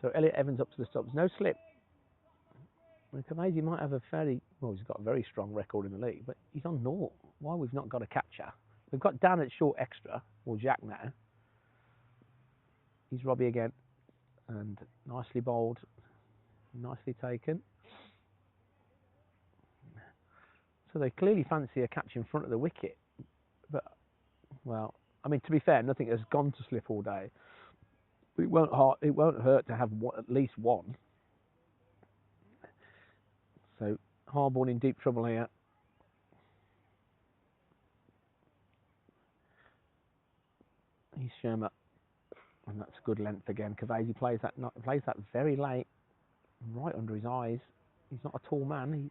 So Elliot Evans up to the stops. No slip. Well, Cavazzi might have a he's got a very strong record in the league, but he's on naught. Why we've not got a catcher? We've got Dan at short extra, or Jack now. He's Robbie again. And nicely bowled, nicely taken. So they clearly fancy a catch in front of the wicket. But, well, I mean, to be fair, nothing has gone to slip all day. It won't hurt to have at least one. So Harborne in deep trouble here. He's Sherma. And that's a good length again. Cavazzi plays that very late, right under his eyes. He's not a tall man.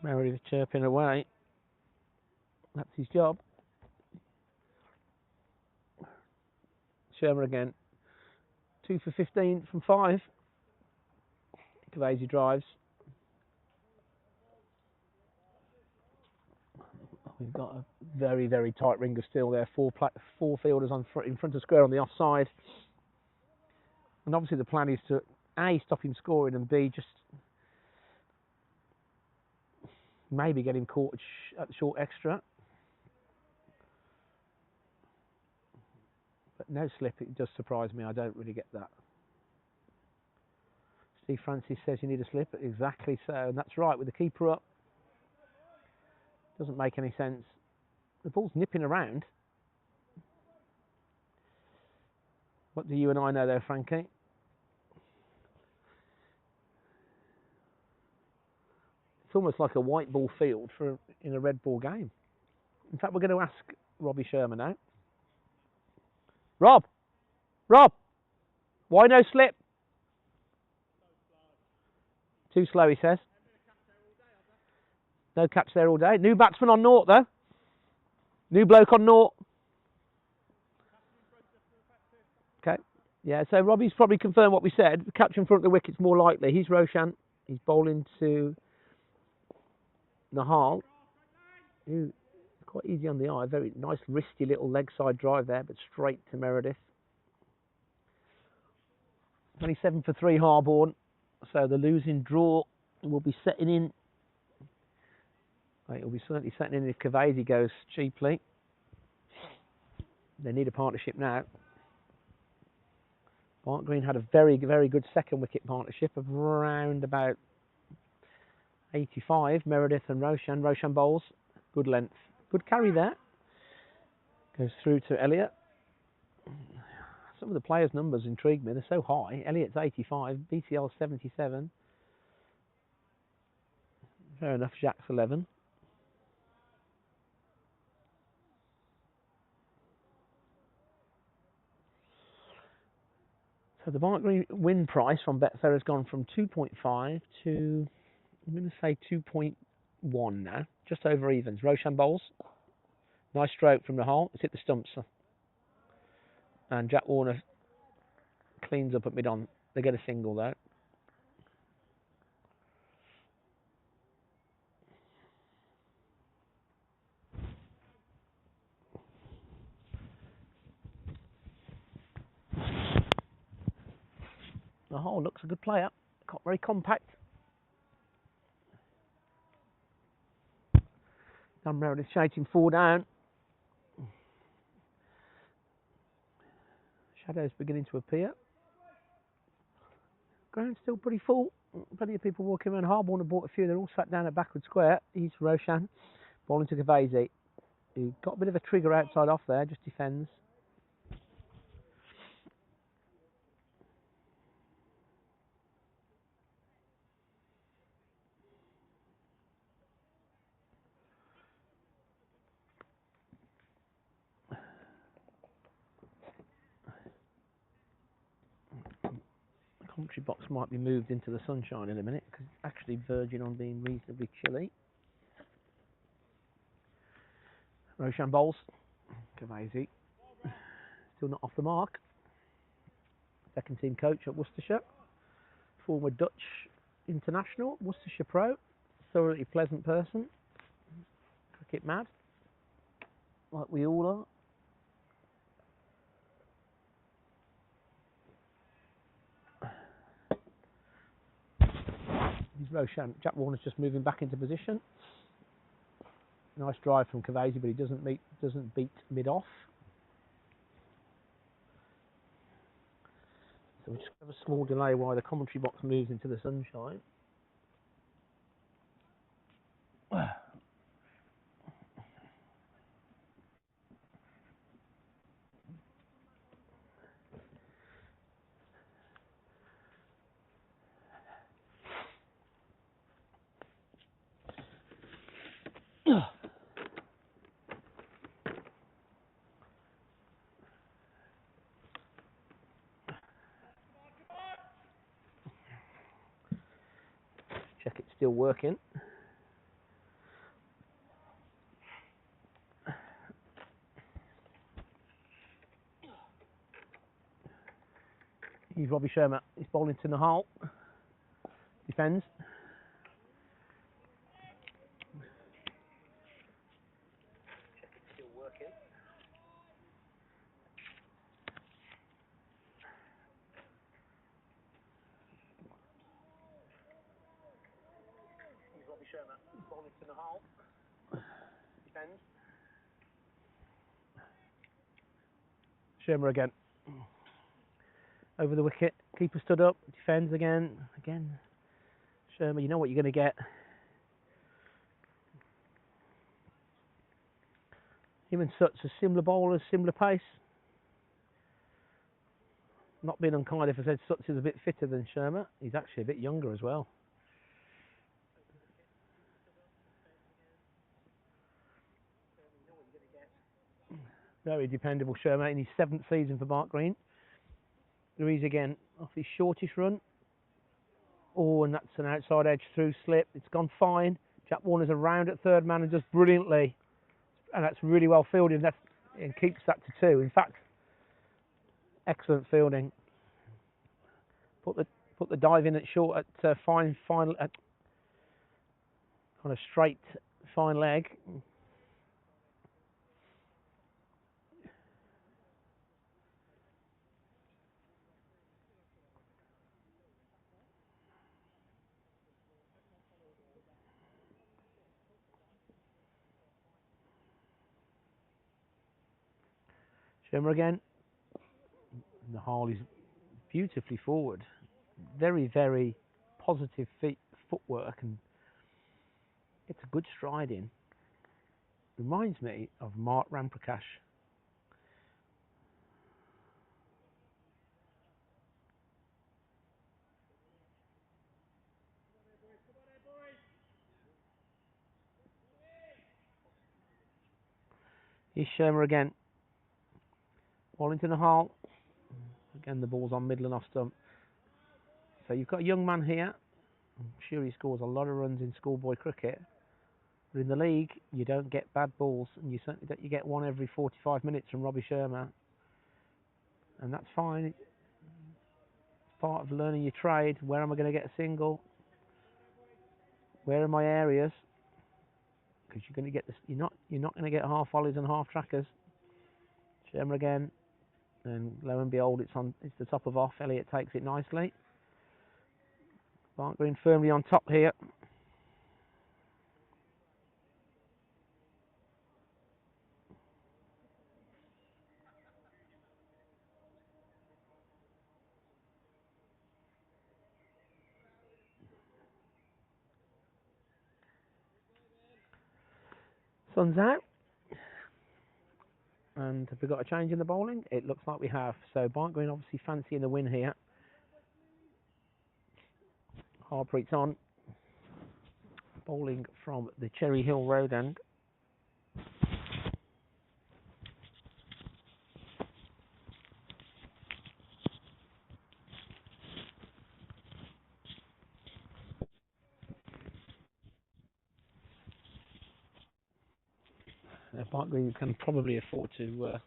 Meredith chirping away. That's his job. Sherma again. 2 for 15 from 5. Cavazzi drives. We've got a very, very tight ring of steel there. 4 fielders in front of square on the offside. And obviously the plan is to A, stop him scoring, and B, just maybe get him caught at short extra. But No slip. It does surprise me. I don't really get that. Steve Francis says you need a slip. Exactly so. And that's right. With the keeper up. Doesn't make any sense. The ball's nipping around. What do you and I know there, Frankie? It's almost like a white ball field in a red ball game. In fact, we're going to ask Robbie Sherman now. Rob, why no slip? Too slow, he says. No catch there all day. New batsman on naught, though. New bloke on naught. Okay. Yeah, so Robbie's probably confirmed what we said. The catch in front of the wicket's more likely. He's Roshan. He's bowling to Nahal. Who quite easy on the eye. Very nice, wristy little leg side drive there, but straight to Meredith. 27 for 3 Harborne. So the losing draw will be setting in. It will be certainly setting in if Kavesi goes cheaply. They need a partnership now. Barnt Green had a very, very good second wicket partnership of around about 85. Meredith and Roshan. Roshan bowls. Good length. Good carry there. Goes through to Elliott. Some of the players' numbers intrigue me. They're so high. Elliott's 85. BCL's 77. Fair enough. Jacques 11. So the Barnt Green win price from Betfair has gone from 2.5 to, I'm going to say 2.1 now. Just over evens. Roshan bowls. Nice stroke from the hole. It's hit the stumps. And Jack Warner cleans up at mid-on. They get a single though. The hole looks a good player. Very compact. Dan Meredith shading 4 down. Shadows beginning to appear. Ground's still pretty full. Plenty of people walking around. Harborne have bought a few. They're all sat down at backward square. He's Roshan. Bowling to Kavesi. He got a bit of a trigger outside off there. Just defends. The commentary box might be moved into the sunshine in a minute because it's actually verging on being reasonably chilly. Roshan bowls. Kavesi. Still not off the mark. Second team coach at Worcestershire. Former Dutch international. Worcestershire pro. Thoroughly pleasant person. Cricket mad. Like we all are. He's Roshan. Jack Warner's just moving back into position. Nice drive from Kavesi, but he doesn't beat mid off. So we just have a small delay while the commentary box moves into the sunshine. Check it's still working. He's Robbie Sherman. He's bowling to Nahal. Defends. Check it's still working. He's Robbie Sherman. He's bowling to Nahal. Defends. Shermer again. Over the wicket. Keeper stood up. Defends again. Again. Shermer, you know what you're going to get. Him and Suts are similar bowlers, similar pace. Not being unkind if I said Suts is a bit fitter than Shermer. He's actually a bit younger as well. Very dependable Shermer in his 7th season for Barnt Green. Louise again off his shortish run. Oh, and that's an outside edge through slip. It's gone fine. Jack Warner's around at third man and does brilliantly. And that's really well fielded. And keeps that to 2. In fact, excellent fielding. Put the dive in at short at fine at on a straight fine leg. Shermer again. And the Harley's beautifully forward. Very, very positive footwork, and it's a good stride in. Reminds me of Mark Ramprakash. Here's Shermer again. Wallington and Hall. Again, the ball's on middle and off stump. So you've got a young man here. I'm sure he scores a lot of runs in schoolboy cricket. But in the league, you don't get bad balls, and you certainly don't. You get one every 45 minutes from Robbie Shermer, and that's fine. It's part of learning your trade. Where am I going to get a single? Where are my areas? Because you're going to get this. You're not going to get half volleys and half trackers. Shermer again, and lo and behold, it's the top of off. Elliott takes it nicely. Barnt Green firmly on top here. Sun's out. And have we got a change in the bowling? It looks like we have. So Barnt Green obviously fancying the win here. Harpreet's on. Bowling from the Cherry Hill Road end. Barnt Green can probably afford to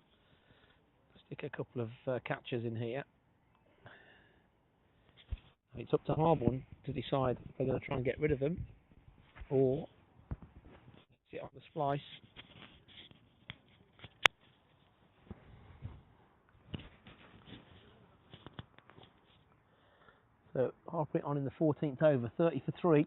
stick a couple of catchers in here. It's up to Harborne to decide if they're going to try and get rid of them or sit on the splice. So Harpreet on in the 14th over, 30 for 3.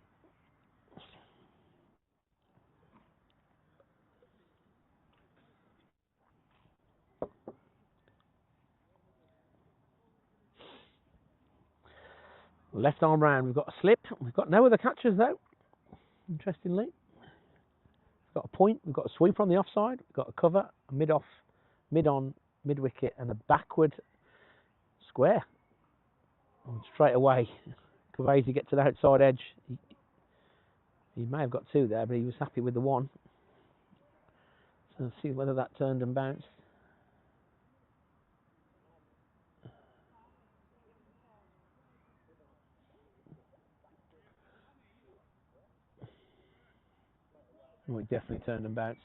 Left arm round, we've got a slip. We've got no other catchers though, interestingly. We've got a point, we've got a sweeper on the offside, we've got a cover, a mid-off, mid-on, mid-wicket, and a backward square. And straight away, Kavesi gets to the outside edge. He may have got 2 there, but he was happy with the 1. So let's see whether that turned and bounced. Oh, it definitely turned and bounced.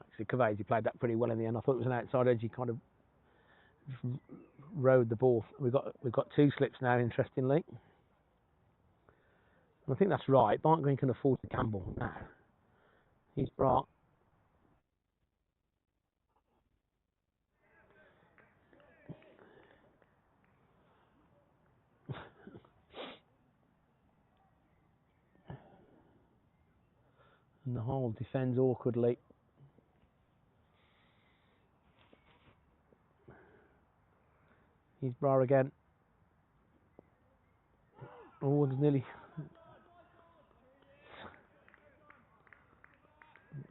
Actually, Kavesi played that pretty well in the end. I thought it was an outside edge. He kind of rode the ball. We've got 2 slips now, interestingly. And I think that's right. Barnt Green can afford to gamble now. He's brought. And the Hall defends awkwardly. He's Bra again. Oh, there's nearly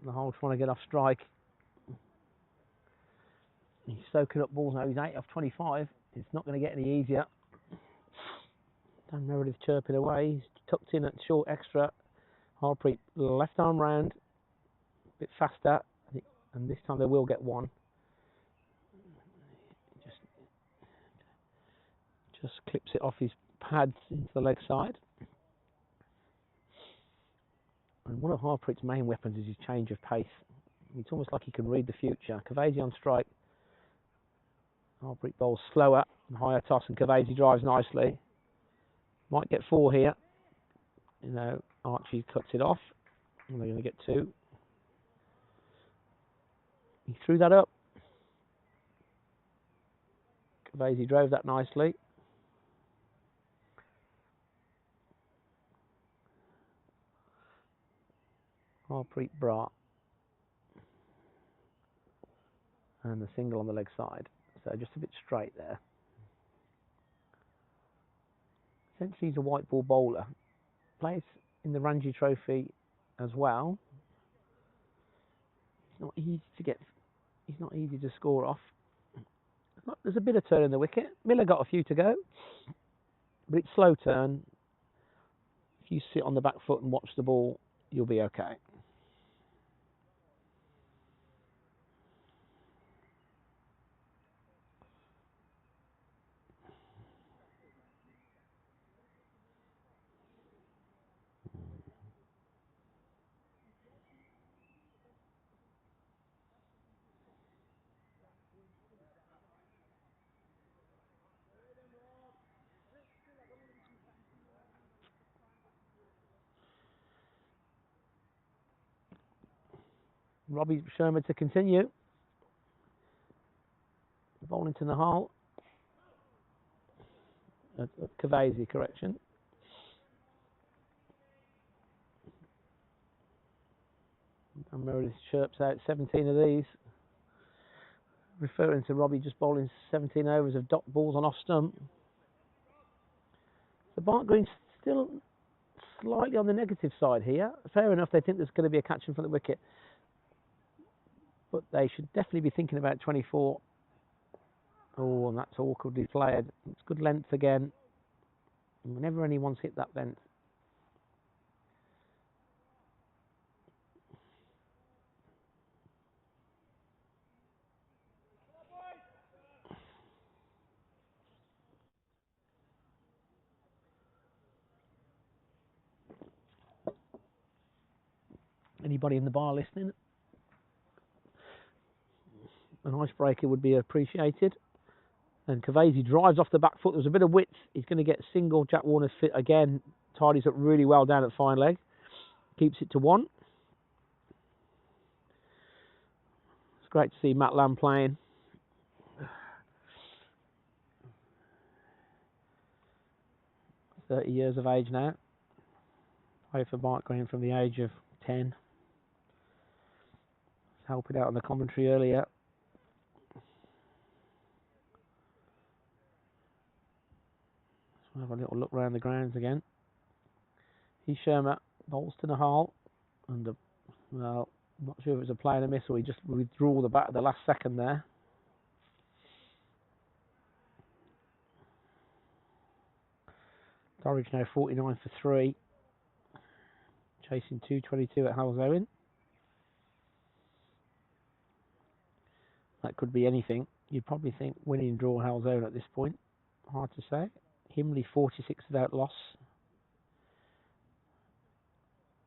the whole trying to get off strike. He's soaking up balls now. He's 8 off 25. It's not going to get any easier. Dan Meredith chirping away. He's tucked in at short extra. Harpreet left arm round. A bit faster. And this time they will get one. Just clips it off his pads into the leg side. And one of Harpreet's main weapons is his change of pace. It's almost like he can read the future. Cavesi on strike. Harpreet bowls slower and higher toss, and Cavesi drives nicely. Might get 4 here. You know, Archie cuts it off. And they're going to get 2. He threw that up. Cavesi drove that nicely. Harpreet Bra. And the single on the leg side. So just a bit straight there. Essentially, he's a white ball bowler. Plays in the Ranji Trophy as well. It's not easy to get. He's not easy to score off. There's a bit of turn in the wicket. Miller got a few to go, but it's slow turn. If you sit on the back foot and watch the ball, you'll be okay. Robbie Sherman to continue. Bowling to Nahal. Cavesi, correction. And Meredith chirps out 17 of these. Referring to Robbie just bowling 17 overs of dot balls on off stump. The Barnt Green's still slightly on the negative side here. Fair enough, they think there's going to be a catch in front of the wicket. But they should definitely be thinking about 24. Oh, and that's awkwardly played. It's good length again. Whenever anyone's hit that length. Anybody in the bar listening? An icebreaker would be appreciated. And Cavesi drives off the back foot. There's a bit of width. He's going to get single. Jack Warner's fit again. Tidies up really well down at fine leg. Keeps it to 1. It's great to see Matt Lamb playing. "30 years of age now. Played for Barnt Green from the age of 10. Helping out on the commentary earlier. Have a little look around the grounds again. Heath Shermer bowls to Nahal, and well, I'm not sure if it was a play and a miss or he just withdrew the bat at the last second there. Dorridge now 49 for 3, chasing 222 at Halzowen. That could be anything. You'd probably think winning draw Halzowen at this point. Hard to say. Himley 46 without loss.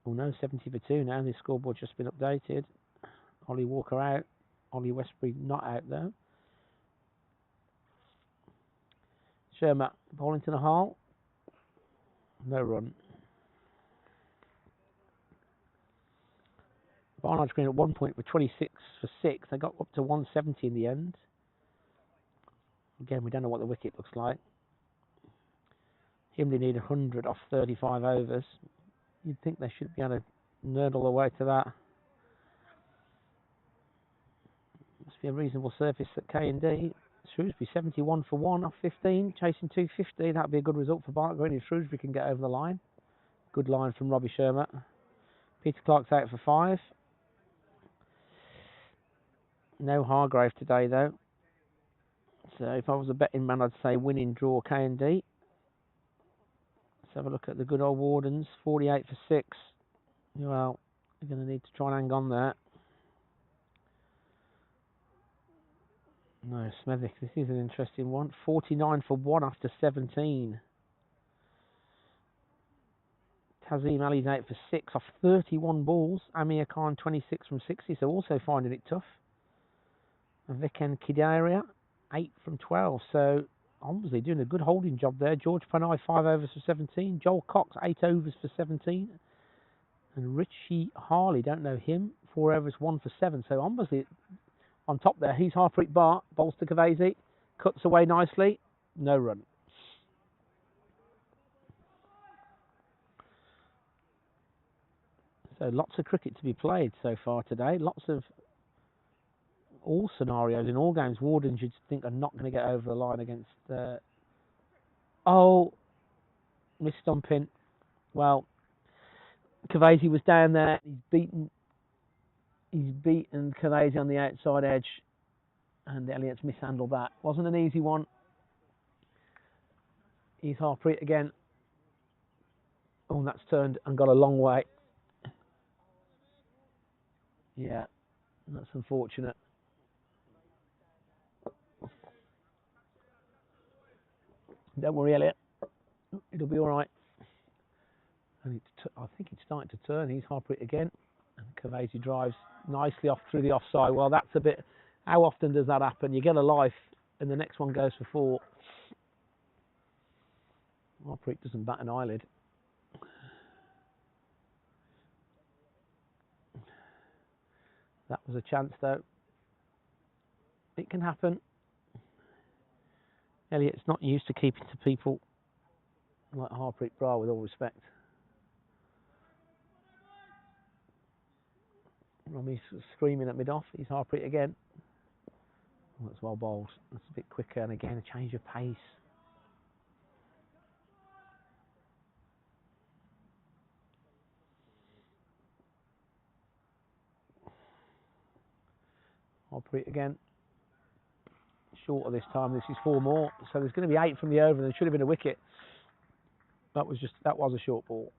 Oh no, 70 for 2 now. The scoreboard's just been updated. Ollie Walker out. Ollie Westbury not out though. Shermer bowling to Nahal. No run. Barnard's Green at one point with 26 for 6. They got up to 170 in the end. Again, we don't know what the wicket looks like. Himley need 100 off 35 overs. You'd think they should be able to nurdle their way to that. Must be a reasonable surface at K&D. Shrewsbury 71 for 1 off 15, chasing 250. That'd be a good result for Barnt Green if Shrewsbury can get over the line. Good line from Robbie Shermer. Peter Clark's out for 5. No Hargrave today though. So if I was a betting man, I'd say winning draw K&D. Let's have a look at the good old Wardens. 48 for 6. Well, you're going to need to try and hang on there. No, Smethwick, this is an interesting one. 49 for 1 after 17. Tazim Ali's out for 6 off 31 balls. Amir Khan 26 from 60, so also finding it tough. Viken Kidaria 8 from 12, so obviously doing a good holding job there. George Panay 5 overs for 17. Joel Cox 8 overs for 17. And Richie Harley, don't know him, 4 overs 1 for 7. So obviously on top there, he's Harpreet Bar, bowls to Kavesi, cuts away nicely, no run. So lots of cricket to be played so far today. Lots of all scenarios in all games. Wardens you'd think are not going to get over the line against. Missed stumping. Well, Kavesi was down there. He's beaten Kavesi on the outside edge, and Elliott's mishandled that. Wasn't an easy one. He's Harpreet again. Oh, and that's turned and got a long way. Yeah, that's unfortunate. Don't worry, Elliott. It'll be all right. And I think it's starting to turn. He's Harpreet again. And Kavesi drives nicely off through the offside. Well, that's a bit... How often does that happen? You get a life and the next one goes for 4. Harpreet doesn't bat an eyelid. That was a chance, though. It can happen. Elliott's not used to keeping to people like Harpreet Brar, with all respect. Robbie's screaming at mid-off. He's Harpreet again. Oh, that's well bowled. That's a bit quicker, and again a change of pace. Harpreet again. Shorter this time. This is 4 more. So there's going to be 8 from the over, and there should have been a wicket. That was a short ball.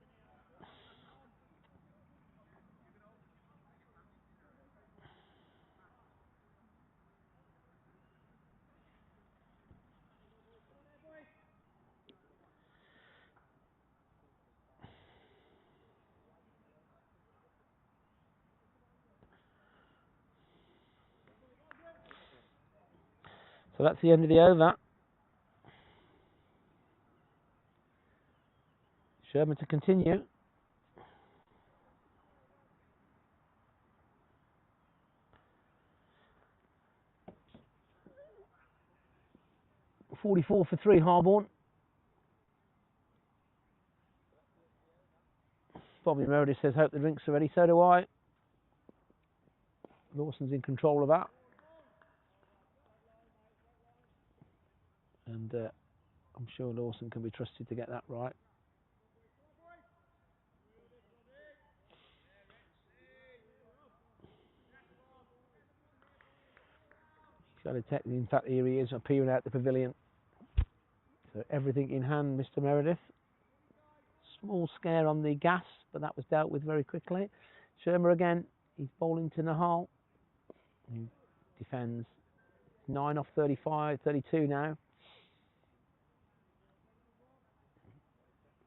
So that's the end of the over. Sherman to continue. .44 for 3, Harborne. Bobby Meredith says, hope the drinks are ready. So do I. Lawson's in control of that. And I'm sure Lawson can be trusted to get that right. He's got a technique. In fact, here he is appearing out the pavilion. So everything in hand, Mr. Meredith. Small scare on the gas, but that was dealt with very quickly. Shermer again. He's bowling to Nahal. He defends. 9 off 35, 32 now.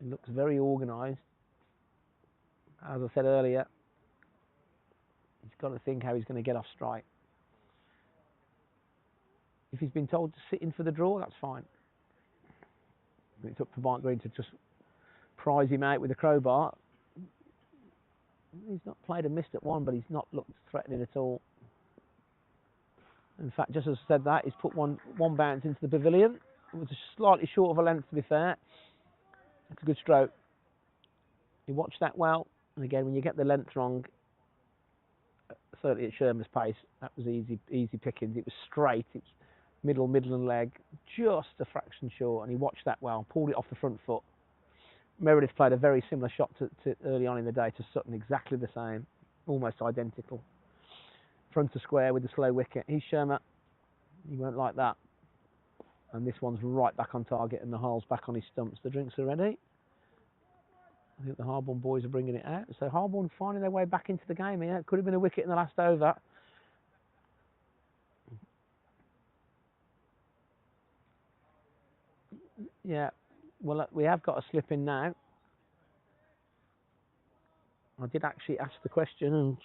He looks very organised. As I said earlier, he's got to think how he's going to get off strike. If he's been told to sit in for the draw, that's fine. It's up to Barnt Green to just prize him out with a crowbar. He's not played a missed at one, but he's not looked threatening at all. In fact, just as I said that, he's put one bounce into the pavilion. It was slightly short of a length, to be fair. It's a good stroke. You watch that well, and again, when you get the length wrong, certainly at Shermer's pace, that was easy pickings. It was straight. It was Midland leg, just a fraction short, and he watched that well, pulled it off the front foot. Meredith played a very similar shot to early on in the day to Sutton, exactly the same, almost identical. Front to square with the slow wicket. He's Shermer. He won't like that. And this one's right back on target, and the Harle's back on his stumps. The drinks are ready. I think the Harborne boys are bringing it out. So Harborne finding their way back into the game here. It could have been a wicket in the last over. Yeah, well, we have got a slip in now. I did actually ask the question, and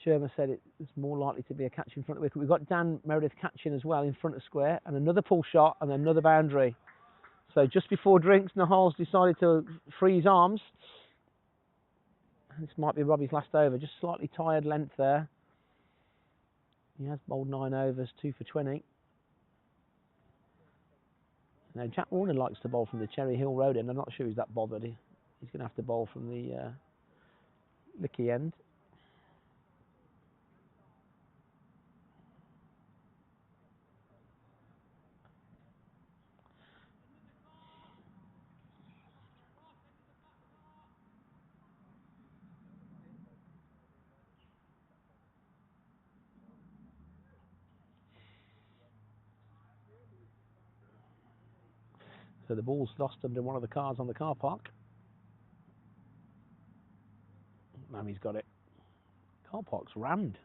Shermer said it's more likely to be a catch in front of the wicket. We've got Dan Meredith catching as well in front of square, and another pull shot and another boundary. So just before drinks, Nahal's decided to free his arms. This might be Robbie's last over, just slightly tired length there. He has bowled 9 overs, 2 for 20. Now, Jack Warner likes to bowl from the Cherry Hill Road end. I'm not sure he's that bothered. He's going to have to bowl from the Licky end. So the ball's lost under one of the cars on the car park. Now he's got it. Car park's rammed.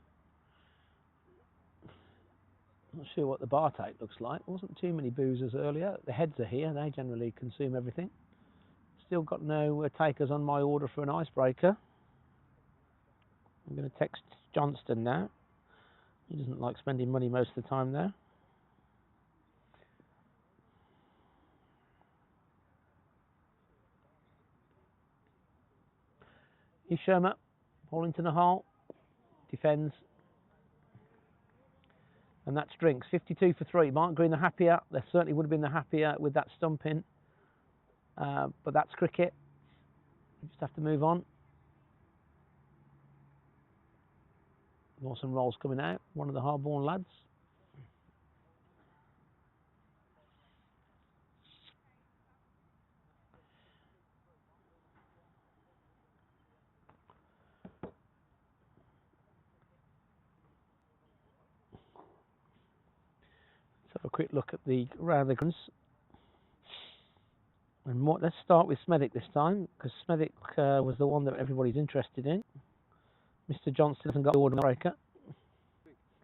Not sure what the bar take looks like. Wasn't too many boozers earlier. The heads are here. They generally consume everything. Still got no takers on my order for an icebreaker. I'm going to text Johnston now. He doesn't like spending money most of the time there. Here's Shermer, bowling to Nahal, defends. And that's drinks, 52 for 3. Barnt Green the happier. They certainly would have been the happier with that stumping. But that's cricket. We just have to move on. More some rolls coming out. One of the Harborne lads. Let's have a quick look at the round the guns. And more, let's start with Smethwick this time, because Smethwick was the one that everybody's interested in. Mr. Johnston hasn't got the order breaker.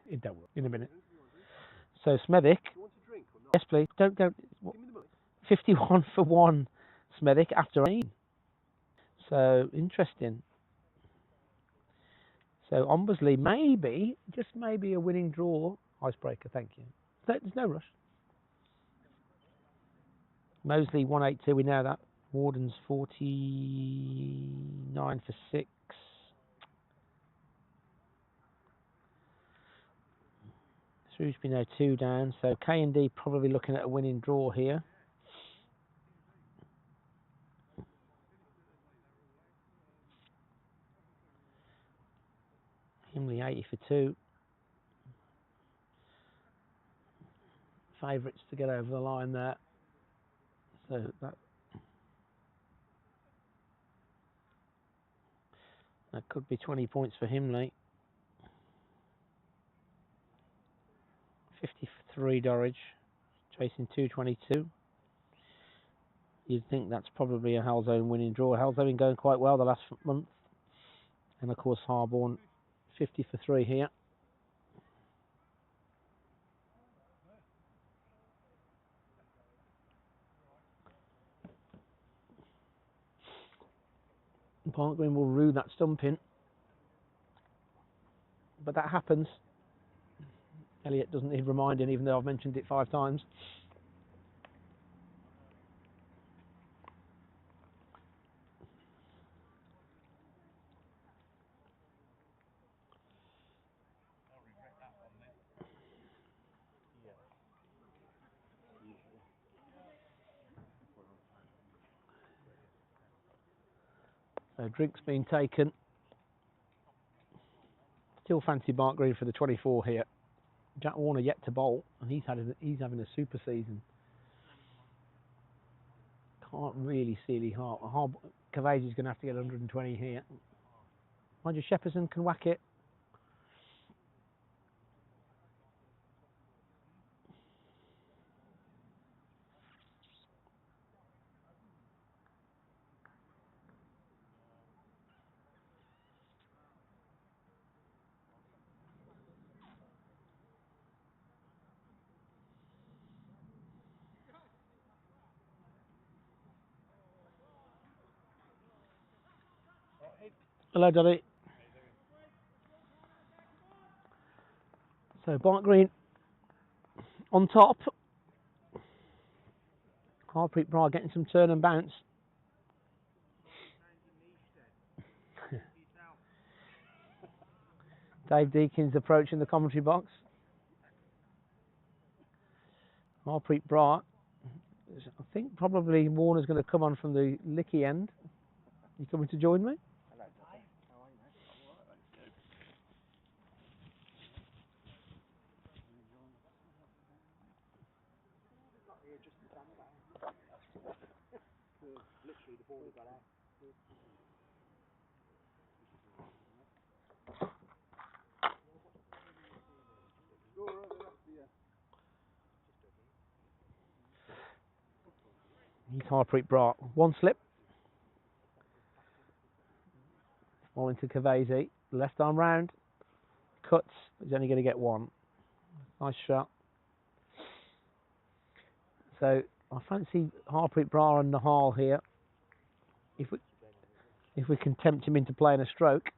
It don't work in a minute. So Smethwick, yes please, don't 51 for 1 Smethwick after 18. So interesting. So Ombersley maybe, just maybe a winning draw icebreaker, thank you. There's no rush. Mosley 182, we know that. Warden's 49 for 6. Shrewsbury now 2 down, so K&D probably looking at a winning draw here. Himley 80 for 2. Favourites to get over the line there. So that could be 20 points for Himley. 50 for 3 Dorridge, chasing 222. You'd think that's probably a Halzone winning draw. Halzone been going quite well the last month. And of course Harborne 50 for 3 here. Barnt Green will rue that stumping. But that happens. Elliot doesn't need reminding, even though I've mentioned it 5 times. So drinks being taken. Still fancy Barnt Green for the 24 here. Jack Warner yet to bolt, and he's having a super season. Can't really see Lee Cavasi's going to have to get 120 here. Mind you, Shepperson can whack it. Hello, Dotty. So Barnt Green on top. Harpreet Bra getting some turn and bounce. Dave Deakins approaching the commentary box. Harpreet Bra. I think probably Warner's going to come on from the Licky end. You coming to join me? Hello, Dotty. How are you, mate? I'm all right, thank you. Literally, the ball got out. He's Harpreet Bra. One slip. Ball into Cavasi. Left arm round. Cuts. He's only going to get one. Nice shot. So I fancy Harpreet Bra and Nahal here. If we can tempt him into playing a stroke.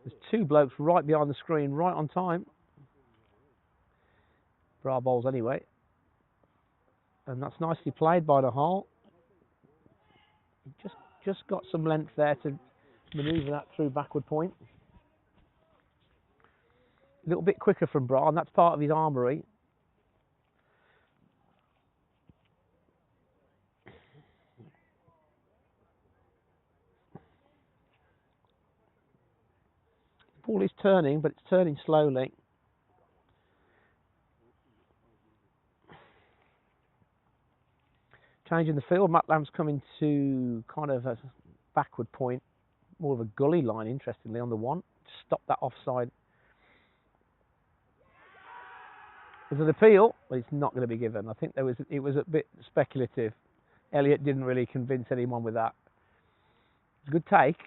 There's two blokes right behind the screen, right on time. Bra bowls anyway. And that's nicely played by Nahal. He just got some length there to manoeuvre that through backward point. A little bit quicker from Bra, and that's part of his armoury. The ball is turning, but it's turning slowly. Changing the field, Matt Lamb's coming to kind of a backward point, more of a gully line, interestingly, on the one. To stop that offside. There's an appeal, but it's not going to be given. I think it was a bit speculative. Elliott didn't really convince anyone with that. Good take.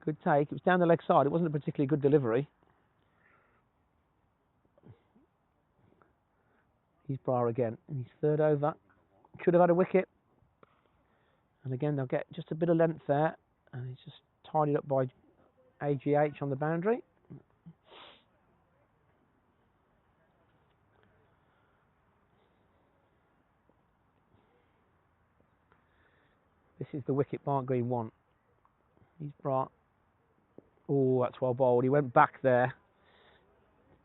Good take. It was down the leg side. It wasn't a particularly good delivery. He's Bra again. And he's third over. Should have had a wicket. And again, they'll get just a bit of length there. And he's just tidied up by AGH on the boundary. This is the wicket Barnt Green want. He's Bra. Oh, that's well bowled. He went back there.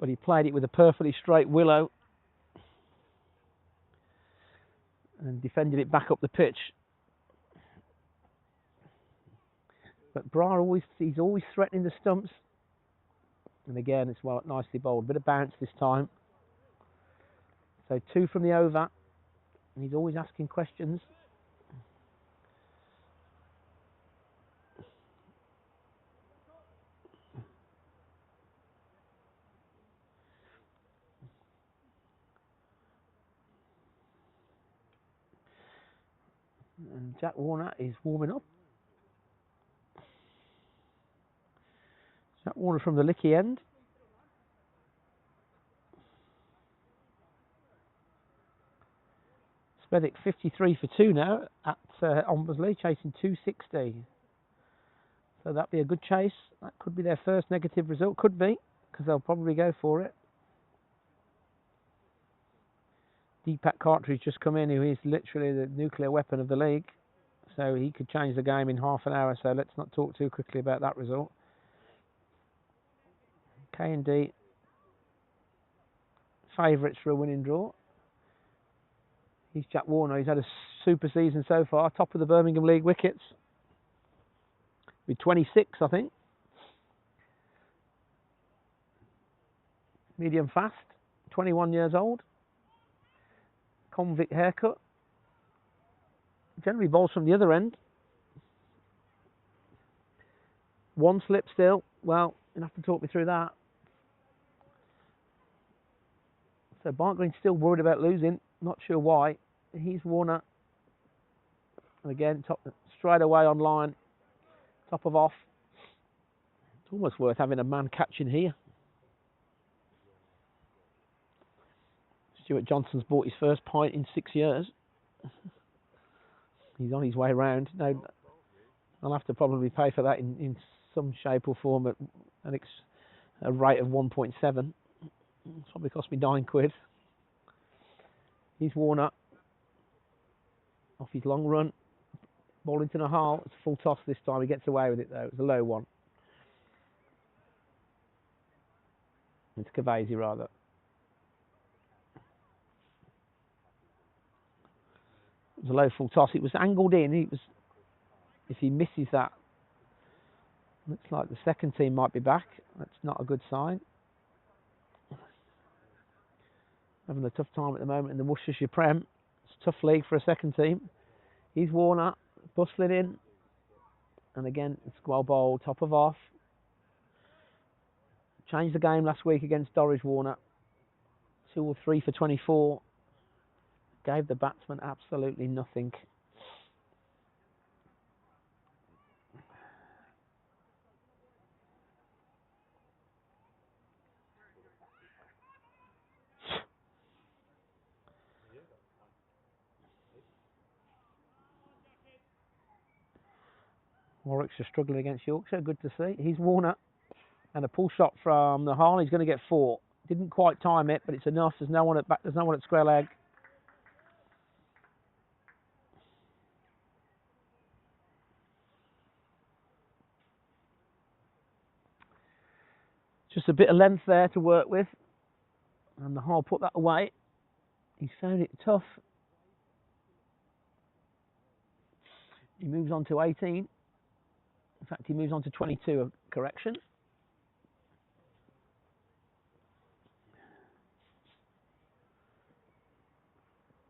But he played it with a perfectly straight willow. And defended it back up the pitch. But Bra he's always threatening the stumps. And again, it's well nicely bowled. Bit of bounce this time. So 2 from the over. And he's always asking questions. And Jack Warner is warming up. Jack Warner from the Licky end. Smedic 53 for 2 now at Ombersley, chasing 260. So that'd be a good chase. That could be their first negative result. Could be, because they'll probably go for it. Deepak Cartridge just come in, who is literally the nuclear weapon of the league. So he could change the game in half an hour, so let's not talk too quickly about that result. K&D favourites for a winning draw. He's Jack Warner. He's had a super season so far, top of the Birmingham League wickets. Be 26, I think. Medium fast, 21 years old. Convict haircut. Generally bowls from the other end. One slip still. Well, you'll have to talk me through that. So Barnt Green's still worried about losing. Not sure why. He's Warner. And again, straight away on line. Top of off. It's almost worth having a man catching here. Stuart Johnson's bought his first pint in 6 years. He's on his way round. No, I'll have to probably pay for that in some shape or form at a rate of 1.7. It's probably cost me £9. He's Warner. Off his long run. Ball into the hole. It's a full toss this time. He gets away with it though. It's a low one. It's Cavesi rather. It was a low full toss. It was angled in. If he misses that, looks like the second team might be back. That's not a good sign. Having a tough time at the moment in the Worcestershire Prem. It's a tough league for a second team. He's Warner, bustling in. And again, it's well bowled, top of off. Changed the game last week against Dorridge Warner. 2 or 3 for 24. Gave the batsman absolutely nothing. Warwickshire struggling against Yorkshire. Good to see. He's Warner. And a pull shot from the hole. He's going to get 4. Didn't quite time it, but it's enough. There's no one at back. There's no one at square leg. Just a bit of length there to work with. And the hole put that away. He's found it tough. He moves on to 18. In fact, he moves on to 22, a correction.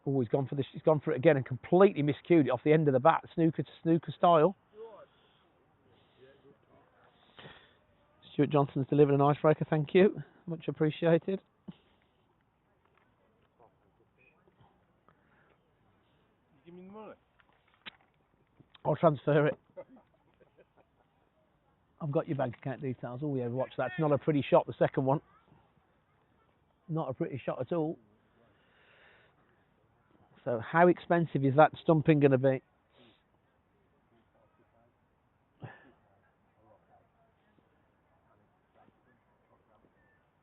Oh, he's gone for this. He's gone for it again and completely miscued it off the end of the bat, snooker to snooker style. Stuart Johnson's delivered an icebreaker, thank you. Much appreciated. You give me the money. I'll transfer it. I've got your bank account details. Oh, yeah, watch that. It's not a pretty shot, the second one. Not a pretty shot at all. So how expensive is that stumping going to be?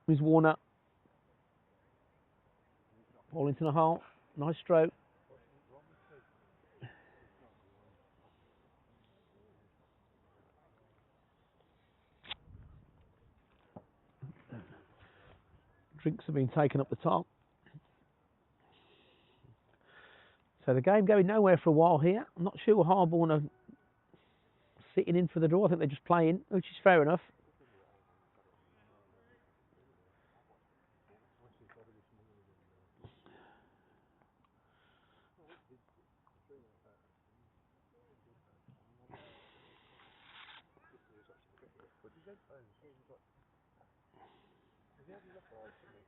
Here's Warner. Ball into the hole. Nice stroke. Drinks have been taken up the top. So the game going nowhere for a while here. I'm not sure Harborne are sitting in for the draw. I think they're just playing, which is fair enough.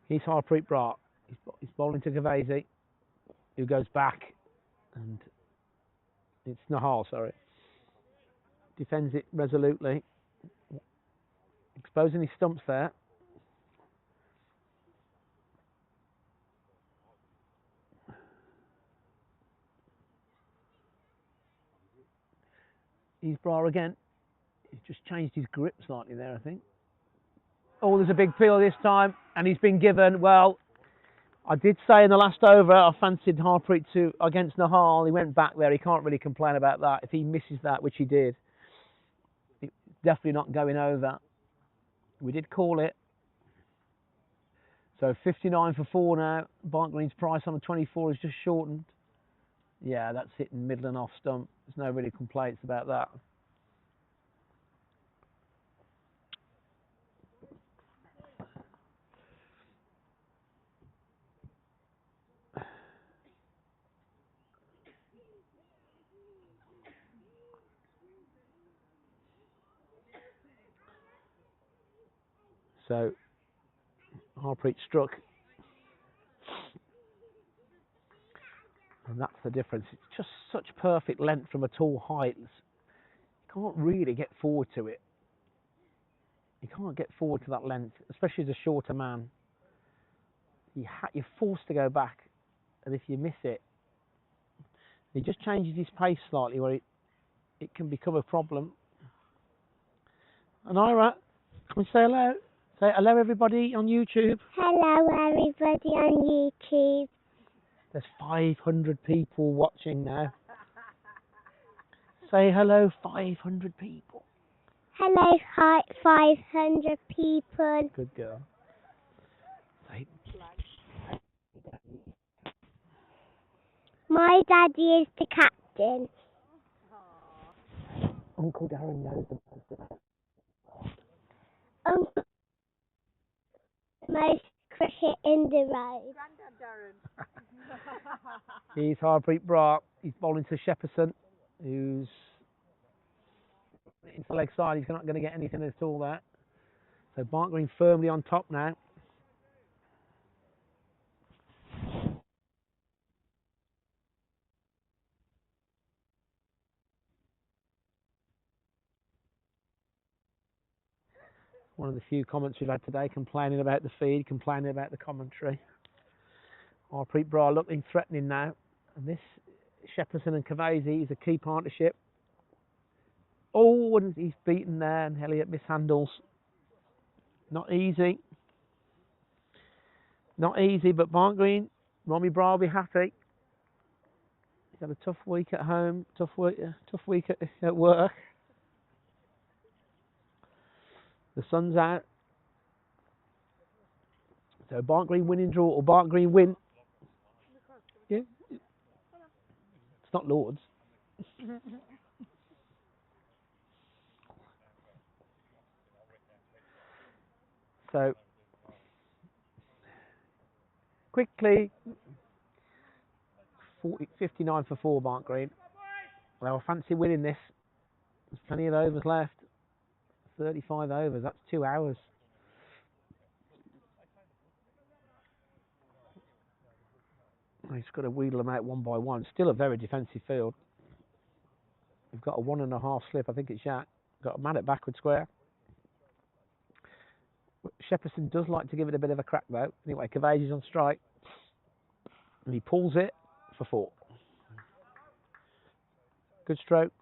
He's Harpreet Brat. He's bowling to Cavesi, who goes back, and it's Nahal, sorry. Defends it resolutely, exposing his stumps there. He's Bra again. He's just changed his grip slightly there, I think. Oh, there's a big peel this time, and he's been given, well, I did say in the last over, I fancied Harpreet to against Nahal. He went back there. He can't really complain about that. If he misses that, which he did, it's definitely not going over. We did call it. So 59 for 4 now. Barnt Green's price on the 24 is just shortened. Yeah, that's hitting middle and off stump. There's no really complaints about that. So Harpreet struck, and that's the difference. It's just such perfect length from a tall height. You can't really get forward to it. You can't get forward to that length, especially as a shorter man. You're forced to go back, and if you miss it, he just changes his pace slightly where it can become a problem. And Ira, can we say hello? Say hello, everybody on YouTube. Hello, everybody on YouTube. There's 500 people watching now. Say hello, 500 people. Hello, hi, 500 people. Good girl. Say, My daddy is the captain. Uncle Darren knows the most. Uncle most cricket in the road. He's Harpreet Brock. He's bowling to Shepperson, who's into the leg side. He's not going to get anything at all there. So Barnt Green firmly on top now. One of the few comments we've had today, complaining about the feed, complaining about the commentary. Harpreet Brock looking threatening now. And this Shepperson and Cavesi is a key partnership. Oh, and he's beaten there, and Elliott mishandles. Not easy. Not easy, but Barnt Green, Romy Bra will be happy. He's had a tough week at home, tough week at work. The sun's out. So Barnt Green winning draw, or Barnt Green win. Yeah. It's not Lords. So quickly, 59 for 4 Barnt Green. Well, I fancy winning this. There's plenty of overs left. 35 overs, that's 2 hours. He's got to wheedle them out one by one. Still a very defensive field. We've got a 1.5 slip, I think it's Jack. Got a man at backward square. Shepperson does like to give it a bit of a crack though. Anyway, Cavasi's on strike. And he pulls it for 4. Good stroke.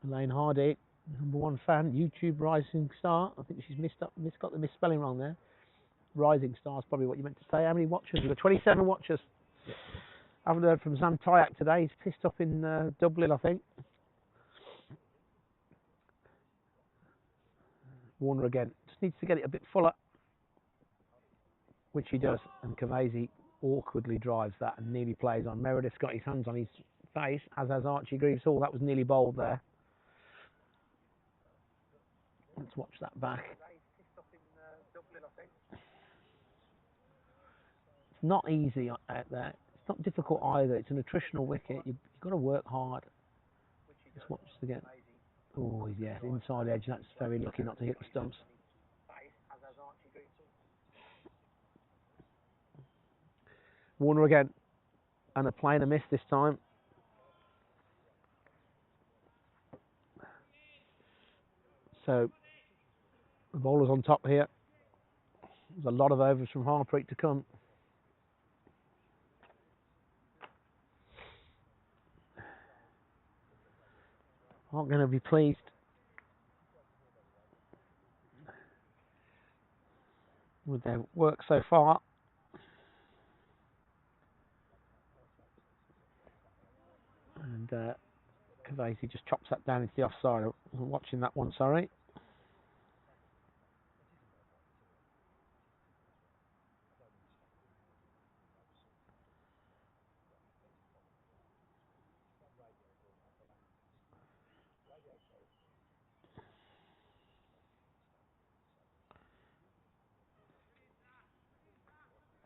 Elaine Hardy, #1 fan, YouTube rising star. I think she's got the misspelling wrong there. Rising star is probably what you meant to say. How many watchers? We've got 27 watchers. I haven't heard from Sam Tyak today. He's pissed up in Dublin, I think. Warner again. Just needs to get it a bit fuller, which he does. And Cavasi awkwardly drives that and nearly plays on. Meredith's got his hands on his face, as has Archie Greaves. Oh, that was nearly bowled there. Let's watch that back. It's not easy out there. It's not difficult either. It's an attritional wicket. You've got to work hard. Let's watch this again. Oh, yeah, inside edge. That's very lucky not to hit the stumps. Warner again. And a plainer miss this time. So, the bowler's on top here. There's a lot of overs from Harpreet to come. Aren't going to be pleased. With their work so far. And Cavasi just chops that down into the offside. I wasn't watching that one, sorry.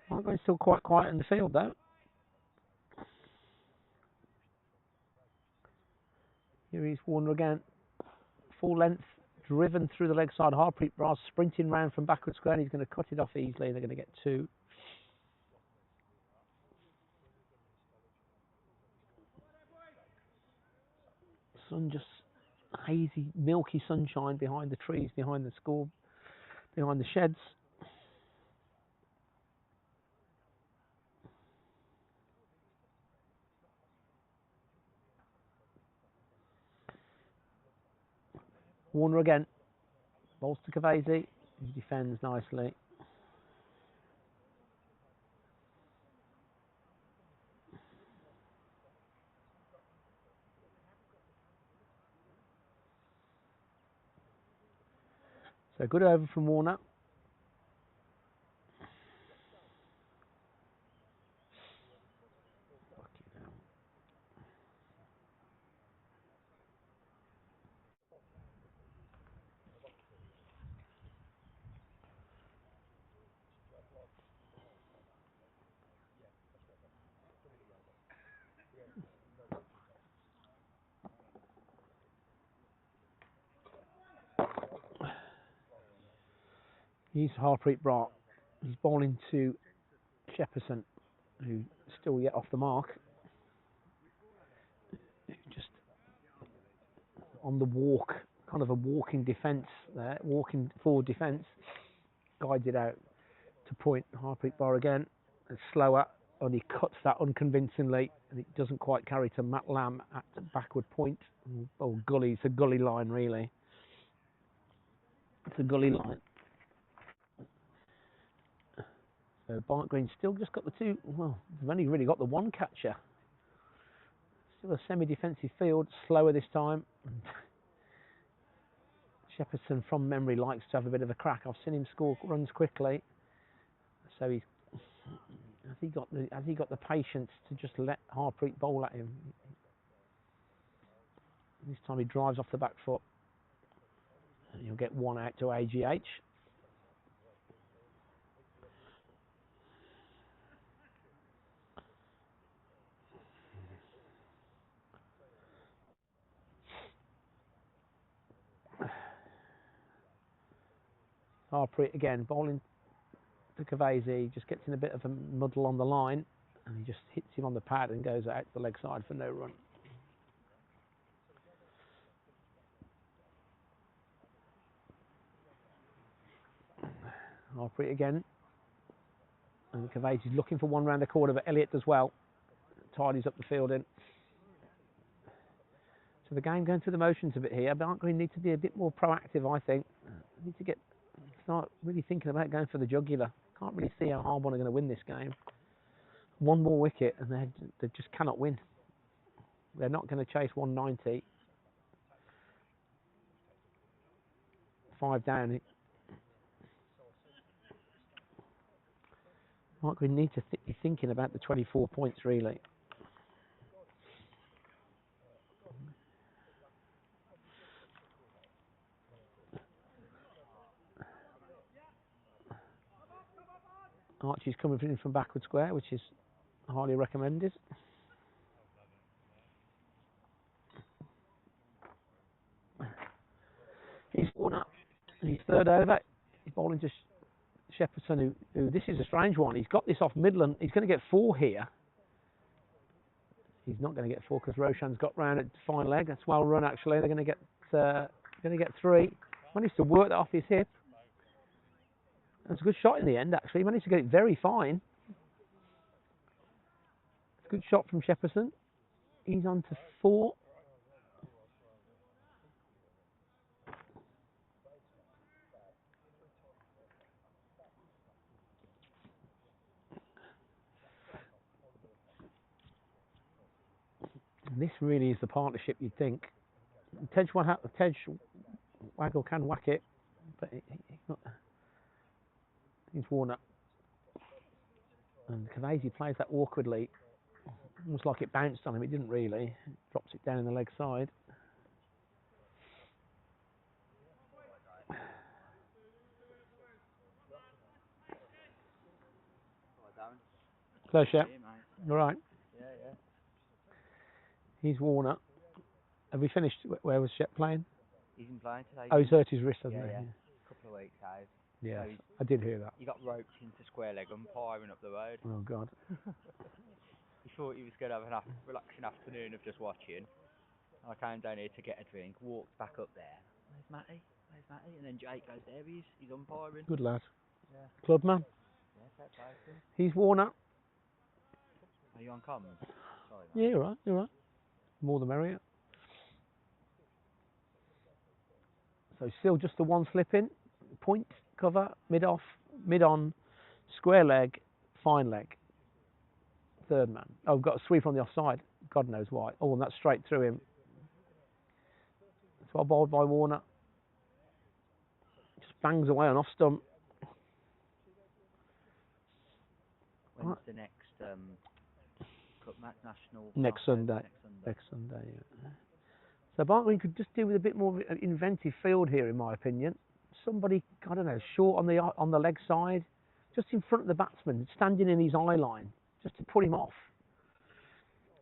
I'm going still quite quiet in the field though. Here he's Warner again. Full length, driven through the leg side. Harpreet Bras sprinting round from backward square, and he's going to cut it off easily. They're going to get 2. Sun just hazy, milky sunshine behind the trees, behind the school, behind the sheds. Warner again. Balls to Cavesi. He defends nicely. So good over from Warner. He's Harpreet Brat. He's bowling to Shepperson, who's still yet off the mark. Just on the walk, kind of a walking defence there, walking forward defence. Guides it out to point. Harpreet Brat again. It's slower, and he cuts that unconvincingly, and it doesn't quite carry to Matt Lamb at the backward point. Oh, gully. It's a gully line, really. It's a gully line. So Barnt Green still just got the 2. Well, they've only really got the 1 catcher. Still a semi-defensive field, slower this time. Shepperson, from memory, likes to have a bit of a crack. I've seen him score runs quickly. So has he got the patience to just let Harpreet bowl at him? This time he drives off the back foot. And he'll get 1 out to AGH. Harpreet again, bowling to Cavesi, just gets in a bit of a muddle on the line, and he just hits him on the pad and goes out to the leg side for no run. Harpreet again, and Cavesi's looking for 1 round the corner, but Elliott does well, tidies up the field in. So the game going through the motions a bit here. Barnt Green need to be a bit more proactive, I think. Need to start really thinking about going for the jugular. Can't really see how Harborne are going to win this game. 1 more wicket and they just cannot win. They're not going to chase 190. 5 down. Barnt Green need to be thinking about the 24 points, really. Archie's coming in from backward square, which is highly recommended. He's worn up. He's 3rd over. He's bowling to Shepperson, who this is a strange one. He's got this off Midland. He's going to get 4 here. He's not going to get 4 because Roshan's got round at fine leg. That's well run, actually. They're going to get 3. Managed to work that off his hip. That's a good shot in the end, actually. He managed to get it very fine. It's a good shot from Shepperson. He's on to 4. And this really is the partnership you'd think. Tej Waggle can whack it, but he's worn up. And Cavesi plays that awkwardly. Almost like it bounced on him. It didn't really. Drops it down in the leg side. Close shot. All right. Yeah. He's Warner. Have we finished? Where was Shep playing? He's been playing today. Oh, he's hurt his wrist, hasn't yeah, he? a couple of weeks out. Yeah, So I did hear that. he got roped into square leg umpiring up the road. Oh, God. He thought he was going to have a relaxing afternoon of just watching. I came down here to get a drink, walked back up there. Where's Matty? Where's Matty? And then Jake goes, there he is, he's umpiring. Good lad. Yeah. Clubman. Yeah, fair play to him. He's worn up. Are you on comms? Sorry, mate. Yeah, you're right, you're right. More the merrier. So still just the one slip in. Point, cover, mid off, mid on, square leg, fine leg. Third man. Oh, got a sweep on the offside. God knows why. Oh, and that's straight through him. It's well bowled by Warner. Just bangs away on off stump. When's the next Cup match, national? Next Sunday. Next Sunday, yeah. So Barnt could just do with a bit more inventive field here, in my opinion. Somebody, I don't know, short on the leg side, just in front of the batsman, standing in his eye line, just to put him off.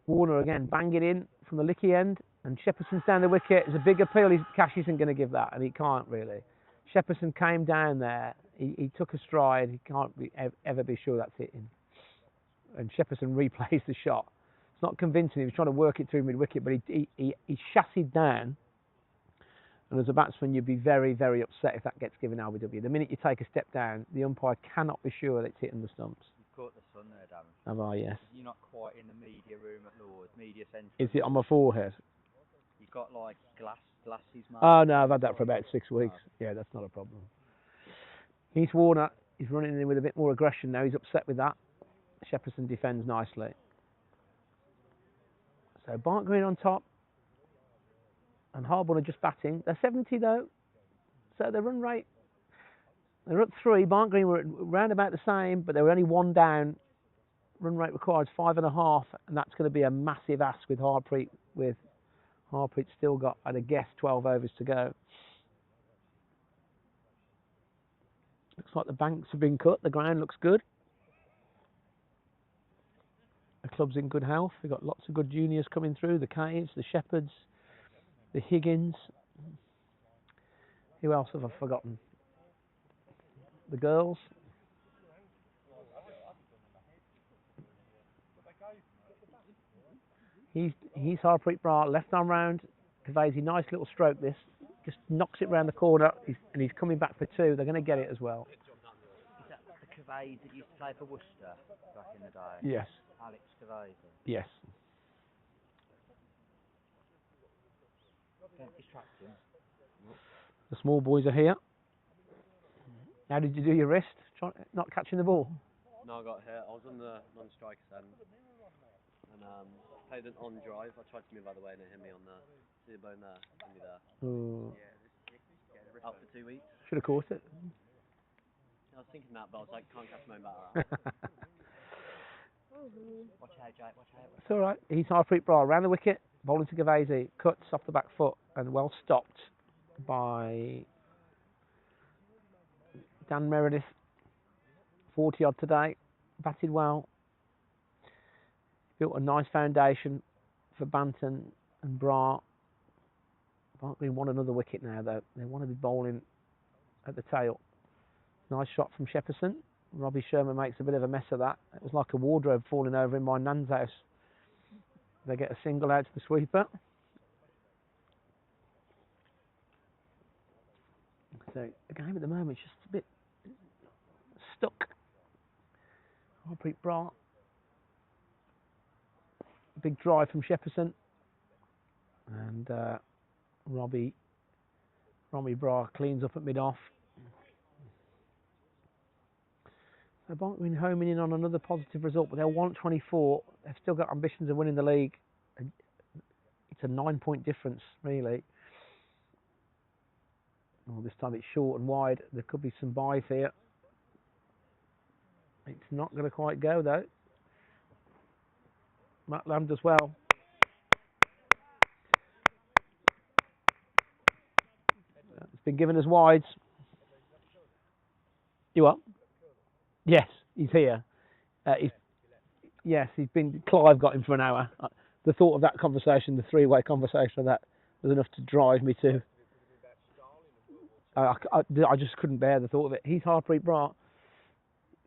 Warner again, bang it in from the licky end, and Shepperson's down the wicket. It's a big appeal. Cash isn't going to give that, and he can't really. Shepperson came down there. He took a stride. He can't ever be sure that's hitting. And Shepperson replays the shot. It's not convincing. He was trying to work it through mid-wicket, but he chassied down. And as a batsman, you'd be very, very upset if that gets given LBW. The minute you take a step down, the umpire cannot be sure that it's hitting the stumps. You've caught the sun there, Darren. Have I? Yes. You're not quite in the media room at Lord's, media centre. Is it on my forehead? You've got like glasses, mate. Oh, no, I've had that for about 6 weeks. Yeah, that's not a problem. He's Warner. He's running in with a bit more aggression now. He's upset with that. Shepperson defends nicely. So Barnt Green on top. And Harborne are just batting. They're 70 though. So the run rate, they're up 3. Barnt Green were around about the same, but they were only 1 down. Run rate required 5.5, and that's going to be a massive ask with Harpreet. Harpreet still got, I'd guess, 12 overs to go. Looks like the banks have been cut. The ground looks good. The club's in good health. We've got lots of good juniors coming through. The Caves, the Shepherds, the Higgins. Who else have I forgotten? The girls. He's Harpreet Brar, left arm round. Kavaizi, nice little stroke this. Just knocks it round the corner, and he's coming back for 2. They're going to get it as well. Is that the Kavaizi that used to play for Worcester back in the day? Yes. Alex Kavaizi. Yes. Don't distract him. The small boys are here. How did you do your wrist? Not catching the ball? No, I got hit. I was on the non-striker end. And played an on drive. I tried to move out of the way and it hit me on the ear bone there. Hit me there. Ooh. Out for 2 weeks. Should have caught it. I was thinking that, but I was like, can't catch my own batter. Watch out, Jake. Watch out. It's all right. He's Harpreet Brar. Round the wicket. Bowling to Kavaizi. Cuts off the back foot and well stopped by Dan Meredith. 40 odd today. Batted well. Built a nice foundation for Banton and Brar. Barnt Green won another wicket now though. They want to be bowling at the tail. Nice shot from Shepperson. Robbie Sherman makes a bit of a mess of that. It was like a wardrobe falling over in my nan's house. They get a single out to the sweeper. So the game at the moment is just a bit stuck. Harpreet Brar. Big drive from Shepperson. And Robbie Brar cleans up at mid-off. So Barnt Green homing in on another positive result, but they'll want 24. They've still got ambitions of winning the league. It's a 9-point difference, really. Well, this time it's short and wide. There could be some buys here. It's not going to quite go, though. Matt Lamb does well. It's been given as wides. You what? Yes, he's here. Yes, he's been. Clive got him for an hour. The thought of that conversation, the 3-way conversation of that, was enough to drive me to. I just couldn't bear the thought of it. He's Harpreet Bart.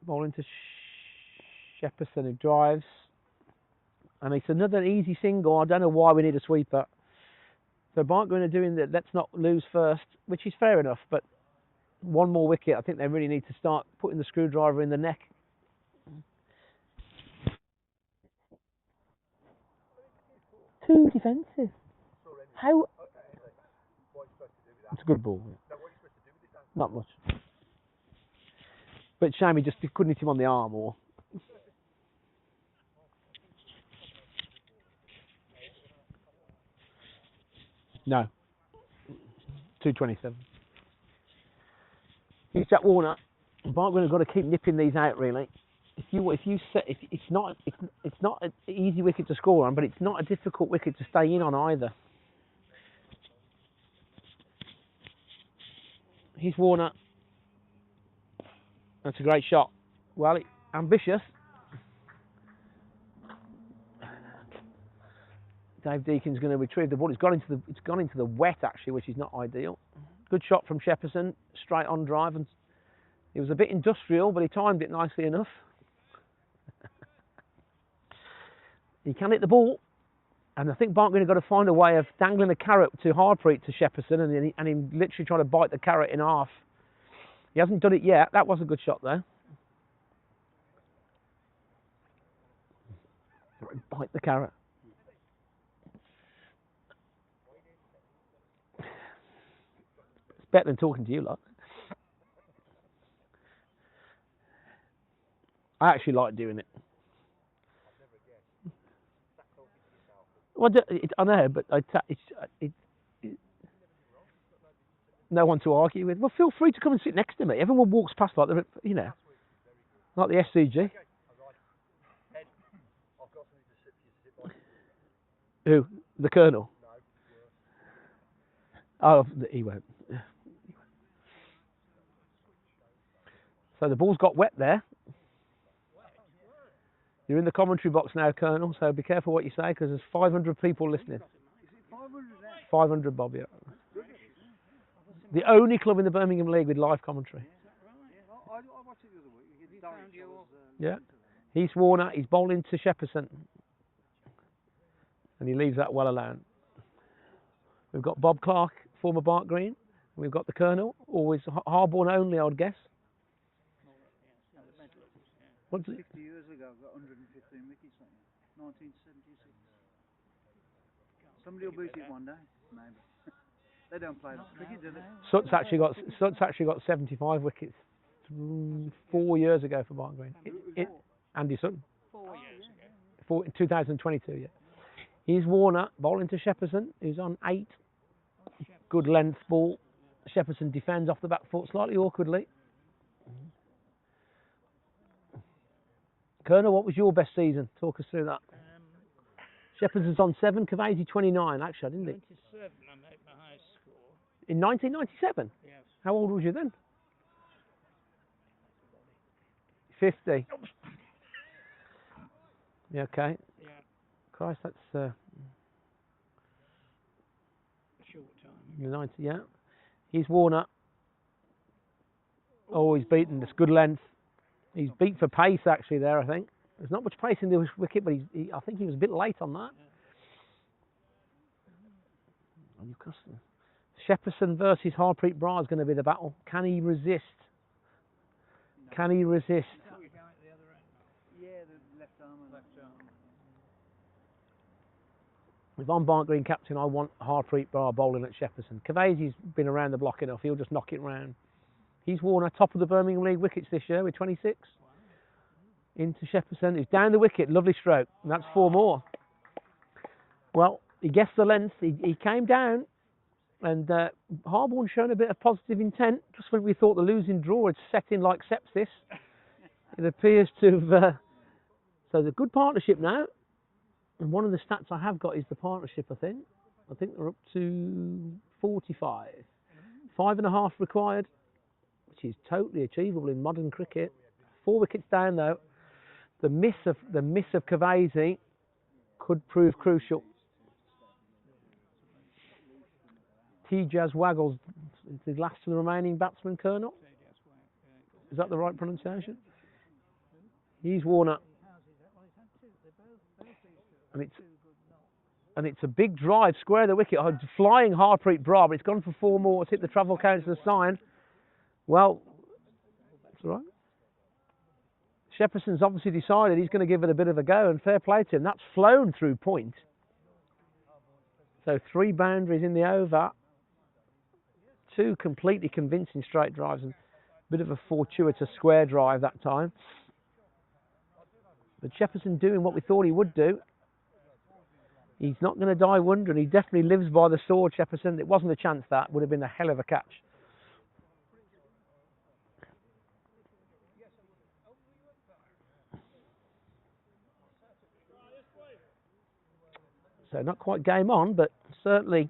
Bowling to Shepperson, who drives. And it's another easy single. I don't know why we need a sweeper. So Barnt going to doing the let's not lose first, which is fair enough, but one more wicket. I think they really need to start putting the screwdriver in the neck. Too defensive. How? It's a good ball. Not much. But shame he just couldn't hit him on the arm or. No. 227. Here's Jack Warner. Barnt got to keep nipping these out really. It's not an easy wicket to score on, but it's not a difficult wicket to stay in on either. Here's Warner. That's a great shot. Well, ambitious. Dave Deacon's going to retrieve the ball. It's gone into the wet actually, which is not ideal. Good shot from Shepperson, straight on drive, and it was a bit industrial, but he timed it nicely enough. He can hit the ball, and I think Barnt got to find a way of dangling a carrot to Harpreet to Shepperson, and him literally trying to bite the carrot in half. He hasn't done it yet. That was a good shot though. Bite the carrot. It's better than talking to you lot. I actually like doing it. Well, I know, but no one to argue with. Well, feel free to come and sit next to me. Everyone walks past like the, like the SCG. Who? The Colonel? Oh, he won't. So the ball's got wet there. You're in the commentary box now, Colonel, so be careful what you say because there's 500 people listening. 500, Bob, yeah. The only club in the Birmingham League with live commentary. Yeah. He's Warner, he's bowling to Shepperson. And he leaves that well alone. We've got Bob Clark, former Barnt Green. We've got the Colonel, always Harborne only, I would guess. What's it? 50 years ago, got 115 wickets, 1976. Somebody will beat it one day, maybe. They don't play cricket, do they? Sut's actually got 75 wickets 4 years ago for Barnt Green. Andy Sutton. 4 years ago. In 2022, yeah. Here's Warner bowling to Shepperson, who's on 8. Good length ball. Shepperson defends off the back foot slightly awkwardly. Colonel, what was your best season? Talk us through that. Shepperson's on 7, Cavesi 29, actually, didn't he? 97, I made my highest score. In 1997? Yes. How old was you then? 50. Yeah, okay. Yeah. Christ, that's A short time. 90, yeah. He's Warner. Oh, he's beaten. That's good length. He's beat for pace actually there, I think. There's not much pace in the wicket, but I think he was a bit late on that. Yeah. Shepperson versus Harpreet Brar is going to be the battle. Can he resist? Can he resist? Yeah, the left arm. If I'm Barnt Green captain, I want Harpreet Brar bowling at Shepperson. Cavesi's been around the block enough. He'll just knock it round. He's Warner, top of the Birmingham League wickets this year with 26. Into Shepperson, who's down the wicket. Lovely stroke. And that's 4 more. Well, he guessed the length. He came down. And Harborne shown a bit of positive intent. Just when we thought the losing draw had set in like sepsis. It appears to have... so the good partnership now. And one of the stats I have got is the partnership, I think. I think they're up to 45. 5.5 required, which is totally achievable in modern cricket. 4 wickets down though. The miss of Cavesi could prove crucial. T-Jazz Waggles, the last of the remaining batsman, Colonel. Is that the right pronunciation? He's worn up. And it's a big drive, square the wicket. Oh, flying Harpreet Bra, but it's gone for 4 more. It's hit the travel councillor sign. Well, that's all right. Shepperson's obviously decided he's going to give it a bit of a go, and fair play to him. That's flown through point. So 3 boundaries in the over. 2 completely convincing straight drives and a bit of a fortuitous square drive that time. But Shepperson doing what we thought he would do. He's not going to die wondering. He definitely lives by the sword, Shepperson. It wasn't a chance that. Would have been a hell of a catch. So not quite game on, but certainly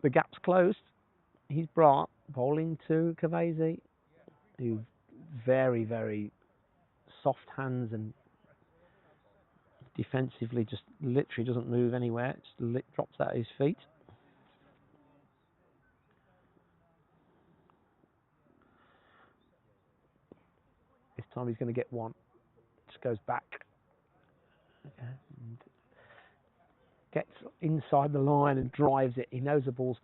the gap's closed. He's Barnt bowling to Kavesi, who very, very soft hands and defensively just literally doesn't move anywhere. Just drops out his feet. This time he's going to get one. Just goes back. And gets inside the line and drives it. He knows the ball's,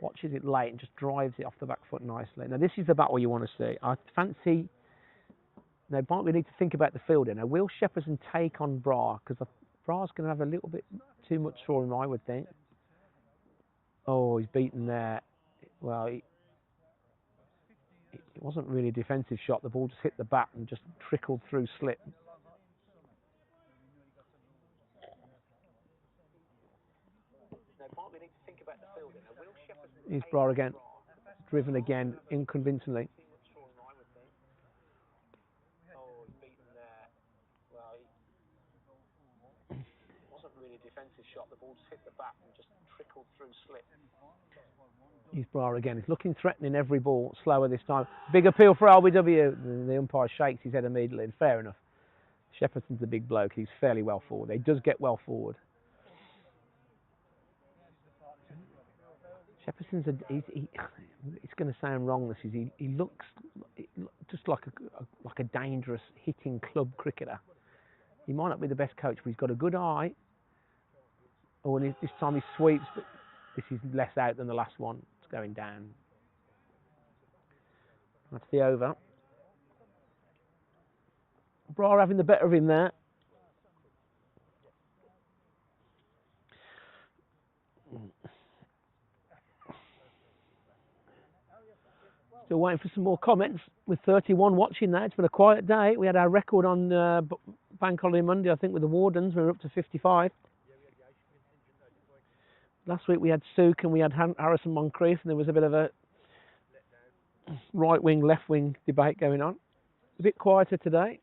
watches it late and just drives it off the back foot nicely. Now this is the battle you want to see. I fancy, now we need to think about the fielding. Now will Shepperson take on Bra? Because Bra's going to have a little bit too much for him, I would think. Oh, he's beaten there. Well, it wasn't really a defensive shot. The ball just hit the bat and just trickled through slip. Here's Bra again, driven again, unconvincingly. Wasn't really a defensive shot. The ball just hit the bat and just trickled through slip. Here's Bra again. He's looking threatening every ball. Slower this time. Big appeal for RBW. The umpire shakes his head immediately. And fair enough. Shepperson's a big bloke. He's fairly well forward. He does get well forward. Shepperson's it's going to sound wrong. This is he looks just like a dangerous hitting club cricketer. He might not be the best coach, but he's got a good eye. Oh, and this time he sweeps, but this is less out than the last one. It's going down. That's the over. Bra having the better of him there. Still waiting for some more comments. With 31 watching now, it's been a quiet day. We had our record on Bank Holiday Monday, I think, with the Wardens. We were up to 55. Last week we had Souk and we had Harrison Moncrief, and there was a bit of a right wing, left wing debate going on. A bit quieter today.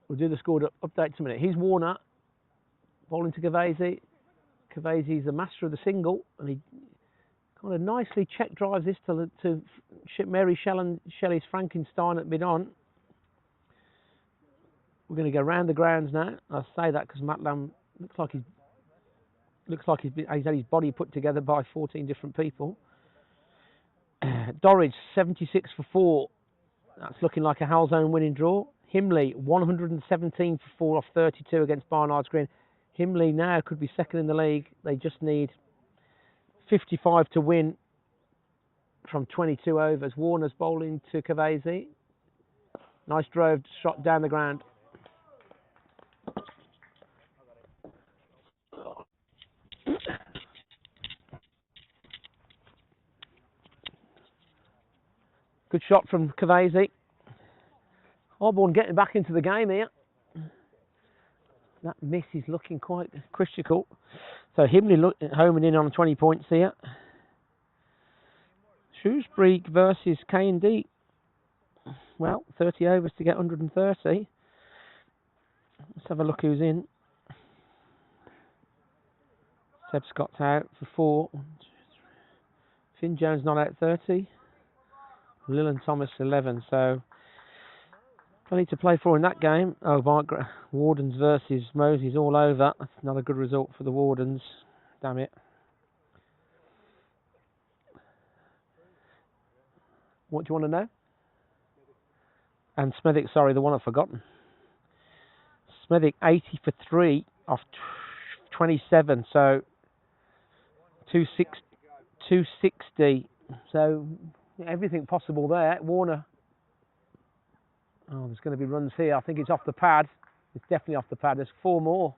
We'll do the score update in a minute. He's Warner, bowling to Kavesi. Kavesi's the master of the single, and he kind of nicely check drives this to Mary Shelley's Frankenstein at mid-on. We're going to go round the grounds now. I say that because Matt Lamb looks like he's had his body put together by 14 different people. Dorridge 76 for 4. That's looking like a Halzone winning draw. Himley 117 for 4 off 32 against Barnard's Green. Himley now could be second in the league. They just need 55 to win from 22 overs. Warner's bowling to Kavesi. Nice drove shot down the ground. Good shot from Kavesi. Harborne getting back into the game here. That miss is looking quite critical. So Himley homing in on 20 points here. Shrewsbury versus K&D. Well, 30 overs to get 130. Let's have a look who's in. Seb Scott's out for 4. Finn Jones not out 30. Lil Thomas 11. So I need to play 4 in that game. Oh, Wardens versus Moses all over. That's not a good result for the Wardens. Damn it. What do you want to know? And Smethwick, sorry, the one I've forgotten. Smethwick 80 for 3 off 27. So 260. So everything possible there. Warner. Oh, there's going to be runs here. I think it's off the pad. It's definitely off the pad. There's 4 more.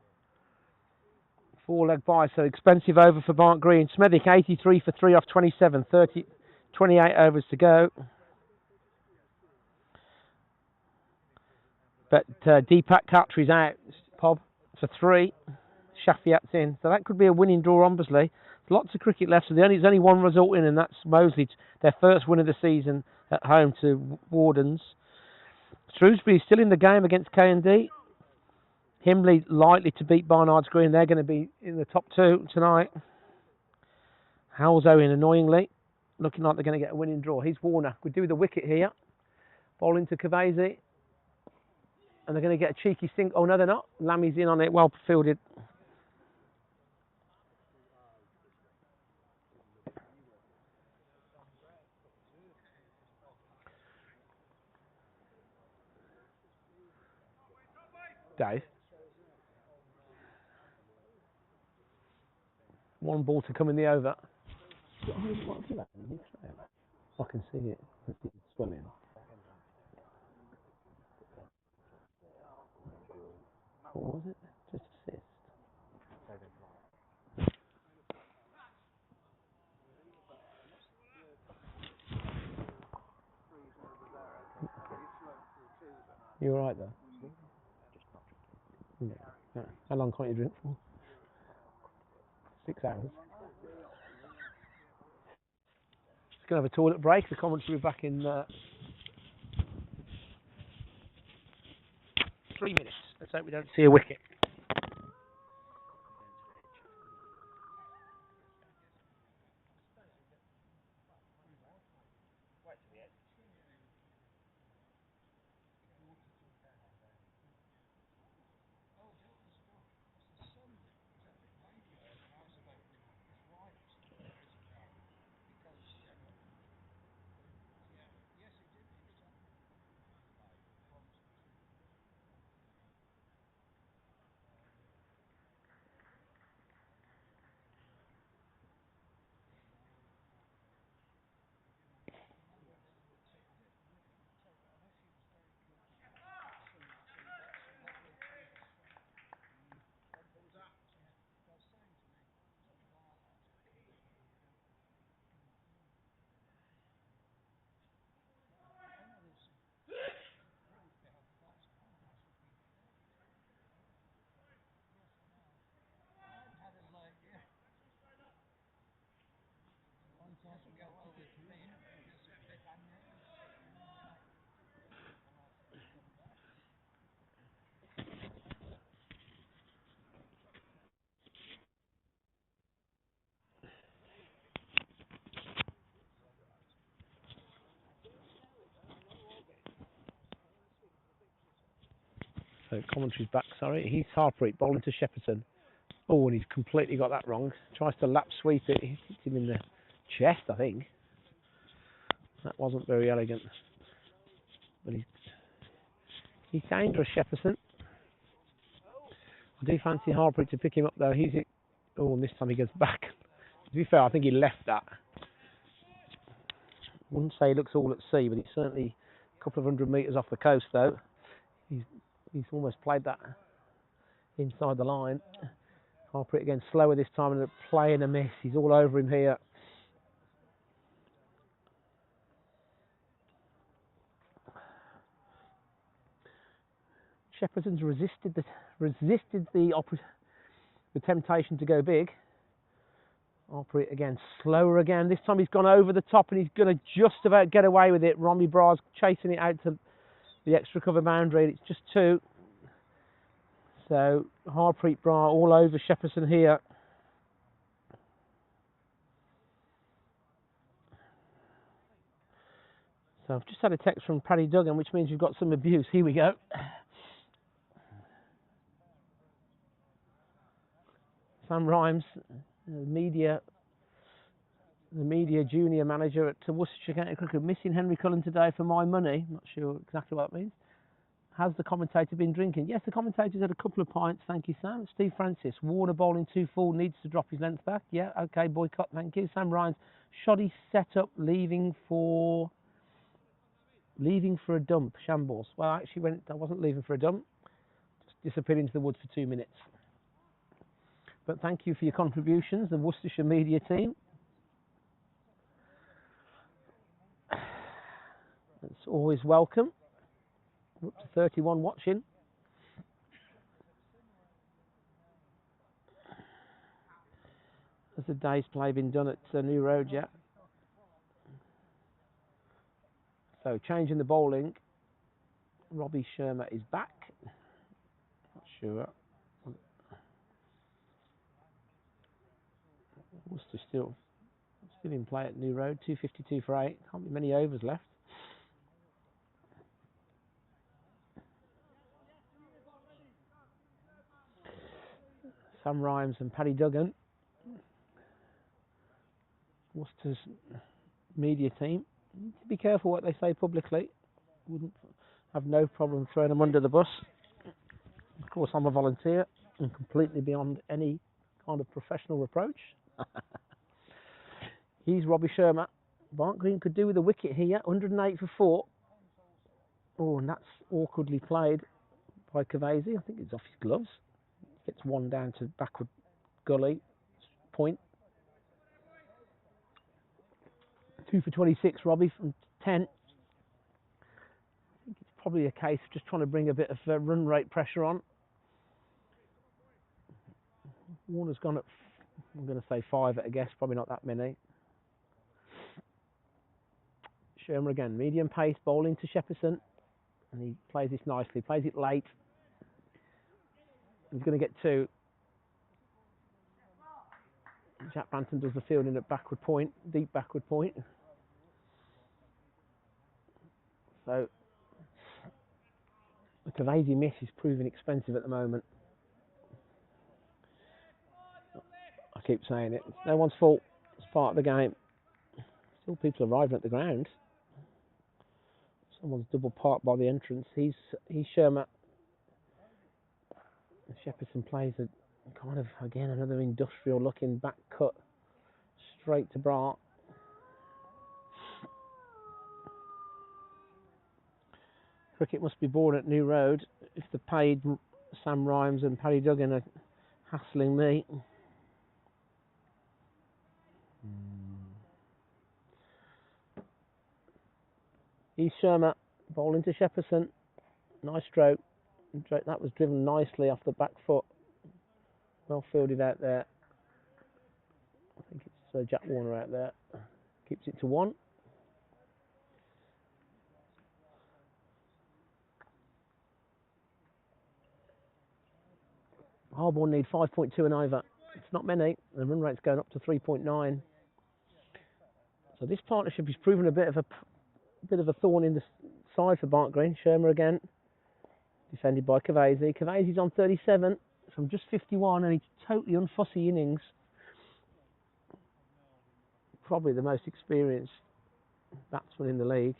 4 leg by. So expensive over for Barnt Green. Smethwick 83 for 3 off 27. 28 overs to go. But Deepak Khatri's out. Pob for 3. Shafiat's in. So that could be a winning draw, obviously. Lots of cricket left. So there's only one result in, and that's Moseley. Their first win of the season at home to Wardens. Shrewsbury still in the game against K&D. Himley likely to beat Barnard's Green. They're going to be in the top 2 tonight. Halzo in annoyingly. Looking like they're going to get a winning draw. He's Warner. Could do the wicket here. Bowling to Kavesi. And they're going to get a cheeky sink. Oh, no, they're not. Lammy's in on it. Well fielded. Dave. 1 ball to come in the over. I can see it. It's swimming. What was it? Just assist. You alright though? Yeah. How long can't you drink for? 6 hours. Just going to have a toilet break. The commentary will be back in 3 minutes. Let's hope we don't see a wicket. So commentary's back, sorry. He's Harpreet, bowling to Shepperton. Oh, and he's completely got that wrong. Tries to lap sweep it. He hits him in the chest, I think. That wasn't very elegant. But he's dangerous, Shepperton. I do fancy Harpreet to pick him up, though. Oh, and this time he goes back. To be fair, I think he left that. Wouldn't say he looks all at sea, but he's certainly a couple of 100 metres off the coast, though. He's almost played that inside the line. Harpreet again slower this time and playing a miss. He's all over him here. Shepperton's resisted the temptation to go big. Harpreet again slower again. This time he's gone over the top and he's going to just about get away with it. Romy Bra's chasing it out to the extra cover boundary. It's just 2. So Harpreet Bra all over Shepperson here. So I've just had a text from Paddy Duggan, which means we've got some abuse. Here we go. Sam Rhymes, the media junior manager at Worcestershire County Cricket, missing Henry Cullen today for my money. Not sure exactly what that means. Has the commentator been drinking? Yes, the commentator's had a couple of pints. Thank you, Sam. Steve Francis, Warner bowling too full, needs to drop his length back. Yeah, okay, boycott. Thank you. Sam Rhymes, shoddy setup, leaving for a dump. Shambles. Well, I wasn't leaving for a dump. Just disappeared into the woods for 2 minutes. But thank you for your contributions, the Worcestershire media team. It's always welcome. We're up to 31 watching. Has the day's play been done at New Road yet? So changing the bowling. Robbie Shermer is back. Not sure. Worcester still in play at New Road. 252 for 8. Can't be many overs left. Sam Rhymes and Paddy Duggan, Worcester's media team. Need to be careful what they say publicly. Wouldn't have no problem throwing them under the bus. Of course, I'm a volunteer and completely beyond any kind of professional reproach. He's Robbie Shermer. Barnt Green could do with a wicket here. 108 for 4. Oh, and that's awkwardly played by Cavesi. I think it's off his gloves. Gets one down to backward gully. Point. 2 for 26, Robbie, from 10. I think it's probably a case of just trying to bring a bit of run rate pressure on. Warner's gone at, I'm going to say 5 at a guess, probably not that many. Shermer again, medium pace, bowling to Shepperson. And he plays this nicely, plays it late. He's going to get 2. Jack Banton does the fielding at backward point, deep backward point. So the Cavesi miss is proving expensive at the moment. I keep saying it. It's no one's fault. It's part of the game. Still people arriving at the ground. Someone's double parked by the entrance. He's Shermer. Shepperson plays a kind of, again, another industrial looking back cut straight to Barnt. Cricket must be born at New Road if the paid Sam Rhymes and Paddy Duggan are hassling me. He's Shermer, bowling to Shepperson. Nice stroke. That was driven nicely off the back foot. Well fielded out there. I think it's Jack Warner out there. Keeps it to 1. Harborne need 5.2 and over. It's not many. The run rate's going up to 3.9. So this partnership has proven a bit of a thorn in the side for Barnt Green. Shermer again, defended by Cavesi. Cavesi's on 37 from just 51, and he's totally unfussy innings. Probably the most experienced batsman in the league.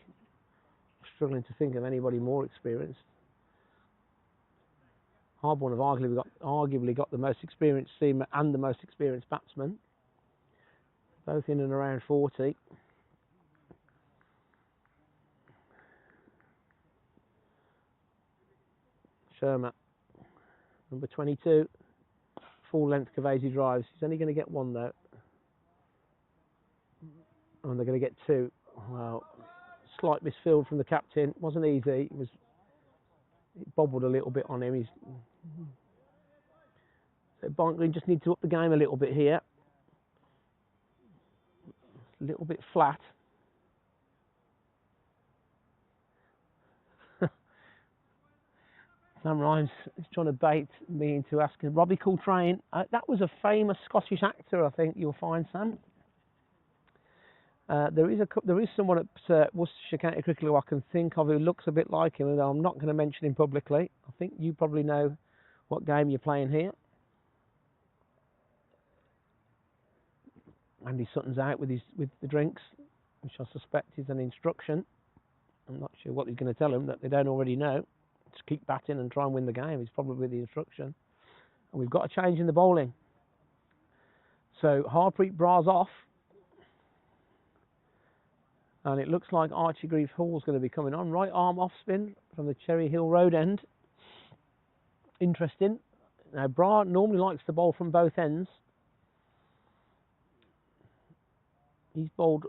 Struggling to think of anybody more experienced. Harborne have arguably got the most experienced seamer and the most experienced batsman. Both in and around 40. Shermer, number 22. Full length Cavesi drives. He's only going to get 1 though. And they're going to get 2. Well, slight misfield from the captain. Wasn't easy. It bobbled a little bit on him. So Barnt Green just need to up the game a little bit here. A little bit flat. Sam Rhymes is trying to bait me into asking. Robbie Coltrane, that was a famous Scottish actor, I think you'll find, Sam. There is someone at Worcestershire County Cricket who I can think of who looks a bit like him, and I'm not going to mention him publicly. I think you probably know what game you're playing here. Andy Sutton's out with the drinks, which I suspect is an instruction. I'm not sure what he's going to tell them that they don't already know. Just keep batting and try and win the game is probably the instruction. And we've got a change in the bowling. So Harpreet Bra's off. And it looks like Archie Grieve Hall's going to be coming on. Right arm off spin from the Cherry Hill Road end. Interesting. Now Bra normally likes to bowl from both ends. He's bowled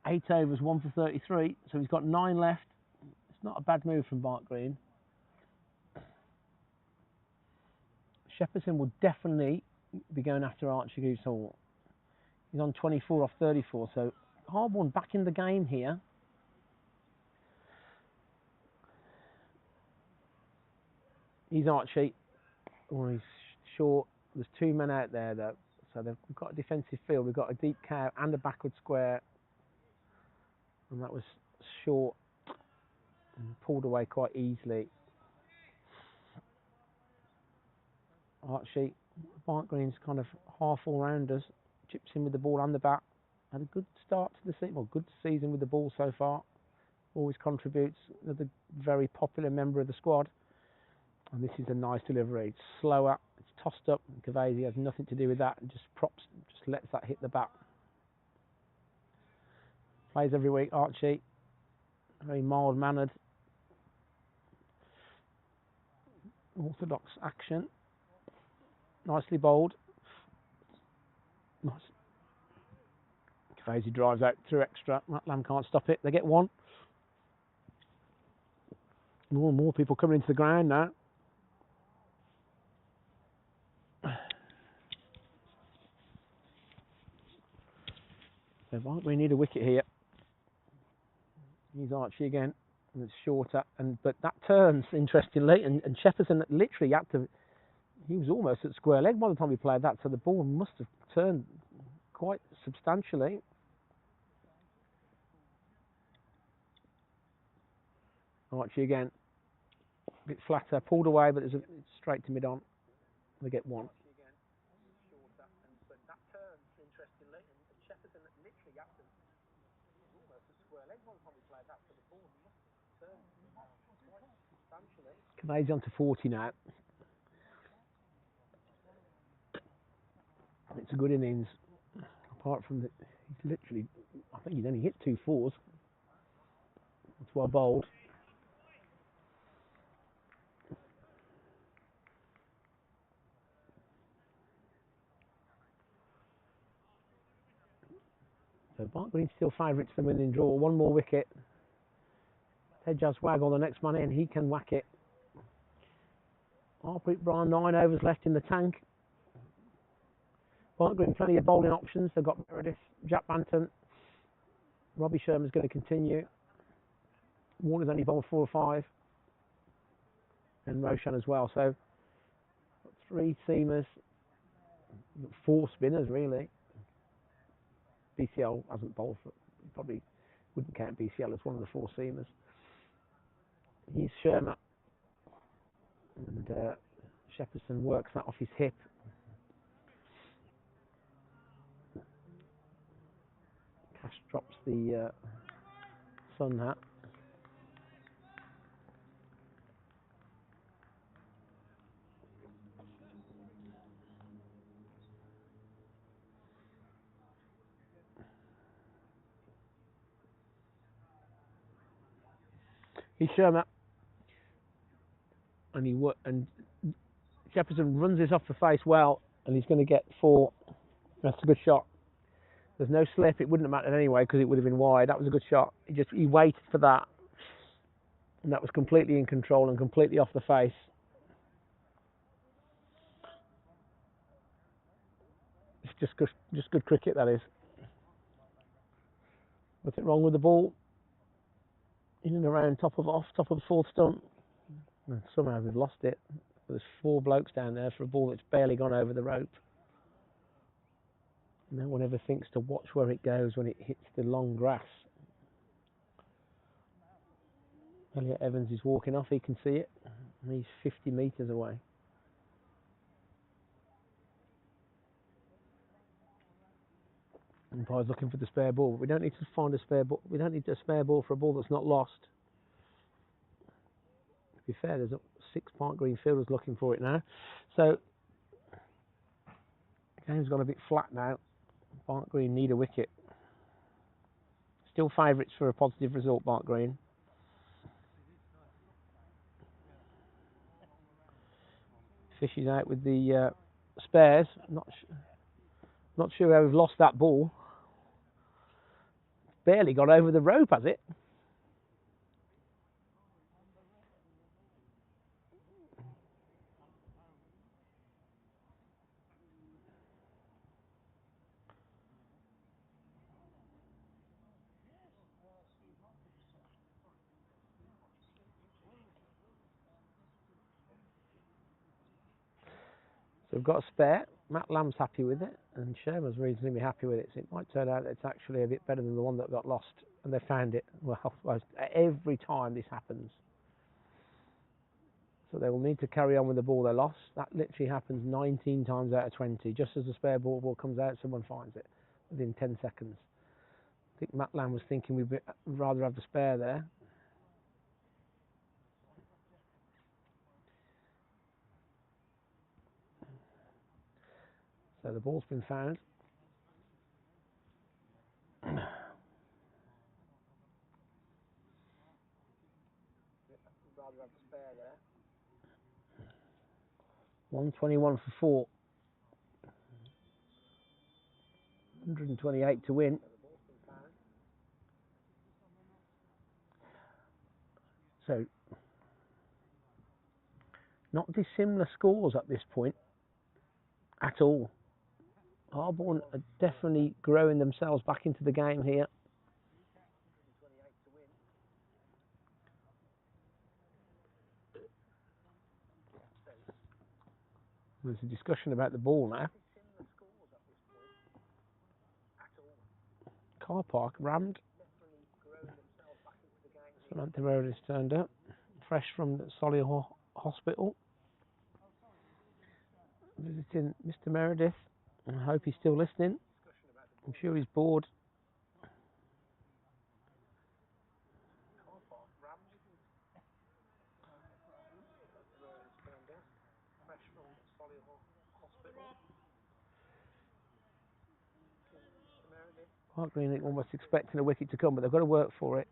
8 overs, 1 for 33. So he's got 9 left. It's not a bad move from Barnt Green. Shepperson will definitely be going after Archie Grieve Hall. He's on 24 off 34, so Harborne back in the game here. He's Archie. Oh, he's short. There's 2 men out there, though. So we've got a defensive field. We've got a deep cow and a backward square. And that was short and pulled away quite easily. Archie, Barnt Green's kind of half all-rounders. Chips in with the ball and the bat. Had a good start to the season, well, good season with the ball so far. Always contributes. Another very popular member of the squad. And this is a nice delivery. It's slower, it's tossed up. Cavesi has nothing to do with that and just lets that hit the bat. Plays every week, Archie. Very mild-mannered. Orthodox action. Nicely bowled. Nice. Cavesi drives out through extra. Matt Lamb can't stop it. They get 1. More and more people coming into the ground now. So we need a wicket here. He's Archie again, and it's shorter. But that turns interestingly, and Shepperson literally had to. He was almost at square leg by the time he played that, so the ball must have turned quite substantially. Archie again, a bit flatter, pulled away, but it's straight to mid-on. They get 1. But that turns interestingly, and Shepperson literally had to. He was almost at square leg by the time he played that, so the ball must have turned quite substantially. Cavesi on to 40 now. It's a good innings, apart from he's literally, I think he's only hit 2 4s. That's well bowled. So Barnt Green's still favourites for the winning draw. 1 more wicket. Tejaz Waggle, the next man in, he can whack it. Harpreet Bra, 9 overs left in the tank. Barnt Green, plenty of bowling options. They've got Meredith, Jack Banton. Robbie Sherman's going to continue. Warner's only bowled 4 or 5. And Roshan as well. So 3 seamers. 4 spinners, really. BCL hasn't bowled for, probably wouldn't count BCL as one of the 4 seamers. He's Sherman. And Shepperson works that off his hip. Cash drops the sun hat. He's Sherman. And Shepperson runs this off the face well, and he's going to get 4. That's a good shot. There's no slip. It wouldn't have mattered anyway because it would have been wide. That was a good shot. He waited for that, and that was completely in control and completely off the face. It's just good cricket, that is. Nothing wrong with the ball. In and around top of the 4th stump. And somehow we've lost it. There's 4 blokes down there for a ball that's barely gone over the rope. No one ever thinks to watch where it goes when it hits the long grass. Elliot Evans is walking off, he can see it. And he's 50 metres away. Umpire's looking for the spare ball. We don't need to find a spare ball. We don't need a spare ball for a ball that's not lost. To be fair, there's 6 Barnt Green fielders looking for it now. So, the game's gone a bit flat now. Barnt Green need a wicket. Still favourites for a positive result, Barnt Green. Fish is out with the spares. Not sure how we've lost that ball. Barely got over the rope, has it? So we've got a spare. Matt Lamb's happy with it, and Sherman's reasonably happy with it. So it might turn out that it's actually a bit better than the one that got lost, and they found it. Well, every time this happens. So they will need to carry on with the ball they lost. That literally happens 19 times out of 20. Just as the spare ball comes out, someone finds it within 10 seconds. I think Matt Lamb was thinking we'd rather have the spare there. So the ball's been found. Rather have the spare there. 121 for 4. 128 to win. So, not dissimilar scores at this point at all. Harborne are definitely growing themselves back into the game here. There's a discussion about the ball now. Car park rammed. Samantha Meredith turned up, fresh from Solihull Hospital. Visiting Mr. Meredith. I hope he's still listening. I'm sure he's bored. Barnt Green are almost expecting a wicket to come, but they've got to work for it.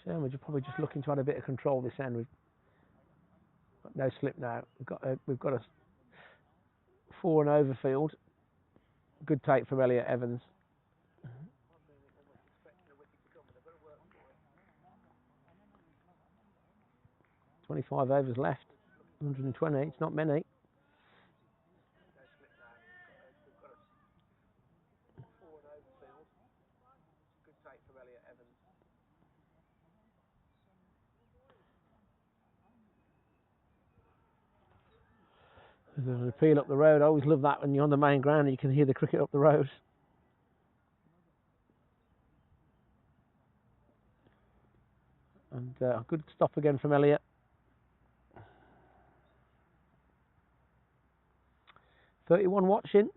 Sherman, you're probably just looking to add a bit of control this end. We've got no slip now. We've got a 4 and over field. Good take from Elliot Evans. 25 overs left. 120. It's not many. There's an appeal up the road. I always love that when you're on the main ground and you can hear the cricket up the road. And a good stop again from Elliot. .31 watching.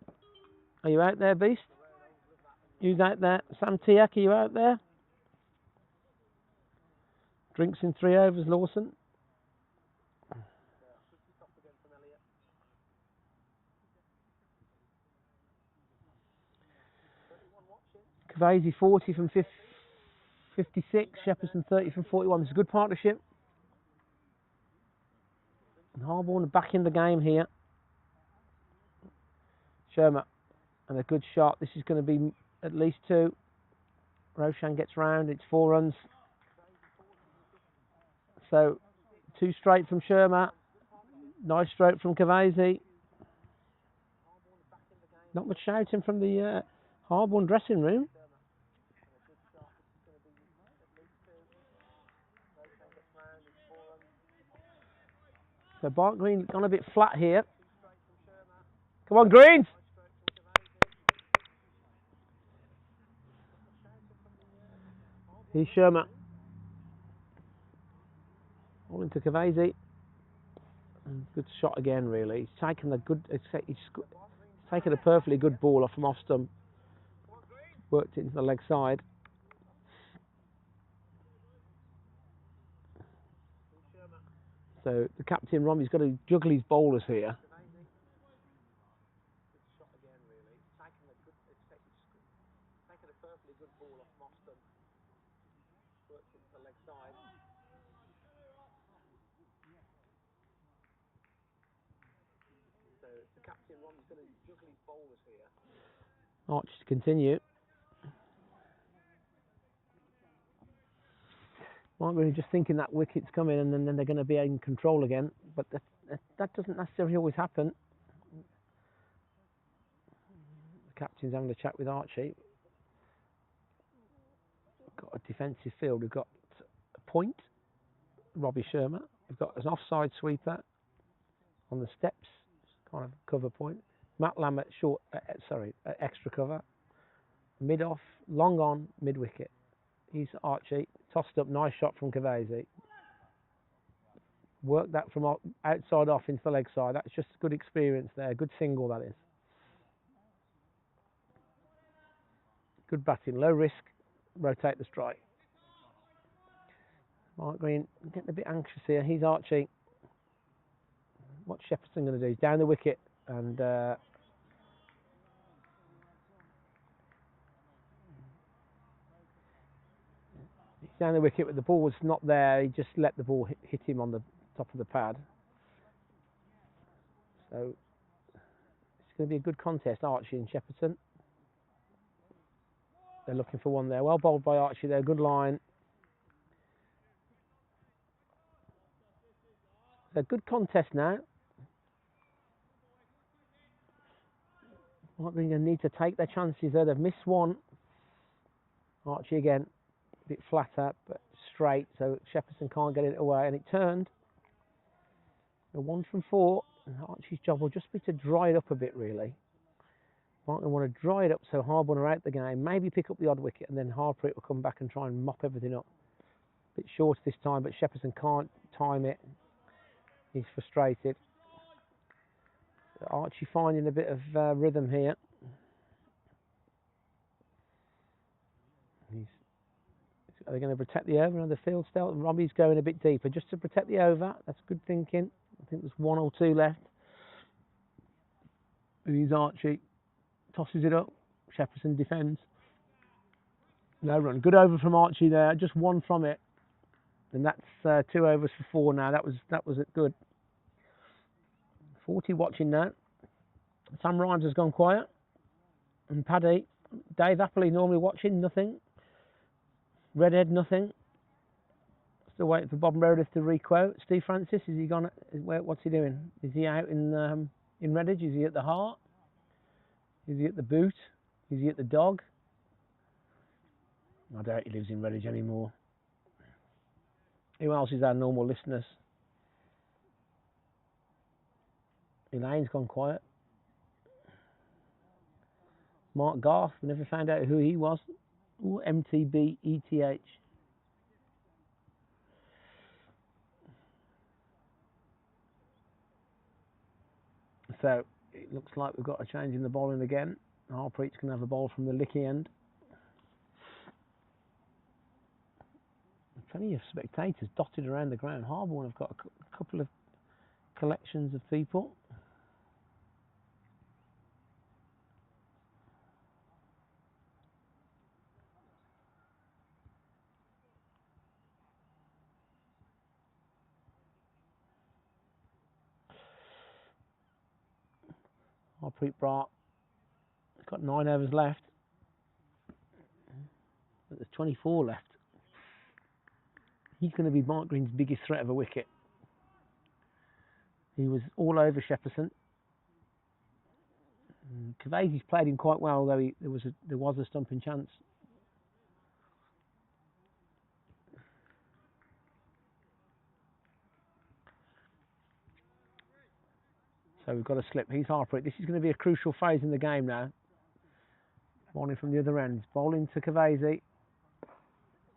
Are you out there, Beast? Who's out there? Sam Tiak, are you out there? Drinks in 3 overs, Lawson. Cavesi 40 from 56, Shepperson 30 from 41. This is a good partnership. And Harborne are back in the game here. Sherman, and a good shot. This is going to be at least 2. Roshan gets round. It's 4 runs. So 2 straight from Sherman. Nice stroke from Cavesi. Not much shouting from the Harborne dressing room. So Barnt Green gone a bit flat here. Come on, Greens! Here's Sherma. All into Cavesi. Good shot again, really. He's taken a good. He's taken a perfectly good ball off from off stump. Worked it into the leg side. So the captain, Robbie's got to juggle his bowlers here. Arch to continue. Might be just thinking that wicket's coming and then they're going to be in control again, but that doesn't necessarily always happen. The captain's having a chat with Archie. We've got a defensive field. We've got a point, Robbie Sherma. We've got an offside sweeper on the steps, kind of cover point. Matt Lamb at short, extra cover. Mid off, long on, mid wicket. He's Archie, tossed up, nice shot from Cavesi. Work that from outside off into the leg side. That's just good experience there. Good single, that is. Good batting, low risk, rotate the strike. Mark Green getting a bit anxious here. He's Archie. What's Shepperson going to do? He's down the wicket and he's down the wicket, but the ball was not there. He just let the ball hit him on the top of the pad. So it's going to be a good contest, Archie and Shepperson. They're looking for one there. Well bowled by Archie there. Good line. A good contest now. They're going to need to take their chances there. They've missed one. Archie again, a bit flatter, but straight, so Shepperson can't get it away, and it turned. A 1 from 4. And Archie's job will just be to dry it up a bit, really. Might want to dry it up so Harborne are out the game, maybe pick up the odd wicket, and then Harpreet will come back and try and mop everything up. A bit short this time, but Shepperson can't time it. He's frustrated. Archie finding a bit of rhythm here. Are they going to protect the over on the field still? Robbie's going a bit deeper just to protect the over. That's good thinking. I think there's 1 or 2 left. He's Archie. Tosses it up. Shepperson defends. No run. Good over from Archie there. Just 1 from it. And that's 2 overs for 4 now. That was it good. 40 watching now. Sam Rhymes has gone quiet. And Paddy. Dave Appley normally watching. Nothing. Redhead, nothing. Still waiting for Bob Meredith to requote. Steve Francis, is he gone? What's he doing? Is he out in Redditch? Is he at the Heart? Is he at the Boot? Is he at the Dog? I doubt he lives in Redditch anymore. Who else is our normal listeners? Elaine's gone quiet. Mark Garth, we never found out who he was. Ooh, MTB ETH. So it looks like we've got a change in the bowling again. Harpreet's going to have a bowl from the Licky end. Plenty of spectators dotted around the ground. Harborne have got a couple of collections of people. Harpreet Brat has got 9 overs left. But there's 24 left. He's going to be Mark Green's biggest threat of a wicket. He was all over Shepperson. Cavesi's played him quite well, although there was a stumping chance. So we've got a slip. He's Harpreet. This is going to be a crucial phase in the game now. Bowling from the other end. Bowling to Cavesi.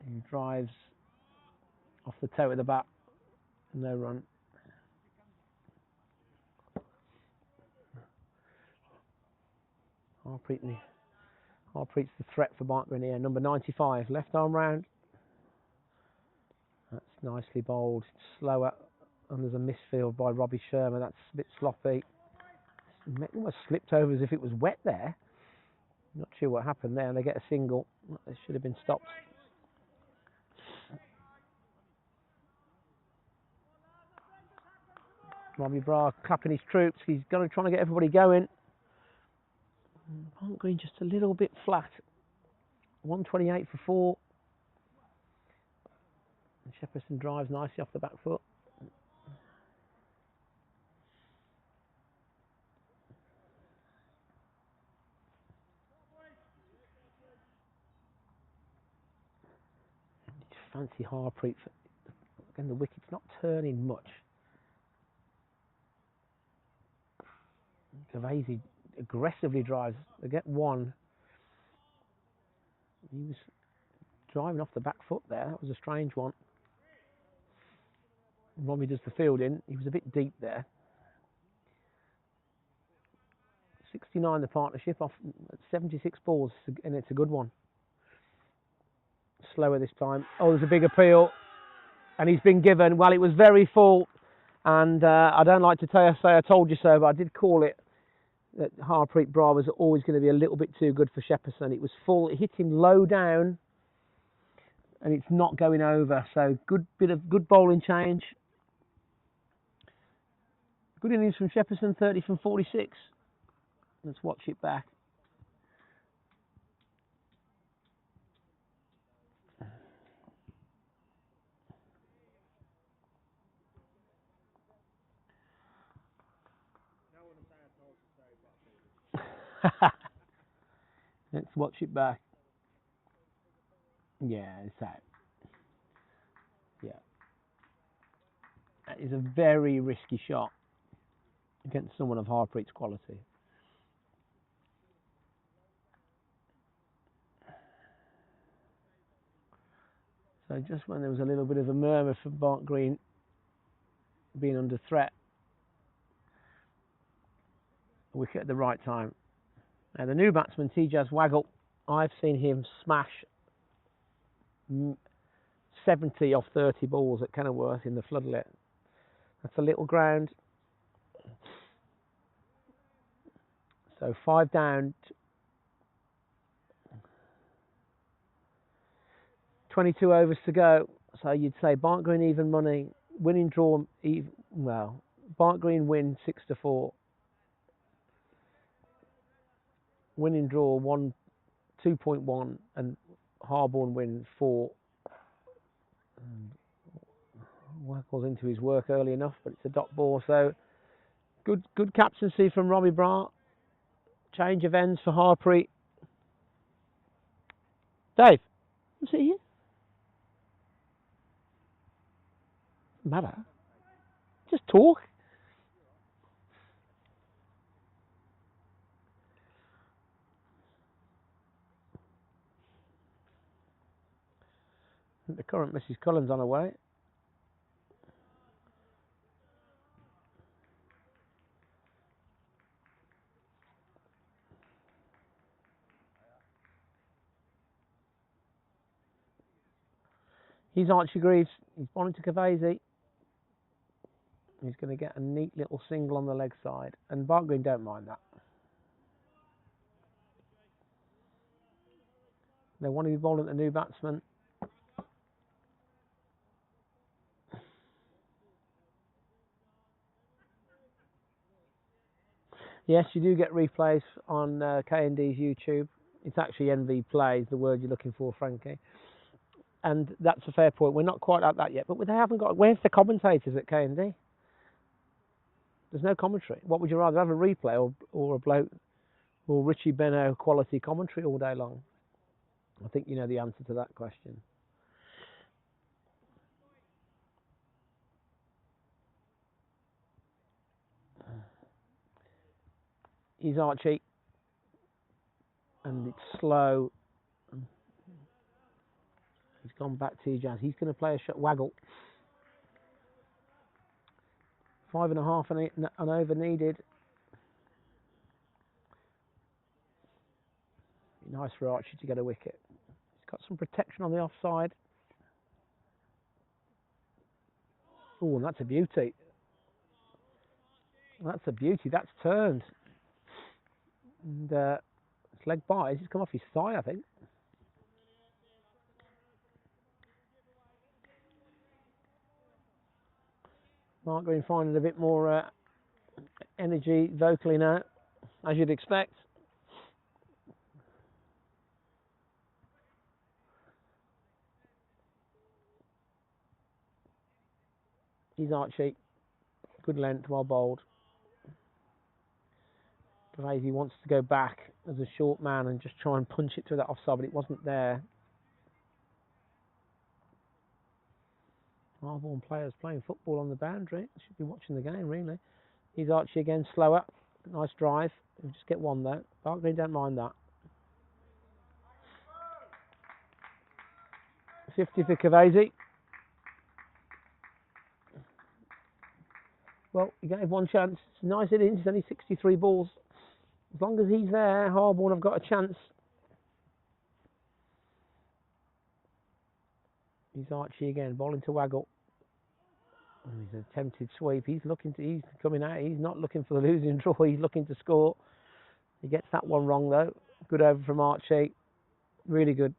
He drives off the toe of the bat. No run. Harpreet's the threat for Barnt in here. Number 95. Left arm round. That's nicely bowled. Slower. And there's a misfield by Robbie Sherman. That's a bit sloppy. It almost slipped over as if it was wet there. Not sure what happened there. And they get a single. It should have been stopped. Robbie Bra clapping his troops. He's going to try to get everybody going. Barnt Green just a little bit flat. 128 for 4. And Shepperson drives nicely off the back foot. Fancy Harpreet. Again, the wicket's not turning much. Cavesi aggressively drives. They get one. He was driving off the back foot there. That was a strange one. Robbie does the fielding. He was a bit deep there. 69 the partnership off 76 balls, and it's a good one. Slower this time. Oh, there's a big appeal, and he's been given. Well, it was very full, and I don't like to say I told you so, but I did call it that Harpreet Bra was always going to be a little bit too good for Shepperson. It was full. It hit him low down, and it's not going over. So good bowling change. Good innings from Shepperson, 30 from 46. Let's watch it back. Let's watch it back. Yeah, it's that. Yeah. That is a very risky shot against someone of Harpreet's quality. So just when there was a little bit of a murmur for Barnt Green being under threat, a wicket at the right time. Now the new batsman, Tejaz Waggle, I've seen him smash 70 off 30 balls at Kenilworth in the floodlit. That's a little ground. So 5 down. 22 overs to go. So you'd say Barnt Green even money, winning draw even, well, Barnt Green win 6-4. Winning draw 2.1 and Harborne win 4. Waggles into his work early enough, but it's a dot ball. So good captaincy from Robbie Barnt. Change of ends for Harpreet. Dave, you see here? Doesn't matter. Just talk. The current Mrs. Cullen's on her way. He's Archie Greaves. He's bowling to Cavesi. He's going to get a neat little single on the leg side. And Barnt Green don't mind that. They want to be bowling the new batsman. Yes, you do get replays on K&D's YouTube. It's actually NV Plays, the word you're looking for, Frankie. And that's a fair point. We're not quite at that yet, but they haven't got. Where's the commentators at K&D? There's no commentary. What would you rather have, a replay or a bloke or Richie Benno quality commentary all day long? I think you know the answer to that question. He's Archie. And it's slow. He's gone back to Jazz. He's going to play a shot waggle. 5.5 and over needed. Nice for Archie to get a wicket. He's got some protection on the offside. Oh, and that's a beauty. That's a beauty. That's turned. And it's leg by. He's come off his thigh, I think. Mark Green finding a bit more energy vocally now, as you'd expect. He's Archie. Good length, well bowled. He wants to go back as a short man and just try and punch it through that offside, but it wasn't there. Harborne players playing football on the boundary. Should be watching the game, really. He's Archie again, slower. Nice drive. We'll just get one, though. Barnt Green don't mind that. 50 for Cavesi. Well, he gave one chance. It's a nice innings. It's only 63 balls. As long as he's there, Harborne have got a chance. He's Archie again, bowling to Waggle. And he's attempted sweep. He's coming out. He's not looking for the losing draw. He's looking to score. He gets that one wrong though. Good over from Archie. Really good.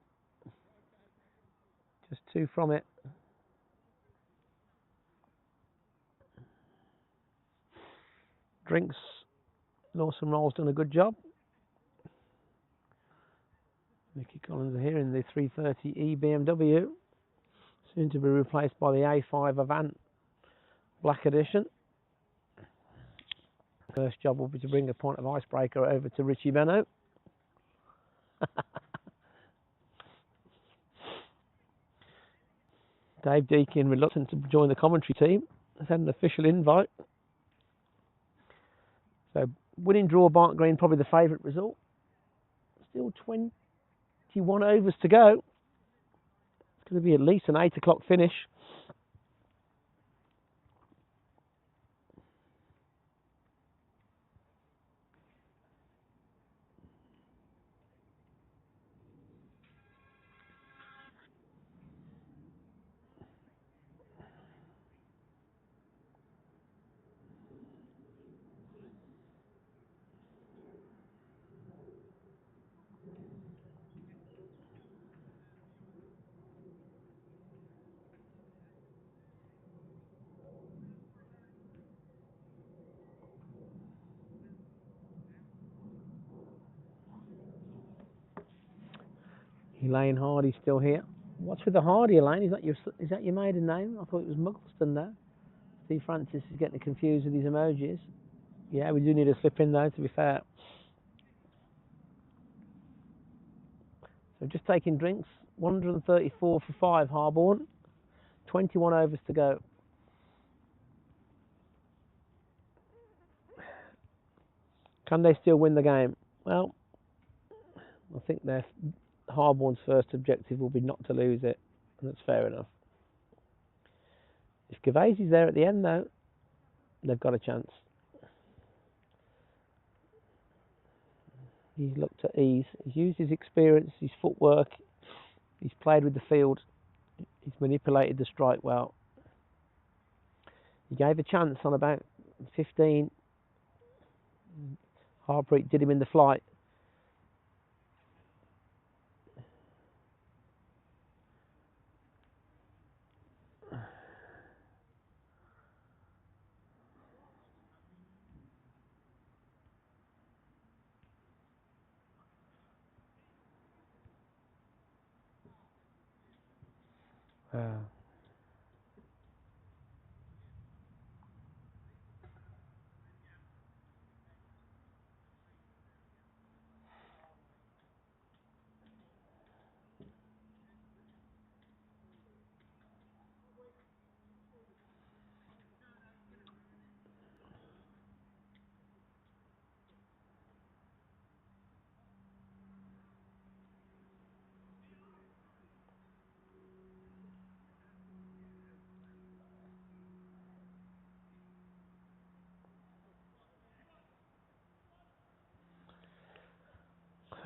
Just 2 from it. Drinks. Lawson Roll's done a good job. Mickey Collins are here in the 330E BMW. Soon to be replaced by the A5 Avant Black Edition. First job will be to bring a point of icebreaker over to Richie Benno. Dave Deakin, reluctant to join the commentary team, has had an official invite. So, winning draw, Barnt Green, probably the favourite result. Still 21 overs to go. It's going to be at least an 8 o'clock finish. Elaine Hardy's still here. What's with the Hardy, Elaine? Is that your maiden name? I thought it was Muggleston there. Steve Francis is getting confused with these emojis. Yeah, we do need a slip in though, to be fair. So just taking drinks. 134 for 5, Harborne. 21 overs to go. Can they still win the game? Well, I think Harborne's first objective will be not to lose it, and that's fair enough. If Cavesi's there at the end, though, they've got a chance. He's looked at ease. He's used his experience, his footwork. He's played with the field. He's manipulated the strike well. He gave a chance on about 15. Harpreet did him in the flight.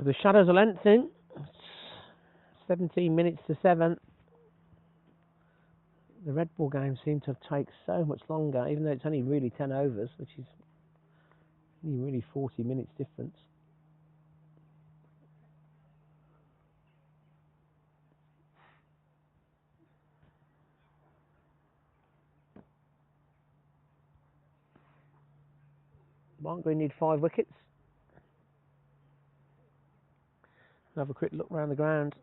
The shadows are lengthening. It's 17 minutes to 7. The Red Bull game seemed to take so much longer, even though it's only really 10 overs, which is only really 40 minutes difference. Barnt Green need 5 wickets. Have a quick look round the ground.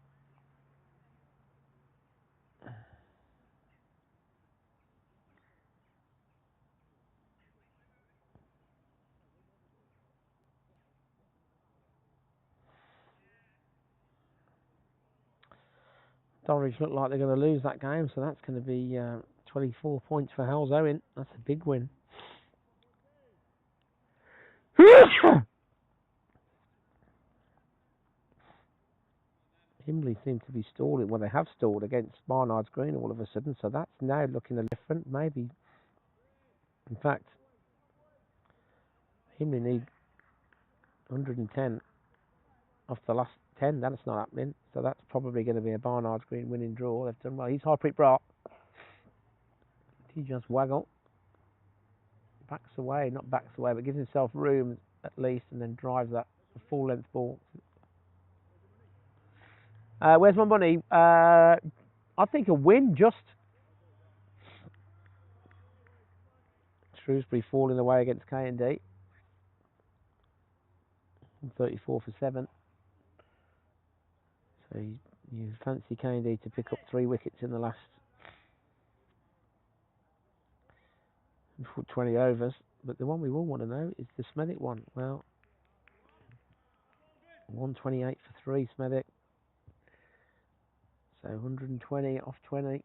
Norwich look like they're going to lose that game, so that's going to be 24 points for Howells Owen. That's a big win. Himley seem to be stalling. Well, they have stalled against Barnard's Green all of a sudden, so that's now looking a different. Maybe, in fact, Himley need 110 off the last 10. That's not happening, so that's probably going to be a Barnard's Green winning draw. They've done well. He's Harpreet Brat. He just waggle. Backs away, not backs away, but gives himself room at least, and then drives that full length ball. Where's my money? I think a win just. Shrewsbury falling away against K&D. 34 for 7. So you fancy K&D to pick up 3 wickets in the last 20 overs. But the one we all want to know is the Smethwick one. Well, 128 for 3 Smethwick. So 120 off 20.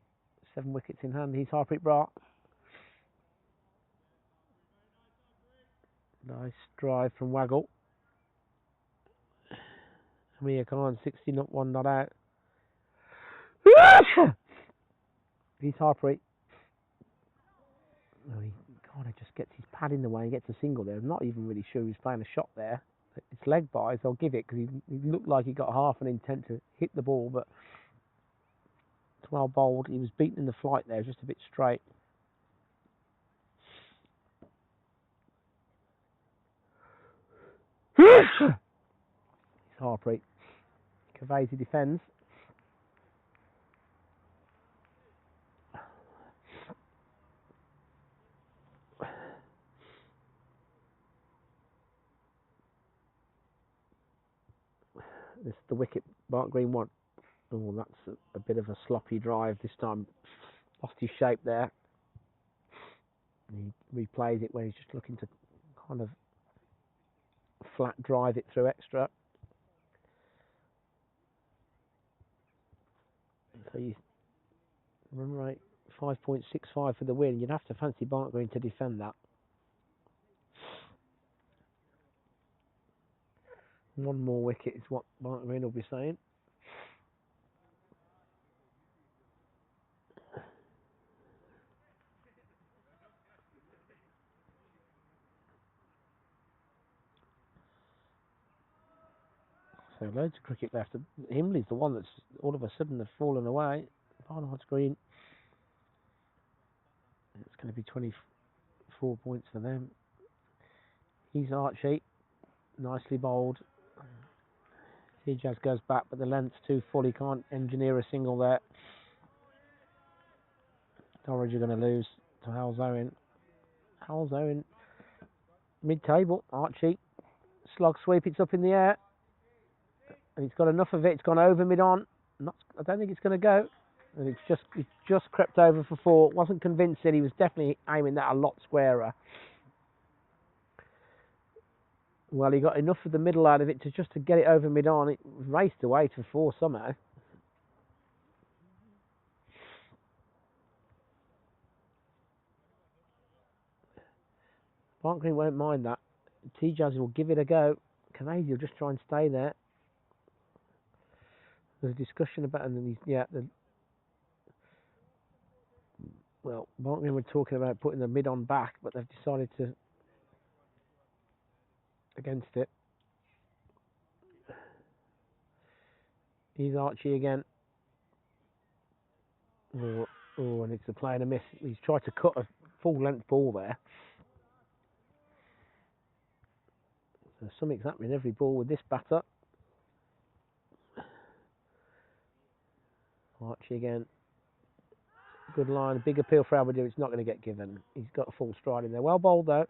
7 wickets in hand. He's Harpreet Brat. Nice drive from Waggle. Amir Khan, 60 not 1 not out. He's Harpreet. Oh, God, it just gets his pad in the way and gets a single there. I'm not even really sure he's playing a shot there. It's leg by, so I'll give it, because he looked like he got half an intent to hit the ball, but it's well bowled. He was beaten in the flight there, just a bit straight. He's Harpreet. Cavesi defends. This is the wicket Barnt Green one. Oh, that's a bit of a sloppy drive this time. Lost his shape there. He replays it where he's just looking to kind of flat drive it through extra. So you run rate 5.65 for the win. You'd have to fancy Barnt Green to defend that. One more wicket is what Barnt Green will be saying. So loads of cricket left. Himley's the one that's all of a sudden has fallen away. Barnard's Green. It's going to be 24 points for them. He's Archie. Nicely bowled. Tijaz goes back, but the length's too full. He can't engineer a single there. Norwich are going to lose to Howells Owen. Howells Owen, mid-table. Archie, slog sweep, it's up in the air. And he's got enough of it. It's gone over mid-on. I don't think it's going to go. And it's just crept over for 4. Wasn't convincing. He was definitely aiming that a lot squarer. Well, he got enough of the middle out of it to get it over mid-on. It raced away to 4 somehow. Barnt Green won't mind that. Tijaz will give it a go. Cavesi will just try and stay there. There's a discussion about, and then well, Barnt Green were talking about putting the mid on back, but they've decided against it. He's Archie again. Oh, and it's a play and a miss. He's tried to cut a full length ball there. So something's happening every ball with this batter. Archie again. Good line. Big appeal for Aberdeen. It's not going to get given. He's got a full stride in there. Well bowled though.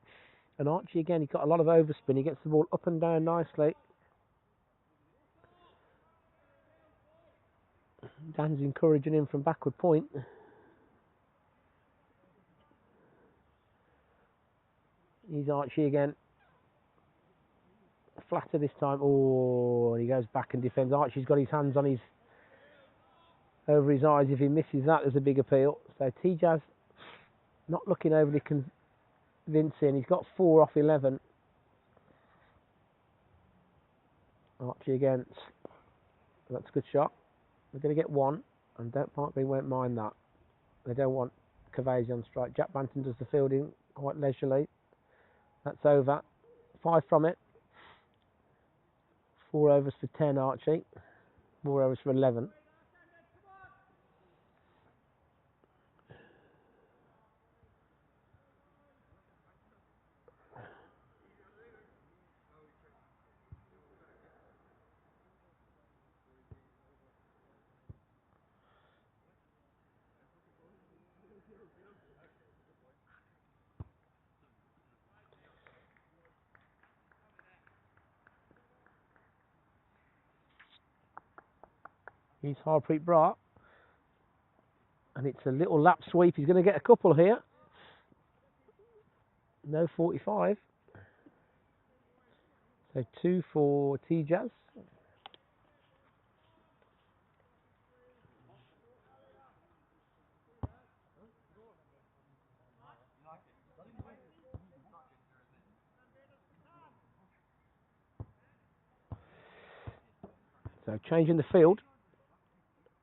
And Archie again, he's got a lot of overspin. He gets the ball up and down nicely. Dan's encouraging him from backward point. He's Archie again. Flatter this time. Oh, and he goes back and defends. Archie's got his hands on his over his eyes. If he misses that, there's a big appeal. So T-Jazz not looking overly convincing. He's got 4 off 11. Archie again. That's a good shot. We're going to get 1, and Park Green won't mind that. They don't want Cavazzi on strike. Jack Banton does the fielding quite leisurely. That's over. 5 from it. 4 overs for 10, Archie. 4 overs for 11. He's Harpreet Bra. And it's a little lap sweep. He's going to get a couple here. No 45. So 2 for T-Jazz. So changing the field.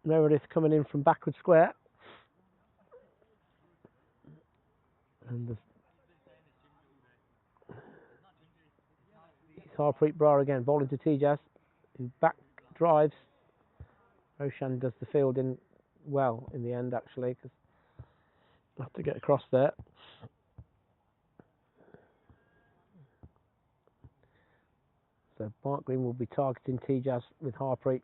Meredith coming in from backward square. And it's Harpreet Bra again, bowling to T-Jazz. His back drives. Roshan does the fielding well in the end, actually, because I have to get across there. So Barnt Green will be targeting T-Jazz with Harpreet.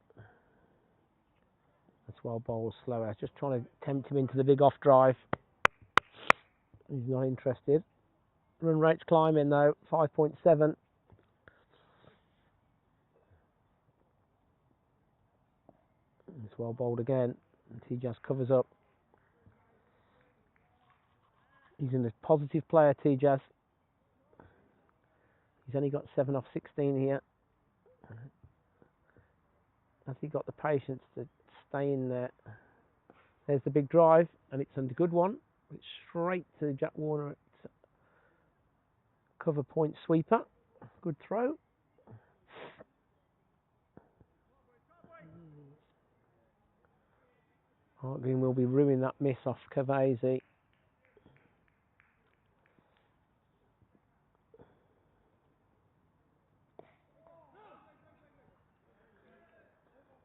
That's well bowled slower. Just trying to tempt him into the big off drive. He's not interested. Run rate's climbing though, 5.7. It's well bowled again. T-Jazz covers up. He's in a positive player, T-Jazz. He's only got 7 off 16 here. Has he got the patience to stay in there? There's the big drive, and it's a good one. It's straight to Jack Warner at cover point sweeper. Good throw. Barnt Green will be ruining that miss off Cavazzi.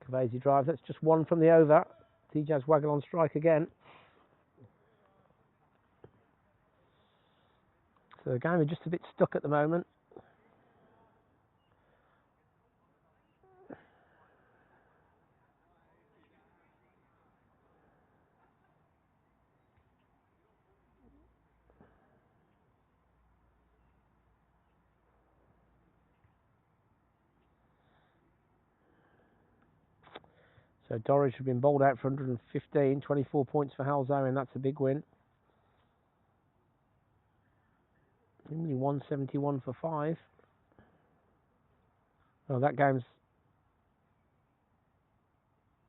Cavazzi drives. That's just 1 from the over. T-Jazz Waggle on strike again. So the game is just a bit stuck at the moment. So Dorridge has been bowled out for 115, 24 points for Hal Zowen. That's a big win. Only 171 for 5. Oh, that game's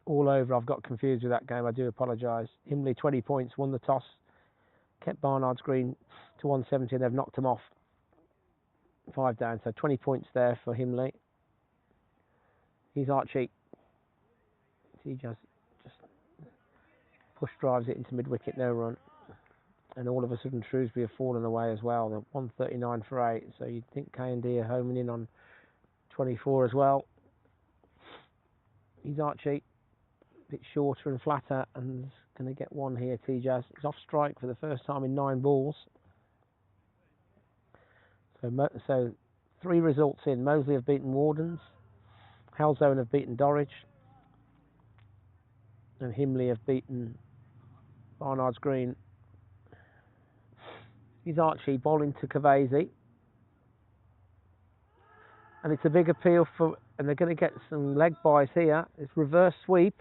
all over. I've got confused with that game. I do apologise. Himley 20 points, won the toss, kept Barnard's Green to 170, and they've knocked him off. 5 down, so 20 points there for Himley. He's Archie. He just push drives it into mid-wicket, no run. And all of a sudden Shrewsbury have fallen away as well. They're 139 for 8, so you'd think K&D are homing in on 24 as well. He's Archie, a bit shorter and flatter, and going to get one here. T-Jazz is off strike for the first time in 9 balls. So 3 results in. Moseley have beaten Wardens, Halzone have beaten Dorridge, and Himley have beaten Barnard's Green. He's Archie bowling to Cavesi, and it's a big appeal for, and they're going to get some leg buys here. It's reverse sweep.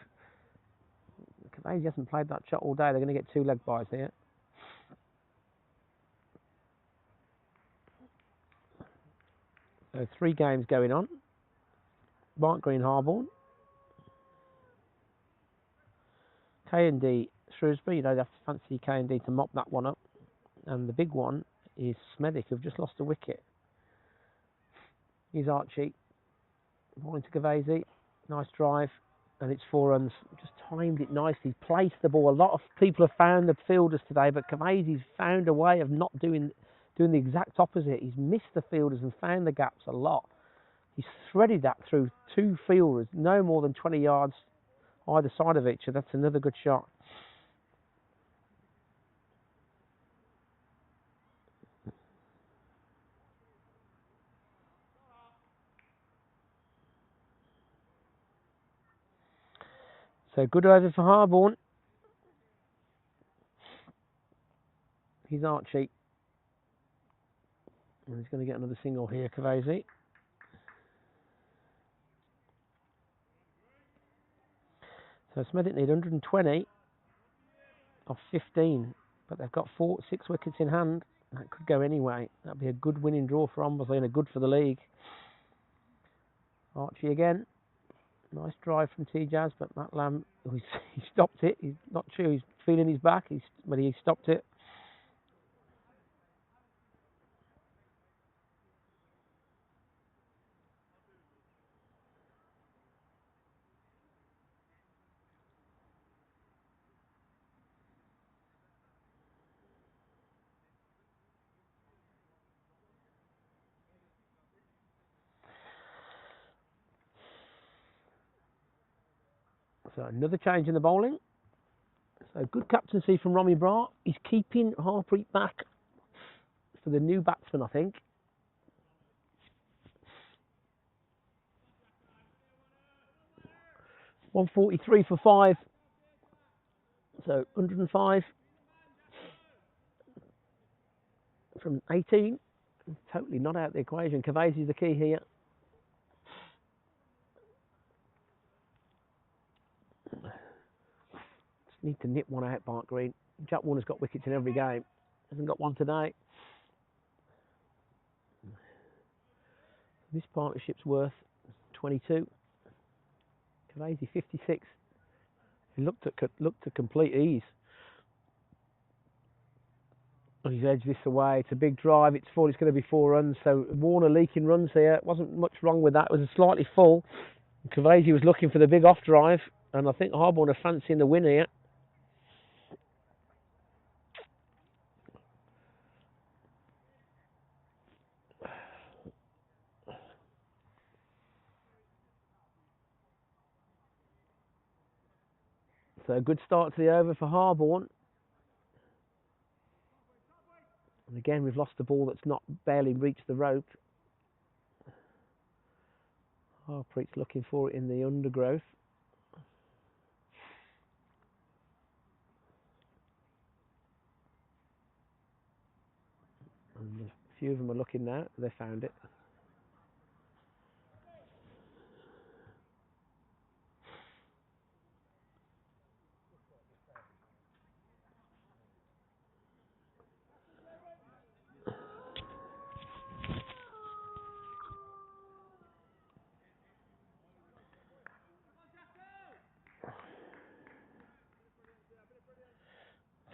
Cavesi hasn't played that shot all day. They're going to get 2 leg buys here. So 3 games going on. Barnt Green Harborne, K&D Shrewsbury. You know, they have to fancy K&D to mop that one up. And the big one is Smedic, who've just lost a wicket. Here's Archie, bowling to Cavesi. Nice drive, and it's 4 runs. Just timed it nicely, placed the ball. A lot of people have found the fielders today, but Cavesi's found a way of not doing the exact opposite. He's missed the fielders and found the gaps a lot. He's threaded that through 2 fielders, no more than 20 yards either side of each, so that's another good shot. So good over for Harborne. He's Archie. And he's going to get another single here, Cavesi. So Smedic need 120 off 15, but they've got 6 wickets in hand. That could go anyway. That'd be a good winning draw for Ombersley and a good for the league. Archie again. Nice drive from T-Jazz, but Matt Lamb, he stopped it. He's not sure he's feeling his back, but he stopped it. So another change in the bowling. So good captaincy from Romy Bra. He's keeping Harpreet back for the new batsman, I think. .143 for 5. So 105 from 18. Totally not out of the equation. Cavesi's the key here. Need to nip one out, Barnt Green. Jack Warner's got wickets in every game. Hasn't got one today. This partnership's worth 22. Cavesi 56. He looked at complete ease. And he's edged this away. It's a big drive. It's going to be 4 runs. So Warner leaking runs here. Wasn't much wrong with that. It was slightly full. Cavesi was looking for the big off drive, and I think Harborne are fancying the win here. So a good start to the over for Harborne. And again, we've lost the ball that's not barely reached the rope. Harpreet's looking for it in the undergrowth. And a few of them are looking now. They found it.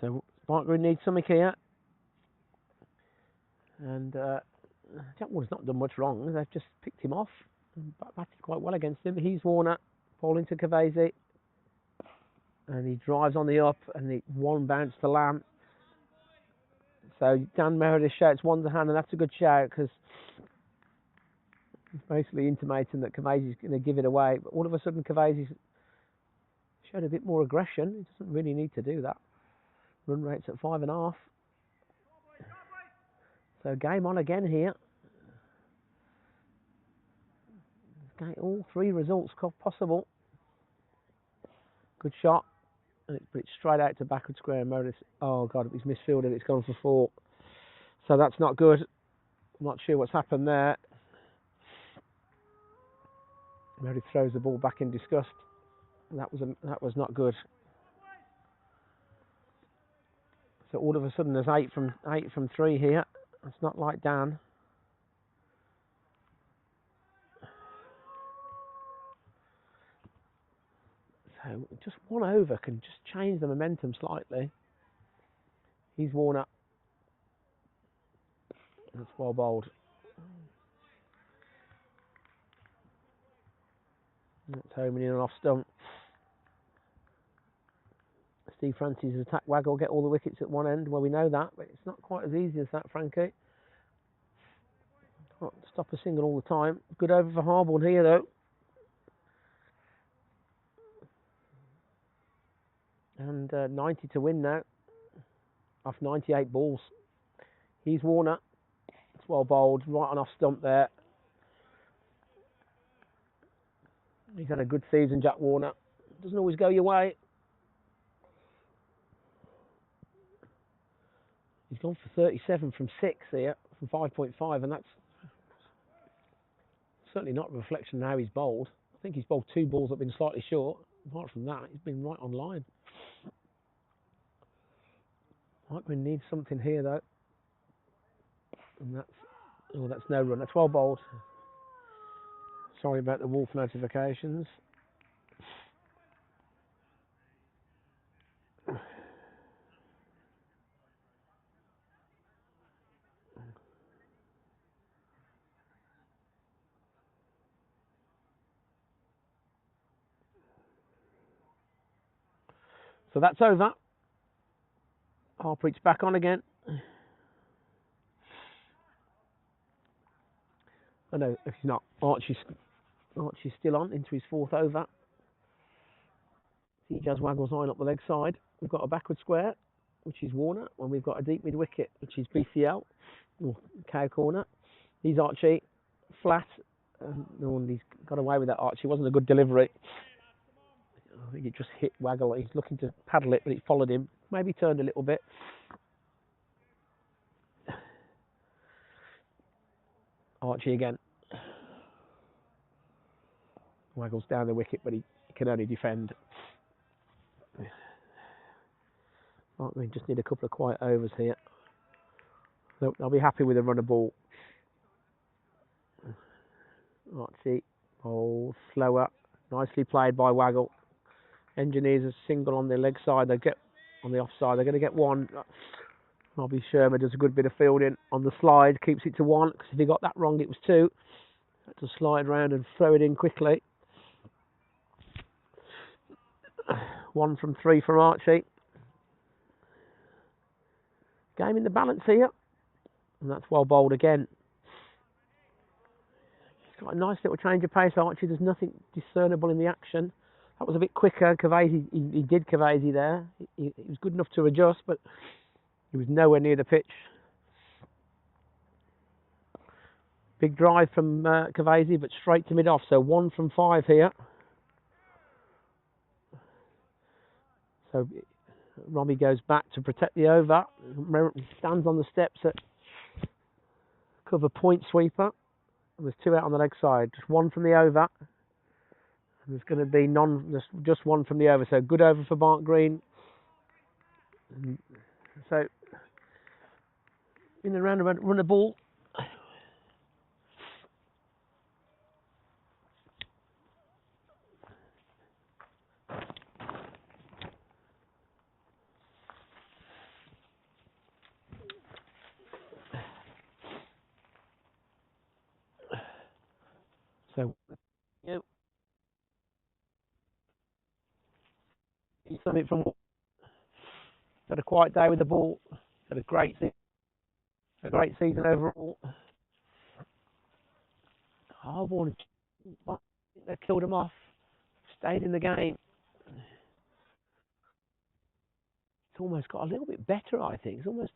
So Barnt Green needs something here. And Jack Warner's not done much wrong. They've just picked him off and batted quite well against him. He's Warner, bowling to Cavesi. And he drives on the up, and the one bounce to Lamb. So Dan Meredith shouts one to hand, and that's a good shout because It's basically intimating that Cavasi's going to give it away, but all of a sudden Cavasi's showed a bit more aggression. He doesn't really need to do that. Run rate's at 5.5. So game on again here. Okay, all three results possible. Good shot. And it's put it straight out to backward square. Meredith, oh God, it's misfielded. It's gone for 4. So that's not good. I'm not sure what's happened there. Meredith throws the ball back in disgust. That was not good. So all of a sudden there's 8 from 3 here. It's not like Dan. So just one over can just change the momentum slightly. He's worn up. That's well bowled. That's homing in and off stump. Steve Francis' attack Waggle get all the wickets at one end. Well, we know that, but it's not quite as easy as that, Frankie. Can't stop a single all the time. Good over for Harborne here, though. And 90 to win now. Off 98 balls. He's Warner. It's well bowled. Right on off stump there. He's had a good season, Jack Warner. Doesn't always go your way. He's gone for 37 from 6 here, from 5.5, and that's certainly not a reflection of how he's bowled. I think he's bowled 2 balls that have been slightly short. Apart from that, he's been right on line. Mikeman needs something here, though. And that's no run. That's well bowled. Sorry about the Wolf notifications. So that's over. Harpreet's back on again. I know if he's not. Archie's still on into his 4th over. He just Waggles line up the leg side. We've got a backward square, which is Warner, and we've got a deep mid wicket, which is BCL, or Cow Corner. He's Archie, flat. He's got away with that, Archie. It wasn't a good delivery. I think it just hit Waggle. He's looking to paddle it, but it followed him. Maybe turned a little bit. Archie again. Waggles down the wicket, but he can only defend. We just need a couple of quiet overs here. So I'll be happy with a run of ball. Archie, slower. Nicely played by Waggle. Engineers a single on the leg side. They get on the offside. They're going to get 1. Robbie Sherman does a good bit of fielding on the slide. Keeps it to 1. Because if he got that wrong, it was 2. Had to slide round and throw it in quickly. 1 from 3 for Archie. Game in the balance here. And that's well bowled again. He's got a nice little change of pace, Archie. There's nothing discernible in the action. That was a bit quicker. Cavasi, he did Cavasi there. He was good enough to adjust, but he was nowhere near the pitch. Big drive from Cavasi, but straight to mid-off. So 1 from 5 here. So Robbie goes back to protect the over. Stands on the steps at cover point sweeper. There's 2 out on the leg side. Just 1 from the over. There's going to be just 1 from the over. So good over for Barnt Green. So in the round, run the ball. So, something from had a quiet day with the ball. Had a great season overall. Harborne, they killed him off. Stayed in the game. It's almost got a little bit better, I think. It's almost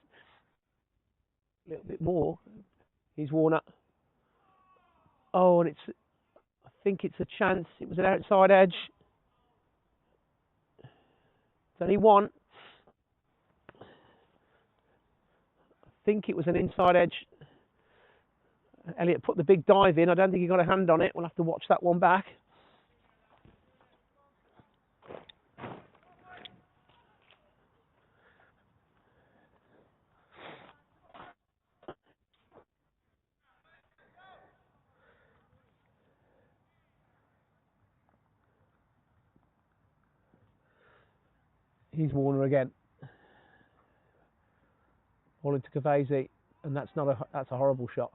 a little bit more. He's Warner. Oh, and I think it's a chance. It was an outside edge. It's only one. I think it was an inside edge. Elliot put the big dive in. I don't think he got a hand on it. We'll have to watch that one back. He's Warner again. All into Cavesi, and that's a horrible shot.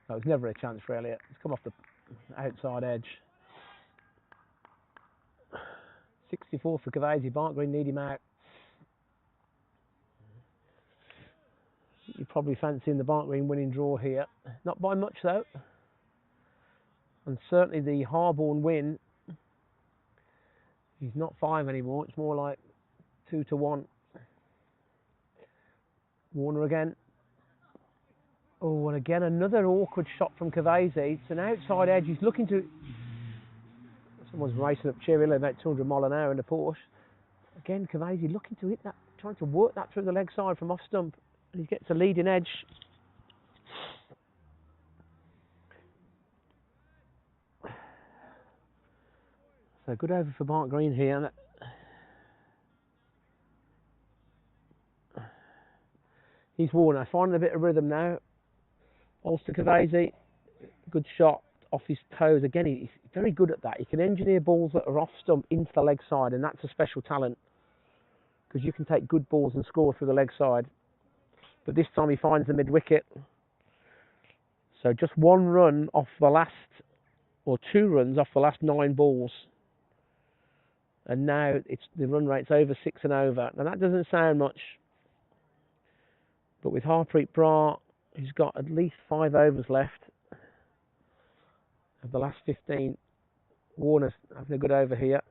That was never a chance for Elliot. It's come off the outside edge. 64 for Cavesi. Barnt Green need him out. You're probably fancying the Barnt Green winning draw here. Not by much though. And certainly the Harborne win. He's not 5 anymore. It's more like 2 to 1. Warner again. Oh, and again another awkward shot from Cavesi. It's an outside edge. He's looking to. Someone's racing up Cherry Hill about 200 mile an hour in the Porsche. Again, Cavesi looking to hit that, trying to work that through the leg side from off stump. And he gets a leading edge. So good over for Barnt Green here. He's Warner, finding a bit of rhythm now. Ulster Cavesi, good shot off his toes. Again, he's very good at that. He can engineer balls that are off stump into the leg side, and that's a special talent. Because you can take good balls and score through the leg side. But this time he finds the mid-wicket. So just 1 run off the last, or 2 runs off the last 9 balls. And now the run rate's over 6 and over. Now that doesn't sound much. But with Harpreet Brar, who's got at least 5 overs left of the last 15, Warner's having a good over here.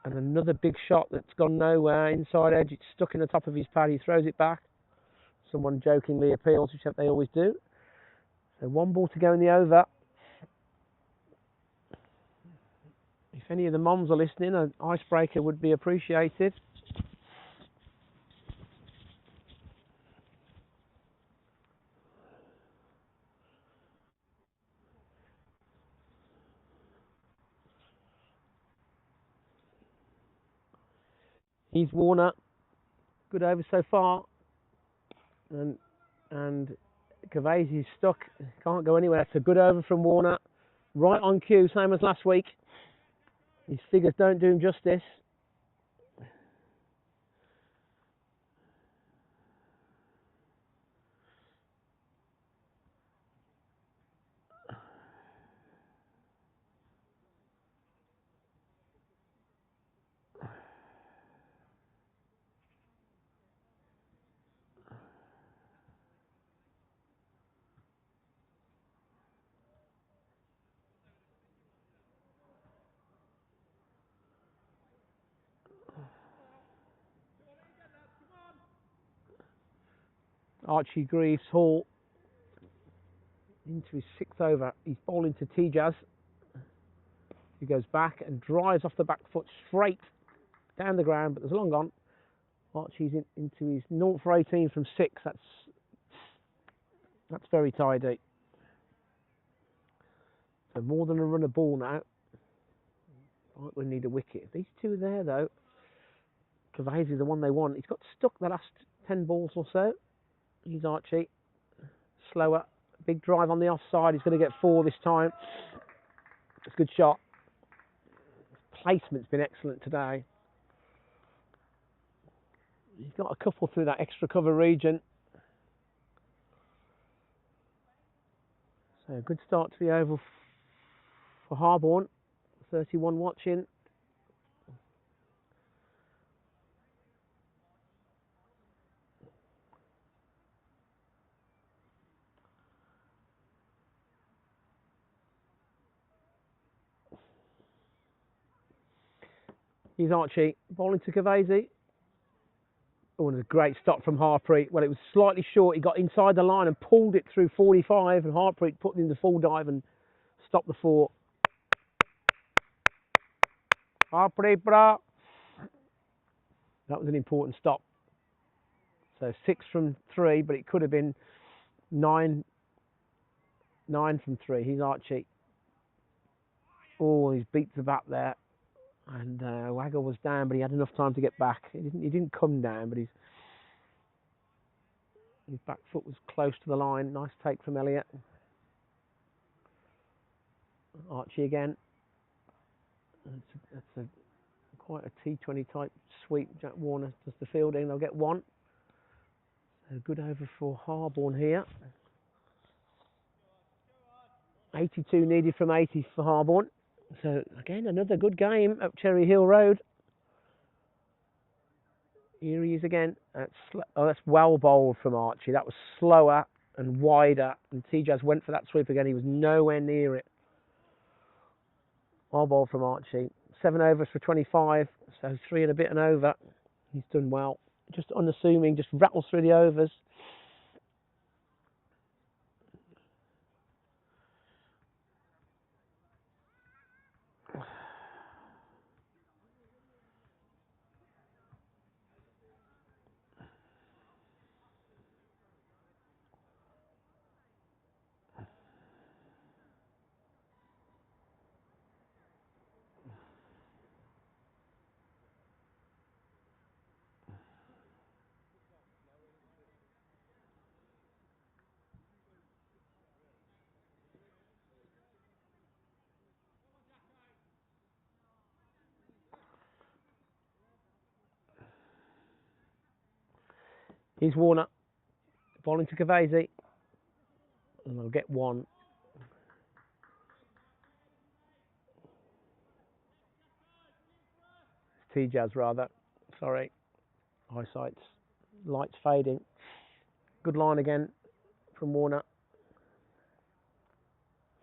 And another big shot that's gone nowhere, inside edge, it's stuck in the top of his pad, he throws it back. Someone jokingly appeals, which they always do. So 1 ball to go in the over. If any of the moms are listening, an icebreaker would be appreciated. He's Warner. Good over so far. And Cavesi's stuck. Can't go anywhere. It's a good over from Warner. Right on cue, same as last week. His figures don't do him justice. Archie Greaves Hall into his 6th over. He's bowling to Tijaz. He goes back and drives off the back foot straight down the ground, but there's a long on. Archie's into his 0 for 18 from 6. That's very tidy. So more than a run of ball now. Right, we need a wicket. If these two are there though, Cavesi is the one they want. He's got stuck the last 10 balls or so. He's Archie. Slower. Big drive on the offside. He's going to get 4 this time. It's a good shot. Placement's been excellent today. He's got a couple through that extra cover region. So a good start to the over for Harborne. 31 watching. Here's Archie, bowling to Cavesi. Oh, and a great stop from Harpreet. Well, it was slightly short. He got inside the line and pulled it through 45, and Harpreet put it in the full dive and stopped the 4. Harpreet, brah. That was an important stop. So 6 from 3, but it could have been 9 from 3. He's Archie. Oh, he's beat the bat there. And Waggle was down, but he had enough time to get back. He didn't come down, but his back foot was close to the line. Nice take from Elliott. Archie again. That's quite a T20 type sweep. Jack Warner does the fielding. They'll get 1. So good over for Harborne here. 82 needed from 80 for Harborne. So again, another good game up Cherry Hill Road. Here he is again. That's well bowled from Archie. That was slower and wider. And T-Jazz went for that sweep again. He was nowhere near it. Well bowled from Archie. 7 overs for 25. So 3 and a bit and over. He's done well. Just unassuming. Just rattles through the overs. Here's Warner. Bowling to Cavesi. And they'll get 1. T-Jazz rather. Sorry. Eyesight's lights fading. Good line again from Warner.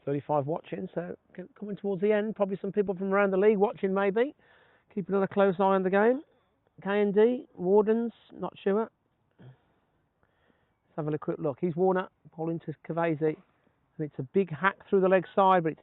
35 watching, so coming towards the end. Probably some people from around the league watching maybe. Keeping a close eye on the game. K&D, Wardens, not sure. Let's have a quick look. Here's Warner, bowling to Cavesi. And it's a big hack through the leg side, but it's